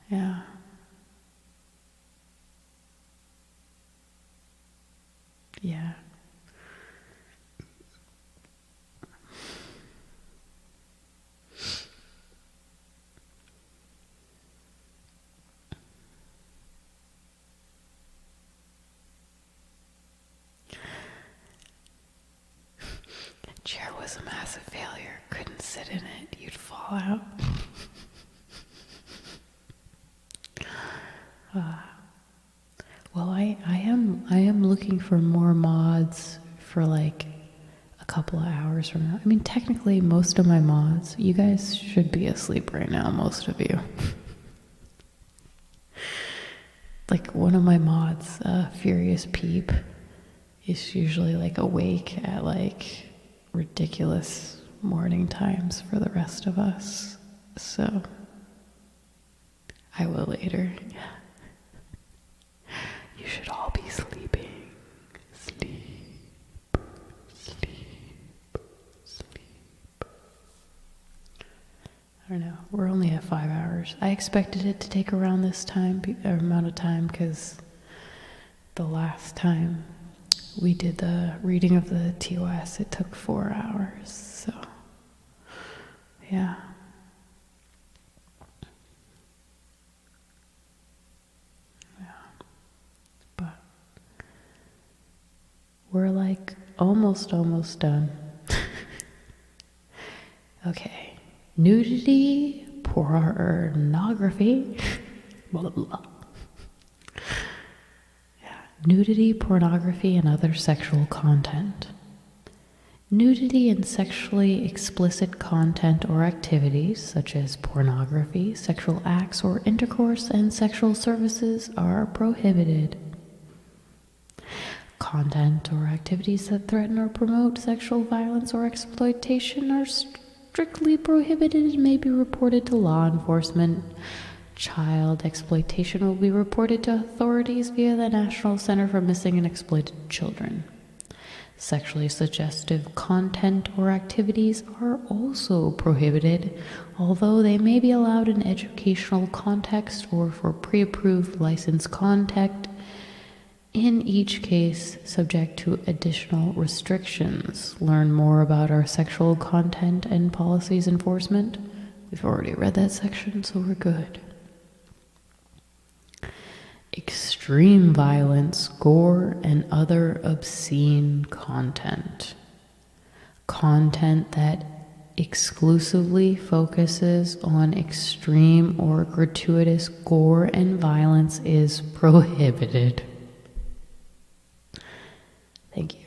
Yeah. Yeah. Chair was a massive failure. Couldn't sit in it. You'd fall out. Well, I am looking for more mods for like a couple of hours from now. I mean, technically, most of my mods, you guys should be asleep right now, most of you. Like one of my mods, Furious Peep, is usually like awake at like ridiculous morning times for the rest of us. So I will later. You should all be sleeping. Sleep. I don't know. We're only at 5 hours. I expected it to take around this amount of time, because the last time we did the reading of the TOS, it took 4 hours. So, yeah. But we're like almost done. Okay. Nudity, pornography, blah, blah, blah. Yeah. Nudity, pornography, and other sexual content. Nudity and sexually explicit content or activities, such as pornography, sexual acts or intercourse, and sexual services are prohibited. Content or activities that threaten or promote sexual violence or exploitation are strictly prohibited and may be reported to law enforcement. Child exploitation will be reported to authorities via the National Center for Missing and Exploited Children. Sexually suggestive content or activities are also prohibited, although they may be allowed in educational context or for pre-approved licensed content, in each case subject to additional restrictions. Learn more about our sexual content and policies enforcement. We've already read that section, so we're good. Extreme extreme violence, gore, and other obscene content. Content that exclusively focuses on extreme or gratuitous gore and violence is prohibited. Thank you.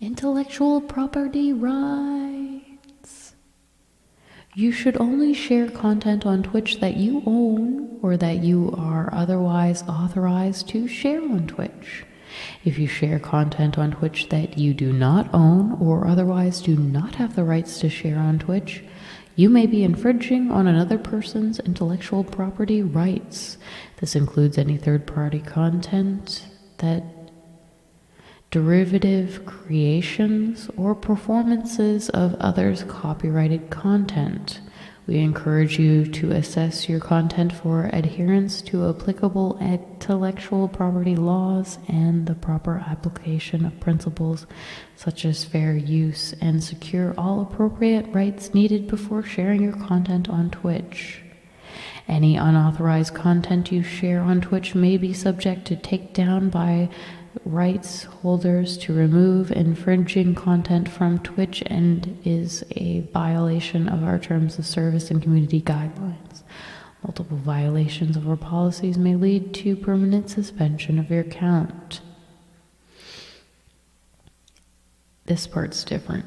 Intellectual property rights. You should only share content on Twitch that you own or that you are otherwise authorized to share on Twitch. If you share content on Twitch that you do not own or otherwise do not have the rights to share on Twitch, you may be infringing on another person's intellectual property rights. This includes any third-party content that derivative creations or performances of others' copyrighted content. We encourage you to assess your content for adherence to applicable intellectual property laws and the proper application of principles such as fair use, and secure all appropriate rights needed before sharing your content on Twitch. Any unauthorized content you share on Twitch may be subject to takedown by rights holders to remove infringing content from Twitch and is a violation of our terms of service and community guidelines. Multiple violations of our policies may lead to permanent suspension of your account. This part's different.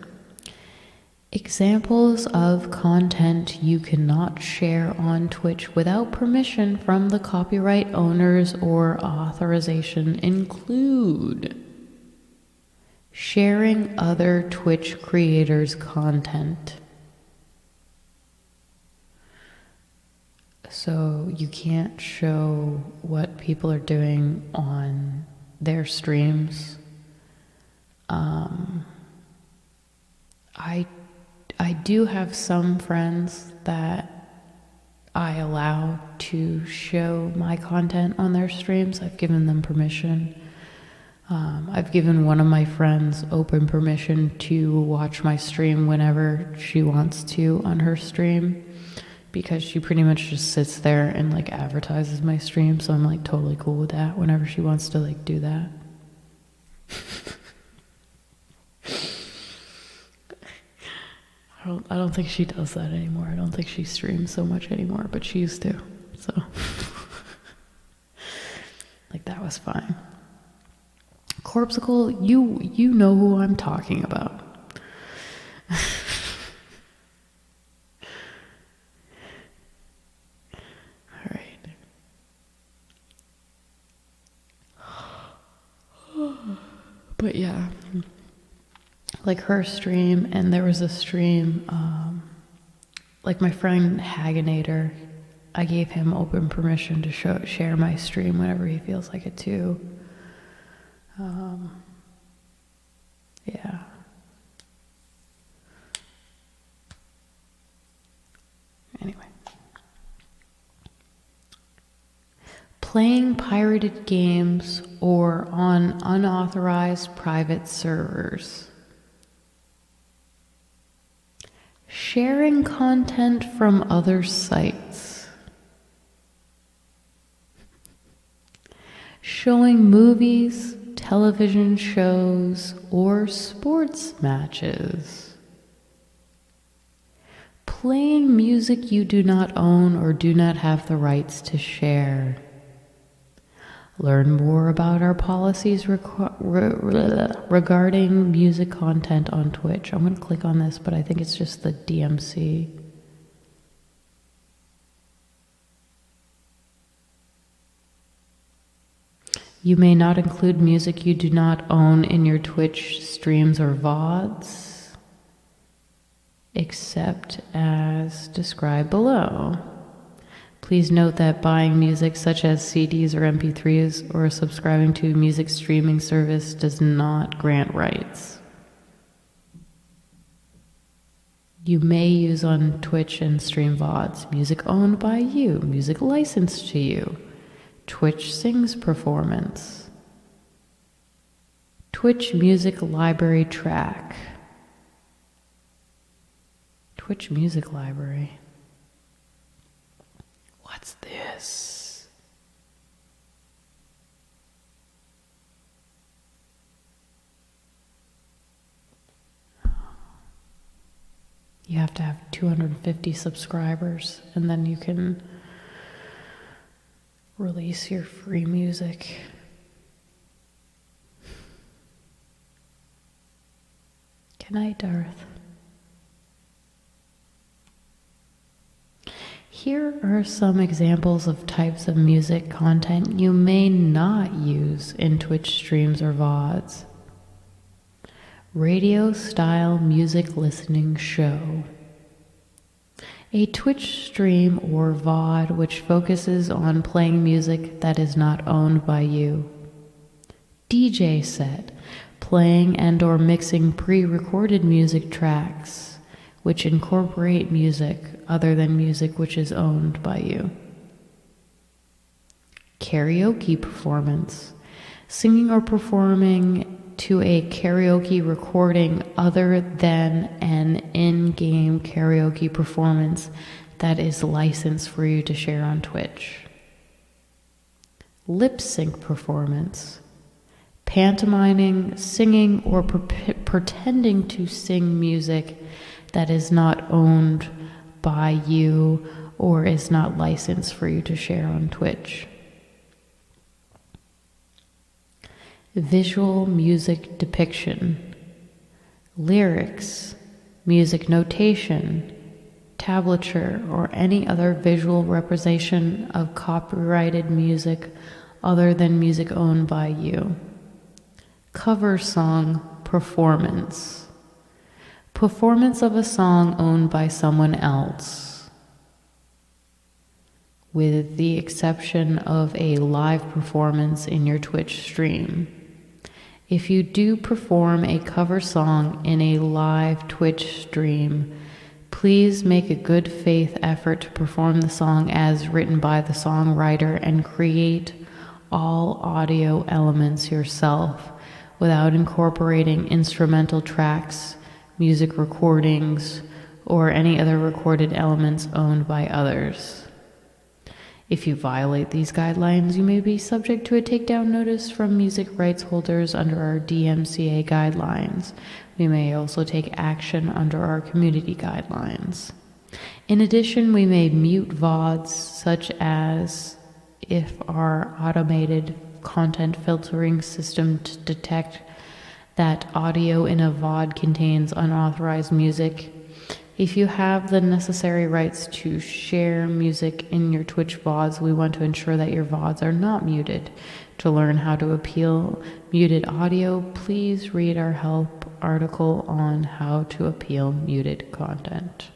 Examples of content you cannot share on Twitch without permission from the copyright owners or authorization include sharing other Twitch creators' content. So you can't show what people are doing on their streams. I do have some friends that I allow to show my content on their streams. I've given them permission. I've given one of my friends open permission to watch my stream whenever she wants to on her stream, because she pretty much just sits there and like advertises my stream, so I'm like totally cool with that whenever she wants to like do that. I don't think she does that anymore. I don't think she streams so much anymore, but she used to. So, like, that was fine. Corpsicle, you know who I'm talking about. All right. But yeah. Like her stream, and there was a stream, like my friend Haganator, I gave him open permission to share my stream whenever he feels like it too. Yeah. Anyway. Playing pirated games or on unauthorized private servers. Sharing content from other sites. Showing movies, television shows, or sports matches. Playing music you do not own or do not have the rights to share. Learn more about our policies regarding music content on Twitch. I'm going to click on this, but I think it's just the DMC. You may not include music you do not own in your Twitch streams or VODs, except as described below. Please note that buying music such as CDs or MP3s or subscribing to a music streaming service does not grant rights. You may use on Twitch and stream VODs music owned by you, music licensed to you, Twitch Sings performance, Twitch Music Library track, Twitch Music Library. What's this? You have to have 250 subscribers, and then you can release your free music. Good night, Darth. Here are some examples of types of music content you may not use in Twitch streams or VODs. Radio-style music listening show. A Twitch stream or VOD which focuses on playing music that is not owned by you. DJ set, playing and or mixing pre-recorded music tracks which incorporate music other than music which is owned by you. Karaoke performance, singing or performing to a karaoke recording other than an in-game karaoke performance that is licensed for you to share on Twitch. Lip sync performance, pantomiming, singing, or pretending to sing music that is not owned by you or is not licensed for you to share on Twitch. Visual music depiction, lyrics, music notation, tablature, or any other visual representation of copyrighted music other than music owned by you. Cover song performance, performance of a song owned by someone else, with the exception of a live performance in your Twitch stream. If you do perform a cover song in a live Twitch stream, please make a good faith effort to perform the song as written by the songwriter and create all audio elements yourself without incorporating instrumental tracks, music recordings, or any other recorded elements owned by others. If you violate these guidelines, you may be subject to a takedown notice from music rights holders under our DMCA guidelines. We may also take action under our community guidelines. In addition, we may mute VODs, such as if our automated content filtering system to detect that audio in a VOD contains unauthorized music. If you have the necessary rights to share music in your Twitch VODs, we want to ensure that your VODs are not muted. To learn how to appeal muted audio, please read our help article on how to appeal muted content.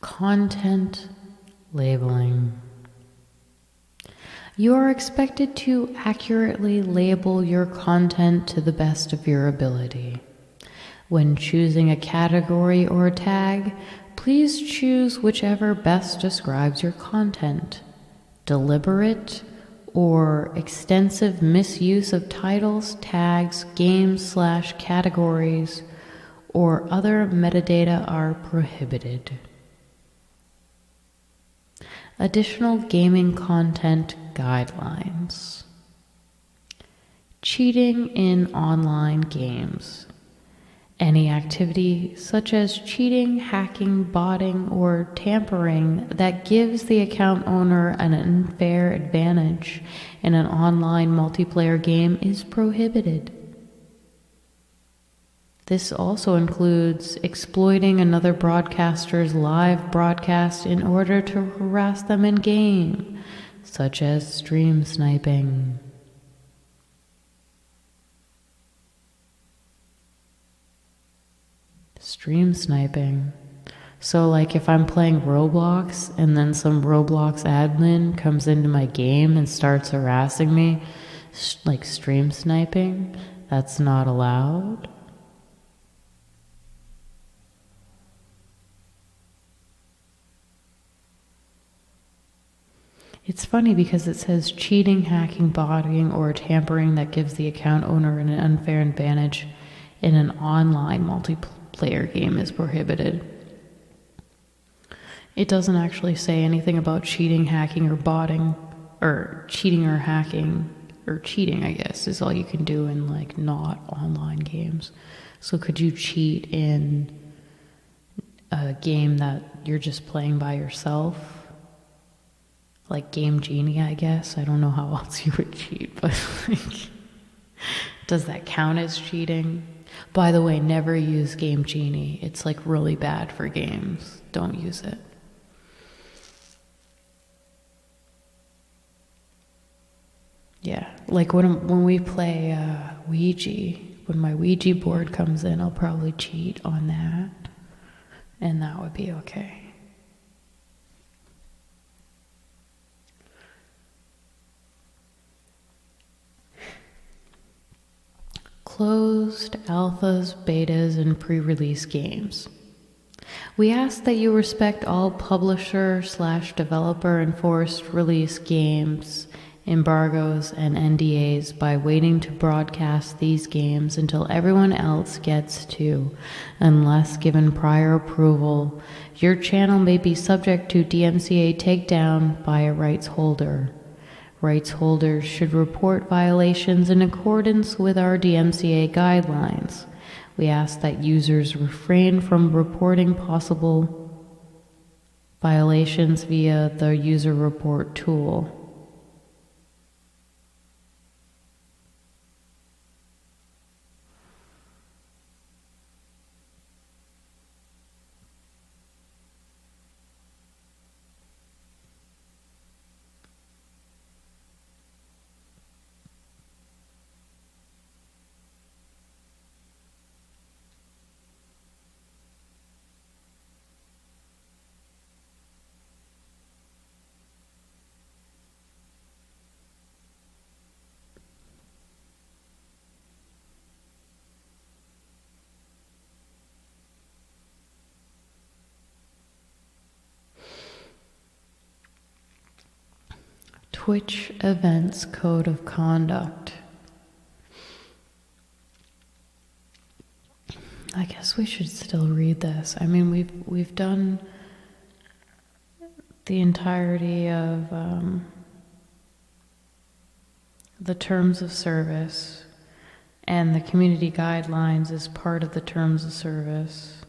Content labeling. You are expected to accurately label your content to the best of your ability. When choosing a category or a tag, please choose whichever best describes your content. Deliberate or extensive misuse of titles, tags, games/categories, or other metadata are prohibited. Additional gaming content guidelines. Cheating in online games. Any activity such as cheating, hacking, botting, or tampering that gives the account owner an unfair advantage in an online multiplayer game is prohibited. This also includes exploiting another broadcaster's live broadcast in order to harass them in-game, such as stream sniping. Stream sniping. So like if I'm playing Roblox and then some Roblox admin comes into my game and starts harassing me like stream sniping, that's not allowed. It's funny because it says cheating, hacking, botting, or tampering that gives the account owner an unfair advantage in an online multiplayer game is prohibited. It doesn't actually say anything about cheating, hacking, or botting, or cheating or hacking, or cheating, I guess, is all you can do in like not online games. So could you cheat in a game that you're just playing by yourself? Like Game Genie, I guess. I don't know how else you would cheat, but like, does that count as cheating? By the way, never use Game Genie. It's like really bad for games. Don't use it. Yeah, like when we play Ouija, when my Ouija board comes in, I'll probably cheat on that, and that would be okay. Closed alphas, betas, and pre-release games. We ask that you respect all publisher/developer enforced release games, embargoes, and NDAs by waiting to broadcast these games until everyone else gets to, unless given prior approval. Your channel may be subject to DMCA takedown by a rights holder. Rights holders should report violations in accordance with our DMCA guidelines. We ask that users refrain from reporting possible violations via the user report tool. Twitch Events Code of Conduct. I guess we should still read this. I mean, we've done the entirety of the terms of service, and the community guidelines is part of the terms of service.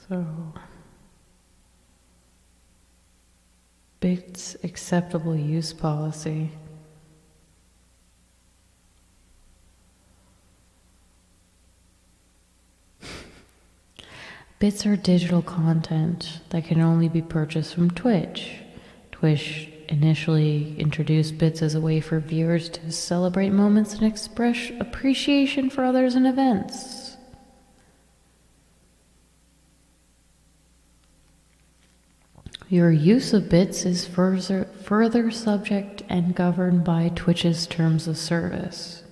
So, BIT's acceptable use policy. Bits are digital content that can only be purchased from Twitch. Twitch initially introduced bits as a way for viewers to celebrate moments and express appreciation for others and events. Your use of bits is further subject and governed by Twitch's terms of service.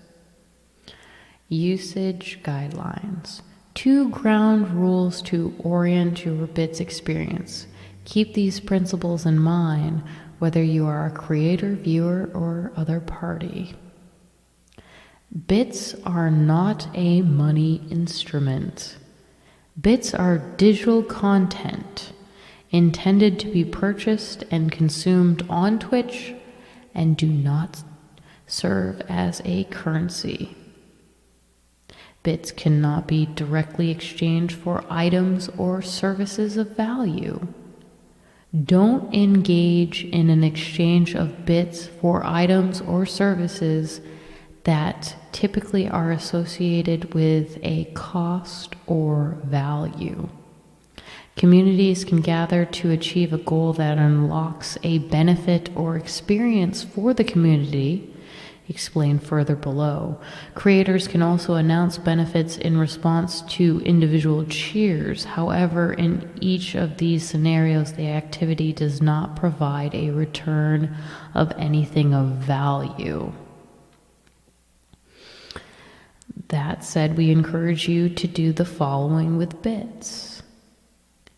Usage guidelines. 2 ground rules to orient your bits experience. Keep these principles in mind whether you are a creator, viewer, or other party. Bits are not a money instrument. Bits are digital content intended to be purchased and consumed on Twitch and do not serve as a currency. Bits cannot be directly exchanged for items or services of value. Don't engage in an exchange of bits for items or services that typically are associated with a cost or value. Communities can gather to achieve a goal that unlocks a benefit or experience for the community, explained further below. Creators can also announce benefits in response to individual cheers. However, in each of these scenarios, the activity does not provide a return of anything of value. That said, we encourage you to do the following with bits.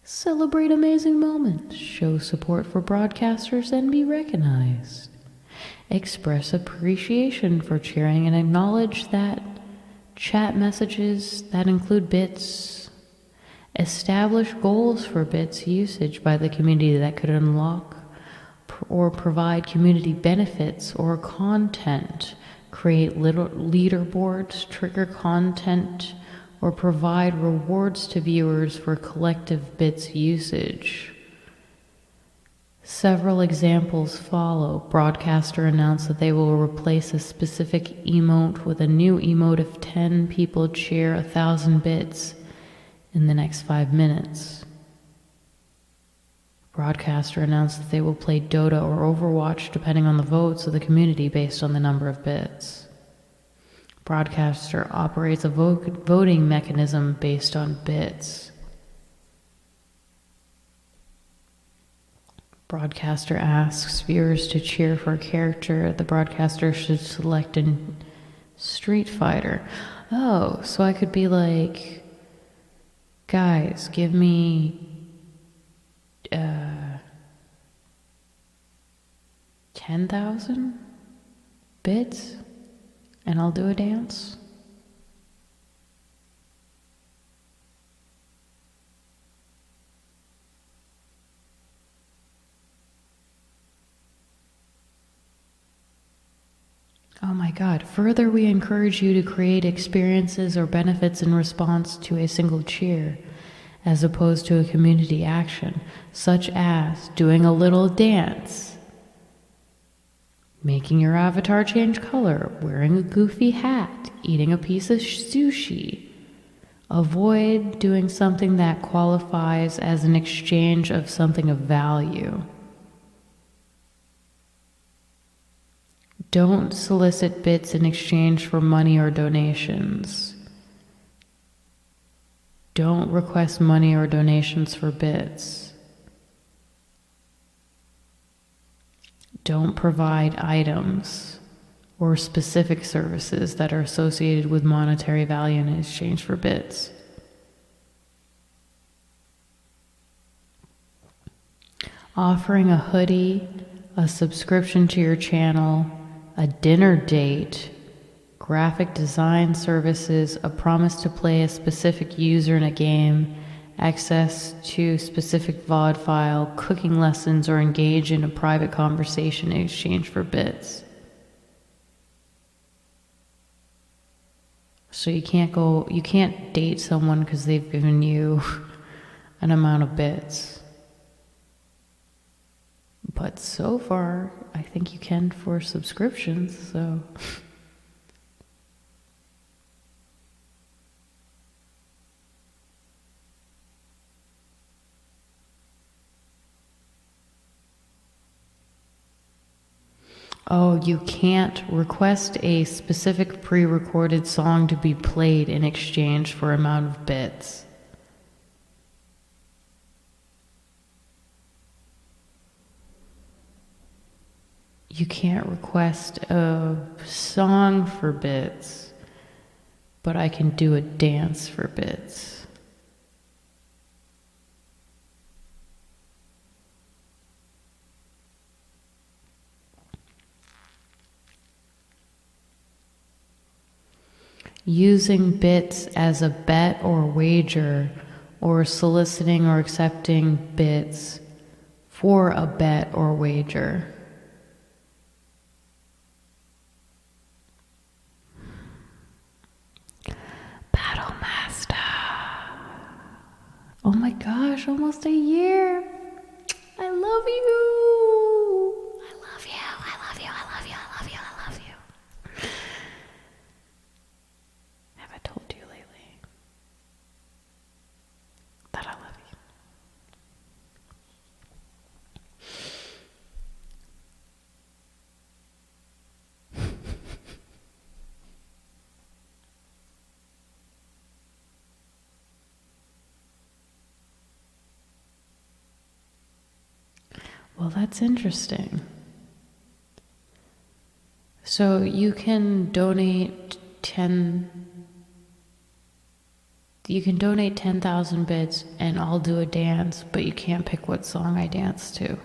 Celebrate amazing moments, show support for broadcasters, and be recognized. Express appreciation for cheering and acknowledge that chat messages that include bits. Establish goals for bits usage by the community that could unlock or provide community benefits or content. Create little leaderboards, trigger content, or provide rewards to viewers for collective bits usage. Several examples follow. Broadcaster announced that they will replace a specific emote with a new emote if 10 people cheer 1,000 bits in the next 5 minutes. Broadcaster announced that they will play Dota or Overwatch depending on the votes of the community based on the number of bits. Broadcaster operates a voting mechanism based on bits. Broadcaster asks viewers to cheer for a character the broadcaster should select in Street Fighter. Oh, so I could be like, guys, give me 10,000 bits and I'll do a dance. Oh my God. Further, we encourage you to create experiences or benefits in response to a single cheer, as opposed to a community action, such as doing a little dance, making your avatar change color, wearing a goofy hat, eating a piece of sushi. Avoid doing something that qualifies as an exchange of something of value. Don't solicit bits in exchange for money or donations. Don't request money or donations for bits. Don't provide items or specific services that are associated with monetary value in exchange for bits. Offering a hoodie, a subscription to your channel, a dinner date, graphic design services, a promise to play a specific user in a game, access to specific VOD file, cooking lessons, or engage in a private conversation in exchange for bits. So you can't date someone because they've given you an amount of bits. But so far, I think you can for subscriptions, so... Oh, you can't request a specific pre-recorded song to be played in exchange for amount of bits. You can't request a song for bits, but I can do a dance for bits. Using bits as a bet or wager, or soliciting or accepting bits for a bet or wager. Battle Master. Oh my gosh, almost a year. I love you. I love you. I love you. I love you. I love you. I love you. Well, that's interesting. So you can donate 10,000 bits and I'll do a dance, but you can't pick what song I dance to.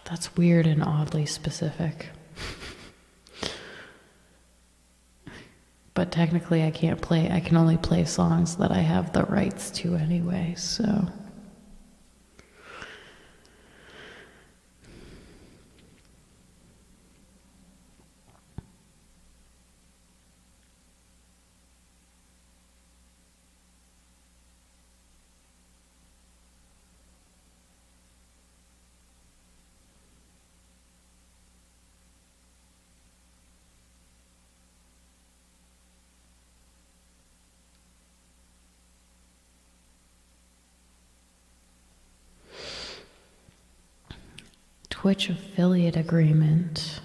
That's weird and oddly specific. But technically I can only play songs that I have the rights to anyway, so. Twitch affiliate agreement.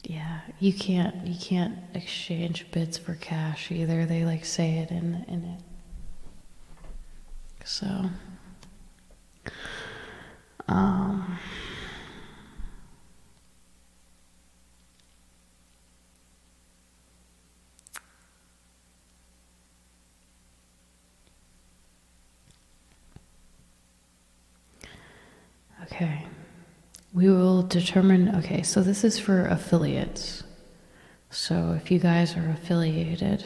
Yeah, you can't exchange bits for cash either. They like say it in it. So, okay. We will determine, okay, so this is for affiliates. So if you guys are affiliated,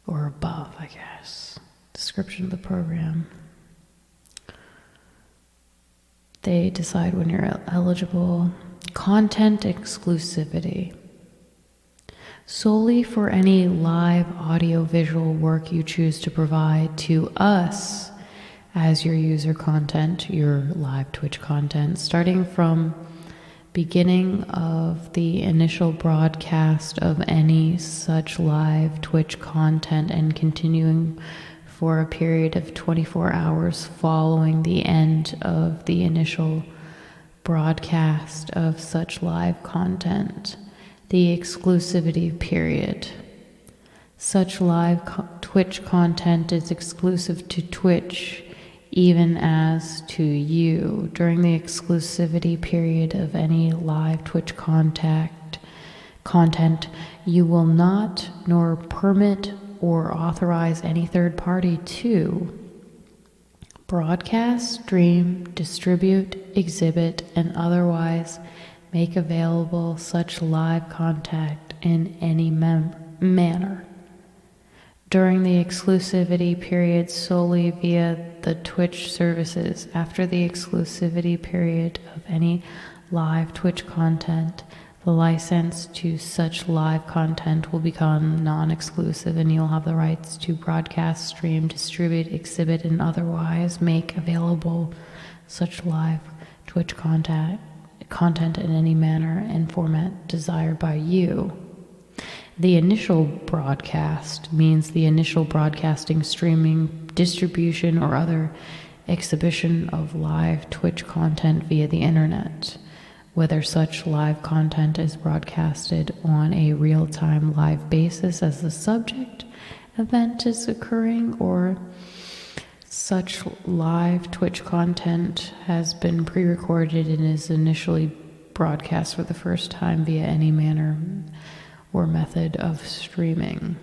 or above, I guess, description of the program, they decide when you're eligible. Content exclusivity. Solely for any live audio-visual work you choose to provide to us as your user content, your live Twitch content, starting from beginning of the initial broadcast of any such live Twitch content and continuing for a period of 24 hours following the end of the initial broadcast of such live content. The exclusivity period. Such live Twitch content is exclusive to Twitch, even as to you. During the exclusivity period of any live Twitch content, you will not nor permit or authorize any third party to broadcast, stream, distribute, exhibit, and otherwise make available such live content in any manner. During the exclusivity period solely via the Twitch services. After the exclusivity period of any live Twitch content, the license to such live content will become non-exclusive and you'll have the rights to broadcast, stream, distribute, exhibit, and otherwise make available such live Twitch content in any manner and format desired by you. The initial broadcast means the initial broadcasting, streaming, distribution, or other exhibition of live Twitch content via the internet, whether such live content is broadcasted on a real-time live basis as the subject event is occurring, or such live Twitch content has been pre-recorded and is initially broadcast for the first time via any manner or method of streaming.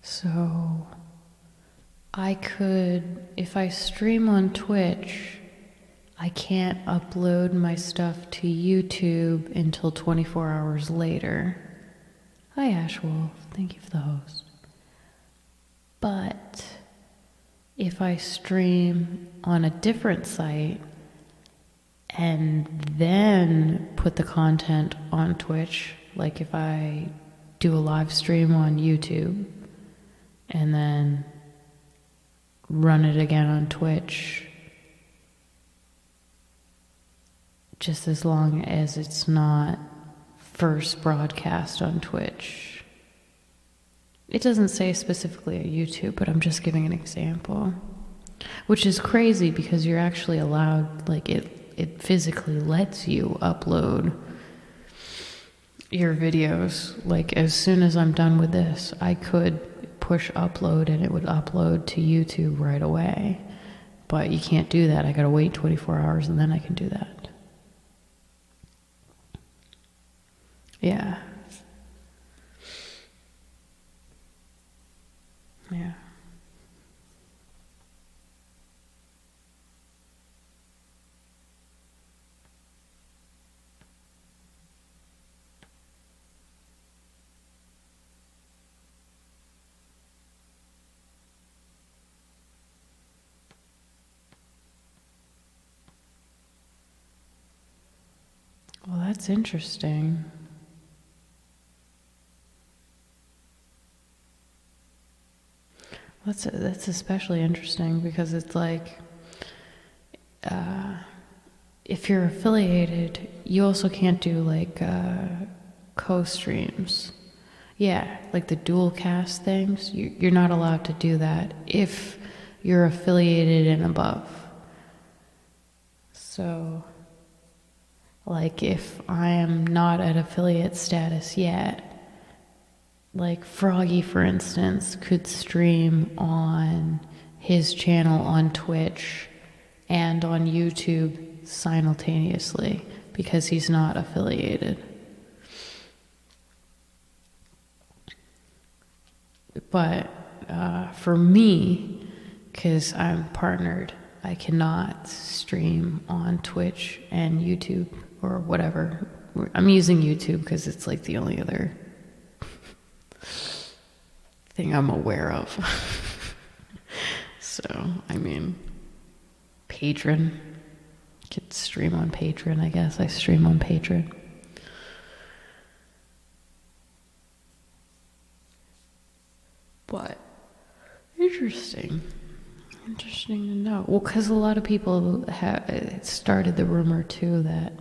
So I could, if I stream on Twitch, I can't upload my stuff to YouTube until 24 hours later. Hi, Ashwolf. Thank you for the host. But if I stream on a different site and then put the content on Twitch. Like if I do a live stream on YouTube and then run it again on Twitch, just as long as it's not first broadcast on Twitch. It doesn't say specifically on YouTube, but I'm just giving an example. Which is crazy because you're actually allowed, like it physically lets you upload your videos. Like as soon as I'm done with this, I could push upload and it would upload to YouTube right away. But you can't do that. I gotta wait 24 hours and then I can do that. Yeah. Yeah. Well, that's interesting. That's especially interesting because it's like, if you're affiliated, you also can't do like co-streams. Yeah, like the dual cast things, you're not allowed to do that if you're affiliated and above. So, like if I am not at affiliate status yet, like Froggie, for instance, could stream on his channel on Twitch and on YouTube simultaneously because he's not affiliated. But for me, because I'm partnered, I cannot stream on Twitch and YouTube or whatever. I'm using YouTube because it's like the only other thing I'm aware of. So, I mean, Patreon. Could stream on Patreon, I guess. I stream on Patreon. But, interesting. Interesting to know. Well, because a lot of people have started the rumor, too, that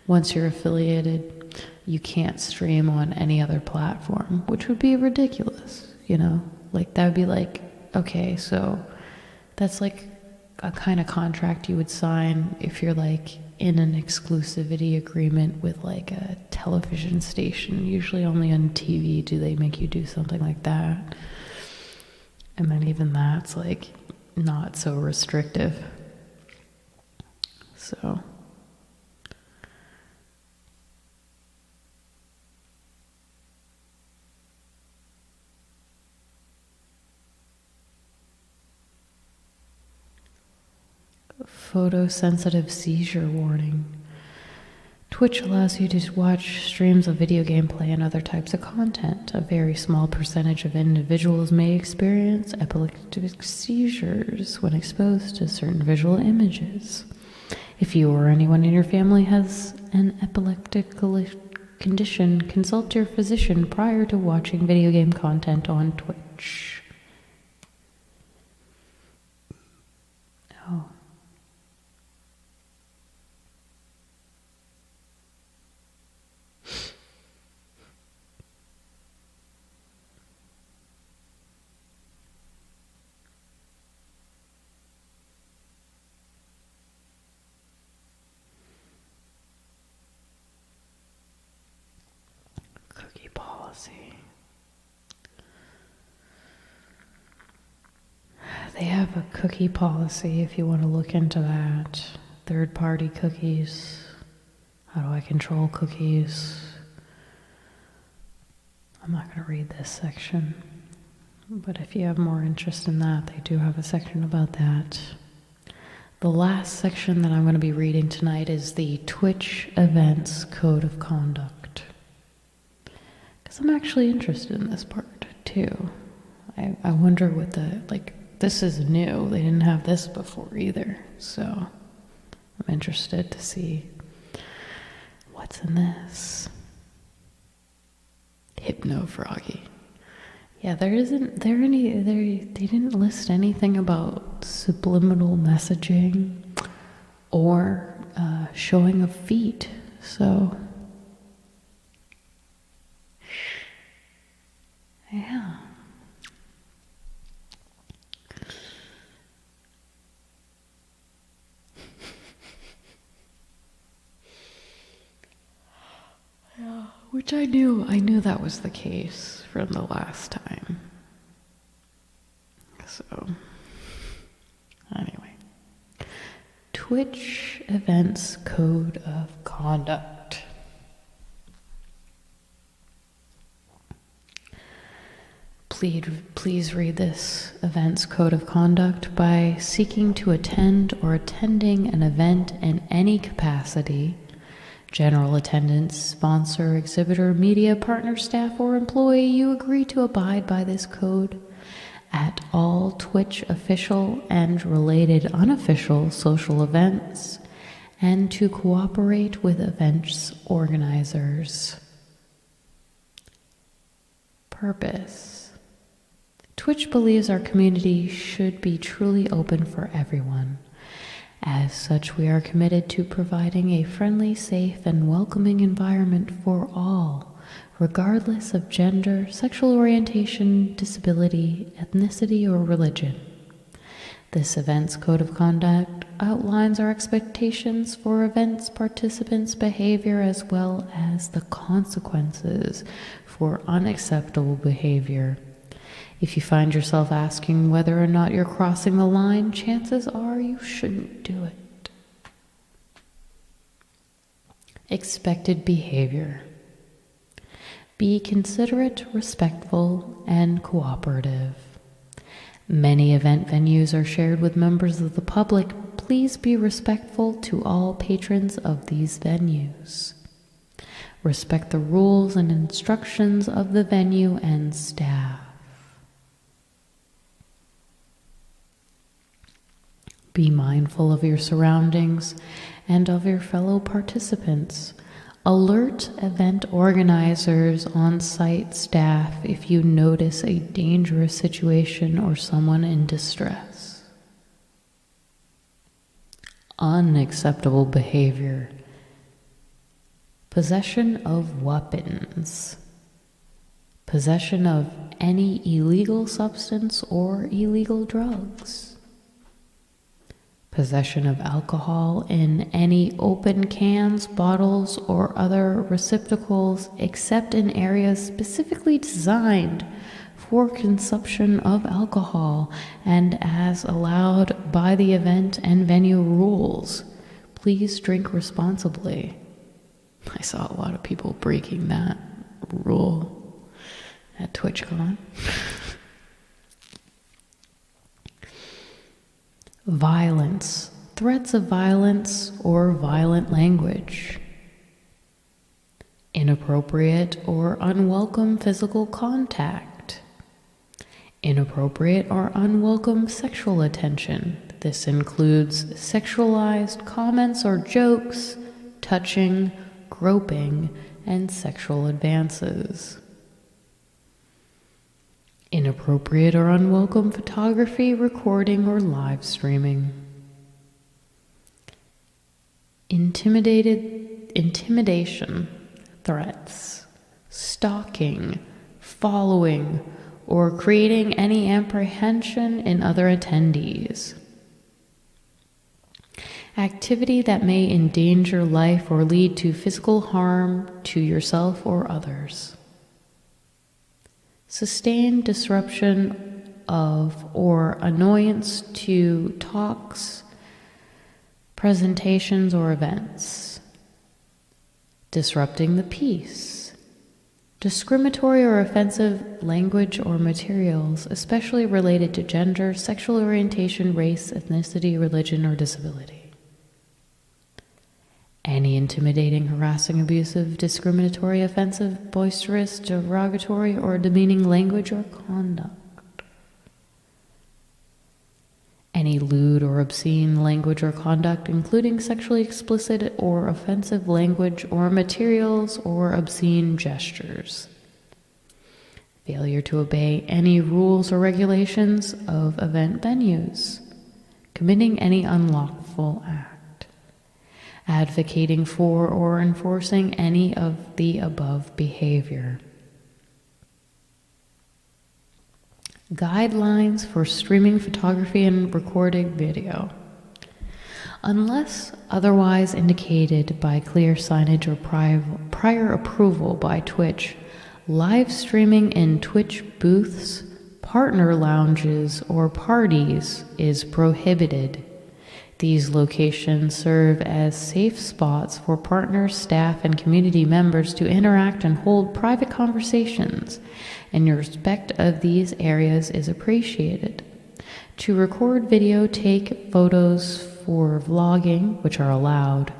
once you're affiliated, you can't stream on any other platform, which would be ridiculous. You know, like that would be like, okay, so that's like a kind of contract you would sign if you're like in an exclusivity agreement with like a television station. Usually only on TV do they make you do something like that. And then even that's like not so restrictive. So photosensitive seizure warning. Twitch allows you to watch streams of video gameplay and other types of content. A very small percentage of individuals may experience epileptic seizures when exposed to certain visual images. If you or anyone in your family has an epileptic condition, consult your physician prior to watching video game content on Twitch. Oh. Cookie policy. They have a cookie policy if you want to look into that. Third-party cookies. How do I control cookies? I'm not going to read this section. But if you have more interest in that, they do have a section about that. The last section that I'm going to be reading tonight is the Twitch Events Code of Conduct. Because I'm actually interested in this part, too. I wonder what this is new. They didn't have this before either. So I'm interested to see what's in this. Hypno Froggie. Yeah, they didn't list anything about subliminal messaging or showing of feet, so yeah. Yeah, which I knew that was the case from the last time. So, anyway. Twitch Events Code of Conduct. Please read this events code of conduct by seeking to attend or attending an event in any capacity, general attendance, sponsor, exhibitor, media, partner, staff, or employee. You agree to abide by this code at all Twitch official and related unofficial social events, and to cooperate with events organizers. Purpose. Twitch believes our community should be truly open for everyone. As such, we are committed to providing a friendly, safe, and welcoming environment for all, regardless of gender, sexual orientation, disability, ethnicity, or religion. This events code of conduct outlines our expectations for events participants' behavior as well as the consequences for unacceptable behavior. If you find yourself asking whether or not you're crossing the line, chances are you shouldn't do it. Expected behavior. Be considerate, respectful, and cooperative. Many event venues are shared with members of the public. Please be respectful to all patrons of these venues. Respect the rules and instructions of the venue and staff. Be mindful of your surroundings and of your fellow participants. Alert event organizers, on-site staff if you notice a dangerous situation or someone in distress. Unacceptable behavior. Possession of weapons. Possession of any illegal substance or illegal drugs. Possession of alcohol in any open cans, bottles, or other receptacles except in areas specifically designed for consumption of alcohol and as allowed by the event and venue rules. Please drink responsibly. I saw a lot of people breaking that rule at TwitchCon. Violence, threats of violence or violent language. Inappropriate or unwelcome physical contact. Inappropriate or unwelcome sexual attention. This includes sexualized comments or jokes, touching, groping, and sexual advances. Inappropriate or unwelcome photography, recording, or live streaming. Intimidation, threats, stalking, following, or creating any apprehension in other attendees. Activity that may endanger life or lead to physical harm to yourself or others. Sustained disruption of or annoyance to talks, presentations, or events. Disrupting the peace. Discriminatory or offensive language or materials, especially related to gender, sexual orientation, race, ethnicity, religion, or disability. Any intimidating, harassing, abusive, discriminatory, offensive, boisterous, derogatory, or demeaning language or conduct. Any lewd or obscene language or conduct, including sexually explicit or offensive language or materials or obscene gestures. Failure to obey any rules or regulations of event venues. Committing any unlawful act. Advocating for or enforcing any of the above behavior. Guidelines for streaming photography and recording video. Unless otherwise indicated by clear signage or prior approval by Twitch, live streaming in Twitch booths, partner lounges, or parties is prohibited. These locations serve as safe spots for partners, staff, and community members to interact and hold private conversations, and your respect of these areas is appreciated. To record video, take photos for vlogging, which are allowed.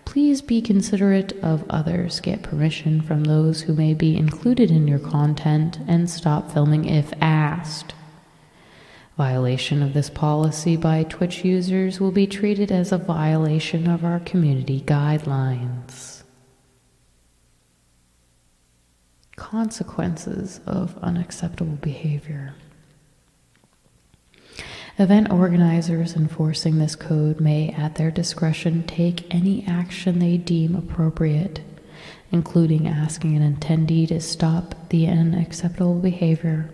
Please be considerate of others, get permission from those who may be included in your content, and stop filming if asked. Violation of this policy by Twitch users will be treated as a violation of our community guidelines. Consequences of unacceptable behavior. Event organizers enforcing this code may, at their discretion, take any action they deem appropriate, including asking an attendee to stop the unacceptable behavior,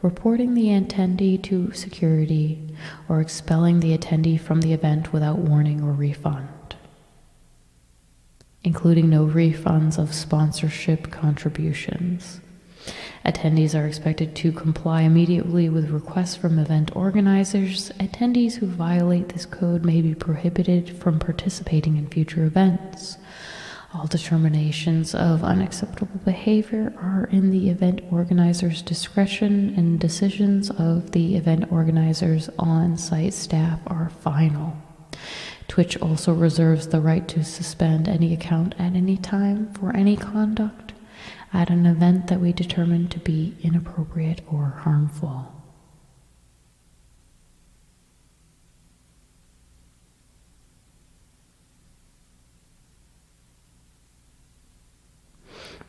reporting the attendee to security, or expelling the attendee from the event without warning or refund, including no refunds of sponsorship contributions. Attendees are expected to comply immediately with requests from event organizers. Attendees who violate this code may be prohibited from participating in future events. All determinations of unacceptable behavior are in the event organizer's discretion, and decisions of the event organizer's on-site staff are final. Twitch also reserves the right to suspend any account at any time for any conduct at an event that we determine to be inappropriate or harmful.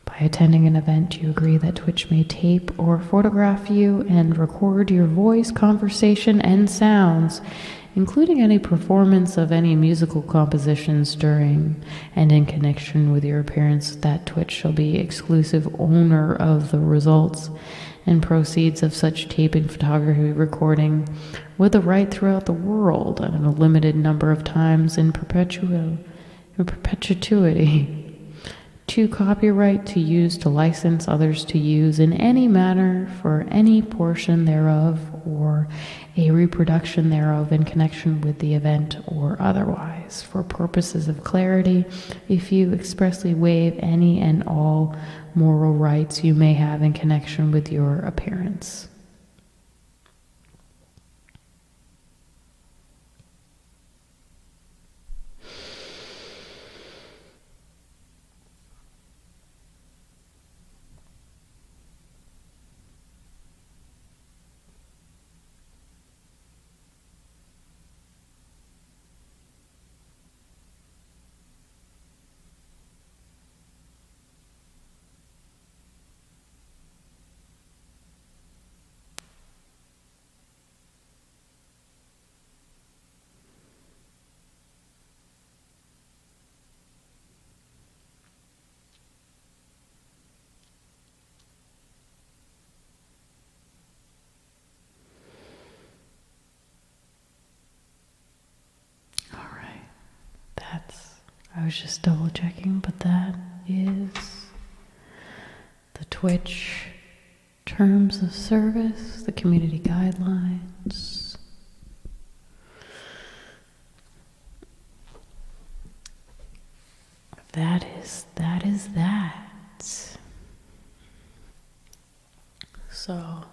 By attending an event, you agree that Twitch may tape or photograph you and record your voice, conversation, and sounds, including any performance of any musical compositions during and in connection with your appearance. That Twitch shall be exclusive owner of the results and proceeds of such taping, photography, recording, with the right throughout the world and a limited number of times in perpetuity. To copyright, to use, to license others to use in any manner for any portion thereof or a reproduction thereof in connection with the event or otherwise. For purposes of clarity, if you expressly waive any and all moral rights you may have in connection with your appearance. I was just double checking, but that is the Twitch Terms of Service, the community guidelines. That is that. So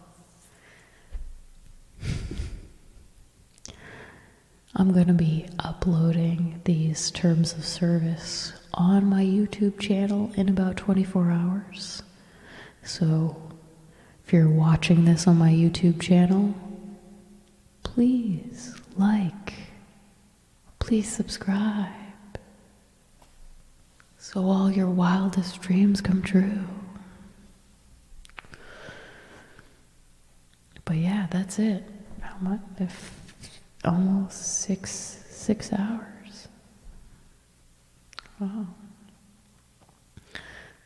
I'm going to be uploading these terms of service on my YouTube channel in about 24 hours. So if you're watching this on my YouTube channel, please like, please subscribe, so all your wildest dreams come true. But yeah, that's it. How much? If almost six hours. Wow.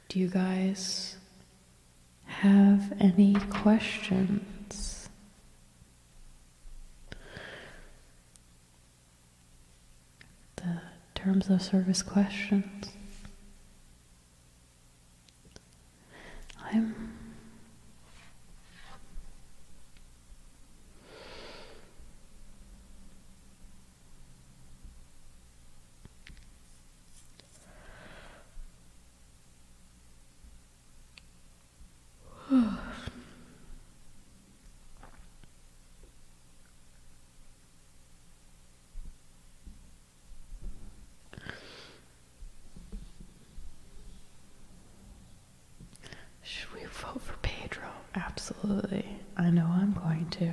Do you guys have any questions? The terms of service questions. Should we vote for Pedro? Absolutely. I know I'm going to.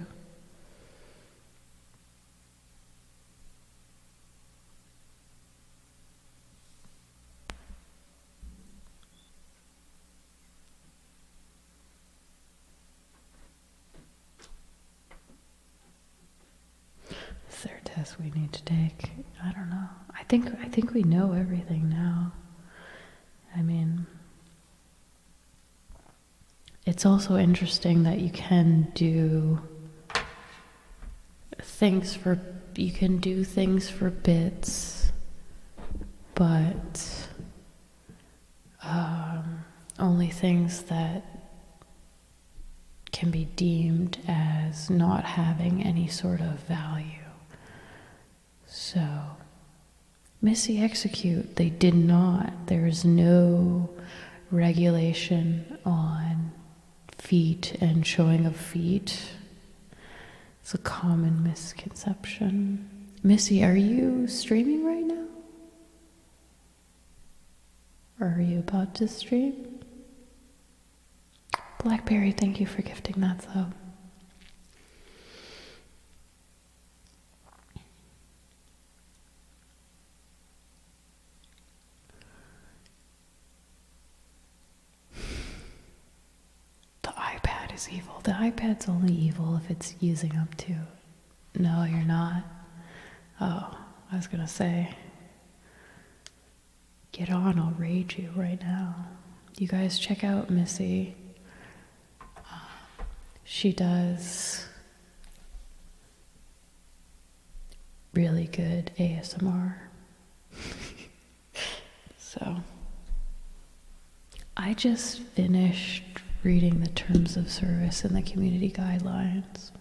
Is there a test we need to take? I don't know. I think we know everything now. I mean, it's also interesting that you can do things for bits, but only things that can be deemed as not having any sort of value. So, Missy Execute, they did not. There is no regulation on feet and showing of feet. It's a common misconception. Missy, are you streaming right now? Or are you about to stream? Blackberry, thank you for gifting that sub. The iPad is evil. The iPad's only evil if it's using up to. No, you're not. Oh, I was gonna say. Get on, I'll raid you right now. You guys check out Missy. She does really good ASMR. So, I just finished reading the terms of service and the community guidelines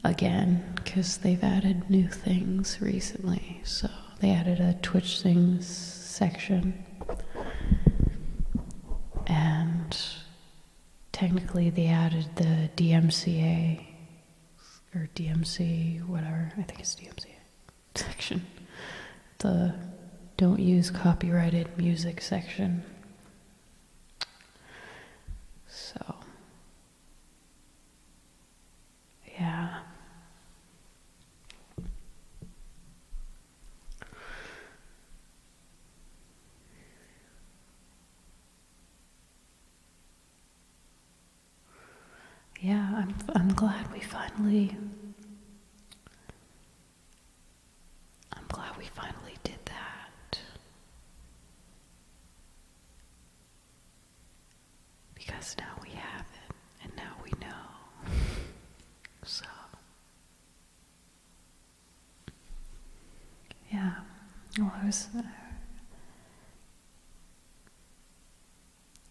again, because they've added new things recently. So they added a Twitch things section, and technically they added the DMCA or DMC, whatever, I think it's DMCA section, the don't use copyrighted music section. So, yeah. Yeah, I'm glad we finally did that. Because now we have it, and now we know. So, yeah. Well,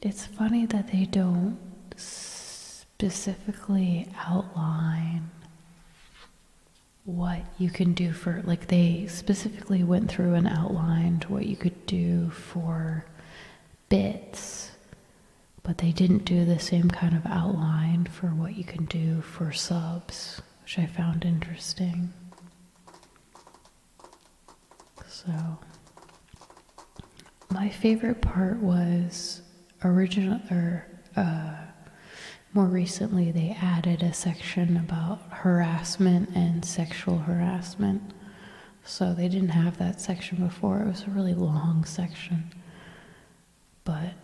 it's funny that they don't specifically outline what you can do for, like, they specifically went through and outlined what you could do for bits, but they didn't do the same kind of outline for what you can do for subs, which I found interesting. So, my favorite part was more recently they added a section about harassment and sexual harassment. So they didn't have that section before. It was a really long section. But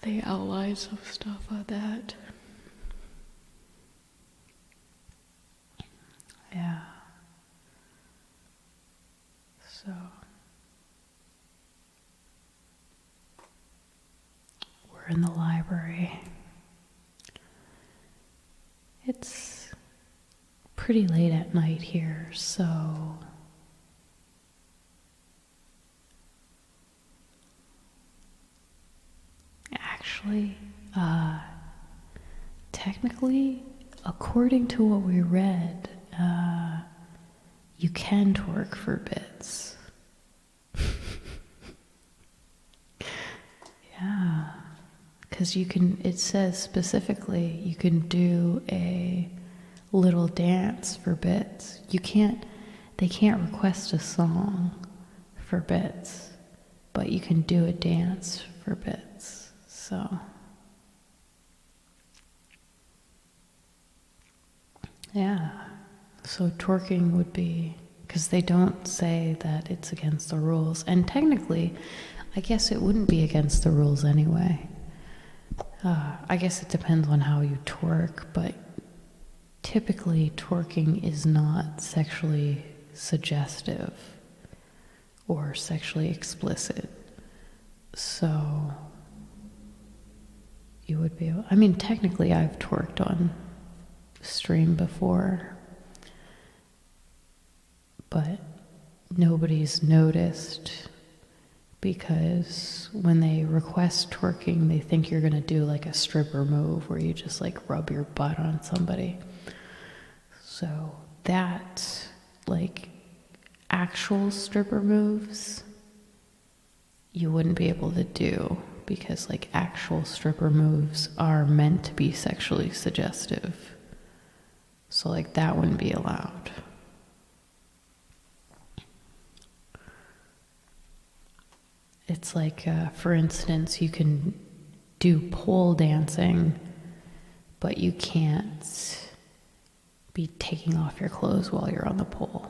they outlined some stuff on that. Yeah. So we're in the library. It's pretty late at night here, so actually, technically, according to what we read, you can twerk for bits. Yeah, because you can, it says specifically you can do a little dance for bits. They can't request a song for bits, but you can do a dance for bits. So yeah, so twerking would be, because they don't say that it's against the rules, and technically I guess it wouldn't be against the rules anyway. I guess it depends on how you twerk, but typically twerking is not sexually suggestive or sexually explicit. So you would be able, I mean, technically I've twerked on stream before, but nobody's noticed, because when they request twerking, they think you're gonna do like a stripper move where you just like rub your butt on somebody. So that, like, actual stripper moves, you wouldn't be able to do, because like actual stripper moves are meant to be sexually suggestive. So like that wouldn't be allowed. It's like, for instance, you can do pole dancing, but you can't be taking off your clothes while you're on the pole.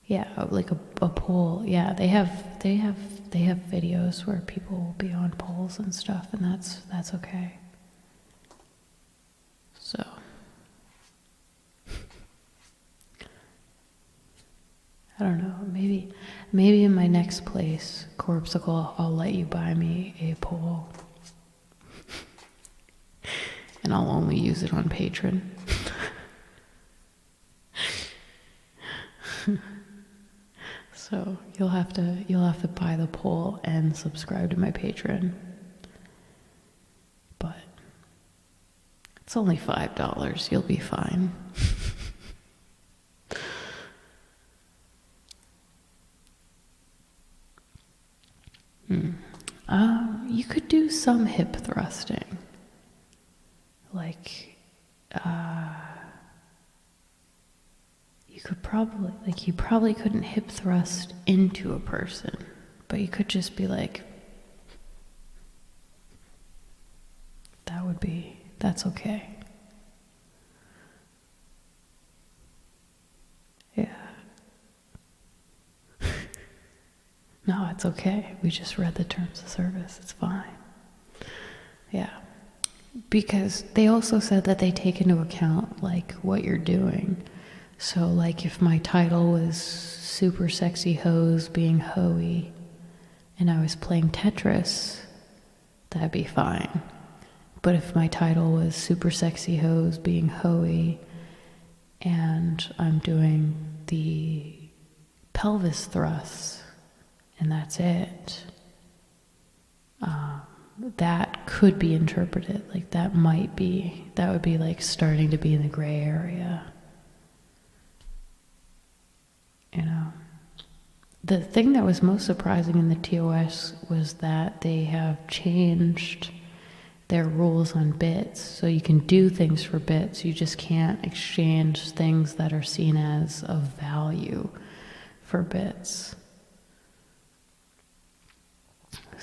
Yeah, like a pole. Yeah, they have videos where people will be on poles and stuff, and that's okay. So I don't know, maybe in my next place, Corpsicle, I'll let you buy me a pole. And I'll only use it on Patreon. So you'll have to buy the pole and subscribe to my Patreon. But it's only $5. You'll be fine. You could do some hip thrusting. Like, you probably couldn't hip thrust into a person, but you could just be like, that's okay. Yeah. No, it's okay. We just read the terms of service. It's fine. Yeah. Because they also said that they take into account, like, what you're doing. So, like, if my title was Super Sexy Hoes Being Hoey, and I was playing Tetris, that'd be fine. But if my title was Super Sexy Hoes Being Hoey, and I'm doing the pelvis thrusts, and that's it, that could be interpreted, like that would be like starting to be in the gray area. You know, the thing that was most surprising in the TOS was that they have changed their rules on bits, so you can do things for bits, you just can't exchange things that are seen as of value for bits.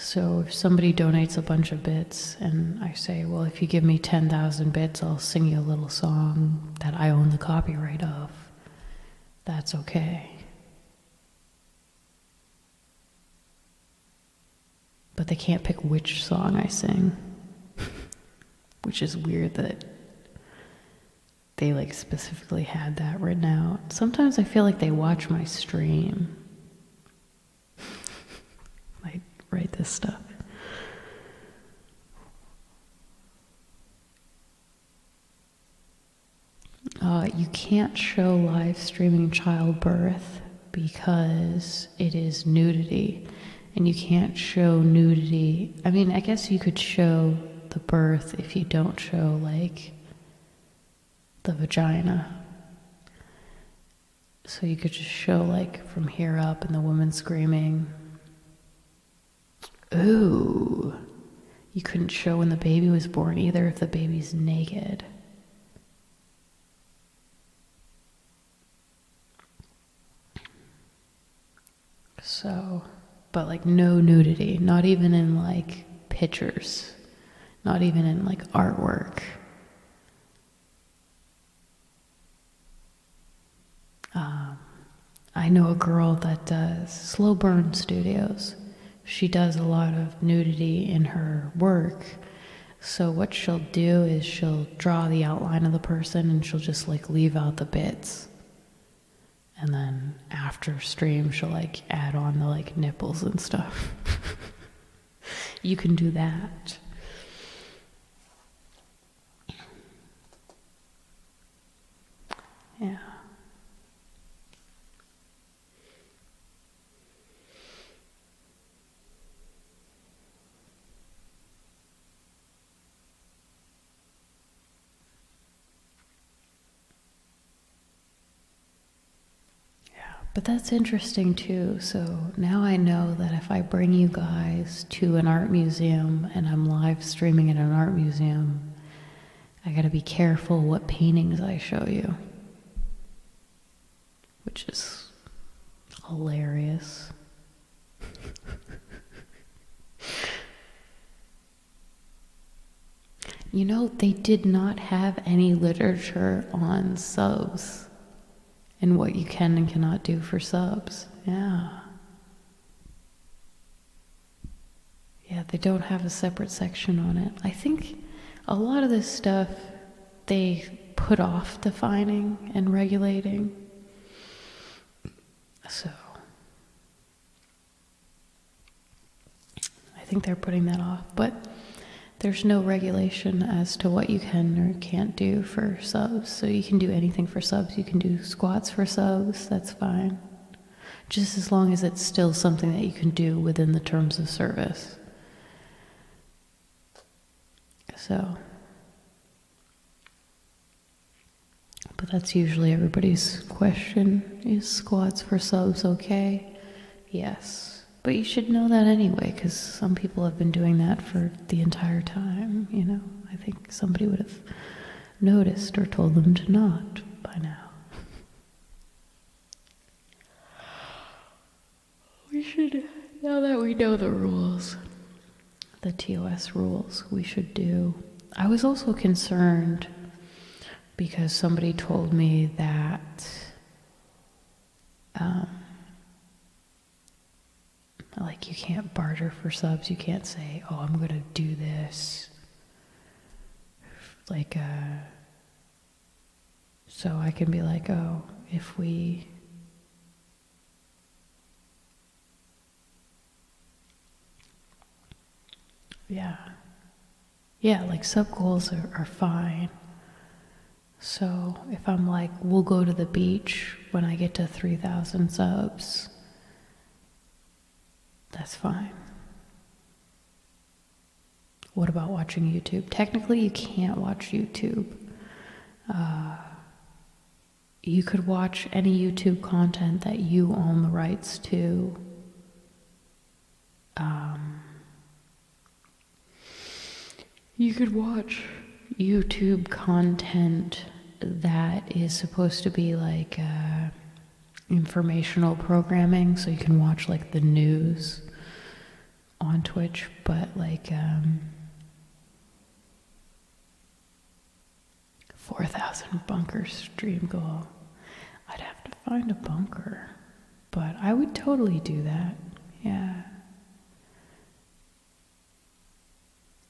So if somebody donates a bunch of bits and I say, well, if you give me 10,000 bits, I'll sing you a little song that I own the copyright of, that's okay. But they can't pick which song I sing, which is weird that they like specifically had that written out. Sometimes I feel like they watch my stream. I write this stuff. You can't show live streaming childbirth because it is nudity. And you can't show nudity. I mean, I guess you could show the birth if you don't show, like, the vagina. So you could just show, like, from here up and the woman screaming. Ooh. You couldn't show when the baby was born either if the baby's naked. So, but like no nudity, not even in like pictures, not even in like artwork. I know a girl that does slow burn studios. She does a lot of nudity in her work. So what she'll do is she'll draw the outline of the person and she'll just like leave out the bits. And then after stream, she'll like add on the like nipples and stuff. You can do that. Yeah. But that's interesting too. So now I know that if I bring you guys to an art museum and I'm live streaming at an art museum, I gotta be careful what paintings I show you. Which is hilarious. You know, they did not have any literature on subs. And what you can and cannot do for subs. Yeah. Yeah, they don't have a separate section on it. I think a lot of this stuff they put off defining and regulating. So I think they're putting that off. But there's no regulation as to what you can or can't do for subs. So you can do anything for subs. You can do squats for subs. That's fine. Just as long as it's still something that you can do within the terms of service. So. But that's usually everybody's question. Is squats for subs okay? Yes. But you should know that anyway, because some people have been doing that for the entire time, you know. I think somebody would have noticed or told them to not by now. We should, now that we know the rules, the TOS rules, we should do. I was also concerned because somebody told me that like you can't barter for subs. You can't say, oh, I'm gonna do this. Like, so I can be like, oh, if we, yeah, like sub goals are fine. So if I'm like, we'll go to the beach when I get to 3,000 subs, that's fine. What about watching YouTube? Technically, you can't watch YouTube. You could watch any YouTube content that you own the rights to. You could watch YouTube content that is supposed to be like informational programming, so you can watch like the news, on Twitch, but like 4,000 bunker stream goal. I'd have to find a bunker, but I would totally do that. Yeah.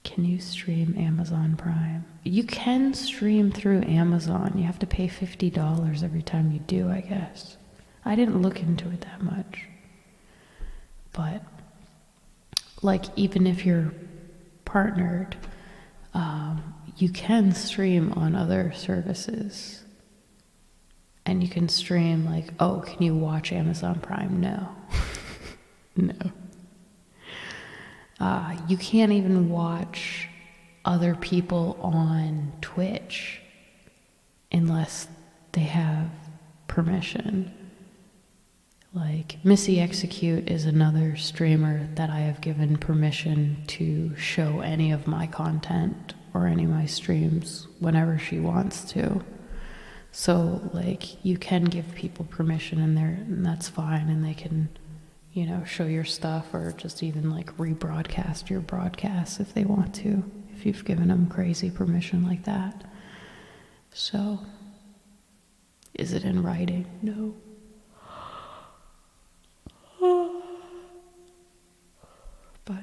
Can you stream Amazon Prime? You can stream through Amazon. You have to pay $50 every time you do, I guess. I didn't look into it that much. But, like, even if you're partnered, you can stream on other services. And you can stream, like, oh, can you watch Amazon Prime? No. No. You can't even watch other people on Twitch unless they have permission. Like, Missy Execute is another streamer that I have given permission to show any of my content or any of my streams whenever she wants to. So, like, you can give people permission in there, and that's fine, and they can, you know, show your stuff or just even, like, rebroadcast your broadcasts if they want to, if you've given them crazy permission like that. So, is it in writing? No. But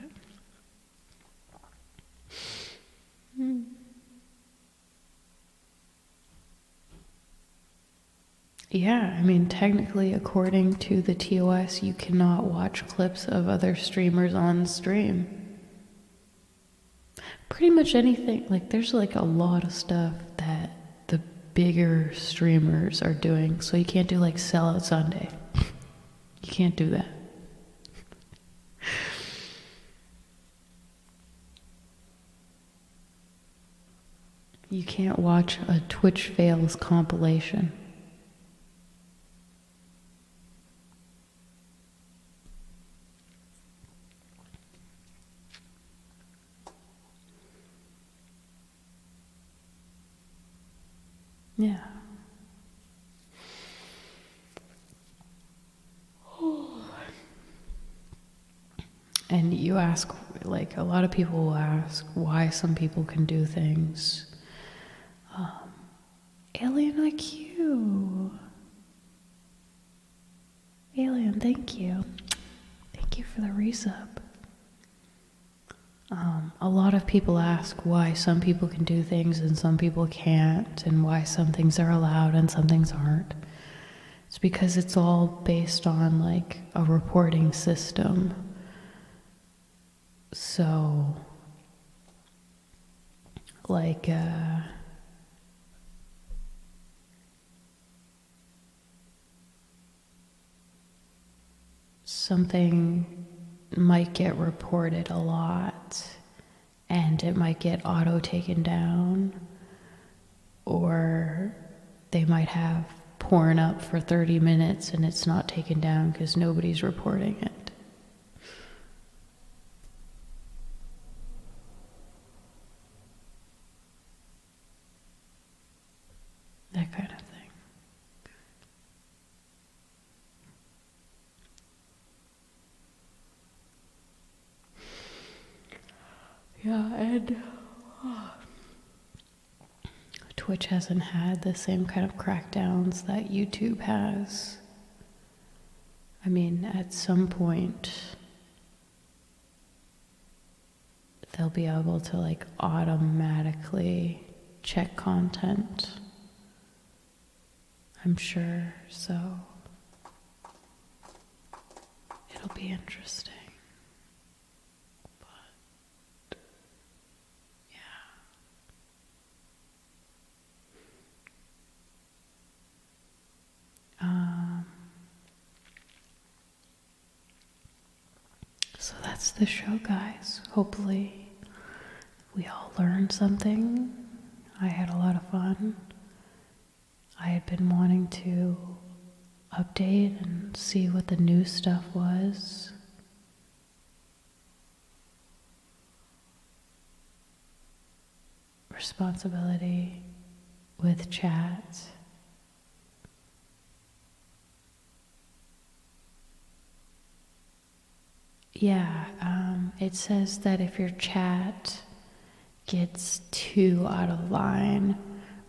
yeah, I mean, technically, according to the TOS, you cannot watch clips of other streamers on stream. Pretty much anything. Like, there's like a lot of stuff that the bigger streamers are doing. So you can't do like Sellout Sunday. You can't do that. You can't watch a Twitch Fails compilation. Yeah. And you ask, like, a lot of people will ask why some people can do things. Alien IQ. Alien, thank you. Thank you for the resub. A lot of people ask why some people can do things and some people can't, and why some things are allowed and some things aren't. It's because it's all based on, like, a reporting system. So, like, something might get reported a lot and it might get auto taken down, or they might have porn up for 30 minutes and it's not taken down because nobody's reporting it. That kind of thing. Yeah, and Twitch hasn't had the same kind of crackdowns that YouTube has. I mean, at some point, they'll be able to, like, automatically check content. I'm sure, so it'll be interesting. But yeah. So that's the show, guys. Hopefully we all learned something. I had a lot of fun. I had been wanting to update and see what the new stuff was. Responsibility with chat. Yeah, it says that if your chat gets too out of line,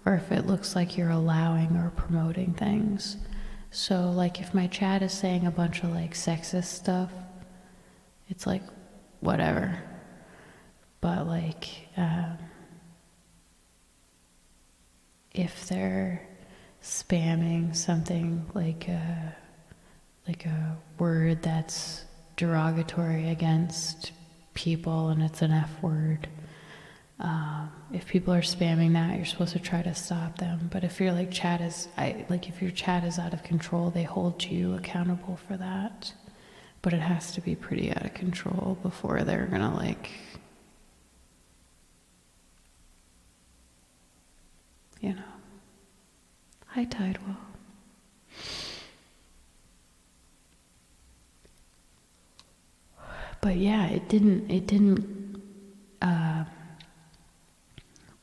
or if it looks like you're allowing or promoting things. So like if my chat is saying a bunch of like sexist stuff, it's like whatever. But like if they're spamming something like a word that's derogatory against people and it's an F word, if people are spamming that, you're supposed to try to stop them. But if your chat is out of control, they hold you accountable for that. But it has to be pretty out of control before they're gonna Hi Tidewell. But yeah, it didn't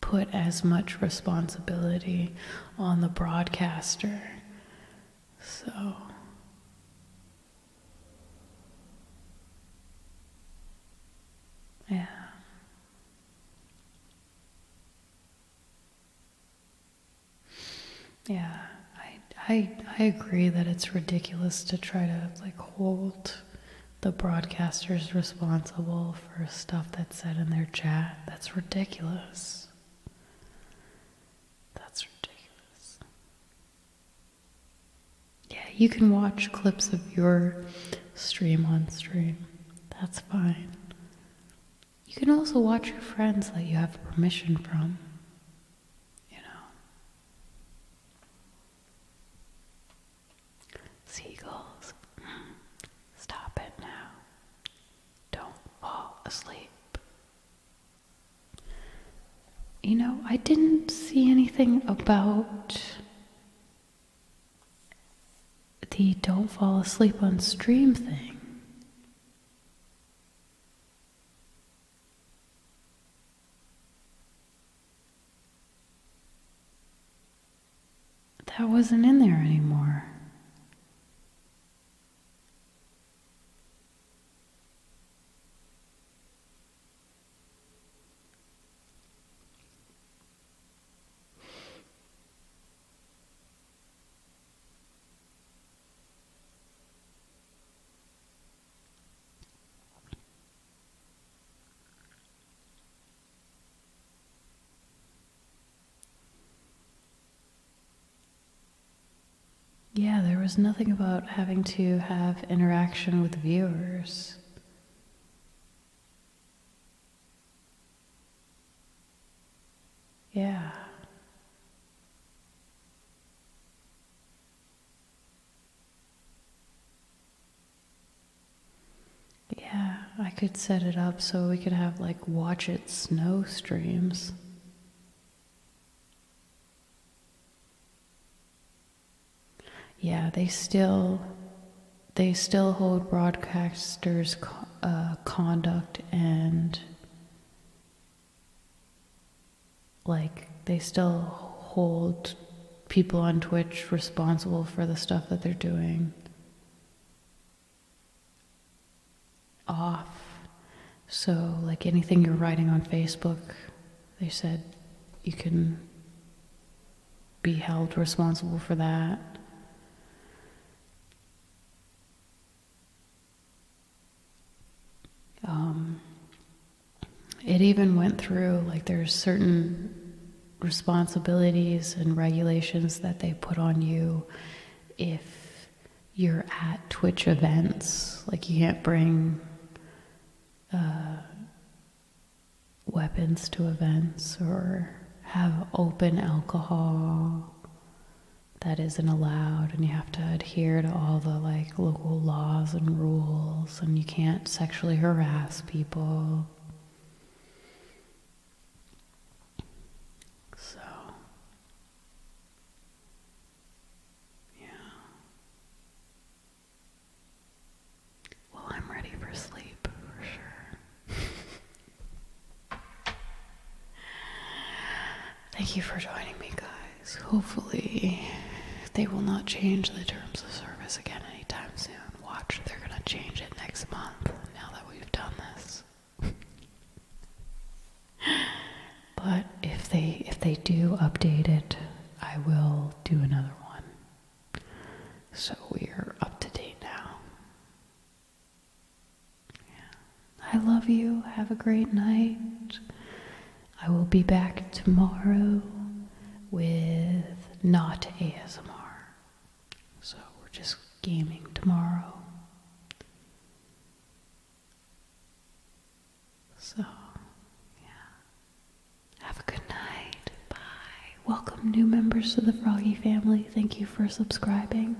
put as much responsibility on the broadcaster. So yeah. Yeah, I agree that it's ridiculous to try to hold the broadcasters responsible for stuff that's said in their chat. That's ridiculous. That's ridiculous. Yeah, you can watch clips of your stream on stream. That's fine. You can also watch your friends that you have permission from. Seagulls, stop it now. Don't fall asleep. I didn't see anything about the don't fall asleep on stream thing. That wasn't in there anymore. Yeah, there was nothing about having to have interaction with viewers. Yeah. Yeah, I could set it up so we could have watch it snow streams. Yeah, they still hold broadcasters' conduct and they still hold people on Twitch responsible for the stuff that they're doing off. So anything you're writing on Facebook, they said you can be held responsible for that. It even went through, there's certain responsibilities and regulations that they put on you if you're at Twitch events. You can't bring weapons to events or have open alcohol. That isn't allowed, and you have to adhere to all the local laws and rules, and you can't sexually harass people. So, yeah. Well, I'm ready for sleep, for sure. Thank you for joining me, guys. Hopefully they will not change the terms of service again anytime soon. Watch, they're gonna change it next month now that we've done this. if they do update it, I will do another one. So we are up to date now. Yeah. I love you. Have a great night. I will be back tomorrow with not ASMR. So we're just gaming tomorrow. So, yeah. Have a good night. Bye. Welcome new members to the Froggie family. Thank you for subscribing.